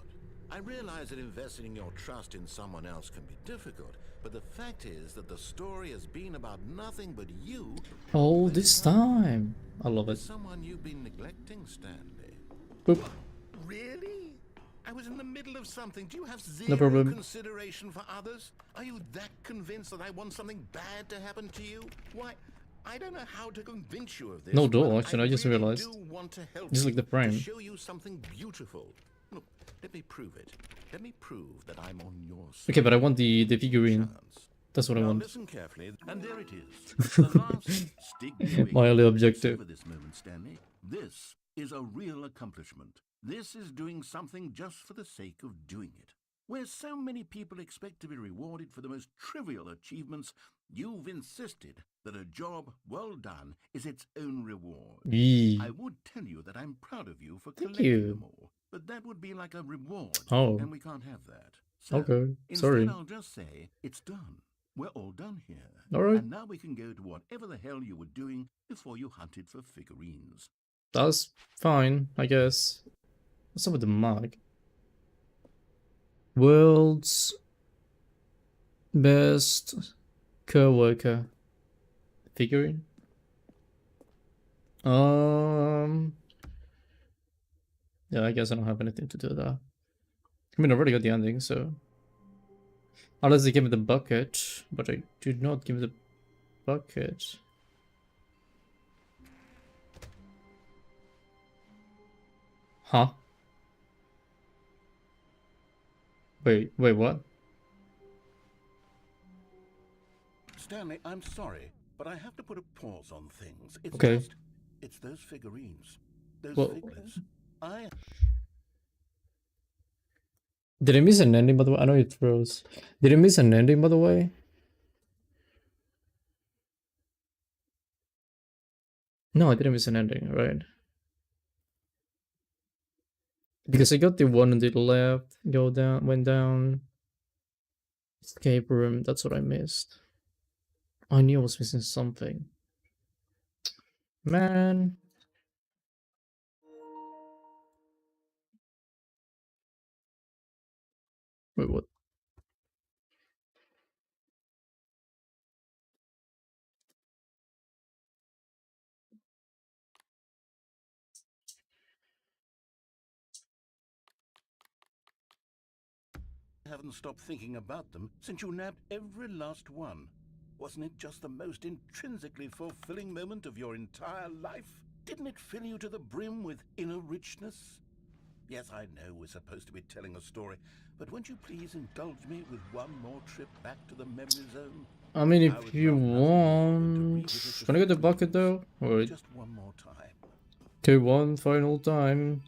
I realize that investing your trust in someone else can be difficult, but the fact is that the story has been about nothing but you. All this time. I love it. Someone you've been neglecting, Stanley. Boop. Really? I was in the middle of something. Do you have zero problem. consideration for others? Are you that convinced that I want something bad to happen to you? Why, I don't know how to convince you of this. No door, but actually, I just really realized. do want to help Just you, like the frame. to show you something beautiful. Look, let me prove it. Let me prove that I'm on your side. Okay, but I want the figurine. Chance. That's what I Now want. listen carefully, and there it is. The last stig My only objective. Savor this moment, Stanley. This is a real accomplishment. This is doing something just for the sake of doing it. Where so many people expect to be rewarded for the most trivial achievements, you've insisted that a job well done is its own reward. Yee. I would tell you that I'm proud of you for Thank collecting you. them all, but that would be like a reward, Oh. and we can't have that. So, Okay, instead sorry. I'll just say, it's done. We're all done here. Alright. And now we can go to whatever the hell you were doing before you hunted for figurines. That's fine, I guess. What's up with the mug? World's best co-worker figurine. Yeah, I guess I don't have anything to do with that. I mean, I already got the ending, so unless they give me the bucket, but I did not give me the bucket. Huh? Wait, what? Stanley, I'm sorry, but I have to put a pause on things. It's Okay. it's those figurines. Those Well- figures. Did I miss an ending, by the way? I know it froze. Did I miss an ending, by the way? No, I didn't miss an ending, right? Because I got the one on the left, went down, escape room. That's what I missed. I knew I was missing something. Man. Wait, what? Haven't stopped thinking about them since you nabbed every last one. Wasn't it just the most intrinsically fulfilling moment of your entire life? Didn't it fill you to the brim with inner richness? Yes, I know we're supposed to be telling a story, but won't you please indulge me with one more trip back to the memory zone? I mean, I if would you love nothing more than to want... revisit Can I get the feelings bucket though? Or just one more time. okay, one final time.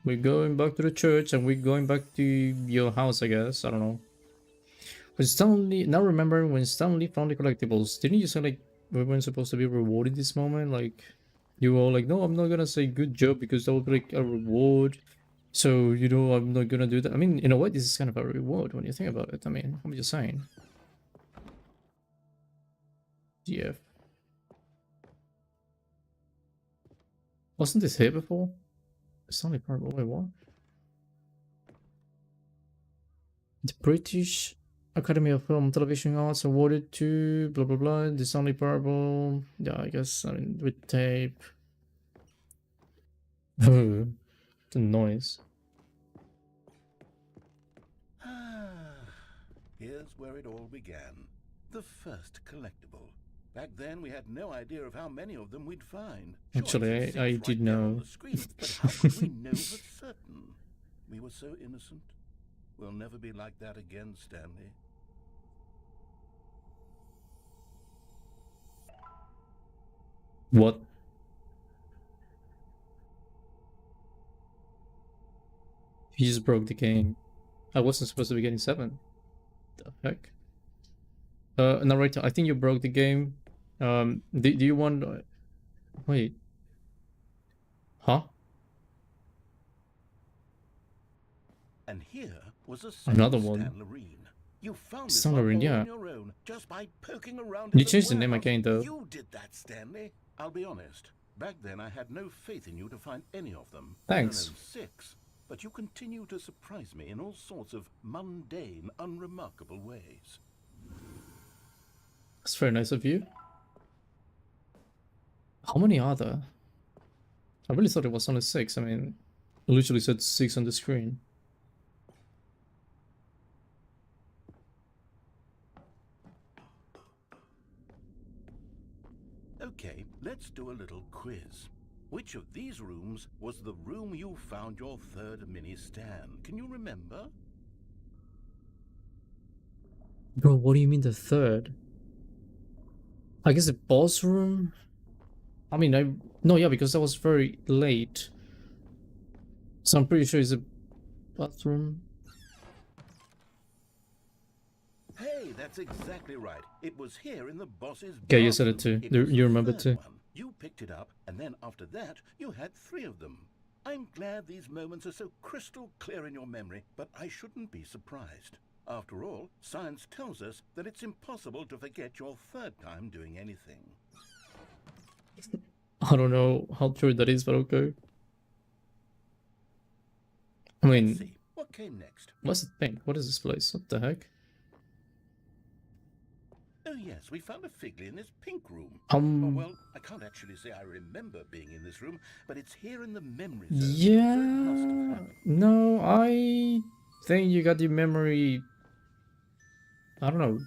We're going back to the church and we're going back to your house, I guess. I don't know. When Stanley... Now remember when Stanley found the collectibles, didn't you say like we weren't supposed to be rewarded this moment? Like, you were all like, no, I'm not gonna say good job because that would be like a reward. So, you know, I'm not gonna do that. I mean, in a way, this is kind of a reward when you think about it. I mean, I'm just saying. Yeah. Wasn't this here before? Stanley Park. Wait, what? The British Academy of Film and Television Arts awarded to blah blah blah. The Stanley Parable. Yeah, I guess. I mean, with tape. The noise. Here's where it all began. The first collectible. Back then, we had no idea of how many of them we'd find. Sure, Actually, it says I right did there on know. the screen, but how could we know for certain? We were so innocent. We'll never be like that again, Stanley. What? He just broke the game. I wasn't supposed to be getting 7. The heck? Narrator, I think you broke the game. Do you want... Wait. Huh? And here was a Another second one. Stanley. You found this Stanley, one all yeah. on your own, just by poking around You in changed the name warehouse. again, though. You did that, Stanley. I'll be honest. Back then, I had no faith in you to find any of them. Thanks. 6. But you continue to surprise me in all sorts of mundane, unremarkable ways. That's very nice of you. How many are there? I really thought it was only 6. I mean, it literally said 6 on the screen. Okay, let's do a little quiz. Which of these rooms was the room you found your third mini stand? Can you remember? Bro, what do you mean the third? I guess the boss room? I mean, no, yeah, because that was very late. So I'm pretty sure it's a bathroom. Hey, that's exactly right. It was here in the boss's Okay, you said it too. was You the remember third too. one. You picked it up, and then after that, you had 3 of them. I'm glad these moments are so crystal clear in your memory, but I shouldn't be surprised. After all, science tells us that it's impossible to forget your third time doing anything. I don't know how true that is, but okay. I mean, Let's see, what came next? what's it pink? What is this place? What the heck? Oh yes, we found a Figley in this pink room. Well, I can't actually say I remember being in this room, but it's here in the memory zone. Yeah, So it must have happened. no, I think you got the memory, I don't know,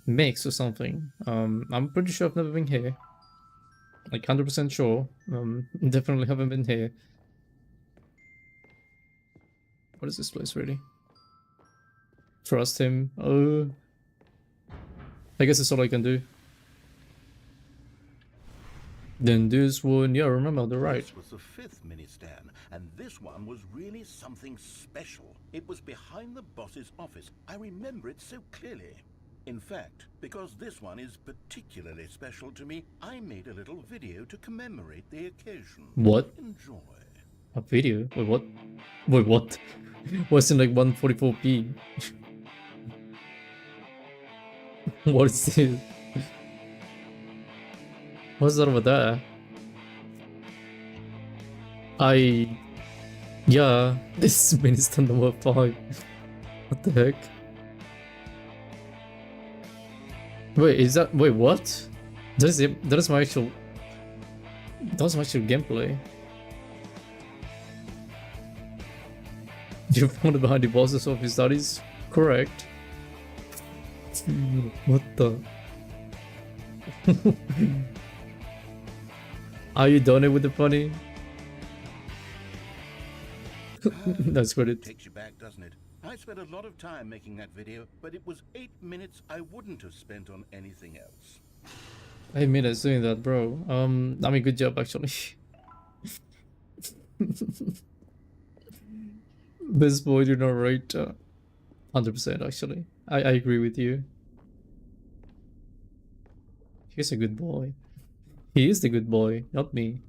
mix or something. I'm pretty sure I've never been here. Like 100% sure. Definitely haven't been here. What is this place really? Trust him. I guess that's all I can do. Then this one, yeah, I remember the right. This was the 5th mini stand, and this one was really something special. It was behind the boss's office. I remember it so clearly. In fact, because this one is particularly special to me, I made a little video to commemorate the occasion. What? Enjoy. A video? Wait, what? Wait, what? What's in like 144p? What is this? What's that over there? Yeah, this is Minister number 5. What the heck? Wait, is that, wait, what? That is my actual, that was my actual gameplay. You found it behind the boss's office, that is correct. What the? Are you done with the funny? That's good. It Takes you back, doesn't it? I spent a lot of time making that video, but it was 8 minutes I wouldn't have spent on anything else. 8 minutes doing that, bro. I mean, good job actually. This boy did not rate 100% actually. I agree with you. He's a good boy. He is the good boy, not me.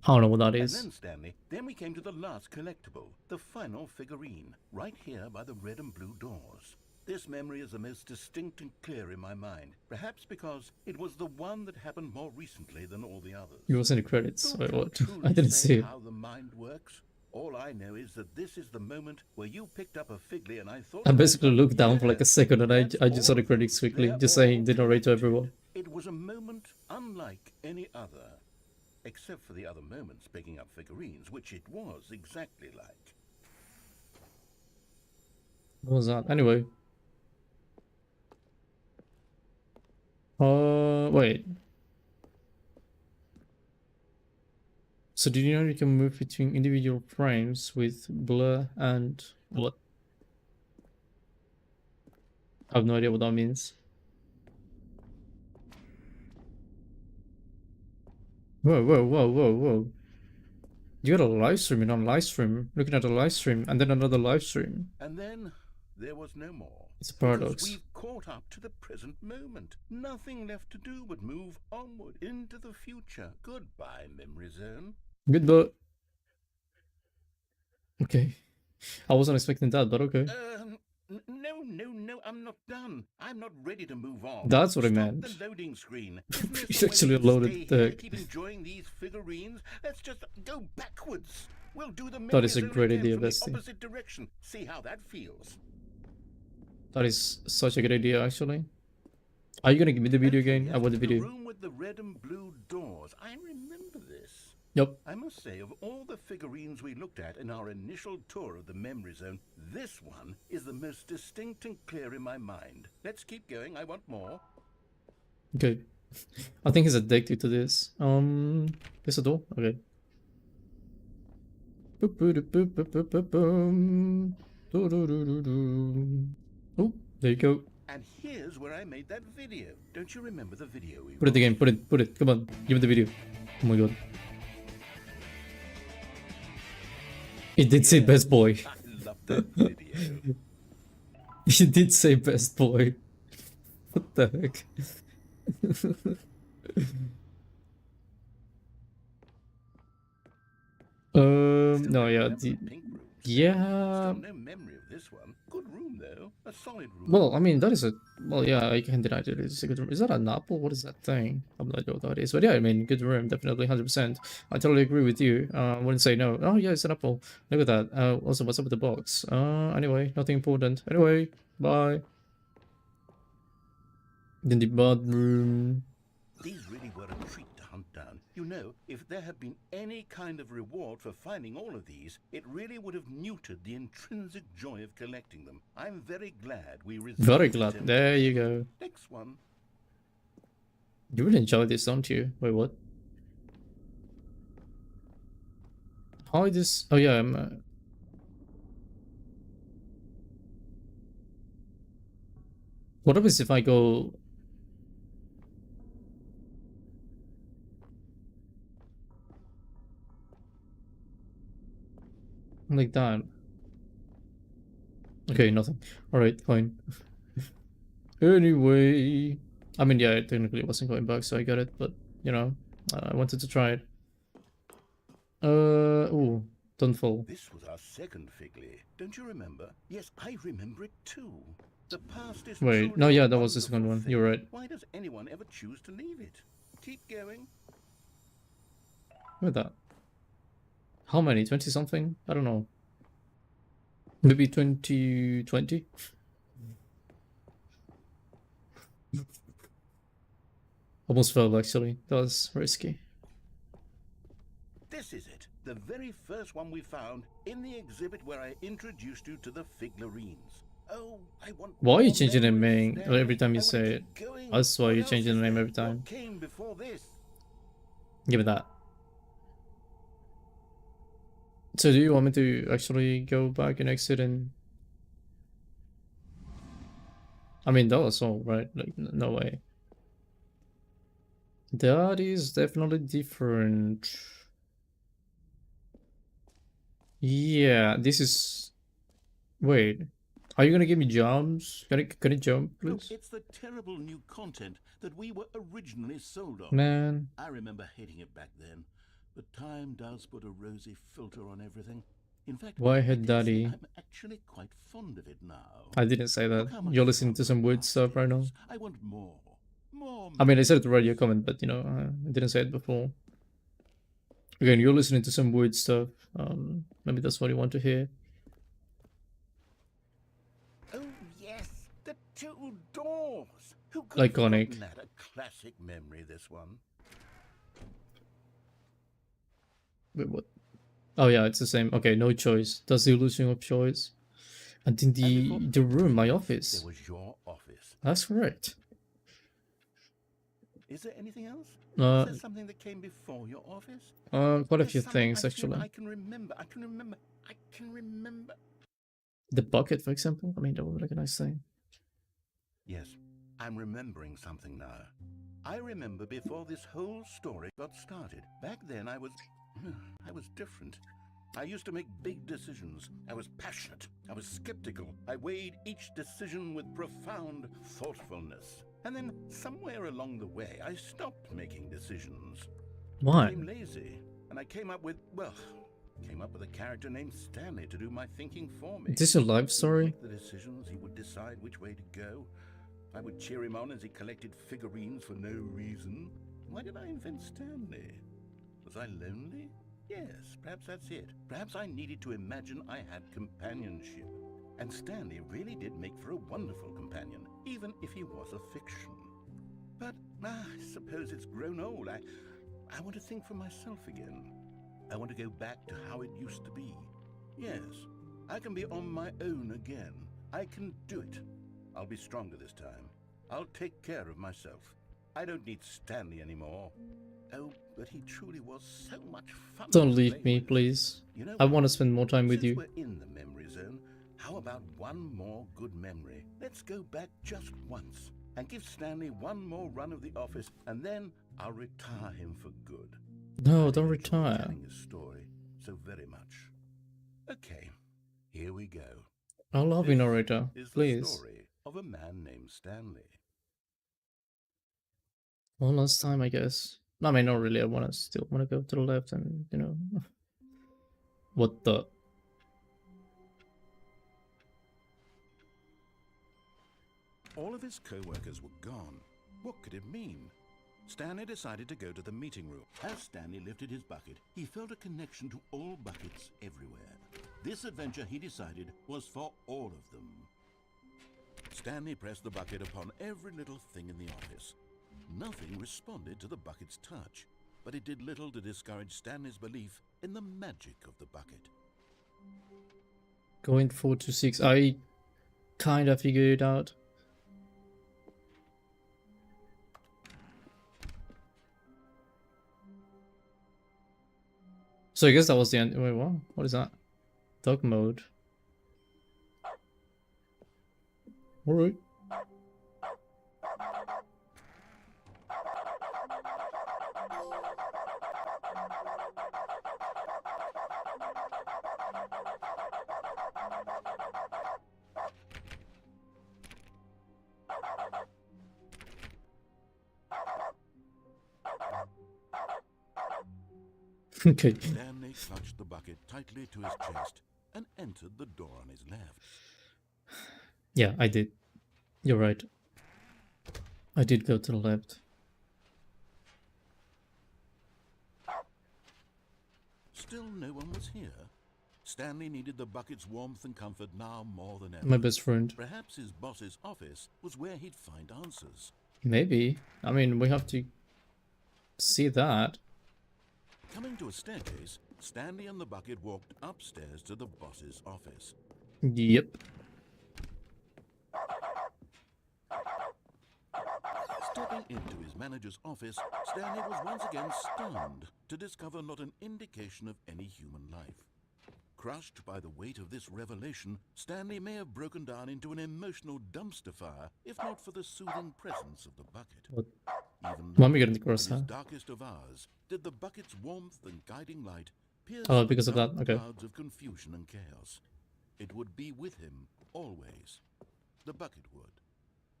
I don't know what that is. And then, Stanley, then we came to the last collectible, the final figurine, right here by the red and blue doors. This memory is the most distinct and clear in my mind, perhaps because it was the one that happened more recently than all the others. You was in the credits. Don't Wait, you what? truly I didn't say see it. how the mind works? All I know is that this is the moment where you picked up a figly and I thought... I basically looked down for like a yes, second and I that's just saw all the of credits them. quickly, They're just saying all did not rate to connected. everyone. It was a moment unlike any other, except for the other moments picking up figurines, which it was exactly like. What was that? Anyway. Wait. So did you know you can move between individual frames with blur and what? I have no idea what that means. Whoa, whoa, whoa, whoa, whoa. You got a live stream and on live stream, looking at a live stream and then another live stream. And then there was no more. It's a Because paradox. we've caught up to the present moment. Nothing left to do but move onward into the future. Goodbye, memory zone. Goodbye. Okay. I wasn't expecting that, but okay. No, I'm not done. I'm not ready to move on. That's what I Stop meant. the loading screen. Isn't there It's some way actually we can loaded stay there. here, keep enjoying these figurines? Let's just go backwards. We'll do the That is a memory zone great again idea, from the Bestie. opposite direction. See how that feels. That is such a good idea, actually. Are you gonna give me the video Okay, again? yes, I want the the video. room with the red and blue doors. I remember this. Yep. I must say, of all the figurines we looked at in our initial tour of the memory zone, this one is the most distinct and clear in my mind. Let's keep going. I want more. Okay. I think he's addicted to this. There's a door? Okay. Boop, boop, boop, boop, boop, boop, boom. Doo, doo, doo, doo, doo. Oh, there you go. And here's where I made that video. Don't you remember the video we Put it again, put it. Come on, give me the video. Oh my god. It did say best boy. I love that video. It did say best boy. What the heck? Still No, don't yeah, remember the pink room. yeah. Still no memory of this one. Good room though. A solid room. Well, I mean, that is a, well, yeah, I can deny it. It's a good room. Is that an apple? What is that thing? I'm not sure what that is. But yeah, I mean, good room, definitely 100%. I totally agree with you. I wouldn't say no. Oh, yeah, it's an apple. Look at that. Also, what's up with the box? Anyway, nothing important. Anyway, bye. Then the bathroom. These really were a treat to hunt down. You know, if there had been any kind of reward for finding all of these, it really would have neutered the intrinsic joy of collecting them. I'm very glad we resisted Very the glad. temptation. There you go. Next one. You really enjoy this, don't you? Wait, what? How is this? Oh yeah, what happens if I go like that. Okay, nothing. Alright, fine. Anyway, I mean, yeah, technically it wasn't going back, so I got it, but, you know, I wanted to try it. Ooh, don't fall. This was our second Figley. Don't you remember? Yes, I remember it too. The past is Wait, truly no, a yeah, that was the second wonderful one. thing. You're right. Why does anyone ever choose to leave it? Keep going. Look at that. How many? 20 something? I don't know. Maybe 2020? Almost fell actually. That was risky. This is it. The very first one we found in the exhibit where I introduced you to the Figlarines. Oh, I want. Why are you more changing the memories, name Stanley. every time you I want say to it? keep going. That's why What you're else changing is the name there? every time. What came before this? Give me that. So do you want me to actually go back and exit and... I mean, that was all right. Like, no way. That is definitely different. Yeah, this is... Wait. Are you gonna give me jumps? Can it jump, Look, please? it's the terrible new content that we were originally sold on. Man. I remember hating it back then, but time does put a rosy filter on everything. In fact, Why I head dare say daddy? I'm actually quite fond of it now. I didn't say that. Look how much You're listening to fun some the weird past stuff right now. is. I want more. More. I mean, I said it already, a comment, but you know, I didn't say it before. Again, you're listening to some weird stuff. Maybe that's what you want to hear. Oh yes, the two doors. Who could have Iconic. forgotten that? A classic memory, this one. Wait, what? Oh yeah, it's the same. Okay, no choice. That's the illusion of choice. And then the room, my office. There was your office. That's correct. Is there anything else? Uh, Is there something that came before your office? quite a There's few something things I feel actually. I can remember. I can remember. The bucket, for example. I mean, that would be like a nice thing. Yes, I'm remembering something now. I remember before this whole story got started. Back then I was different. I used to make big decisions. I was passionate. I was skeptical. I weighed each decision with profound thoughtfulness. And then somewhere along the way, I stopped making decisions. Why? I became lazy, and I came up with a character named Stanley to do my thinking for me. Is this a life story? Make the decisions, he would decide which way to go. I would cheer him on as he collected figurines for no reason. Why did I invent Stanley? Was I lonely? Yes, perhaps that's it. Perhaps I needed to imagine I had companionship. And Stanley really did make for a wonderful companion, even if he was a fiction. But I suppose it's grown old. I want to think for myself again. I want to go back to how it used to be. Yes, I can be on my own again. I can do it. I'll be stronger this time. I'll take care of myself. I don't need Stanley anymore. Oh, but he truly was so much fun. Don't to leave play me, with. please. You know I what? want to spend more time with Since you. we're in the memory zone, how about one more good memory? Let's go back just once and give Stanley one more run of the office, and then I'll retire him for good. No, I don't enjoyed retire. telling his story so very much. Okay, here we go. I love you, This narrator. is the Please. story of a man named Stanley. One last time, I guess. I mean, not really. I still wanna go to the left and, you know. What the? All of his co-workers were gone. What could it mean? Stanley decided to go to the meeting room. As Stanley lifted his bucket, he felt a connection to all buckets everywhere. This adventure, he decided, was for all of them. Stanley pressed the bucket upon every little thing in the office. Nothing responded to the bucket's touch, but it did little to discourage Stanley's belief in the magic of the bucket. Going 4 to 6. I kinda figured it out. So I guess that was the end. Wait, what? What is that? Dog mode. Alright. Okay. Stanley clutched the bucket tightly to his chest and entered the door on his left. Yeah, I did. You're right. I did go to the left. Still no one was here. Stanley needed the bucket's warmth and comfort now more than ever. My best friend. Perhaps his boss's office was where he'd find answers. Maybe. I mean, we have to see that. Coming to a staircase, Stanley and the bucket walked upstairs to the boss's office. Yep. Stepping into his manager's office, Stanley was once again stunned to discover not an indication of any human life. Crushed by the weight of this revelation, Stanley may have broken down into an emotional dumpster fire if not for the soothing presence of the bucket. What? Even Why am I getting the in cross, his huh? darkest of hours, did the bucket's warmth and guiding light pierce Oh, the because of that, dark okay. clouds of confusion and chaos. It would be with him always. The bucket would,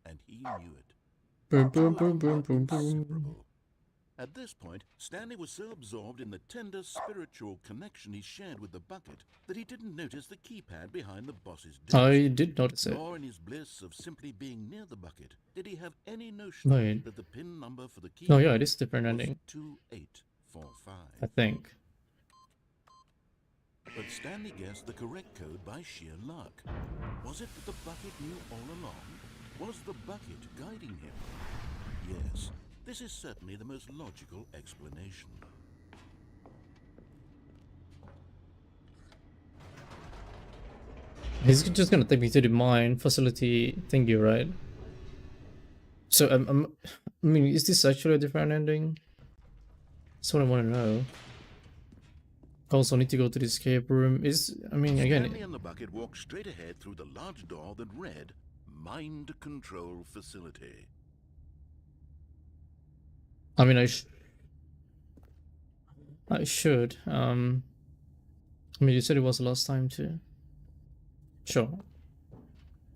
and he knew it. Boom, Two boom, of boom, them were boom, boom, boom. inseparable. At this point, Stanley was so absorbed in the tender spiritual connection he shared with the bucket that he didn't notice the keypad behind the boss's desk. I did notice it. Nor in his bliss of simply being near the bucket did he have any notion Wait. that the PIN number for the keypad Oh yeah, it is different was ending. 2845. I think. But Stanley guessed the correct code by sheer luck. Was it that the bucket knew all along? Was the bucket guiding him? Yes, this is certainly the most logical explanation. He's just gonna take me to the mine facility thingy, right? So, I mean, is this actually a different ending? That's what I want to know. I also need to go to the escape room. I mean, again, Stanley and the bucket walked straight ahead through the large door that read Mind Control Facility. I mean, I should. I mean, you said it was the last time too. Sure.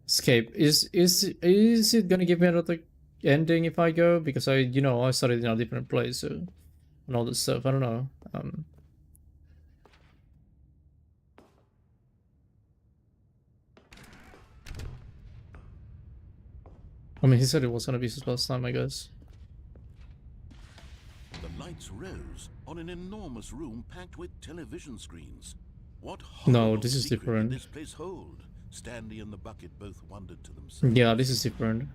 Escape. Is it gonna give me another ending if I go? Because I started in a different place, so, and all this stuff. I don't know. I mean, he said it was gonna be his last time, I guess. The lights rose on an enormous room packed with television screens. What No, horrible this is secret different. did this place hold? Stanley and the bucket both wondered to themselves. Yeah, this is different.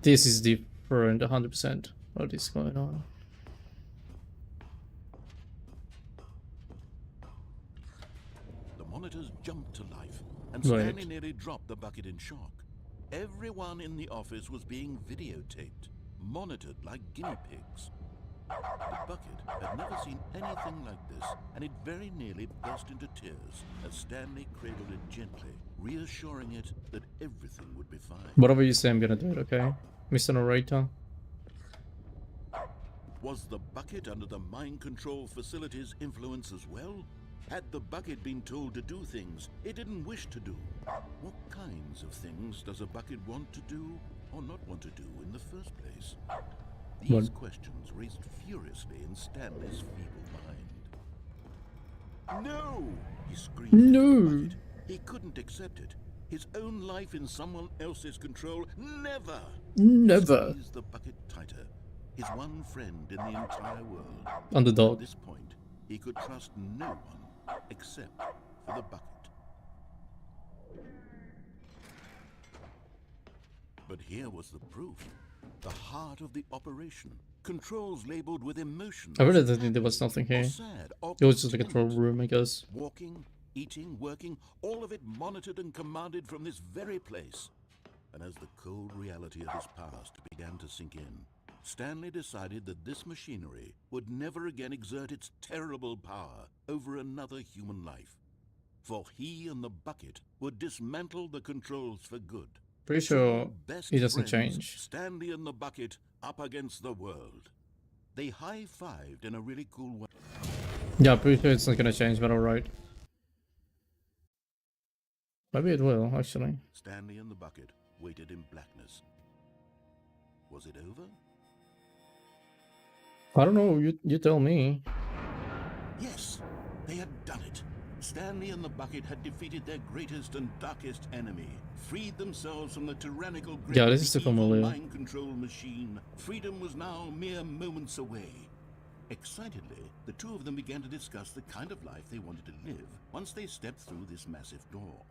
This is different, 100%. What is going on? The monitors jumped to life, and Right. Stanley nearly dropped the bucket in shock. Everyone in the office was being videotaped, monitored like guinea pigs. The bucket had never seen anything like this, and it very nearly burst into tears as Stanley cradled it gently, reassuring it that everything would be fine. Whatever you say, I'm gonna do it, okay? Mr. Narrator. Was the bucket under the mind control facility's influence as well? Had the bucket been told to do things it didn't wish to do? What kinds of things does a bucket want to do or not want to do in the first place? These questions raced furiously in Stanley's feeble mind. No! He screamed. No! At the bucket. He couldn't accept it. His own life in someone else's control. Never! Never. Squeezed the bucket tighter. His one friend in the entire world. Underdog. At this point, he could trust no one except for the bucket. But here was the proof. The heart of the operation. Controls labeled with emotions. I really didn't think there was nothing here. Or sad, or It was just a control content. room, I guess. Walking, eating, working, all of it monitored and commanded from this very place. And as the cold reality of his past began to sink in, Stanley decided that this machinery would never again exert its terrible power over another human life. For he and the bucket would dismantle the controls for good. Pretty sure Two best it doesn't friends, change. Stanley and the bucket up against the world. They high-fived in a really cool way. Yeah, pretty sure it's not gonna change, but alright. Maybe it will, actually. Stanley and the bucket waited in blackness. Was it over? I don't know, you tell me. Yes, they had done it. Stanley and the bucket had defeated their greatest and darkest enemy, freed themselves from the tyrannical grip Yeah, of this is the too evil familiar. mind control machine. Freedom was now mere moments away. Excitedly, the two of them began to discuss the kind of life they wanted to live once they stepped through this massive door.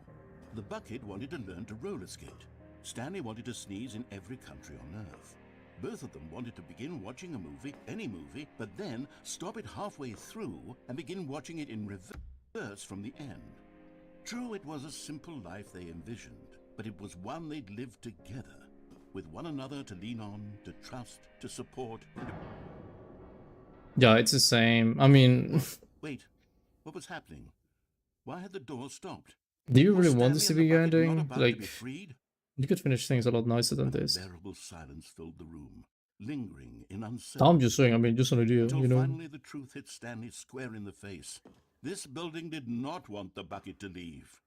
The bucket wanted to learn to roller skate. Stanley wanted to sneeze in every country on Earth. Both of them wanted to begin watching a movie, any movie, but then stop it halfway through and begin watching it in reverse from the end. True, it was a simple life they envisioned, but it was one they'd lived together, with one another to lean on, to trust, to support. Yeah, it's the same. I mean, Wait, what was happening? Why had the door stopped? do you Was really want this to Stanley be and the bucket not ending? about to Like, be freed? you could finish things a lot nicer than this. Unbearable silence filled the room, lingering in I'm uncertainty. just saying, I mean, just an idea, Until you know? finally the truth hit Stanley square in the face. This building did not want the bucket to leave.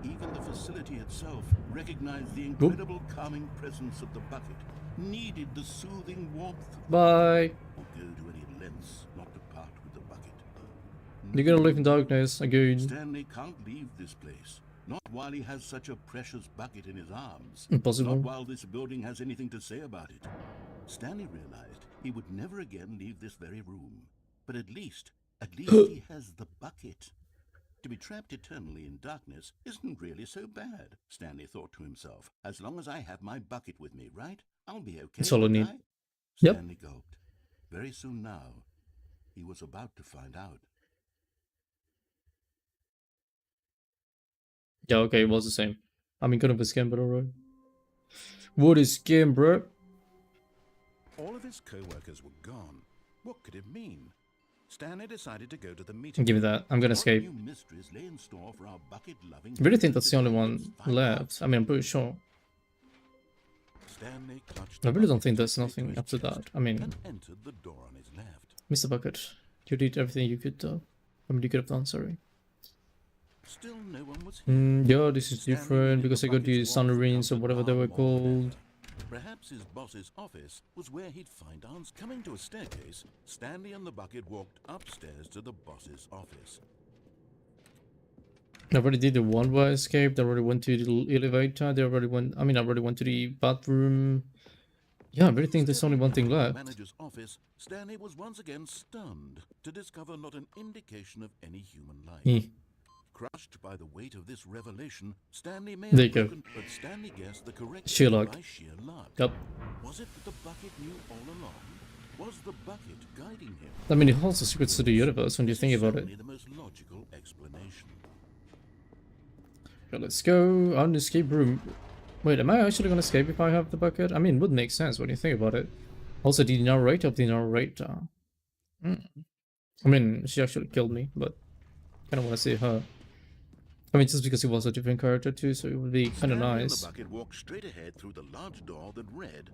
Even the facility itself recognized the incredible calming presence of the bucket, needed the soothing warmth of Bye. or go to any lengths not to part with the bucket. You're gonna live in darkness again. Stanley can't leave this place. Not while he has such a precious bucket in his arms. Impossible. Not while this building has anything to say about it. Stanley realized he would never again leave this very room. But at least he has the bucket. To be trapped eternally in darkness isn't really so bad, Stanley thought to himself. As long as I have my bucket with me, right? I'll be okay. That's all I won't need. I? Yep. Stanley gulped. Very soon now, he was about to find out. Yeah, okay, it was the same. I mean, kind of a scam, but alright. What is scam, bro? All of his co-workers were gone. What could it mean? Stanley decided to go to the meeting. Give me that. I'm gonna What escape. new mysteries lay in store for our bucket-loving I really think that's the only Let's one find out. left. I mean, I'm pretty sure. Stanley clutched I the really don't bucket think there's tightly to nothing his after chest that. I mean, and entered the door on his left. Mr. Bucket, you did everything you could do. I mean, you could have done, sorry. Still no one was here. Yeah, this is Stanley different needed because the I got the bucket's warmth to submarines or comfort whatever they were Arm more than called. ever. Perhaps his boss's office was where he'd find answers. Coming to a staircase, Stanley and the bucket walked upstairs to the boss's office. I already did the one where I escaped. I already went to the elevator. They already went. I mean, I already went to the bathroom. Yeah, I really think there's only one thing Stepping into left. the manager's office, Stanley was once again stunned to discover not an indication of any human life. Eh. Crushed by the weight of this revelation, Stanley may There have you go. broken, but Stanley guessed the correct Sheer answer luck. by sheer luck. Yep. Was it that the bucket knew all along? Was the bucket guiding him? I mean, it holds the secrets to the universe when you This think is about it. certainly the most logical explanation. Okay, let's go on the escape room. Wait, am I actually gonna escape if I have the bucket? I mean, it would make sense when you think about it. Also, the narrator of the narrator. I mean, she actually killed me, but kind of want to see her. I mean, just because he was a different character too, so it would be kind of Stanley and nice. the bucket walked straight ahead through the large door that read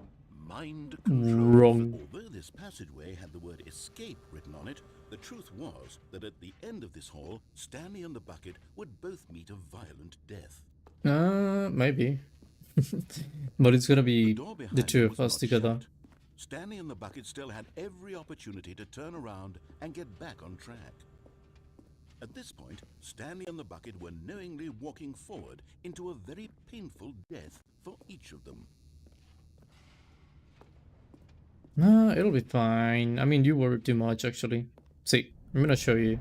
Mind Control. Wrong. Although this passageway had the word escape written on it, the truth was that at the end of this hall, Stanley and the bucket would both meet a violent death. Maybe. But it's gonna be door behind the them two of was us not together. shut. Stanley and the bucket still had every opportunity to turn around and get back on track. At this point, Stanley and the bucket were knowingly walking forward into a very painful death for each of them. Nah, it'll be fine. I mean, you worry too much, actually. See, I'm gonna show you.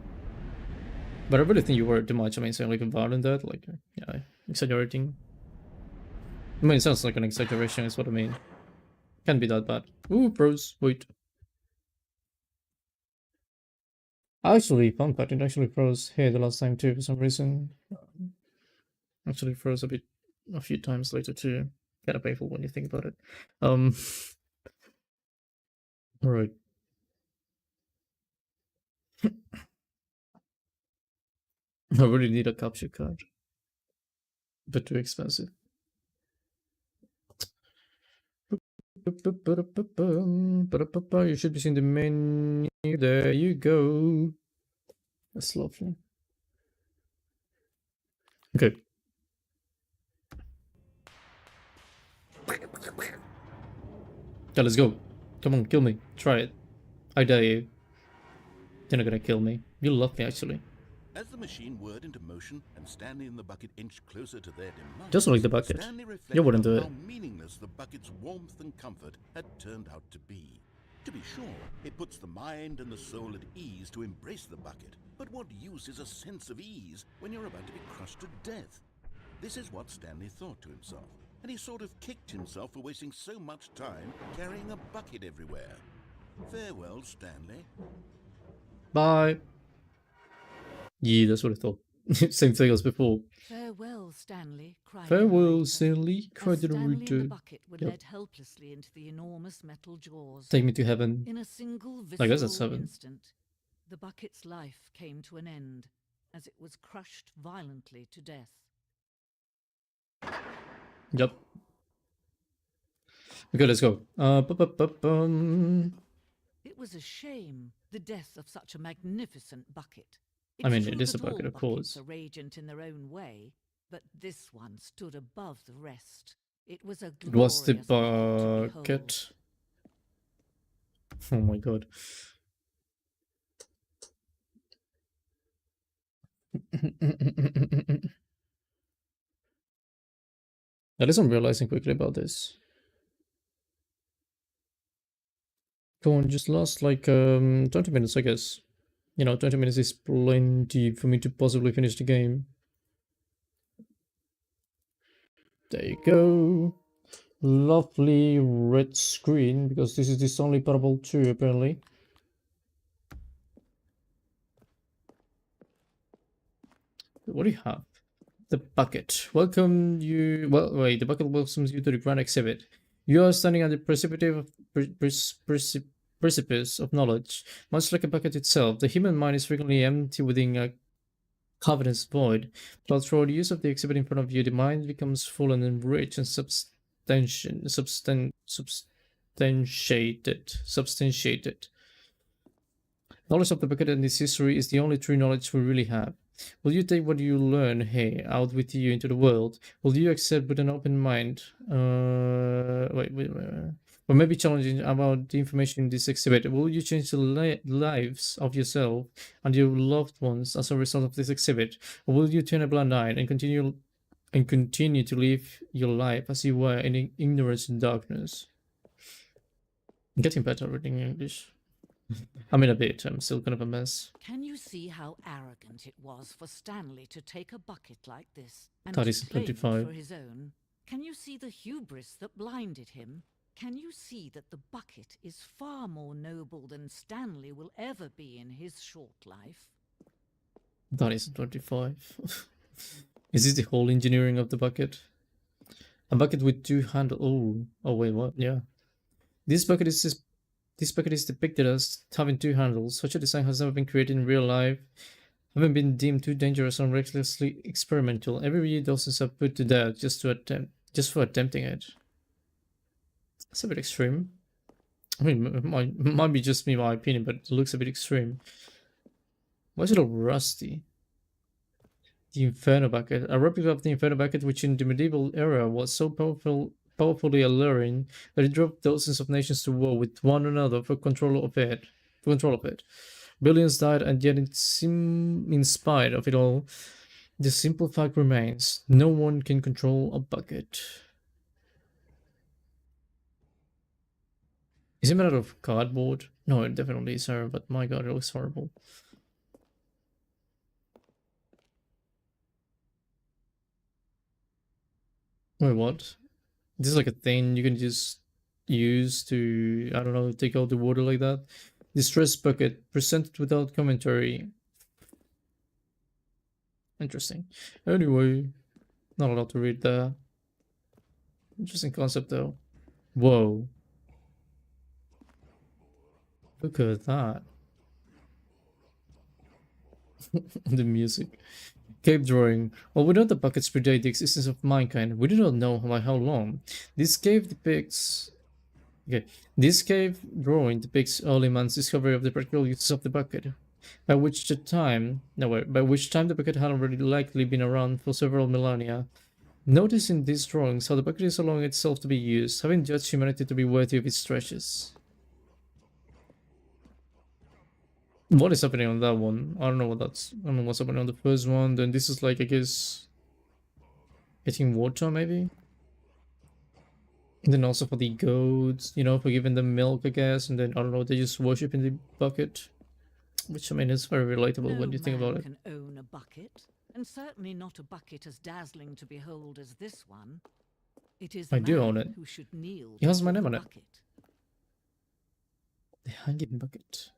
But I really think you worry too much. I mean, saying like a violent death, like, yeah, exaggerating. I mean, it sounds like an exaggeration, is what I mean. Can't be that bad. Ooh, bros, wait. Actually, fun fact, it actually froze here the last time too, for some reason. Actually froze a few times later too. Kinda painful when you think about it. Alright. I really need a capture card. But too expensive. You should be seeing the menu. There you go. That's lovely. Okay. Yeah, let's go. Come on, kill me. Try it. I dare you. You're not gonna kill me. You love me, actually. As the machine whirred into motion and Stanley and the bucket inched closer to their demise, Just like the bucket. Stanley You reflected wouldn't on do how it. meaningless the bucket's warmth and comfort had turned out to be. To be sure, it puts the mind and the soul at ease to embrace the bucket, but what use is a sense of ease when you're about to be crushed to death? This is what Stanley thought to himself, and he sort of kicked himself for wasting so much time carrying a bucket everywhere. Farewell, Stanley. Bye. Yeah, that's what I thought. Same thing as before. Farewell, Stanley, cried the Farewell, narrator, Stanley, cried as the Stanley and the narrator. bucket were Yep. led helplessly into the enormous metal jaws. Take me to heaven. In a single I guess that's visceral heaven. instant, the bucket's life came to an end as it was crushed violently to death. Yep. Okay, let's go. It was a shame, the death of such a magnificent bucket. I mean, It's it true is a that all bucket, of buckets course. are radiant in their own way, but this one stood above the rest. It was a It was the glorious bucket to behold. bucket. Oh my god. At least I'm realizing quickly about this. Go on, just last like 20 minutes, I guess. You know, 20 minutes is plenty for me to possibly finish the game. There you go. Lovely red screen, because this is the Stanley Parable 2, apparently. What do you have? The bucket. Welcome you. Well, wait. The bucket welcomes you to the grand exhibit. You are standing at the precipice of knowledge. Much like a bucket itself, the human mind is frequently empty within a cavernous void. But through the use of the exhibit in front of you, the mind becomes full and enriched and substantiated. Knowledge of the bucket and its history is the only true knowledge we really have. Will you take what you learn here out with you into the world? Will you accept with an open mind? Or maybe challenging about the information in this exhibit. Will you change the lives of yourself and your loved ones as a result of this exhibit? Or will you turn a blind eye and continue to live your life as you were in ignorance and darkness? I'm getting better reading English. I mean, a bit. I'm still kind of a mess. Can you see how arrogant it was for Stanley to take a bucket like this and That is to claim it 25. for his own? Can you see the hubris that blinded him? Can you see that the bucket is far more noble than Stanley will ever be in his short life? That is 25. Is this the whole engineering of the bucket? A bucket with two handles. Oh wait, what? Yeah. This bucket is depicted as having two handles. Such a design has never been created in real life, having been deemed too dangerous and recklessly experimental. Every year, dozens are put to death just for attempting it. It's a bit extreme. I mean, it might be just me, my opinion, but it looks a bit extreme. Why is it all rusty? The Inferno Bucket. A replica of the Inferno Bucket, which in the medieval era was so powerfully alluring that it drove dozens of nations to war with one another for control of it. Billions died, and yet in spite of it all, the simple fact remains: no one can control a bucket. Is it made out of cardboard? No, it definitely is, sir, but my god, it looks horrible. Wait, what? This is like a thing you can just use to, I don't know, take out the water like that. Distress bucket, presented without commentary. Interesting. Anyway, not a lot to read there. Interesting concept though. Whoa. Look at that. The music. Cave drawing. While we know the buckets predate the existence of mankind, we do not know by how long. This cave drawing depicts early man's discovery of the practical uses of the bucket, by which time the bucket had already likely been around for several millennia. Notice in these drawings how the bucket is allowing itself to be used, having judged humanity to be worthy of its treasures. What is happening on that one? I don't know what that's. I don't know what's happening on the first one. Then this is like, I guess, getting water maybe. And then also for the goats, you know, for giving them milk, I guess. And then I don't know, they just worship in the bucket, which I mean is very relatable No when you think about man it. can own a bucket, and certainly not a bucket as dazzling to behold as this one. It is I the do man own it. who should kneel It has my before name the on it. bucket. The hanging bucket.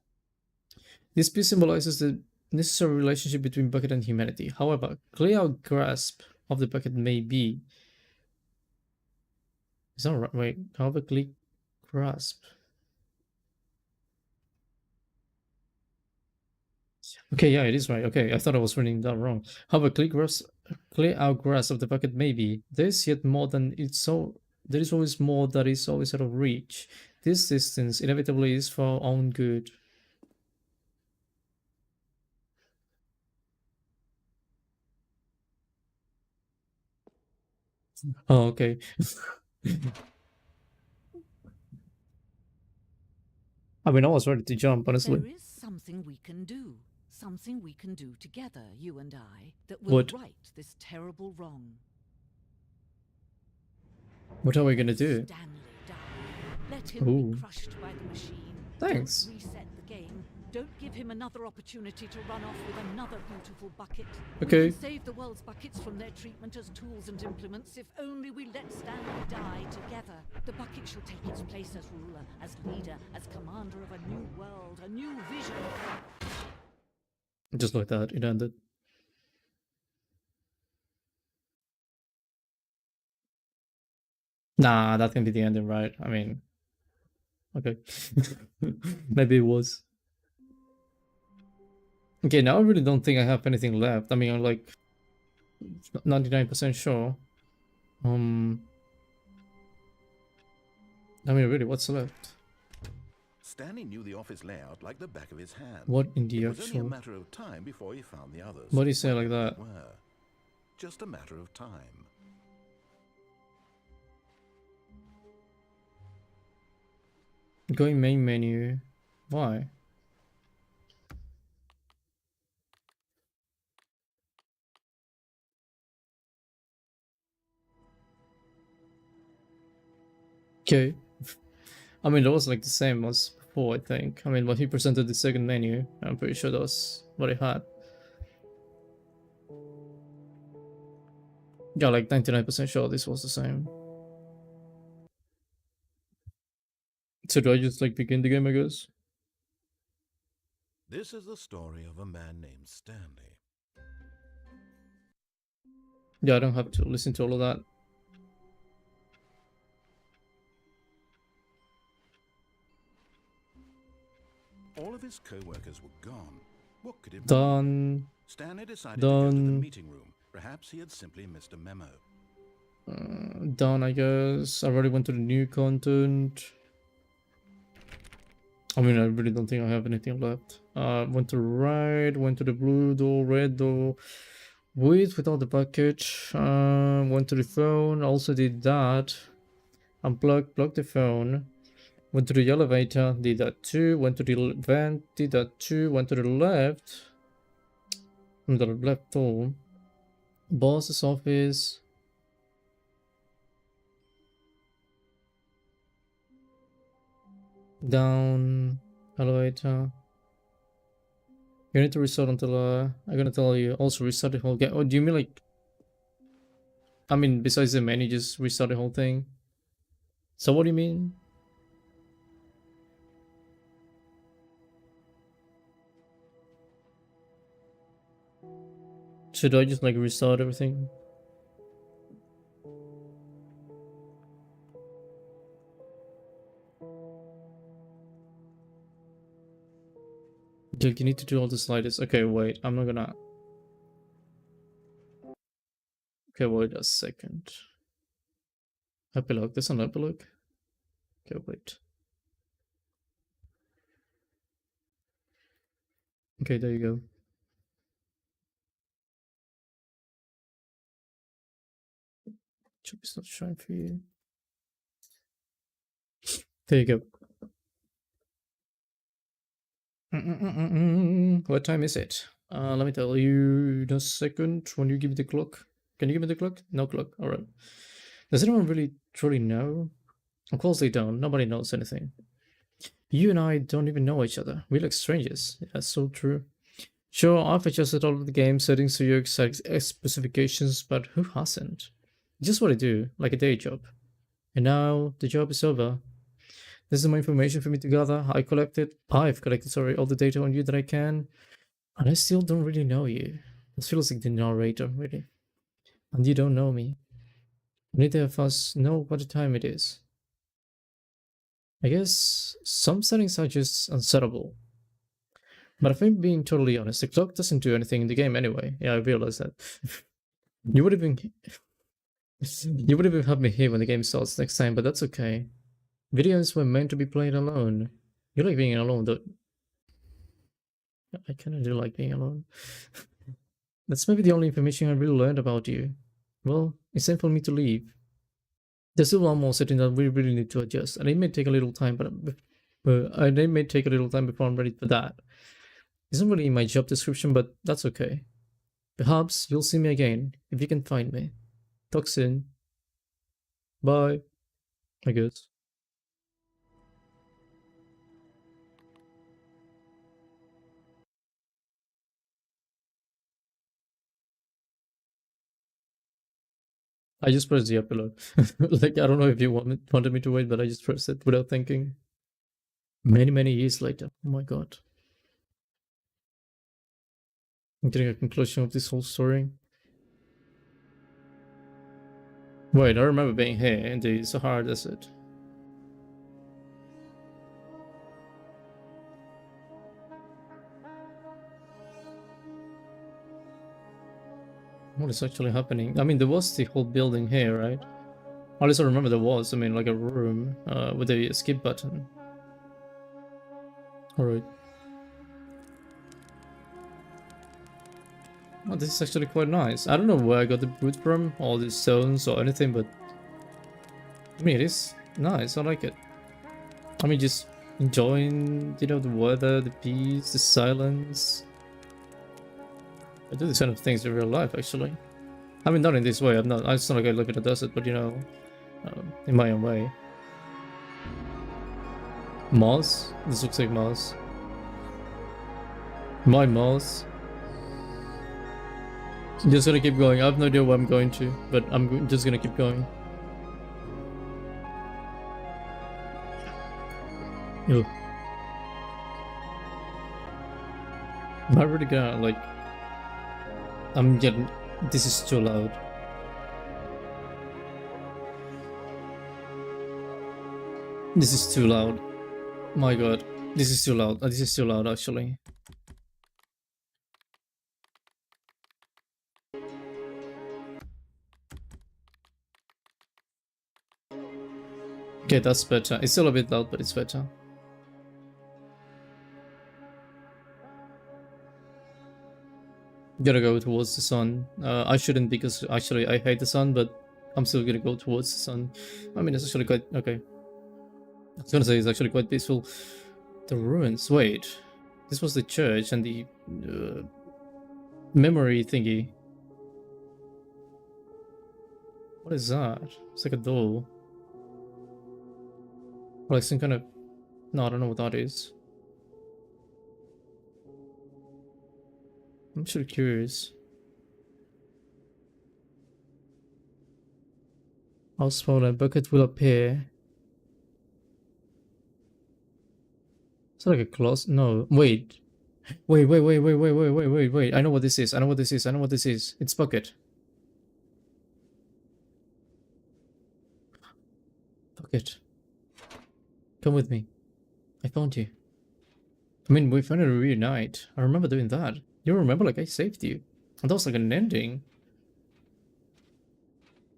This piece symbolizes the necessary relationship between bucket and humanity. However, clear our grasp of the bucket may be. Is that right? Wait, however, clear grasp. Okay, yeah, it is right. Okay, I thought I was reading that wrong. However, clear our grasp of the bucket may be. There's yet more than it's so. There is always more that is always out of reach. This distance inevitably is for our own good. Oh, okay. I mean, I was ready to jump, honestly. There is something we can do. Something we can do together, you and I, that will What? right this terrible wrong. What are we gonna Let do? Stanley die. Let him Ooh. be crushed by the machine. Thanks. Don't reset the game. Don't give him another opportunity to run off with another beautiful bucket. Okay. We can save the world's buckets from their treatment as tools and implements if only we let Stanley die together. The bucket shall take its place as ruler, as leader, as commander of a new world, a new vision. Just like that, it ended. Nah, that can be the ending, right? I mean, okay. Maybe it was. Okay, now I really don't think I have anything left. I mean, I'm like 99% sure. I mean, really, what's left? Stanley knew the office layout like the back of his hand. What in the It was only a actual... matter of time before he found the others. What do you say like wherever that? they were. Just a matter of time. Going main menu. Why? Okay. I mean, that was like the same as before, I think. I mean, when he presented the second menu, I'm pretty sure that was what it had. Yeah, like 99% sure this was the same. So do I just like begin the game, I guess? This is the story of a man named Stanley. Yeah, I don't have to listen to all of that. All of his co-workers were gone. What could it be? Done. Stanley decided to go to the Done. meeting room. Perhaps he had simply missed a memo. Done, I guess. I already went to the new content. I mean, I really don't think I have anything left. Went to the right, went to the blue door, red door, without the bucket. Went to the phone, also did that. Unplugged, plugged the phone. Went to the elevator, did that too. Went to the vent, did that too. Went to the left. On the left door. Boss's office. Down. Elevator. You need to restart until I'm gonna tell you. Also restart the whole game. Oh, do you mean like... I mean, besides the menu, just restart the whole thing? So what do you mean? Should I just like restart everything? Like, you need to do all the sliders. Okay, wait, I'm not gonna... Okay, wait a second. Epilogue, there's an epilogue? Okay, wait. Okay, there you go. Should be not showing for you. There you go. What time is it? Let me tell you in a second when you give me the clock. Can you give me the clock? No clock. All right. Does anyone really truly know? Of course they don't. Nobody knows anything. You and I don't even know each other. We're like strangers. That's so true. Sure, I've adjusted all of the game settings to your exact specifications, but who hasn't? Just what I do, like a day job. And now the job is over. This is my information for me to gather. I've collected, sorry, all the data on you that I can. And I still don't really know you. This feels like the narrator, really. And you don't know me. Neither of us know what the time it is. I guess some settings are just unsettable. But if I'm being totally honest, the clock doesn't do anything in the game anyway. Yeah, I realize that. You would even have me here when the game starts next time, but that's okay. Videos were meant to be played alone. You like being alone, though. I kinda do like being alone. That's maybe the only information I really learned about you. Well, it's time for me to leave. There's still one more setting that we really need to adjust, and it may take a little time, but it may take a little time before I'm ready for that. It's not really in my job description, but that's okay. Perhaps you'll see me again, if you can find me. Talk soon. Bye. I guess. I just pressed the epilogue. Like, I don't know if you wanted me to wait, but I just pressed it without thinking. Many, many years later. Oh my god. I'm getting a conclusion of this whole story. Wait, I remember being here in the Sahara Desert. What is actually happening? I mean, there was the whole building here, right? At least I remember there was. I mean, like a room with a skip button. Alright. Oh, this is actually quite nice. I don't know where I got the wood from, all these stones or anything, but I mean, it is nice. I like it. I mean, just enjoying, you know, the weather, the peace, the silence. I do these kind of things in real life, actually. I mean, not in this way. It's not like I live in a desert, but you know, in my own way. Mars? This looks like Mars. My Mars. I'm just gonna keep going. I have no idea where I'm going to, but I'm just gonna keep going. Ew. Am I really gonna, like... I'm getting... This is too loud. This is too loud. My god. This is too loud. This is too loud, actually. Okay, that's better. It's still a bit loud, but it's better. Gotta go towards the sun. I shouldn't, because actually I hate the sun, but I'm still gonna go towards the sun. I mean, it's actually quite... Okay. I was gonna say it's actually quite peaceful. The ruins. Wait. This was the church and the... memory thingy. What is that? It's like a door. Or like some kind of... No, I don't know what that is. I'm actually curious. How small a bucket will appear. Is that like a closet? No, wait. Wait. I know what this is. I know what this is. I know what this is. It's bucket. Bucket. Come with me. I found you. I mean, we finally reunite. I remember doing that. You remember, like, I saved you. And that was like an ending.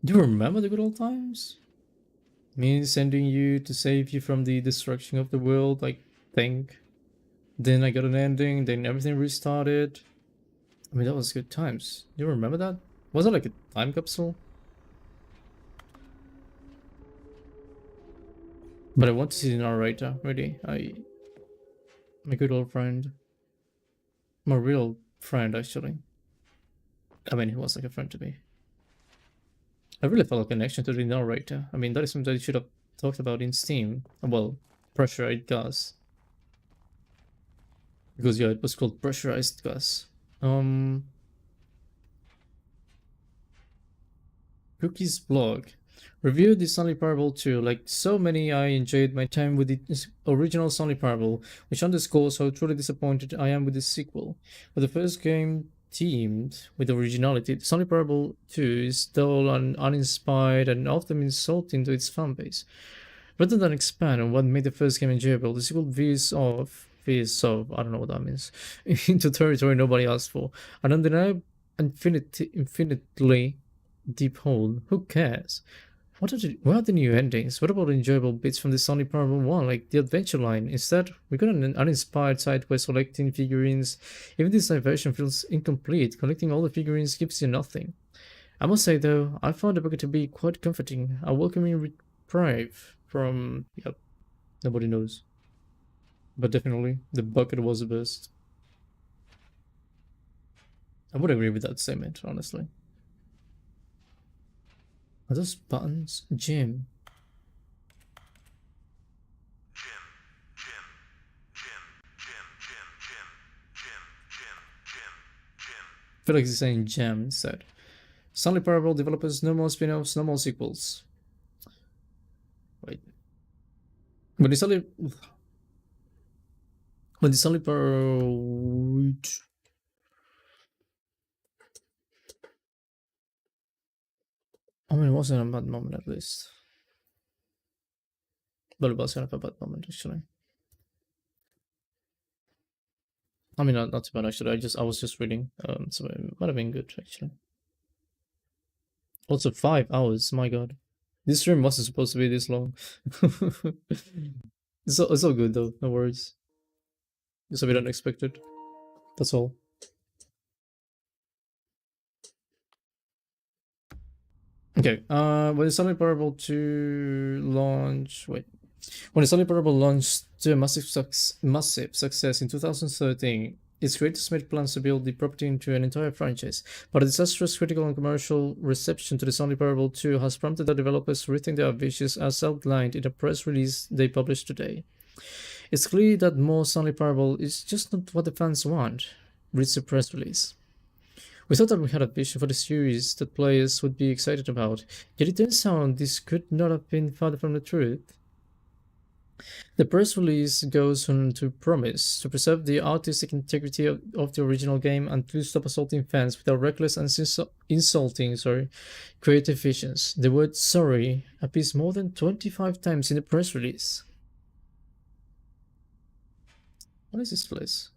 Do you remember the good old times? Me sending you to save you from the destruction of the world, like, think. Then I got an ending, then everything restarted. I mean, that was good times. Do you remember that? Was it like a time capsule? But I want to see the narrator, really. My good old friend. My real friend, actually. I mean, he was like a friend to me. I really felt a connection to the narrator. I mean, that is something I should have talked about in Steam. Well, pressurized gas. Because yeah, it was called pressurized gas. Cookie's blog. Reviewed the Stanley Parable 2. Like so many, I enjoyed my time with the original Stanley Parable, which underscores how truly disappointed I am with the sequel. With the first game teamed with originality, the Stanley Parable 2 is dull and uninspired and often insulting to its fanbase. Rather than expand on what made the first game enjoyable, the sequel I don't know what that means, into territory nobody asked for. An undeniable infinitely deep hole. Who cares? What are the new endings? What about the enjoyable bits from the Stanley Parable 1, like the adventure line? Instead, we got an uninspired side quest collecting figurines. Even this diversion feels incomplete. Collecting all the figurines gives you nothing. I must say though, I found the bucket to be quite comforting, a welcoming reprieve from, yep, nobody knows. But definitely, the bucket was the best. I would agree with that statement, honestly. Are those buttons? Jim. I feel like he's saying gem instead. Stanley Parable developers, no more spin-offs, no more sequels. Wait. When the Stanley Parable... I mean, it wasn't a bad moment at least. But it was kind of a bad moment actually. I mean, not too bad actually. I was just reading, so it might have been good actually. Also, 5 hours. My God, this stream wasn't supposed to be this long. It's all good though. No worries. It's a bit unexpected. That's all. Okay. When the Stanley Parable 2 launch, wait. When the Stanley Parable launched to a massive success in 2013, its creators made plans to build the property into an entire franchise, but a disastrous critical and commercial reception to the Stanley Parable 2 has prompted the developers to rethink their visions as outlined in a press release they published today. It's clear that more Stanley Parable is just not what the fans want, reads the press release. We thought that we had a vision for the series that players would be excited about, yet it turns out this could not have been farther from the truth. The press release goes on to promise to preserve the artistic integrity of the original game and to stop assaulting fans with our reckless and insulting creative visions. The word sorry appears more than 25 times in the press release. What is this place?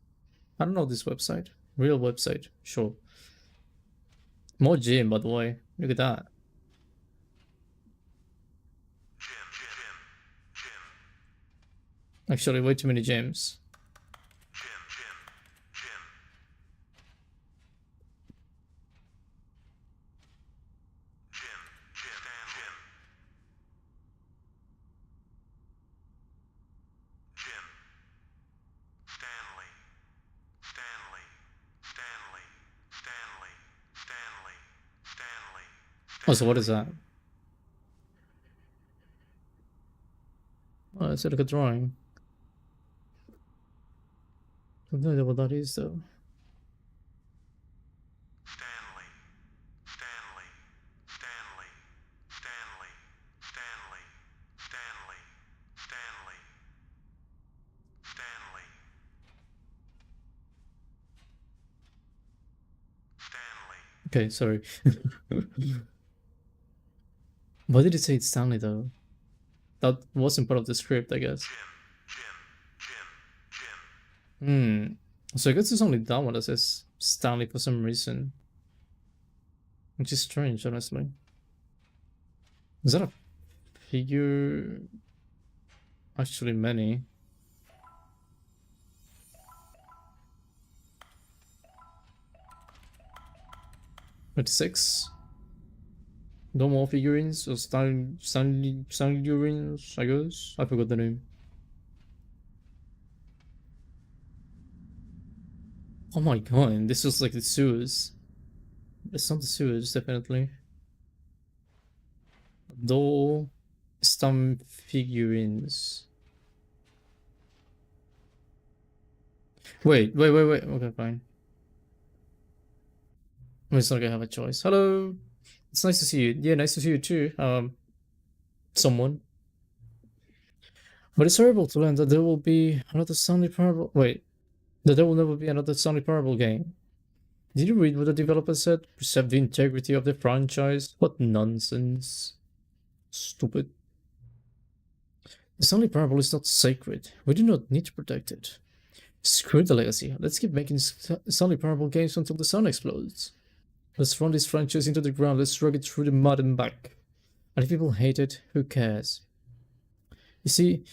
I don't know this website. Real website, sure. More gym, by the way. Look at that. Actually, way too many gyms. Oh, so what is that? Oh, it's like a drawing. I have no idea what that is, though. Okay, sorry. Why did it say it's Stanley, though? That wasn't part of the script, I guess. So I guess it's only that one that says Stanley for some reason. Which is strange, honestly. Is that a figure? Actually, many. 26. No more figurines or Stanley figurines, I guess. I forgot the name. Oh my god, this was like the sewers. It's not the sewers, definitely. Though, some figurines. Wait. Okay, fine. It's not gonna have a choice. Hello. It's nice to see you. Yeah, nice to see you too. Someone. But it's horrible to learn that there will be another Stanley Parable. Wait, that there will never be another Stanley Parable game. Did you read what the developer said? Preserve the integrity of the franchise? What nonsense. Stupid. The Stanley Parable is not sacred. We do not need to protect it. Screw the legacy. Let's keep making Stanley Parable games until the sun explodes. Let's run this franchise into the ground. Let's drag it through the mud and back. And if people hate it, who cares? You see,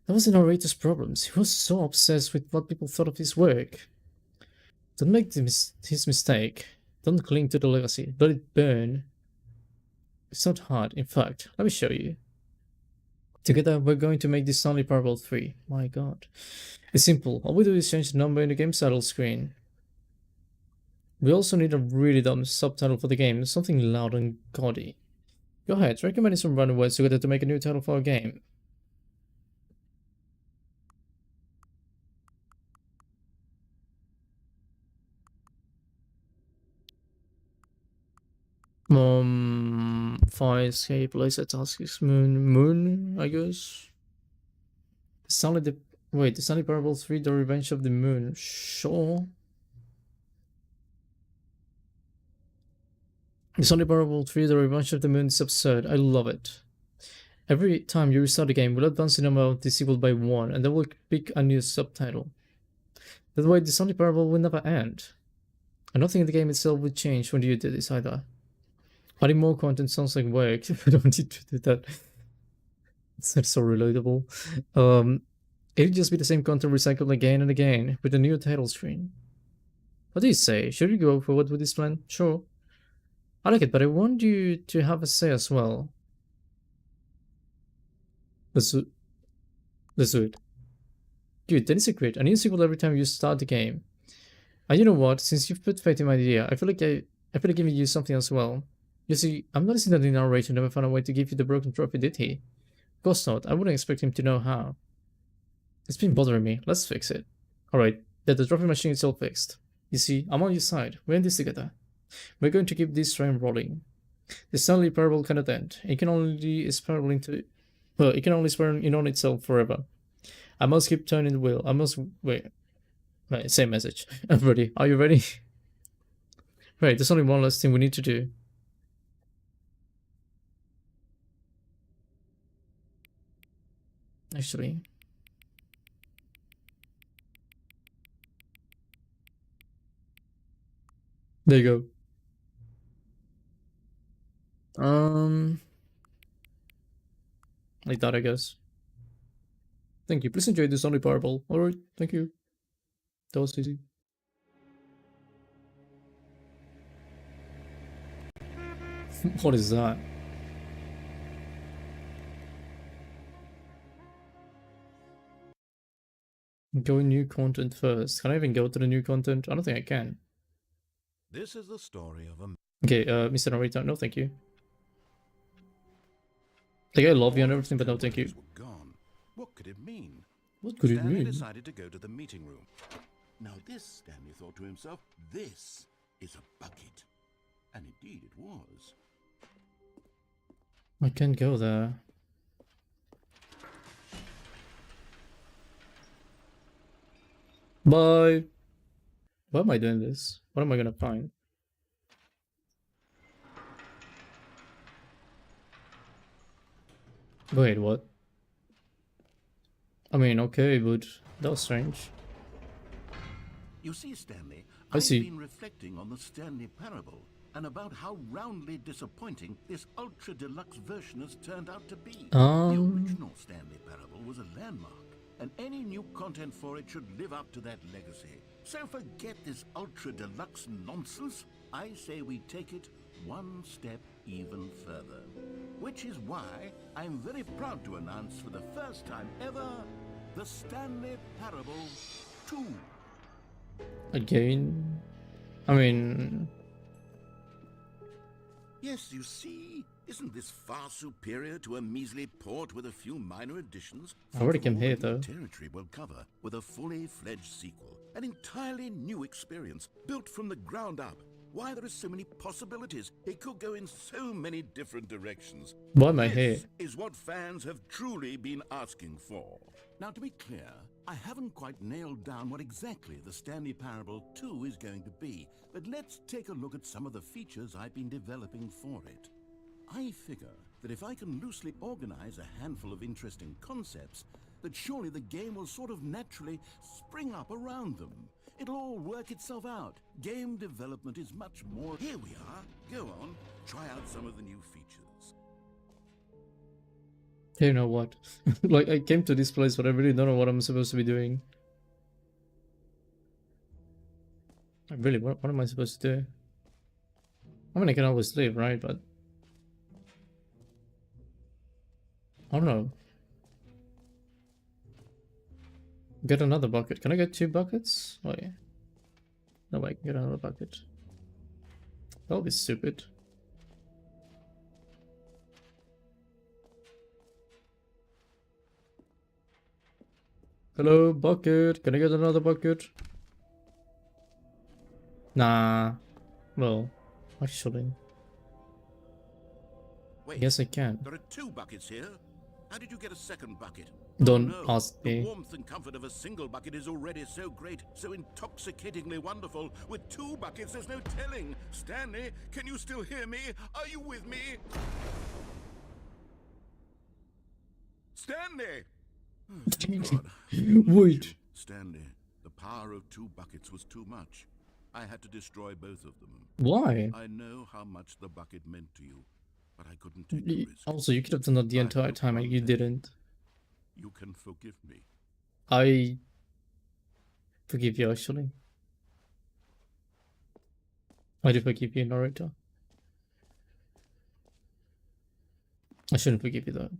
that was the narrator's problems. He was so obsessed with what people thought of his work. Don't make his mistake. Don't cling to the legacy. Let it burn. It's not hard. In fact, let me show you. Together, we're going to make this Stanley Parable 3. My god. It's simple. All we do is change the number in the game title screen. We also need a really dumb subtitle for the game. Something loud and gaudy. Go ahead, recommending some random words together to make a new title for our game. Fire escape, laser tasks, moon, I guess. The Stanley Parable 3, The Revenge of the Moon. Sure. The Stanley Parable 3, The Revenge of the Moon is absurd. I love it. Every time you restart the game, we'll advance the number of the sequel by 1, and then we'll pick a new subtitle. That way, the Stanley Parable will never end. And nothing in the game itself would change when you did this either. Adding more content sounds like work. We don't need to do that. It's not so relatable. It'll just be the same content recycled again and again with a new title screen. What do you say? Should we go forward with this plan? Sure. I like it, but I want you to have a say as well. Let's do it. Dude, then it's a great. A new sequel every time you start the game. And you know what? Since you've put faith in my idea, I feel like giving you something as well. You see, I'm noticing that the narrator never found a way to give you the broken trophy, did he? Of course not. I wouldn't expect him to know how. It's been bothering me. Let's fix it. Alright, get the trophy machine itself fixed. You see, I'm on your side. We're in this together. We're going to keep this train rolling. The Stanley Parable cannot end. It can only spiral in on itself forever. I must keep turning the wheel. I must wait. Right, same message. I'm ready. Are you ready? Right, there's only one last thing we need to do. Actually. There you go. Like that, I guess. Thank you. Please enjoy this only Parable. Alright, thank you. That was easy. What is that? Go new content first. Can I even go to the new content? I don't think I can. This is the story of a... Okay, Mr. Narrator, no thank you. Like, I love you and everything, but no thank you. Were gone. What could it mean? What could it Stanley mean? decided to go to the meeting room. Now this, Stanley thought to himself, this is a bucket. And indeed it was. I can't go there. Bye. Why am I doing this? What am I gonna find? Wait, what? I mean, okay, but that was strange. You see, Stanley, I see. I've been reflecting on the Stanley Parable and about how roundly disappointing this ultra deluxe version has turned out to be. The original Stanley Parable was a landmark, and any new content for it should live up to that legacy. So forget this ultra deluxe nonsense. I say we take it one step even further. Which is why I'm very proud to announce for the first time ever, the Stanley Parable 2. Again? I mean... Yes, you see, isn't this far superior to a measly port with a few minor additions? I already Think came of all here, the new though. territory we'll cover with a fully fledged sequel. An entirely new experience, built from the ground up. Why, there are so many possibilities. It could go in so many different directions. Why am I here? This is what fans have truly been asking for. Now, to be clear, I haven't quite nailed down what exactly the Stanley Parable 2 is going to be, but let's take a look at some of the features I've been developing for it. I figure that if I can loosely organize a handful of interesting concepts, that surely the game will sort of naturally spring up around them. It'll all work itself out. Game development is much more... Here we are. Go on, try out some of the new features. You know what? Like, I came to this place, but I really don't know what I'm supposed to be doing. Really, what am I supposed to do? I mean, I can always leave, right? But... I don't know. Get another bucket. Can I get 2 buckets? Oh, yeah. No, I can get another bucket. That'll be stupid. Hello, bucket. Can I get another bucket? Nah. Well, actually. Wait, Yes, I can. there are 2 buckets here. How did you get a second bucket? Don't no, ask the me. warmth and comfort of a single bucket is already so great, so intoxicatingly wonderful. With 2 buckets, there's no telling. Stanley, can you still hear me? Are you with me? Stanley! Oh, thank God. Wait. Stanley, the power of 2 buckets was too much. I had to destroy both of them. Why? I know how much the bucket meant to you, but I couldn't take the risk. Also, you could have done that the entire time and you didn't. You can forgive me. I forgive you, actually. I do forgive you, narrator. I shouldn't forgive you, though.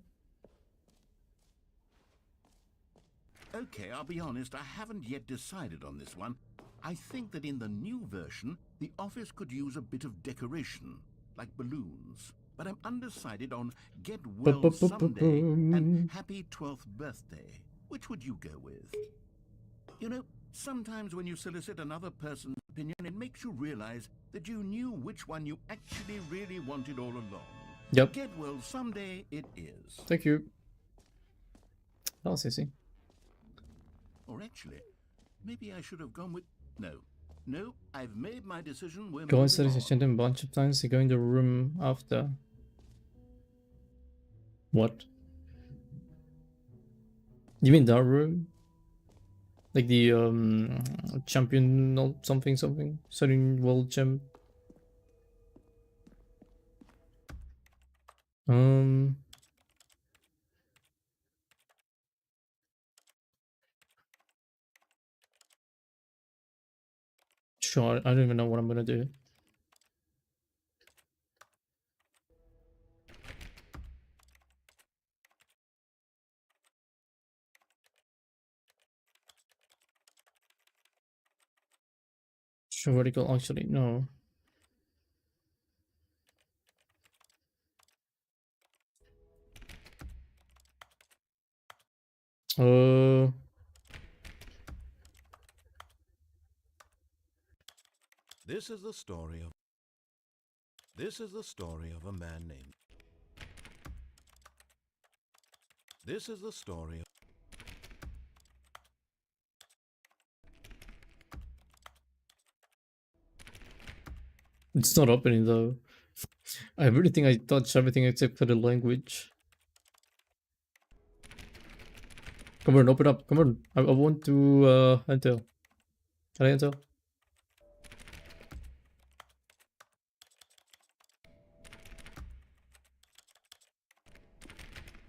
Okay, I'll be honest, I haven't yet decided on this one. I think that in the new version, the office could use a bit of decoration, like balloons. But I'm undecided on Get Well Someday and Happy 12th Birthday. Which would you go with? You know, sometimes when you solicit another person's opinion, it makes you realize that you knew which one you actually really wanted all along. Yep. Get Well Someday it is. Thank you. That was easy. Or actually, maybe I should have gone with... No, I've made my decision. We're Go moving inside on. his agenda a bunch of times and go in the room after. What? You mean that room? Like the champion or something? Setting world champ. Sure, I don't even know what I'm gonna do. Sure, vertical, actually, no. This is the story of a man named. This is the story of. It's not opening though. I really think I touched everything except for the language. Come on, open up. Come on. I want to enter. Can I enter?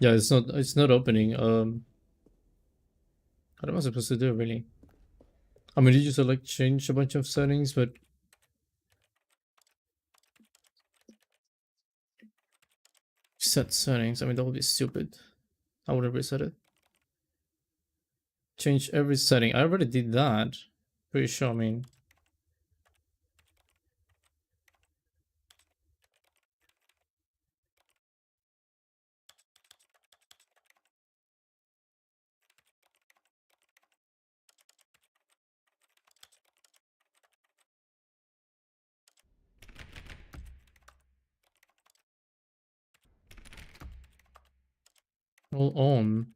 Yeah, it's not opening. What am I supposed to do really? I mean, you just like change a bunch of settings, but set settings. I mean, that would be stupid. I wouldn't reset it. Change every setting. I already did that. Pretty sure, I mean. All on.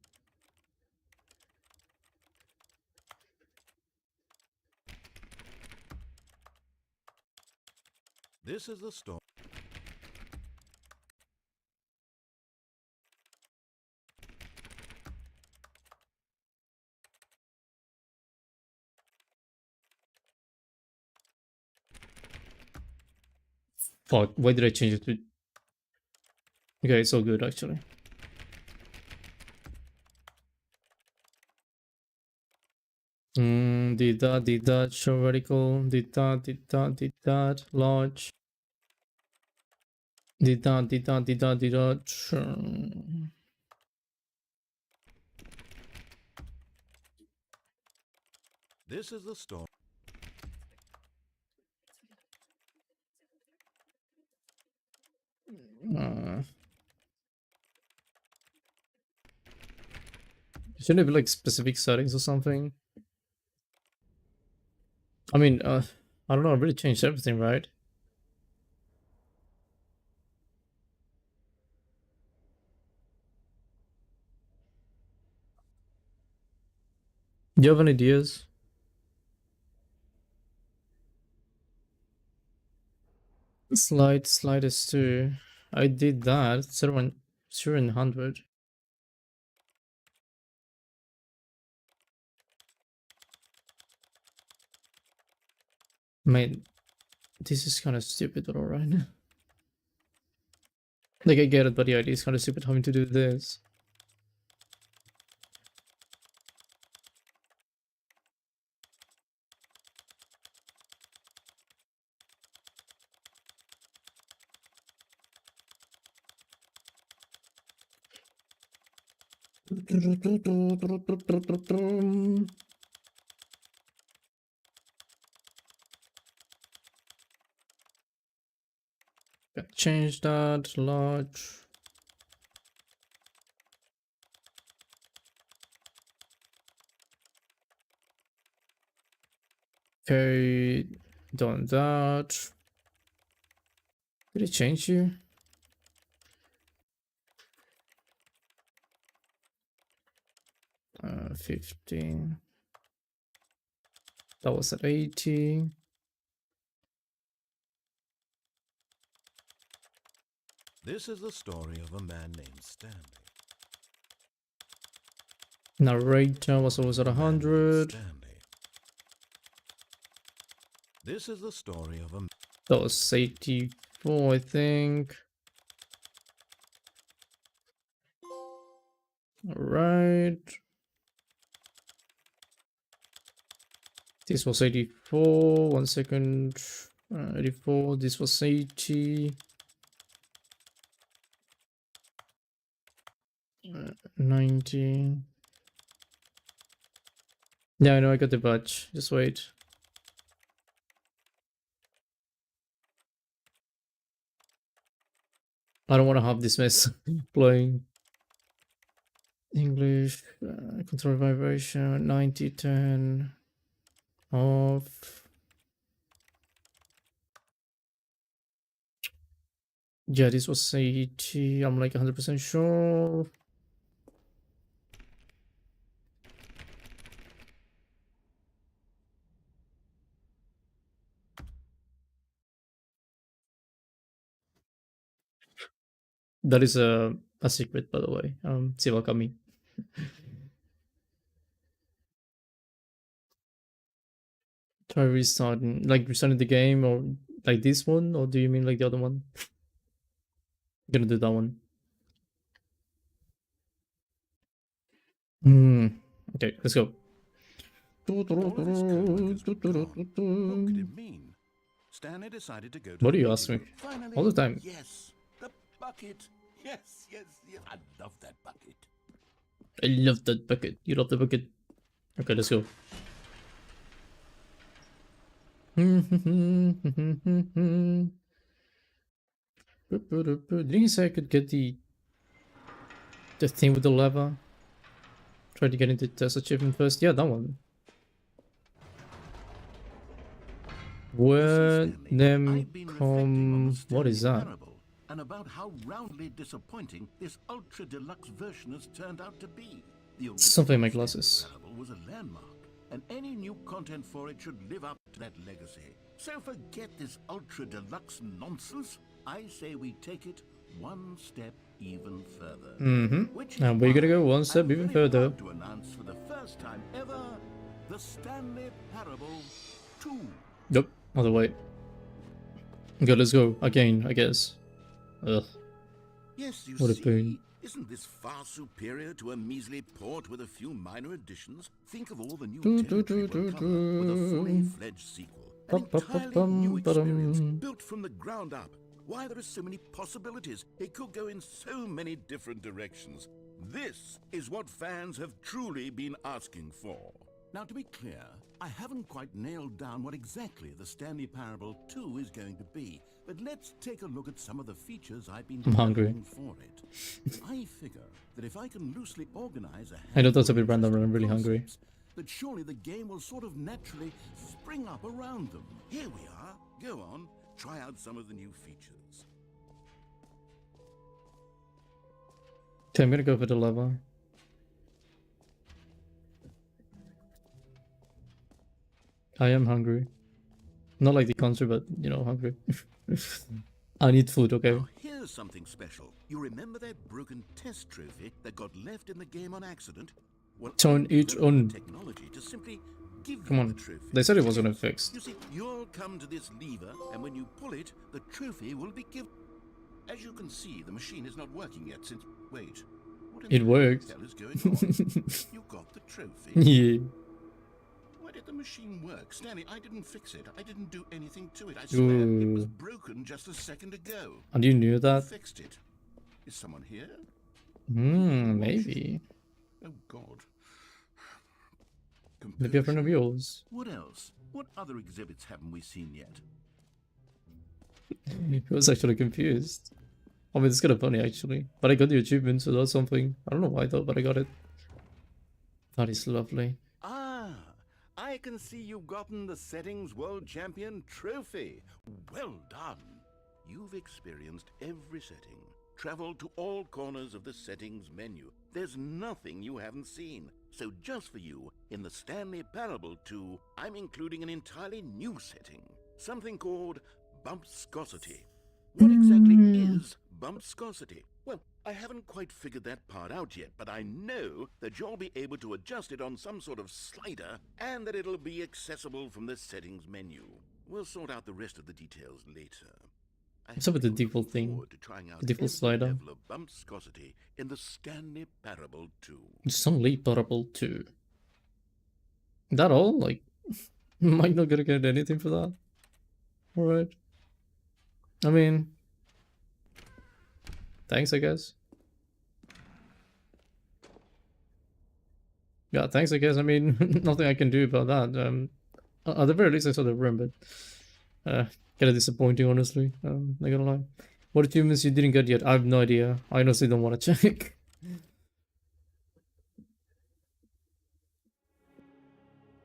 This is the story. Fuck, why did I change it to... Okay, it's all good actually. Did that, show vertical, did that, large. Did that, This is the story. Shouldn't it be like specific settings or something? I mean, I don't know, I really changed everything, right? Do you have any ideas? Sliders too. I did that. 700. Man, this is kind of stupid, but alright. Like, I get it, but the idea is kind of stupid having to do this. Change that, large. Okay, done that. Did it change you? Uh, 15. That was at 80. This is the story of a man named Stanley. Narrator was always at A man named 100. Stanley. This is the story of a... That was 84, I think. Alright. This was 84. 1 second. 84. This was 80. 90. Yeah, I know I got the badge. Just wait. I don't want to have this mess playing. English, control vibration, 90, 10, off. Yeah, this was 80. I'm like 100% sure. That is a secret, by the way. See what got me. Try restarting, like restarting the game, or like this one, or do you mean like the other one? I'm gonna do that one. Okay, let's go. All this code was gone. What could it mean? Stanley decided to go to What the do you meeting ask me? room. Finally, All the time. Yes, the bucket. Yes. I love that bucket. I love that bucket. You love the bucket. Okay, let's go. Didn't you say I could get the thing with the lever? Try to get into test achievement first. Yeah, that one. Where them I've been reflecting on the come? What is Stanley that? Parable and about how roundly disappointing this ultra deluxe version has turned out to be. The Something in my original glasses. Stanley Parable was a landmark, and any new content for it should live up to that legacy. So forget this ultra deluxe nonsense. I say we take it one step even further. Which is And we're gonna go why one step I'm even very further. proud to announce for the first time ever the Stanley Parable 2. Nope. Other way. Okay, let's go again, I guess. Ugh. Yes, you What a see, boon. isn't this far superior to a measly port with a few minor additions? Think of all the new Do, territory we'll cover with a fully fledged sequel. An entirely new experience, built from the ground up. Why, there are so many possibilities. It could go in so many different directions. This is what fans have truly been asking for. Now, to be clear, I haven't quite nailed down what exactly the Stanley Parable 2 is going to be, but let's take a look at some of the features I've been developing for it. I figure that if I can loosely organize a I know that's a handful bit of random, but I'm really interesting hungry. concepts, that surely the game will sort of naturally spring up around them. Here we are. Go on, try out some of the new features. Okay, I'm gonna go for the lever. I am hungry. Not like the concert, but you know, hungry. I need food, okay? Now, here's something special. You remember that broken test trophy that got left in the game on accident? Well, Turn I each developed on. the technology to simply give Come you on. the trophy. They said it wasn't Yes. fixed. You see, you'll come to this lever, and when you pull it, the trophy will be given. As you can see, the machine is not working yet since... Wait. What in It the worked. hell is going on? You got the trophy? Yeah. Why did the machine work? Stanley, I didn't fix it. I didn't do anything to it. I swear, it was Ooh. broken just a second ago. And you knew Who that? fixed it? Is someone here? Maybe. Oh, God. Maybe a friend of yours. What else? What other exhibits haven't we seen yet? I was actually confused. I mean, it's kind of funny actually. But I got the achievement, so that's something. I don't know why though, but I got it. That is lovely. Ah, I can see you've gotten the Settings World Champion trophy. Well done. You've experienced every setting, traveled to all corners of the settings menu. There's nothing you haven't seen. So just for you, in the Stanley Parable 2, I'm including an entirely new setting. Something called bumpscosity. What exactly is bumpscosity? Well, I haven't quite figured that part out yet, but I know that you'll be able to adjust it on some sort of slider and that it'll be accessible from the settings menu. We'll sort out the rest of the details later. What's up with the default thing? The default slider. Level of bumpscosity in the Stanley Parable 2. Stanley Parable 2. That all? Like, am I not gonna get anything for that? Alright. I mean, thanks, I guess. Yeah, thanks, I guess. I mean, nothing I can do about that. At the very least, I saw the room, but kind of disappointing, honestly. Not gonna lie. What achievements you didn't get yet? I have no idea. I honestly don't want to check.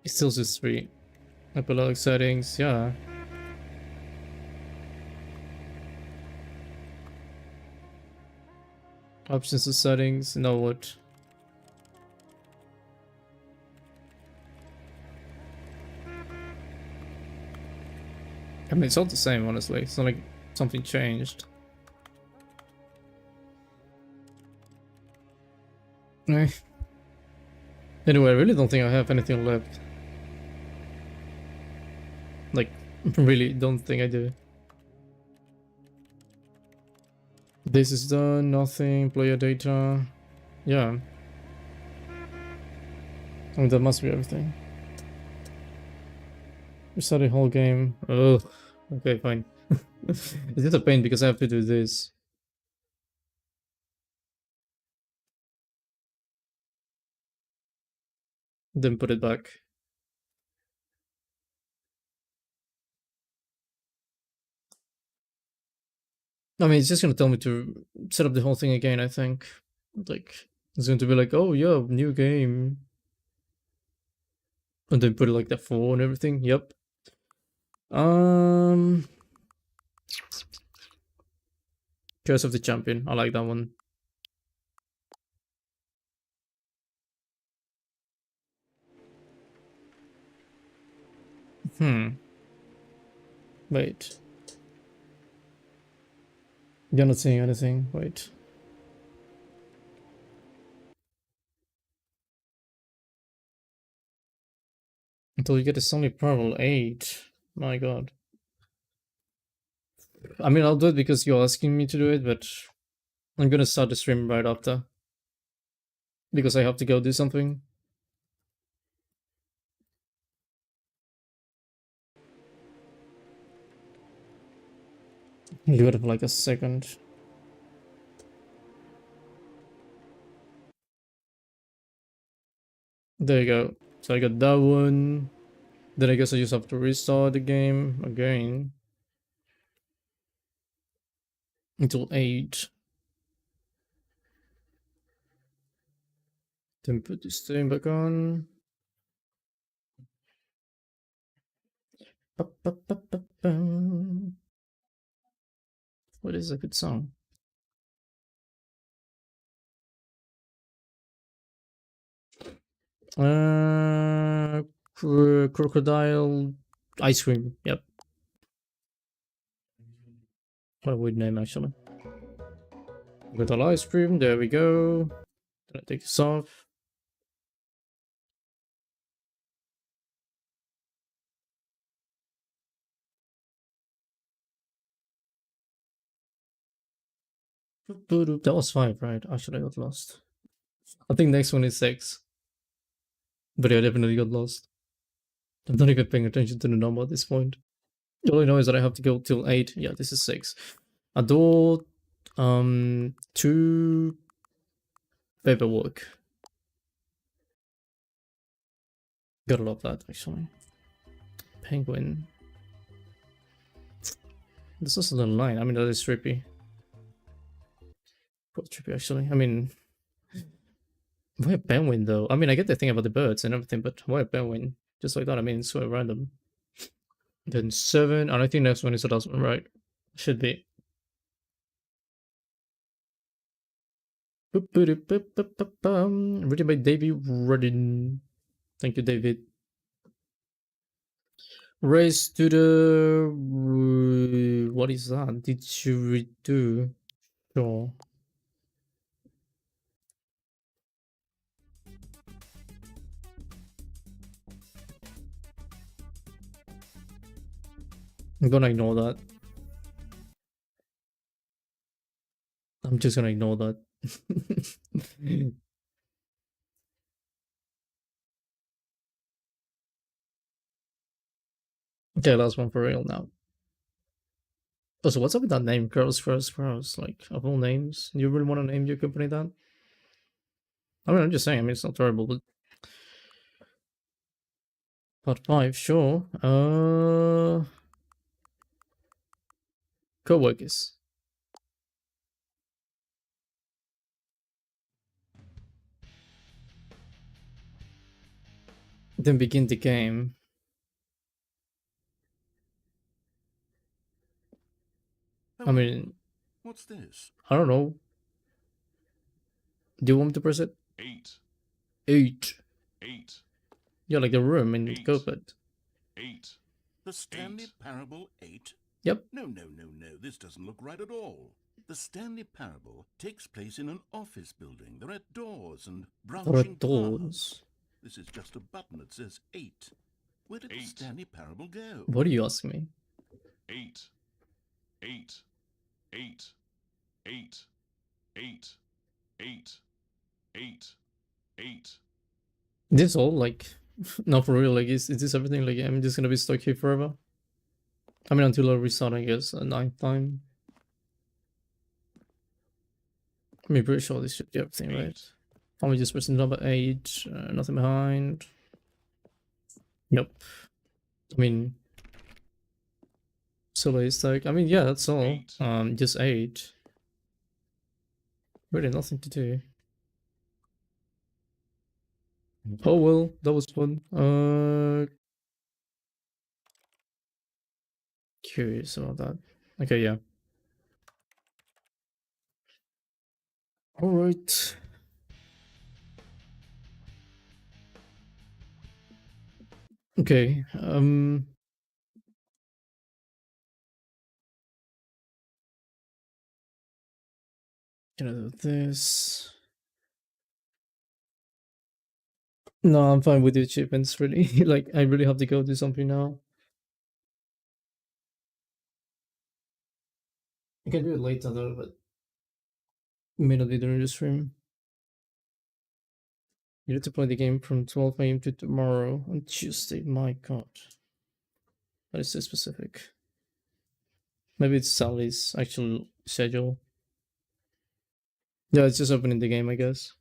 It still says 3. Epilogue settings, yeah. Options and settings, now what? I mean, it's all the same, honestly. It's not like something changed. Eh. Anyway, I really don't think I have anything left. Like, really don't think I do. This is done, nothing, player data. Yeah. I mean, that must be everything. Restart the whole game. Ugh. Okay, fine. It's just a pain because I have to do this. Then put it back. I mean, it's just gonna tell me to set up the whole thing again, I think. Like, it's going to be like, oh yeah, new game. And then put it like that 4 and everything. Yep. Curse of the Champion. I like that one. Wait. You're not seeing anything. Wait. Until you get a Stanley Parable 8. My god. I mean, I'll do it because you're asking me to do it, but I'm gonna start the stream right after. Because I have to go do something. Give it for like a second. There you go. So I got that one. Then I guess I just have to restart the game again. Until 8. Then put this thing back on. What is a good song? Crocodile ice cream. Yep. What a weird name, actually. Crocodile ice cream. There we go. Then I take this off. That was 5, right? Actually, I got lost. I think next one is 6. But I definitely got lost. I'm not even paying attention to the number at this point. All I know is that I have to go till 8. Yeah, this is 6. Adult, 2 paperwork. Gotta love that, actually. Penguin. This is the line. I mean, that is trippy. Quite trippy, actually. I mean, why a penguin, though? I mean, I get the thing about the birds and everything, but why a penguin? Just like that, I mean, it's so random. Then 7, and I think next one is the last one, right? Should be. Written by David Rudin. Thank you, David. Race to the... What is that? Did you redo? Sure. I'm gonna ignore that. I'm just gonna ignore that. Okay, last one for real now. Also, what's up with that name? Gross. Like, of all names, you really want to name your company that? I mean, I'm just saying, I mean, it's not terrible, but... Part 5, sure. Co-workers. Then begin the game. I mean... What's this? I don't know. Do you want me to press it? 8. 8. 8. Yeah, like the room in 8. Copet. 8. The Stanley Parable 8? Yep. No, this doesn't look right at all. The Stanley Parable takes place in an office building. There are doors and branching paths. This is just a button that says 8. Where did the Stanley Parable go? What are you asking me? 8. 8. 8. 8. 8. 8. 8. 8. This all like not for real, like is this everything? Like I'm just gonna be stuck here forever? I mean until I restart, I guess, at night time. I mean pretty sure this should be everything, right? I'm just pressing number 8, nothing behind. Yep. I mean Solo is like, I mean, yeah, that's all. 8. Just 8. Really nothing to do. Oh well, that was fun. Curious about that. Okay, yeah. All right. Okay. Can I do this? No, I'm fine with the achievements. Really, like I really have to go do something now. I can do it later though, but may not be during the stream. You need to play the game from 12 a.m. to tomorrow on Tuesday. My God, that is so specific. Maybe it's Sally's actual schedule. Yeah, it's just opening the game, I guess.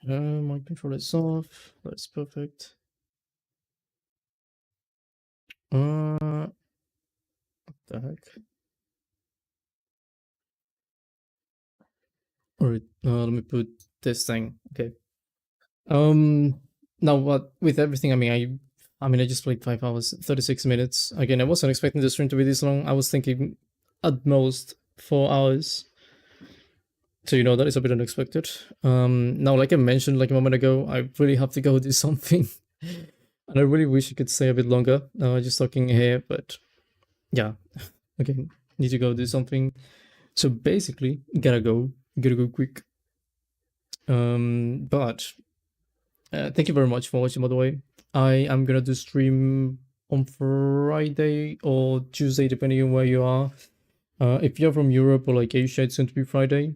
My controller is off. That's perfect. What the heck? Alright, let me put this thing. Okay. Now what with everything? I just played 5 hours, 36 minutes. Again, I wasn't expecting the stream to be this long. I was thinking at most 4 hours. So that is a bit unexpected. Now, like I mentioned like a moment ago, I really have to go do something, and I really wish I could stay a bit longer. Just talking here, but yeah, again, need to go do something. So basically, gotta go quick. But thank you very much for watching. By the way, I am gonna do stream on Friday or Tuesday, depending on where you are. If you're from Europe or like Asia, it's going to be Friday.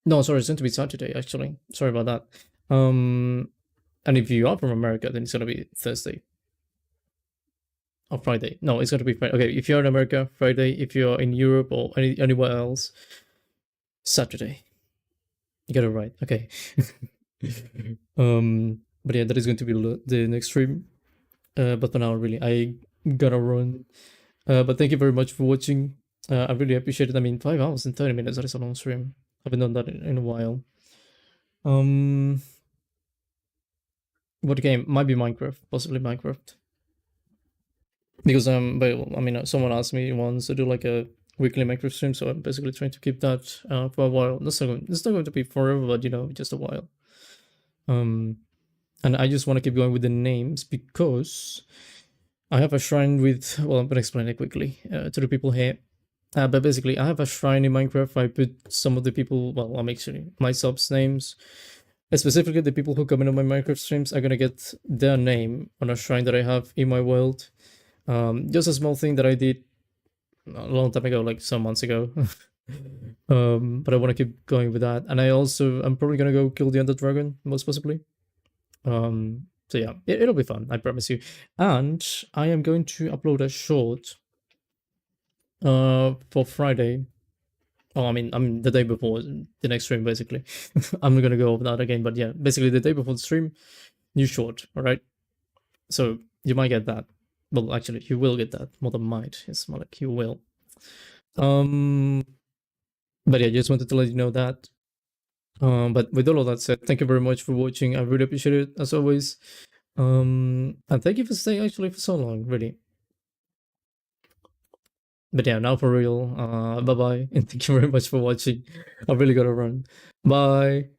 No, sorry, it's going to be Saturday, actually. Sorry about that. And if you are from America, then it's going to be Thursday. Or Friday. No, it's going to be Friday. Okay, if you're in America, Friday. If you're in Europe or anywhere else, Saturday. You got it right. Okay. But yeah, that is going to be the next stream. But for now, really, I gotta run. But thank you very much for watching. I really appreciate it. I mean, 5 hours and 30 minutes, that is a long stream. I haven't done that in a while. What game? Might be Minecraft, possibly Minecraft. Because someone asked me once to do like a weekly Minecraft stream, so I'm basically trying to keep that for a while. It's not going to be forever, but just a while. And I just want to keep going with the names because I have a shrine with. Well, I'm gonna explain it quickly to the people here. But basically, I have a shrine in Minecraft. I put some of the people. Well, I'm actually my subs names. Specifically, the people who come into my Minecraft streams are gonna get their name on a shrine that I have in my world. Just a small thing that I did a long time ago, like some months ago. But I want to keep going with that, and I'm probably gonna go kill the Ender Dragon, most possibly. So yeah, it'll be fun, I promise you. And I am going to upload a short for Friday. Oh, I'm the day before the next stream, basically. I'm not gonna go over that again, but yeah, basically the day before the stream, new short, all right? So you might get that. Well, actually, you will get that. More than might. It's more like you will. But yeah, just wanted to let you know that. But with all of that said, thank you very much for watching. I really appreciate it, as always. And thank you for staying actually for so long, really. But yeah, now for real, bye-bye, and thank you very much for watching. I really gotta run. Bye.